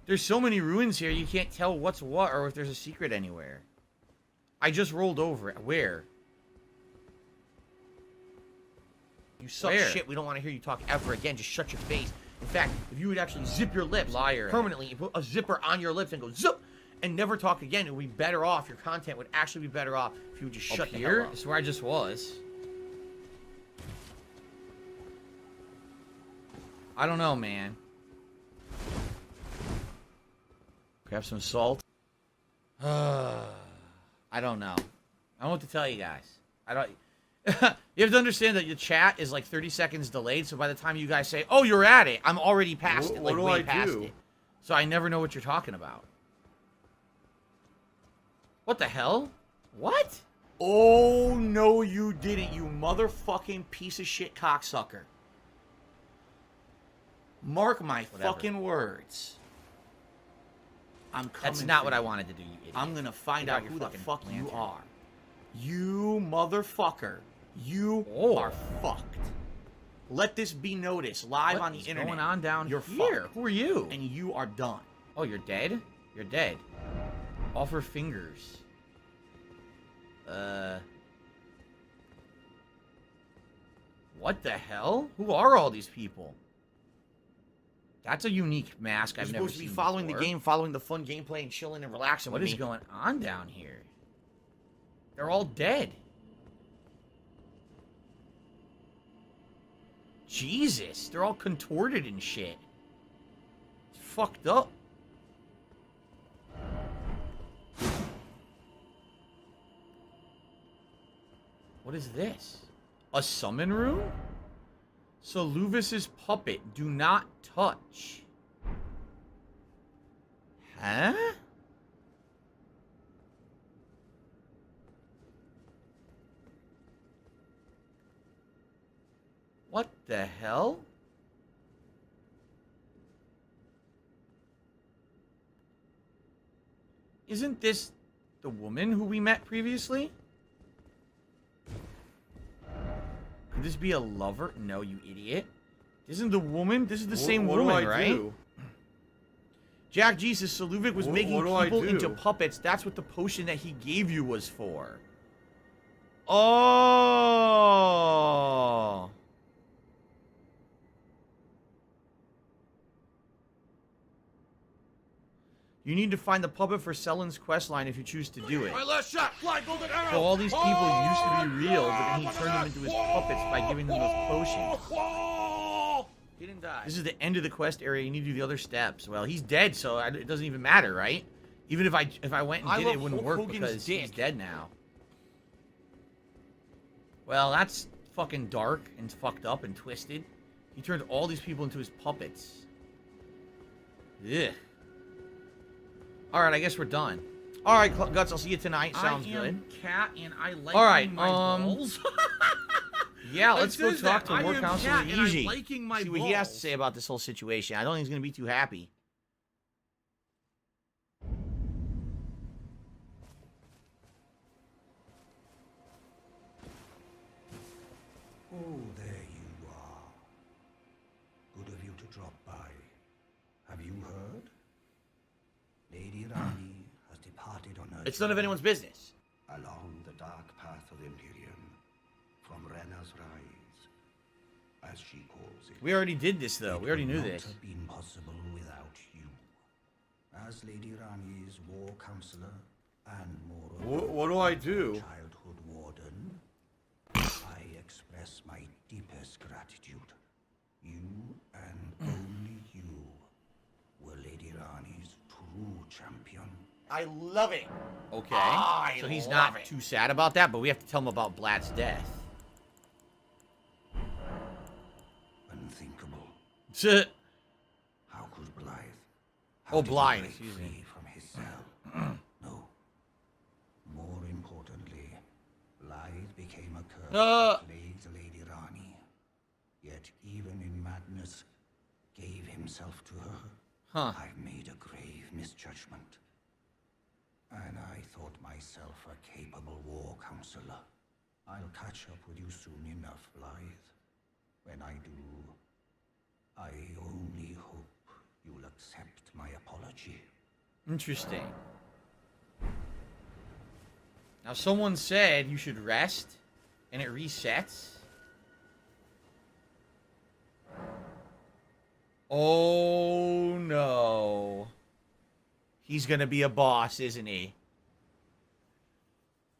There's so many ruins here, you can't tell what's what or if there's a secret anywhere. I just rolled over it. Where? You suck shit. We don't want to hear you talk ever again. Just shut your face. In fact, if you would actually zip your lips permanently, you put a zipper on your lips and go zip, and never talk again, it would be better off. Your content would actually be better off if you would just shut the hell up. This is where I just was. I don't know, man. Grab some salt. I don't know. I don't know what to tell you guys. I don't... You have to understand that your chat is like 30 seconds delayed, so by the time you guys say, oh, you're at it, I'm already past it. Like, way past it. So I never know what you're talking about. What the hell? What? Oh, no, you didn't, you motherfucking piece of shit cocksucker. Mark my fucking words. I'm coming. That's not what I wanted to do, you idiot. I'm gonna find out who the fuck you are. You motherfucker. You are fucked. Let this be noticed live on the internet. What's going on down here? Fucked. Who are you? And you are done. Oh, you're dead? You're dead. Offer fingers. What the hell? Who are all these people? That's a unique mask I've never seen. You're supposed to be following the game, following the fun gameplay, and chilling and relaxing with me. What is going on down here? They're all dead. Jesus, they're all contorted and shit. It's fucked up. What is this? A summon room? Soluvis's puppet. Do not touch. Huh? What the hell? Isn't this the woman who we met previously? Could this be a lover? No, you idiot. Isn't the woman? This is the same woman, right? Jack Jesus, Saluvic was making people into puppets. That's what the potion that he gave you was for. Oh. You need to find the puppet for Selen's questline if you choose to do it. My last shot! Fly, golden arrow! So all these people used to be real, but then he turned them into his puppets by giving them those potions. He didn't die. This is the end of the quest area. You need to do the other steps. Well, he's dead, so it doesn't even matter, right? Even if I went and did it, it wouldn't work because he's dead now. Well, that's fucking dark and fucked up and twisted. He turned all these people into his puppets. Ugh. Alright, I guess we're done. Alright, Guts, I'll see you tonight. Sounds good. I am Cat, and I like my balls. Yeah, let's go talk to War Counselor Easy. See what he has to say about this whole situation. I don't think he's going to be too happy. Oh, there you are. Good of you to drop by. Have you heard? Lady Ronnie has departed on her It's none of anyone's business. along the dark path of Imperium, from Rena's Rise, as she calls it. We already did this, though. We already knew this. It would not have been possible without you. As Lady Ronnie's war counselor and moreover, What do I do? childhood warden, I express my deepest gratitude. You and only you were Lady Ronnie's true champion. I love it. Okay. So he's not too sad about that, but we have to tell him about Blad's death. Unthinkable. How could Blythe? Oh, Blythe, break excuse free me. from his cell? No. More importantly, Blythe became a curse that plagued Lady Ronnie. Yet even in madness, gave himself to her. Huh. I've made a grave misjudgment. And I thought myself a capable war counselor. I'll catch up with you soon enough, Blythe. When I do, I only hope you'll accept my apology. Interesting. Now, someone said you should rest, and it resets. Oh, no. He's gonna be a boss, isn't he?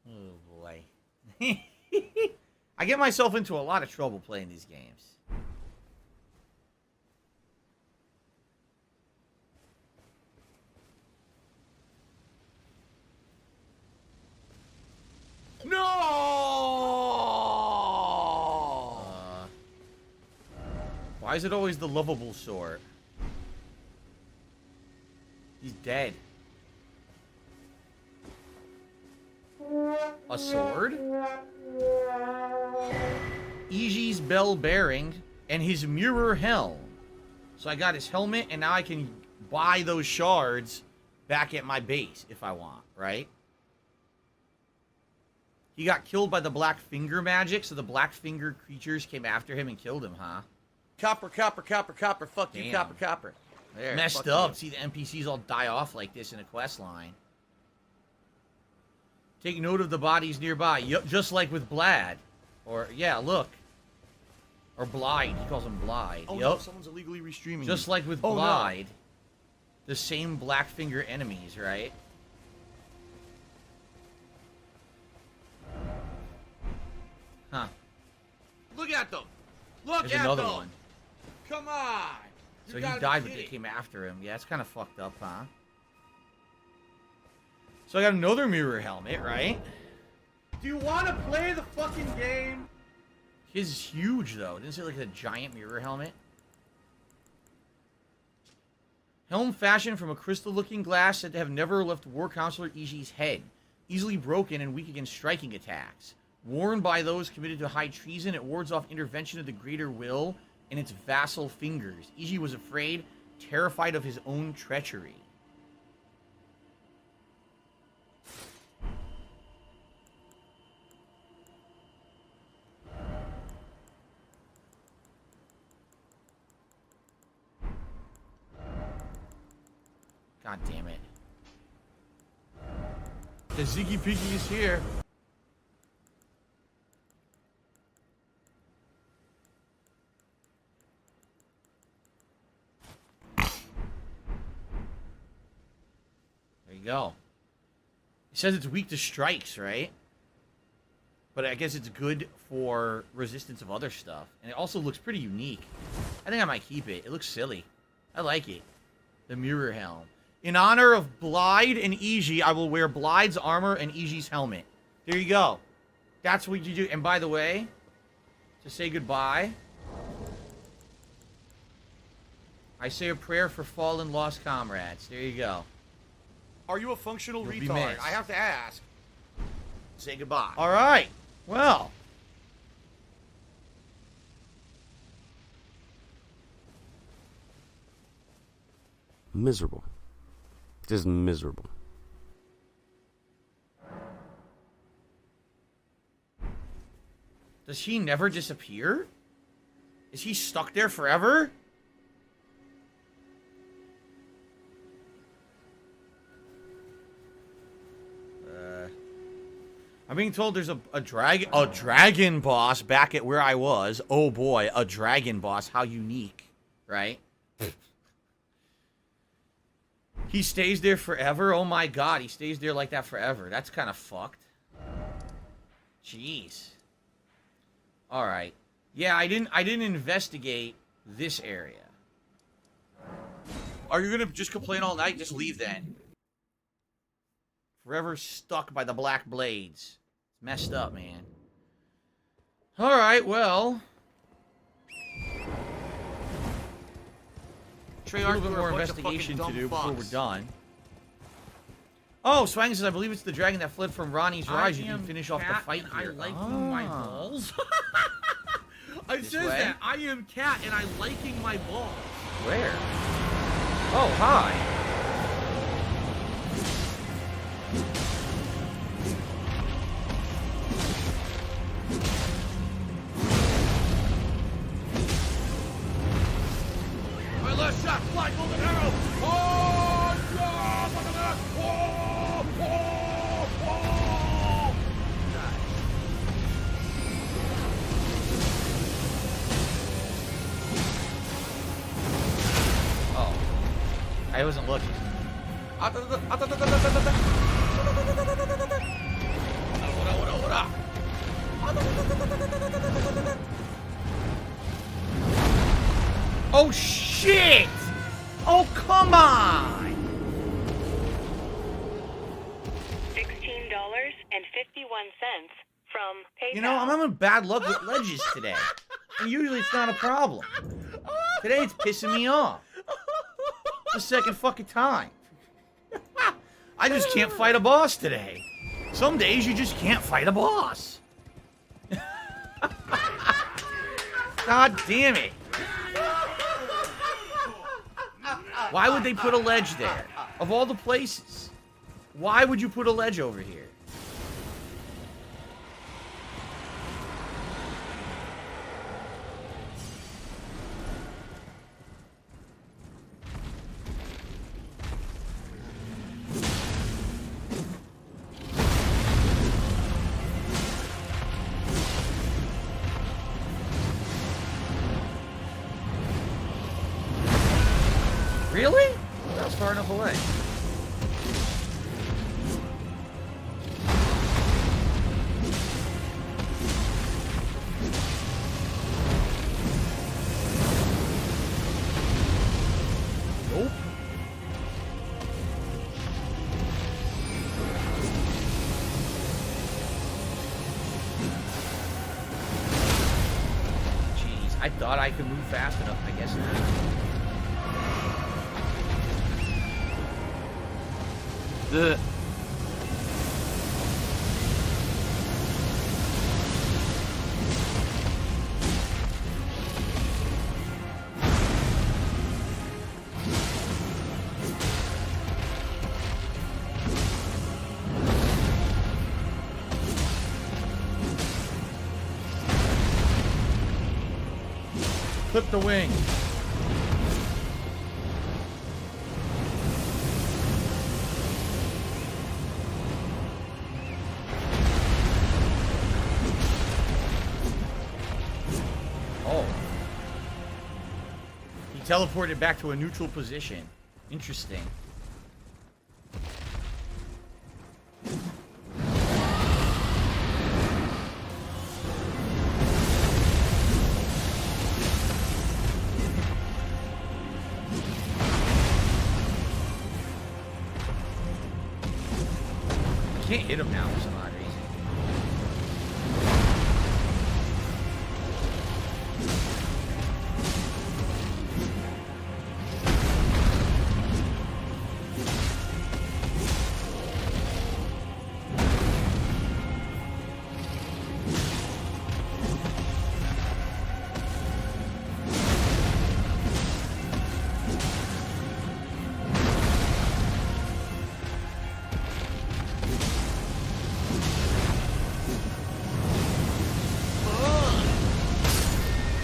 Oh, boy. I get myself into a lot of trouble playing these games. No! Why is it always the lovable sort? He's dead. A sword? Iji's bell bearing and his mirror helm. So I got his helmet, and now I can buy those shards back at my base if I want, right? He got killed by the black finger magic, so the black finger creatures came after him and killed him, huh? Copper, copper, copper, copper. Fuck you, Damn. copper, copper. There, Messed fuck up. you. See the NPCs all die off like this in a quest line. Take note of the bodies nearby, just like with Blad. Or, yeah, look. Or Blide. He calls them Blide. Oh, Yup. no, someone's illegally restreaming. Just like with Oh, no. Blide. The same black finger enemies, right? Huh. Look at them. Look There's at another them. one. Come on. You So he gotta be died, but they kidding. came after him. Yeah, it's kind of fucked up, huh? So I got another mirror helmet, right? Do you want to play the fucking game? His is huge, though. Didn't it say like a giant mirror helmet? Helm fashioned from a crystal-looking glass said to have never left War Counselor Iji's head. Easily broken and weak against striking attacks. Worn by those committed to high treason, it wards off intervention of the greater will and its vassal fingers. Iji was afraid, terrified of his own treachery. God damn it. The Ziggy Piggy is here. There you go. It says it's weak to strikes, right? But I guess it's good for resistance of other stuff. And it also looks pretty unique. I think I might keep it. It looks silly. I like it. The mirror helm. In honor of Blide and Iji, I will wear Blide's armor and Iji's helmet. There you go. That's what you do. And by the way, to say goodbye, I say a prayer for fallen lost comrades. There you go. Are you a functional You'll be retard? missed. I have to ask. Say goodbye. All right. Well. Miserable. Just miserable. Does he never disappear? Is he stuck there forever? I'm being told there's a dragon boss back at where I was. Oh boy, a dragon boss. How unique, right? He stays there forever? Oh my god, he stays there like that forever. That's kind of fucked. Jeez. Alright. Yeah, I didn't investigate this area. Are you gonna just complain all night? Just leave then. Forever stuck by the black blades. It's messed up, man. Alright, well. A little bit more investigation to do before we're done. Oh, Swang says, I believe it's the dragon that fled from Ronnie's Rise. You can finish off the fight here. I like my balls. It says way? that I am cat and I liking my balls. Where? Oh, hi. My left shot, fly, golden arrow! Oh, yeah! Look at that! Whoa! Whoa! Whoa! Oh. I wasn't looking. Oh, shit! Oh, come on! $16.51 from PayPal. You know, I'm having bad luck with ledges today. And usually it's not a problem. Today it's pissing me off. The second fucking time. I just can't fight a boss today. Some days you just can't fight a boss. God damn it. Why would they put a ledge there? Of all the places. Why would you put a ledge over here? Really? That was far enough away. Nope. Jeez, I thought I could move fast enough. I guess not. The clip the wing. Teleported back to a neutral position. Interesting. I can't hit him now for some odd reason.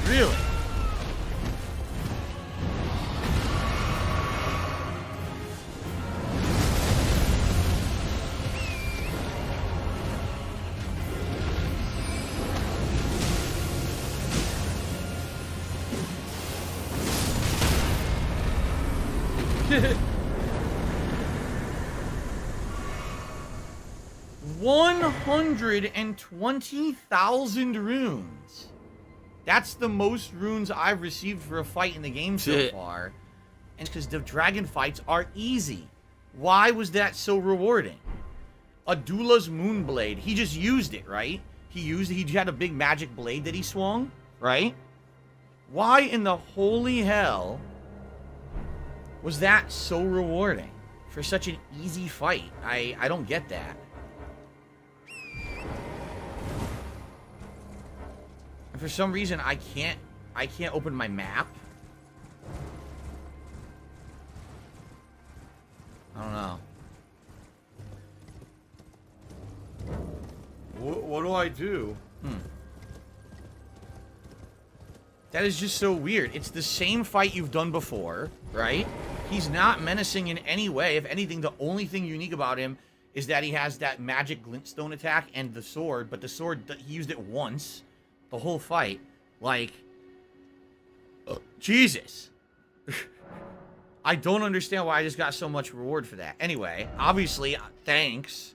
Really? $120,000 runes. That's the most runes I've received for a fight in the game so far. And because the dragon fights are easy. Why was that so rewarding? Adula's Moonblade. He just used it, right? He had a big magic blade that he swung, right? Why in the holy hell was that so rewarding for such an easy fight? I don't get that. And for some reason I can't open my map. I don't know. What do I do? That is just so weird. It's the same fight you've done before, right? He's not menacing in any way. If anything, the only thing unique about him is that he has that magic glintstone attack and the sword, but the sword, he used it once the whole fight. Like, Jesus. I don't understand why I just got so much reward for that. Anyway, obviously, thanks.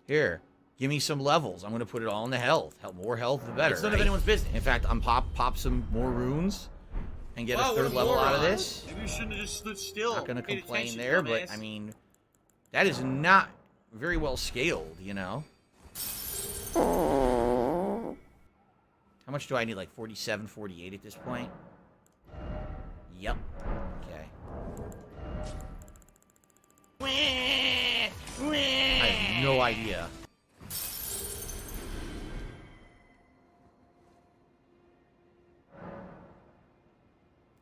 Here, give me some levels. I'm going to put it all in the health. More health, the better. It's none of anyone's business. In fact, I'm pop some more runes and get a third level out of this. Maybe you shouldn't have just stood still. Not going to Paid complain attention, there, dumbass. but, I mean, that is not very well scaled, you know? How much do I need? Like 47, 48 at this point? Yep. Okay. I have no idea.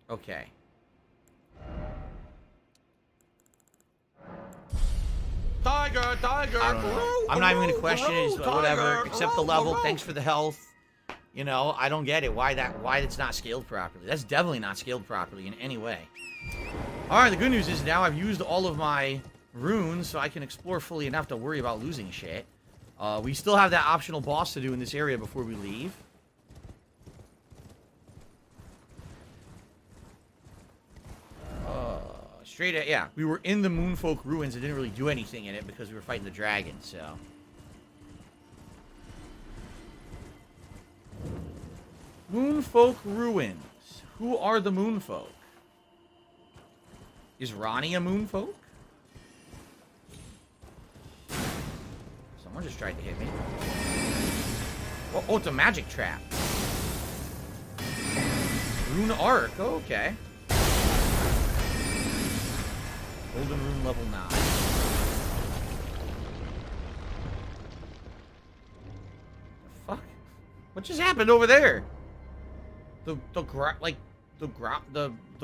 Okay. Tiger! I don't know. I'm not even gonna question it. It's whatever. Accept the level. Thanks for the health. You know, I don't get it. Why it's not scaled properly. That's definitely not scaled properly in any way. Alright, the good news is now I've used all of my runes, so I can explore fully enough to worry about losing shit. We still have that optional boss to do in this area before we leave. Straight at, yeah. We were in the Moonfolk Ruins and didn't really do anything in it because we were fighting the dragon, so. Moonfolk Ruins. Who are the Moonfolk? Is Ronnie a Moonfolk? Someone just tried to hit me. Oh, it's a magic trap. Rune Arc. Oh, okay. Golden Rune level 9. Fuck. What just happened over there? The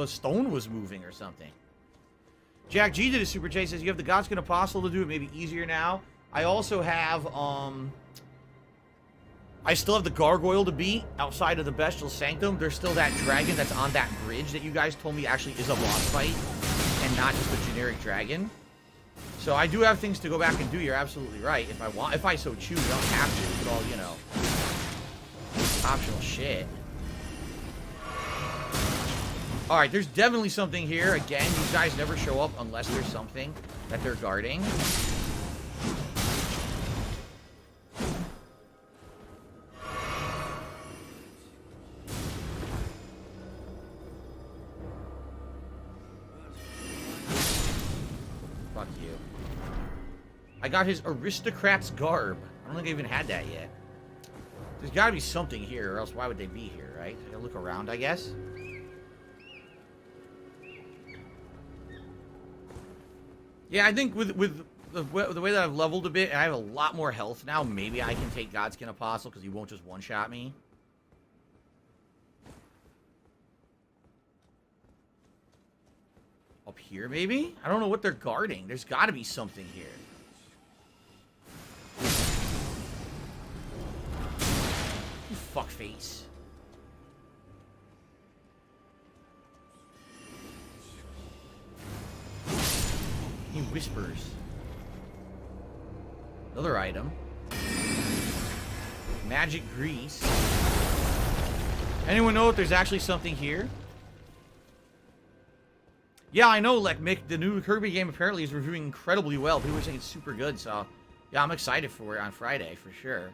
stone was moving or something. Jack G did a super chase, says you have the Godskin Apostle to do it maybe easier now. I also have I still have the gargoyle to beat outside of the Bestial Sanctum. There's still that dragon that's on that bridge that you guys told me actually is a boss fight and not just a generic dragon. So I do have things to go back and do. You're absolutely right. If I so choose, I don't have to. It's all, you know, optional shit. Alright, there's definitely something here. Again, these guys never show up unless there's something that they're guarding. Fuck you. I got his aristocrat's garb. I don't think I even had that yet. There's gotta be something here, or else why would they be here, right? I gotta look around, I guess. Yeah, I think with the way that I've leveled a bit, and I have a lot more health now, maybe I can take Godskin Apostle, because he won't just one-shot me. Up here, maybe? I don't know what they're guarding. There's got to be something here. You fuckface. He whispers. Another item. Magic grease. Anyone know if there's actually something here? Yeah, I know, like, Mick, the new Kirby game apparently is reviewing incredibly well. People are saying it's super good, so yeah, I'm excited for it on Friday, for sure.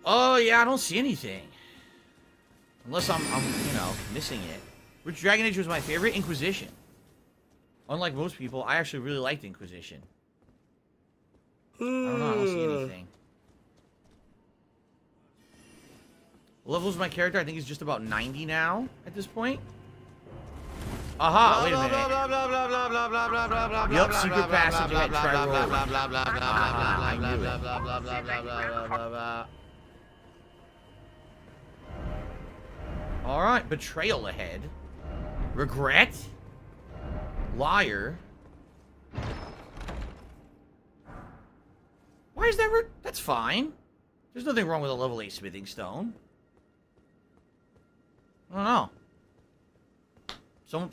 Oh, yeah, I don't see anything. Unless I'm you know, missing it. Which Dragon Age was my favorite? Inquisition. Unlike most people, I actually really liked Inquisition. I don't know, I don't see anything. What level is my character? I think he's just about 90 now, at this point. Aha, wait a minute. Yup, secret passage ahead, try rolling. I knew it. Alright, betrayal ahead. Regret. Liar. guys never... That's fine. There's nothing wrong with a level 8 smithing stone. I don't know.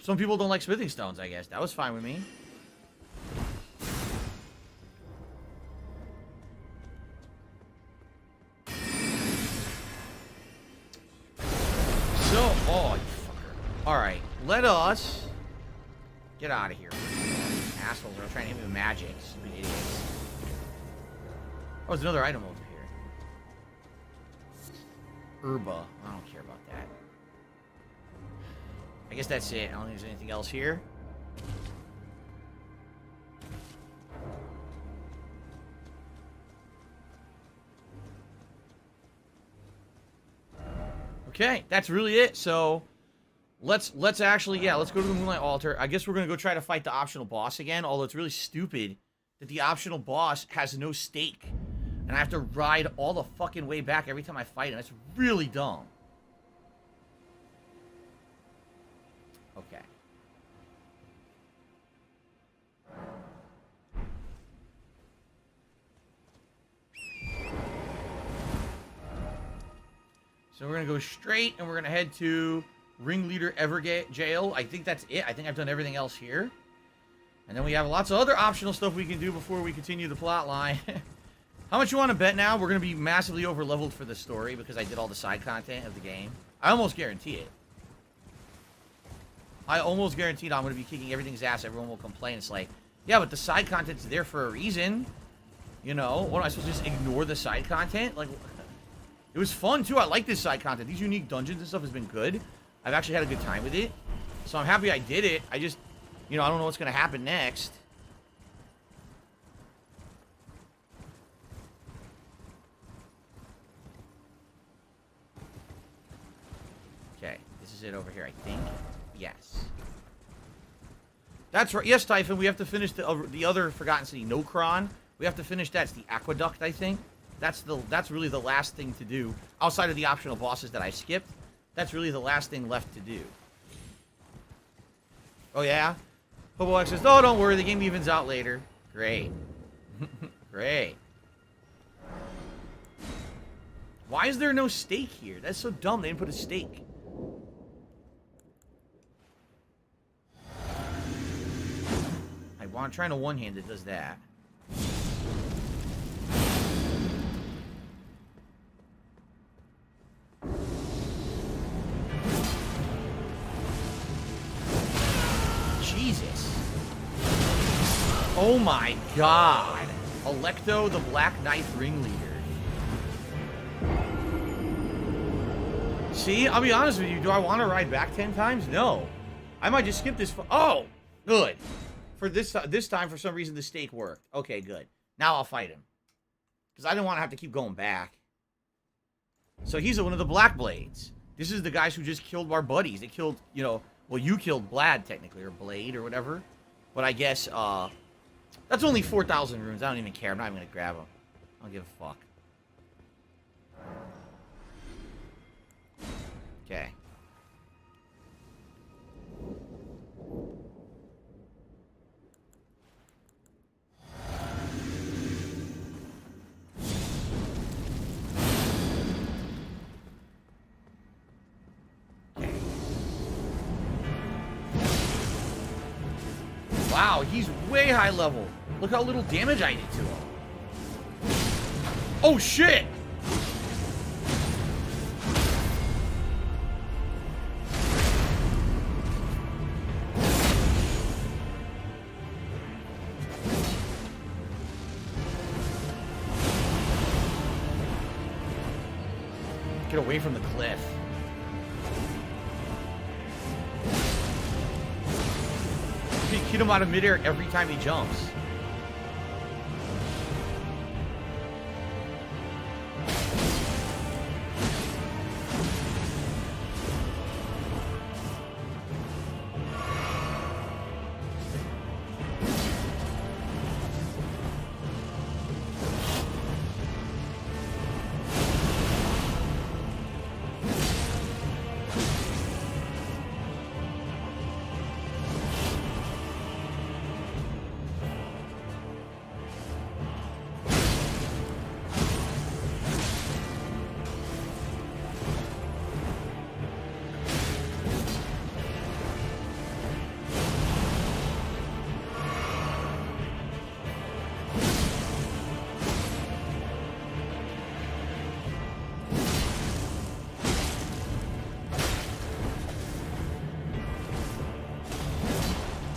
Some people don't like smithing stones, I guess. That was fine with me. So, oh, you fucker. Alright, let us get out of here. Assholes are trying to hit me with magic. Stupid idiots. Oh, there's another item over here. Herba. I don't care about that. I guess that's it. I don't think there's anything else here. Okay, that's really it. So let's actually, yeah, let's go to the Moonlight Altar. I guess we're gonna go try to fight the optional boss again, although it's really stupid that the optional boss has no stake. And I have to ride all the fucking way back every time I fight him. That's really dumb. Okay. So we're going to go straight, and we're going to head to Ringleader Evergate Jail. I think that's it. I think I've done everything else here. And then we have lots of other optional stuff we can do before we continue the plot line. How much you want to bet now? We're going to be massively over-leveled for the story because I did all the side content of the game. I almost guarantee it. I almost guaranteed I'm going to be kicking everything's ass. Everyone will complain. It's like, yeah, but the side content's there for a reason. You know, what am I supposed to just ignore the side content? Like, it was fun, too. I like this side content. These unique dungeons and stuff has been good. I've actually had a good time with it. So I'm happy I did it. I just, you know, I don't know what's going to happen next. Okay, this is it over here, I think. Yes. That's right. Yes, Typhon, we have to finish the other Forgotten City, Nokron. We have to finish that. It's the Aqueduct, I think. That's really the last thing to do. Outside of the optional bosses that I skipped, that's really the last thing left to do. Oh, yeah? Hobo X says, oh, don't worry, the game evens out later. Great. Great. Why is there no stake here? That's so dumb. They didn't put a stake. I'm trying to one-hand it does that. Jesus. Oh my god. Alecto, the Black Knight Ringleader. See, I'll be honest with you. Do I want to ride back 10 times? No. I might just skip this. Oh, good. For this time, for some reason, the stake worked. Okay, good. Now I'll fight him. Because I didn't want to have to keep going back. So he's one of the Black Blades. This is the guys who just killed our buddies. They killed, you know, well, you killed Blad, technically, or Blade, or whatever. But I guess, that's only 4,000 runes. I don't even care. I'm not even going to grab them. I don't give a fuck. Okay. Wow, he's way high level. Look how little damage I did to him. Oh, shit! Get away from the cliff. You hit him out of midair every time he jumps.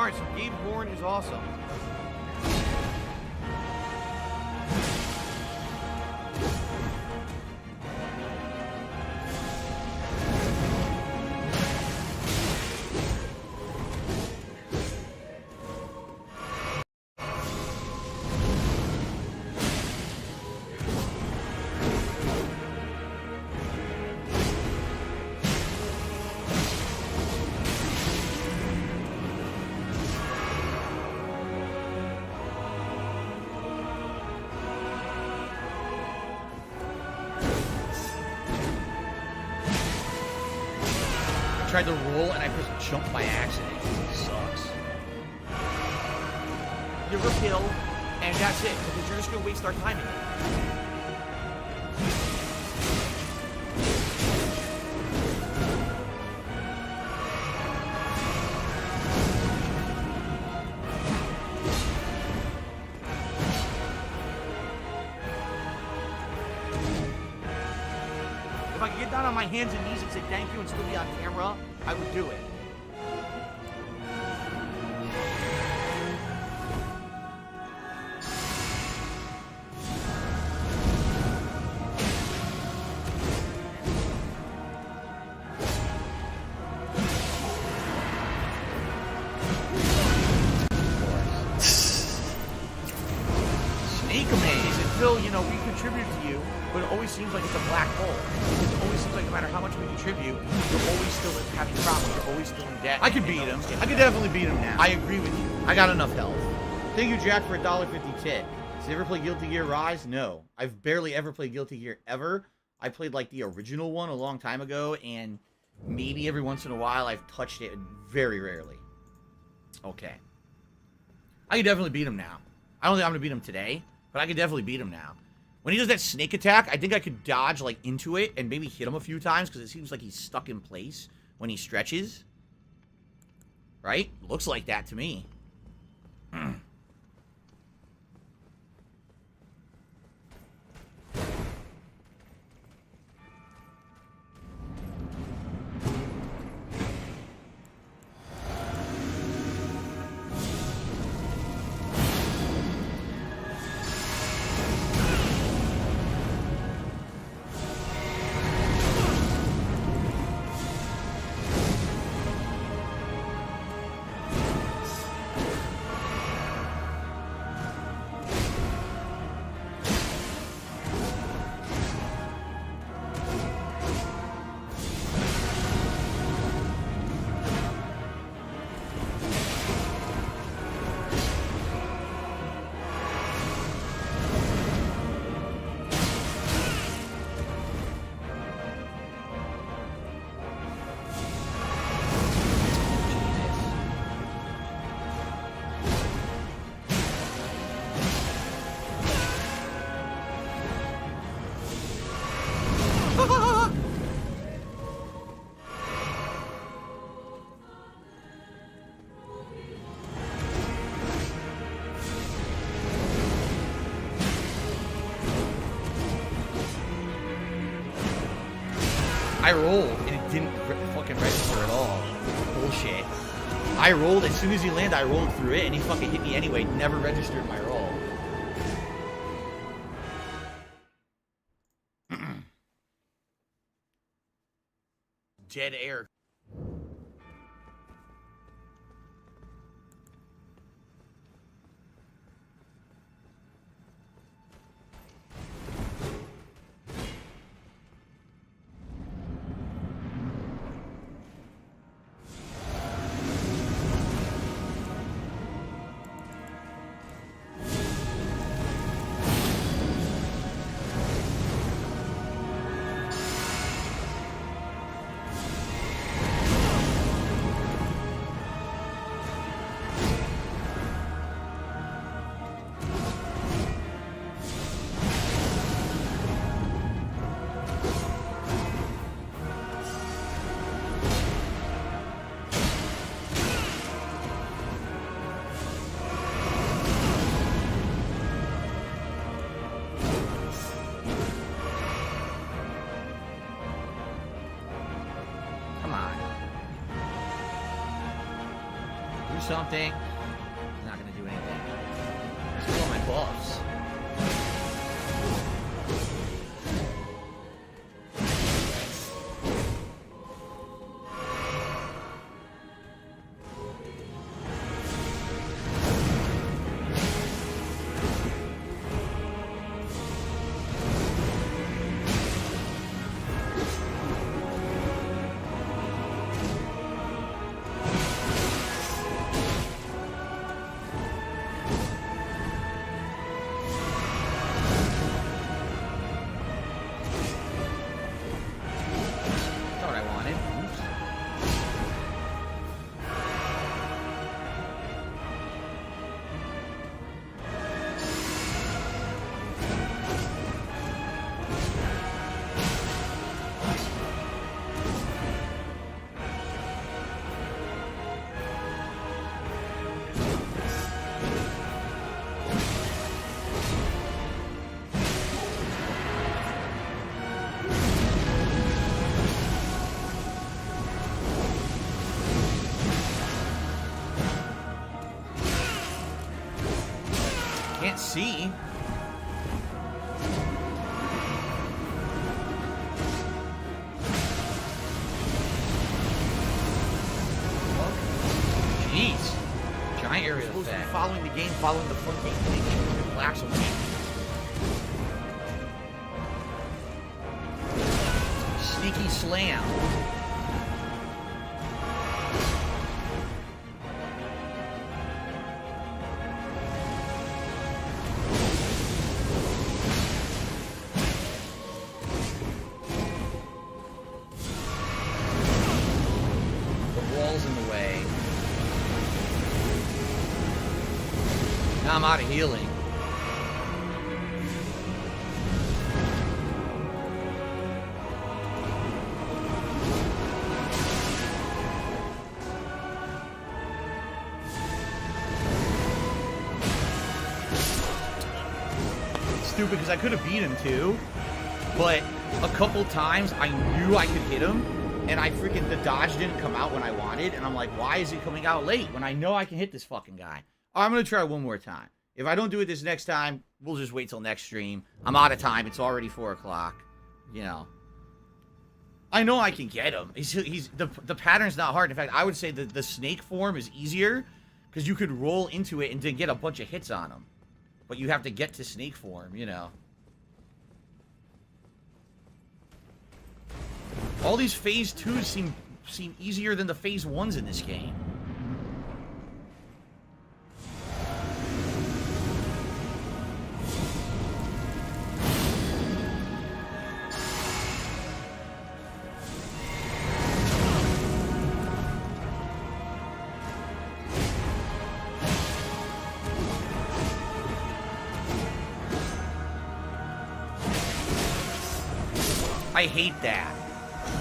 Alright, so Gabe Horn is awesome. Tried to roll and I just jumped by accident. It sucks. You're a kill, and that's it, because you're just gonna waste our time in it. If I could get down on my hands and knees and say thank you and still be on camera, I would do it. Snake Maze until, you know, we contribute to you, but it always seems like it's a black hole. It always seems like no matter how much we contribute, you're always still having problems. You're always still in debt. I could beat him. I could definitely beat him now. I agree with you. I got enough health. Thank you, Jack, for $1.50 tip. Did you ever play Guilty Gear Rise? No. I've barely ever played Guilty Gear ever. I played, like, the original one a long time ago, and maybe every once in a while I've touched it very rarely. Okay. I could definitely beat him now. I don't think I'm going to beat him today, but I could definitely beat him now. When he does that snake attack, I think I could dodge, like, into it and maybe hit him a few times because it seems like he's stuck in place when he stretches. Right? Looks like that to me. I rolled, and it didn't fucking register at all. Bullshit. I rolled, as soon as he landed, I rolled through it, and he fucking hit me anyway. Never registered my roll. Dead air. Do something. He's not gonna do anything. He's still on my buffs. Can't see. Jeez. Giant area of effect. Following the game, following the front game, the flash of game. Sneaky slam. I'm out of healing. Stupid, because I could have beat him too, but a couple times I knew I could hit him, and the dodge didn't come out when I wanted, and I'm like, why is it coming out late when I know I can hit this fucking guy? I'm going to try one more time. If I don't do it this next time, we'll just wait till next stream. I'm out of time. It's already 4 o'clock. You know. I know I can get him. The pattern's not hard. In fact, I would say that the snake form is easier because you could roll into it and then get a bunch of hits on him. But you have to get to snake form, you know. All these phase 2s seem easier than the phase 1s in this game. I hate that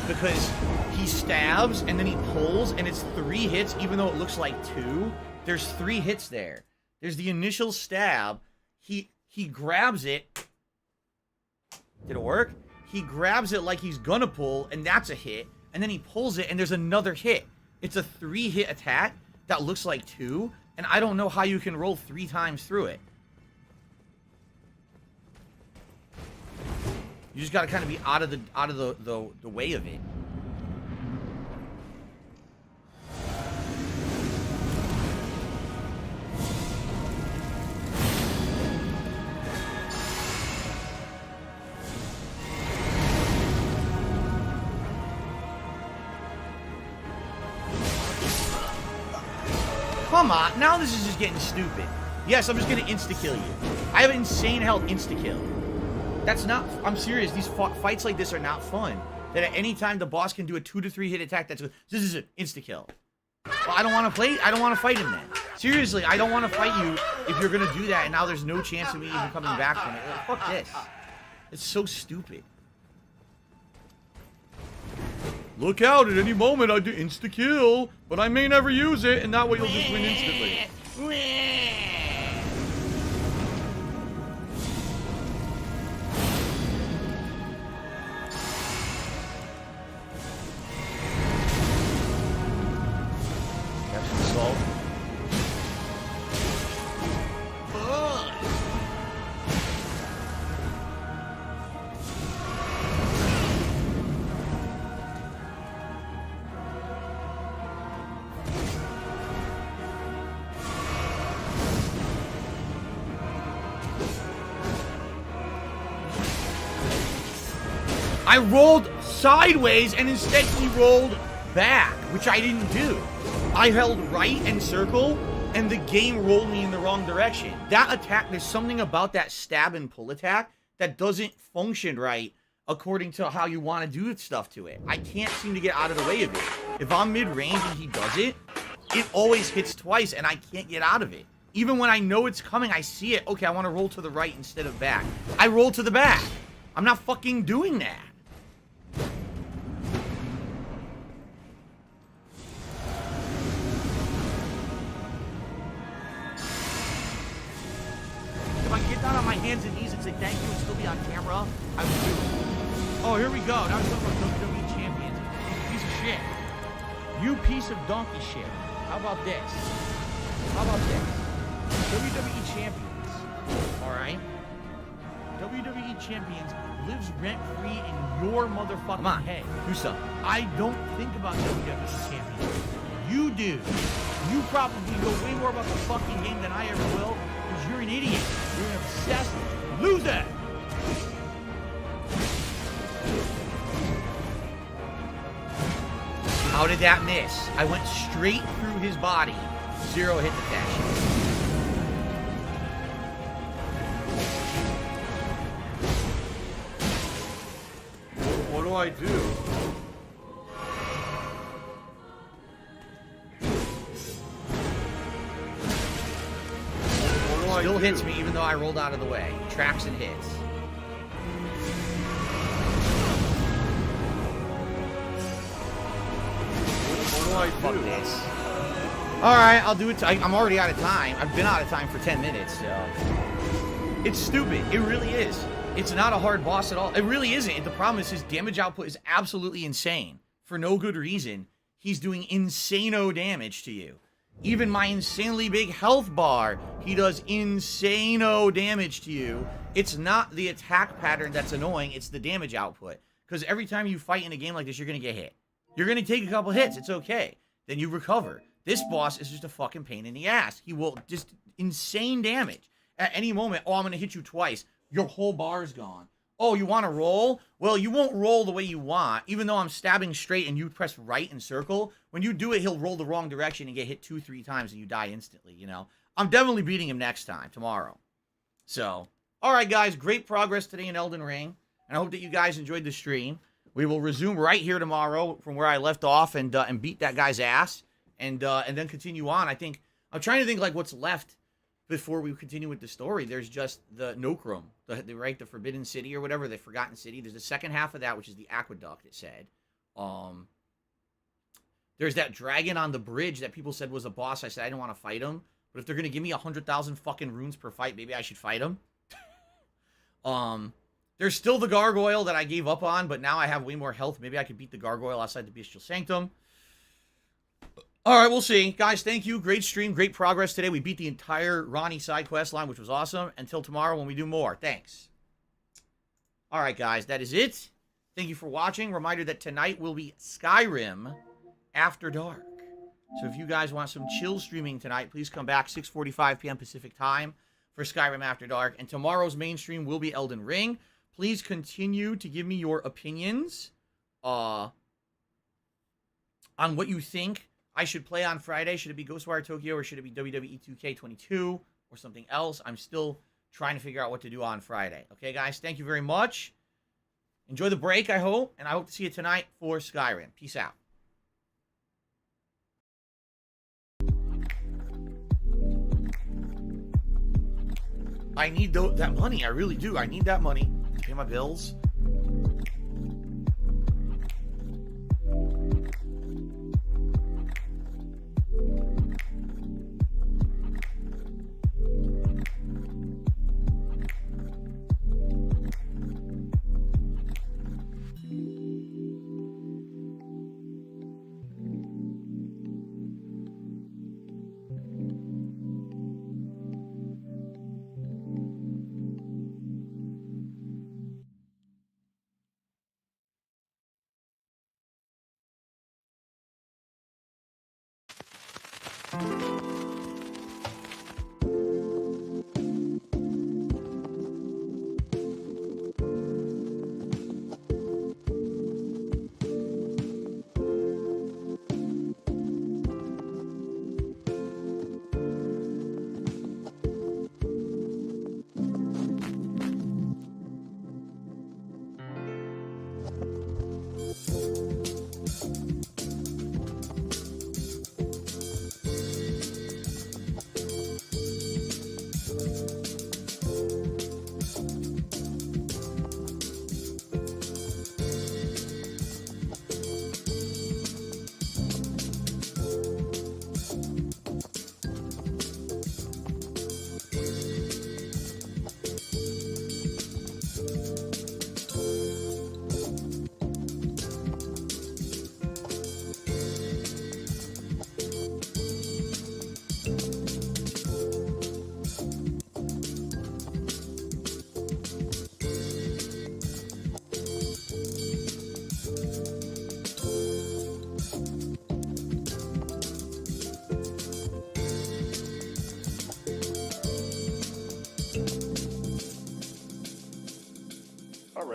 because he stabs and then he pulls and it's 3 hits even though it looks like 2. There's 3 hits there. There's the initial stab. He grabs it. Did it work? He grabs it like he's gonna pull and that's a hit, and then he pulls it and there's another hit. It's a 3-hit attack that looks like 2, and I don't know how you can roll 3 times through it. You just gotta kind of be out of the way of it. Come on, now this is just getting stupid. Yes, I'm just gonna insta-kill you. I have insane health insta-kill. That's not, I'm serious, these fights like this are not fun. That at any time the boss can do a 2 to 3 hit attack, this is an insta-kill. Well, I don't want to fight him then. Seriously, I don't want to fight you if you're gonna do that and now there's no chance of me even coming back from it. Like, fuck this. It's so stupid. Look out, at any moment I do insta-kill, but I may never use it, and that way you'll just win instantly. Epsom salt. I rolled sideways and instead he rolled back, which I didn't do. I held right and circle, and the game rolled me in the wrong direction. That attack, there's something about that stab and pull attack that doesn't function right according to how you want to do stuff to it. I can't seem to get out of the way of it. If I'm mid-range and he does it, it always hits twice, and I can't get out of it. Even when I know it's coming, I see it. Okay, I want to roll to the right instead of back. I roll to the back. I'm not fucking doing that. If I get down on my hands and knees and say thank you and still be on camera, I would do it. Oh, here we go. Now we're talking about WWE champions. Piece of shit. You piece of donkey shit. How about this? How about this? WWE champions. Alright? WWE champions lives rent-free in your motherfucking head. Do something. I don't think about WWE champions. You do. You probably know way more about the fucking game than I ever will, because you're an idiot. You're an obsessed loser. How did that miss? I went straight through his body. Zero hit detection. What do I do? Still hits me even though I rolled out of the way. Tracks and hits. What do I Fuck do? this. Alright, I'll do it. I'm already out of time. I've been out of time for 10 minutes, so. It's stupid. It really is. It's not a hard boss at all. It really isn't. The problem is his damage output is absolutely insane. For no good reason. He's doing insano damage to you. Even my insanely big health bar, he does insano damage to you. It's not the attack pattern that's annoying, it's the damage output. Because every time you fight in a game like this, you're going to get hit. You're going to take a couple hits, it's okay. Then you recover. This boss is just a fucking pain in the ass. He will just insane damage. At any moment, oh, I'm going to hit you twice. Your whole bar's gone. Oh, you want to roll? Well, you won't roll the way you want. Even though I'm stabbing straight and you press right and circle, when you do it, he'll roll the wrong direction and get hit 2-3 times and you die instantly, you know? I'm definitely beating him next time, tomorrow. So, alright guys, great progress today in Elden Ring. And I hope that you guys enjoyed the stream. We will resume right here tomorrow from where I left off and beat that guy's ass. And then continue on. I'm trying to think like what's left before we continue with the story. There's just the Nokrum, the Forbidden City or whatever, the Forgotten City. There's the second half of that, which is the Aqueduct, it said. There's that dragon on the bridge that people said was a boss. I said I didn't want to fight him. But if they're going to give me 100,000 fucking runes per fight, maybe I should fight him. There's still the gargoyle that I gave up on, but now I have way more health. Maybe I could beat the gargoyle outside the Bestial Sanctum. Alright, we'll see. Guys, thank you. Great stream, great progress today. We beat the entire Ronnie side quest line, which was awesome. Until tomorrow when we do more. Thanks. Alright, guys, that is it. Thank you for watching. Reminder that tonight will be Skyrim After Dark. So if you guys want some chill streaming tonight, please come back 6:45 p.m. Pacific time for Skyrim After Dark. And tomorrow's main stream will be Elden Ring. Please continue to give me your opinions on what you think I should play on Friday. Should it be Ghostwire Tokyo or should it be WWE 2K22 or something else? I'm still trying to figure out what to do on Friday. Okay, guys, thank you very much. Enjoy the break, I hope, and I hope to see you tonight for Skyrim. Peace out. I need that money. I really do. I need that money to pay my bills.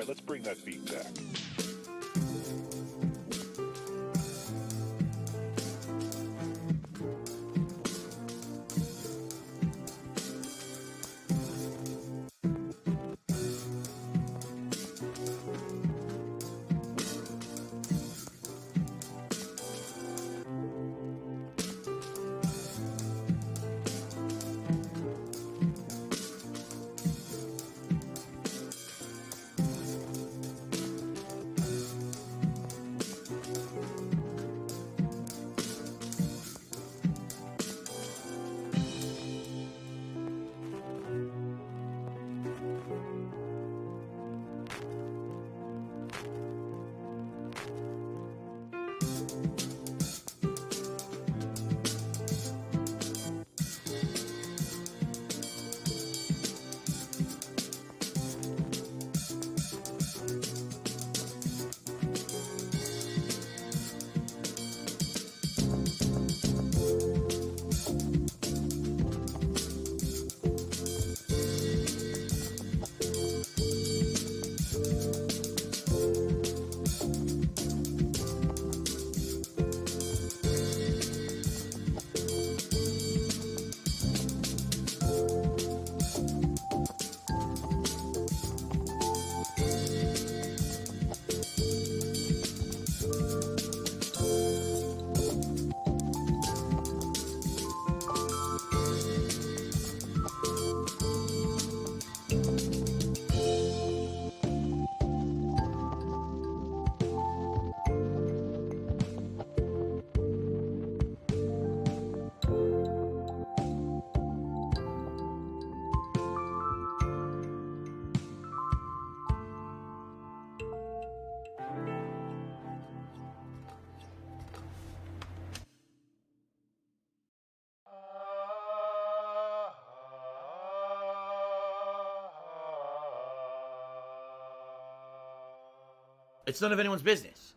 Alright, let's bring that beat back. It's none of anyone's business.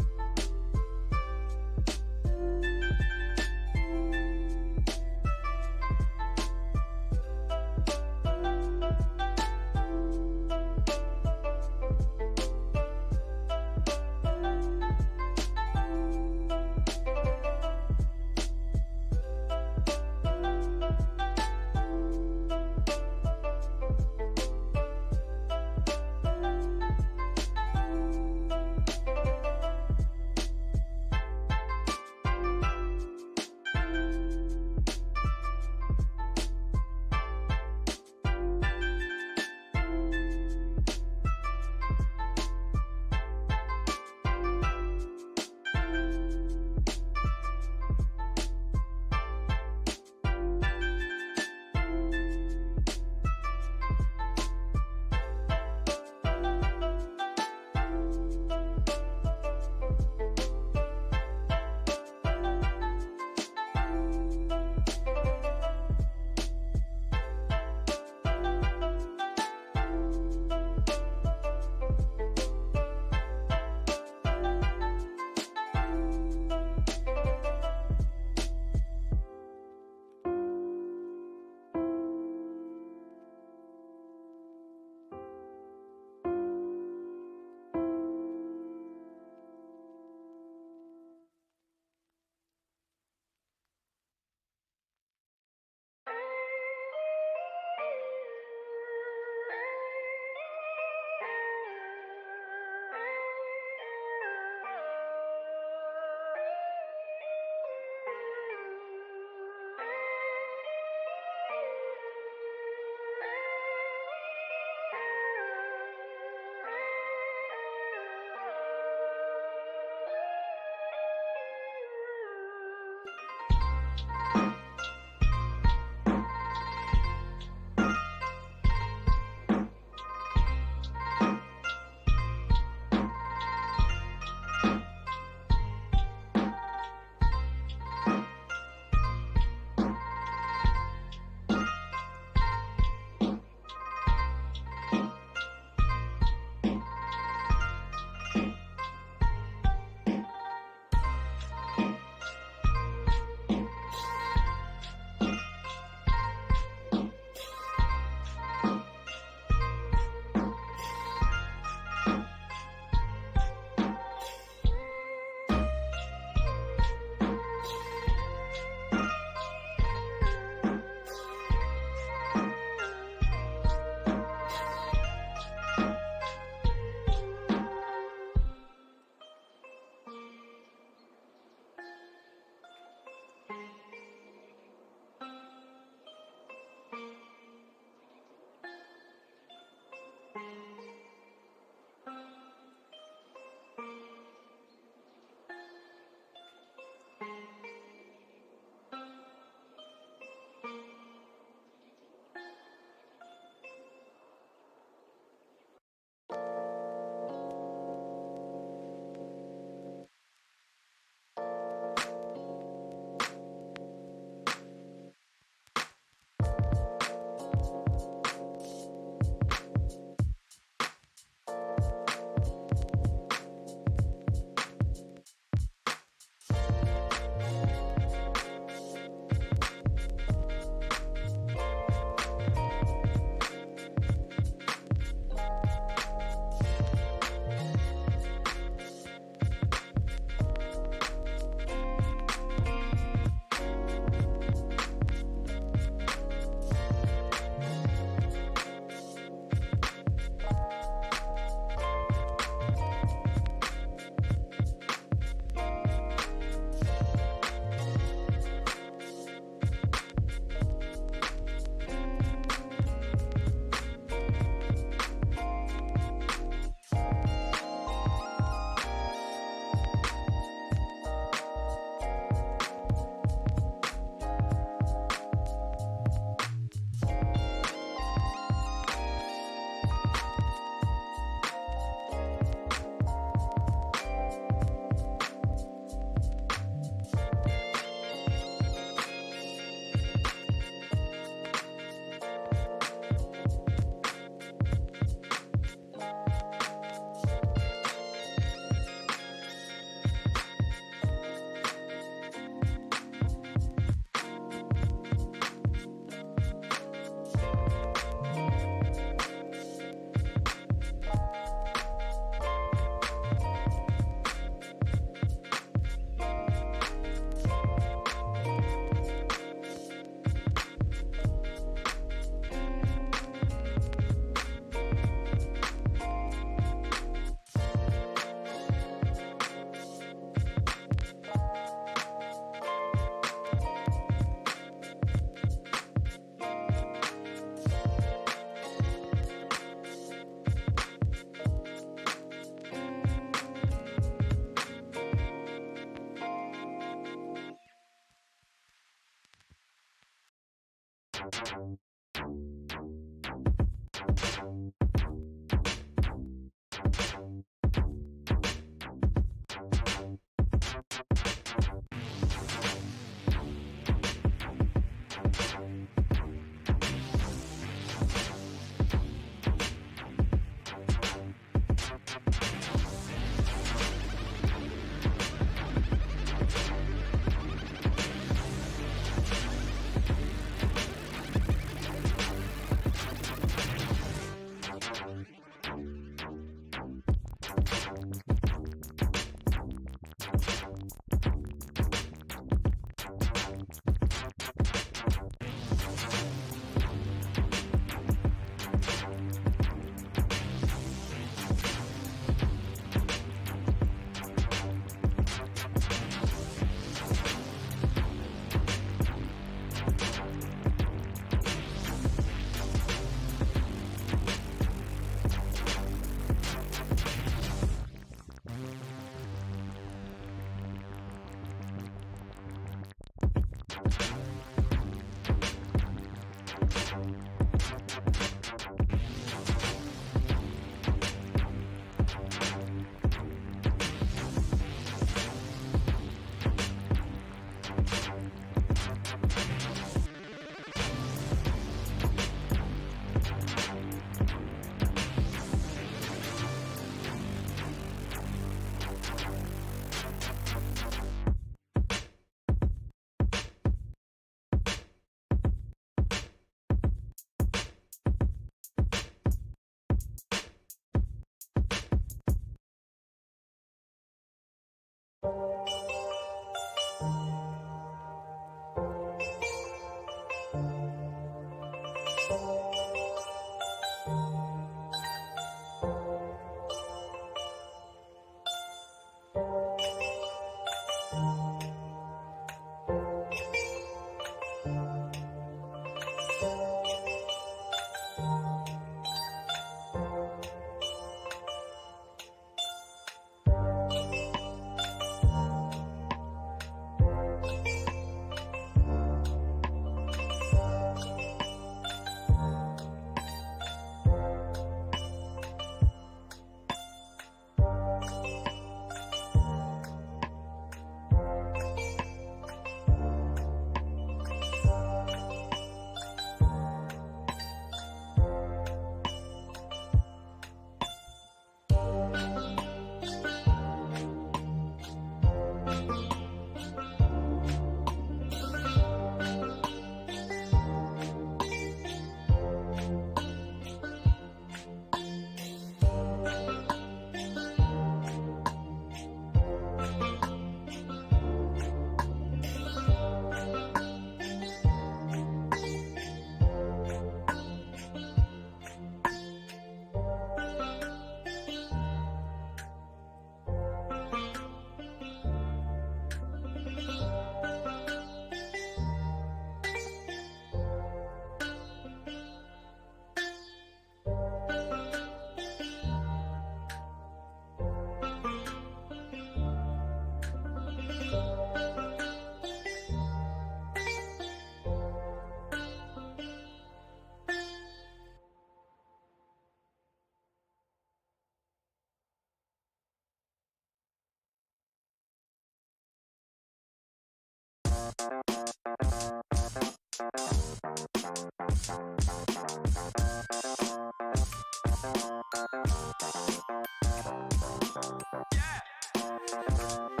Yeah.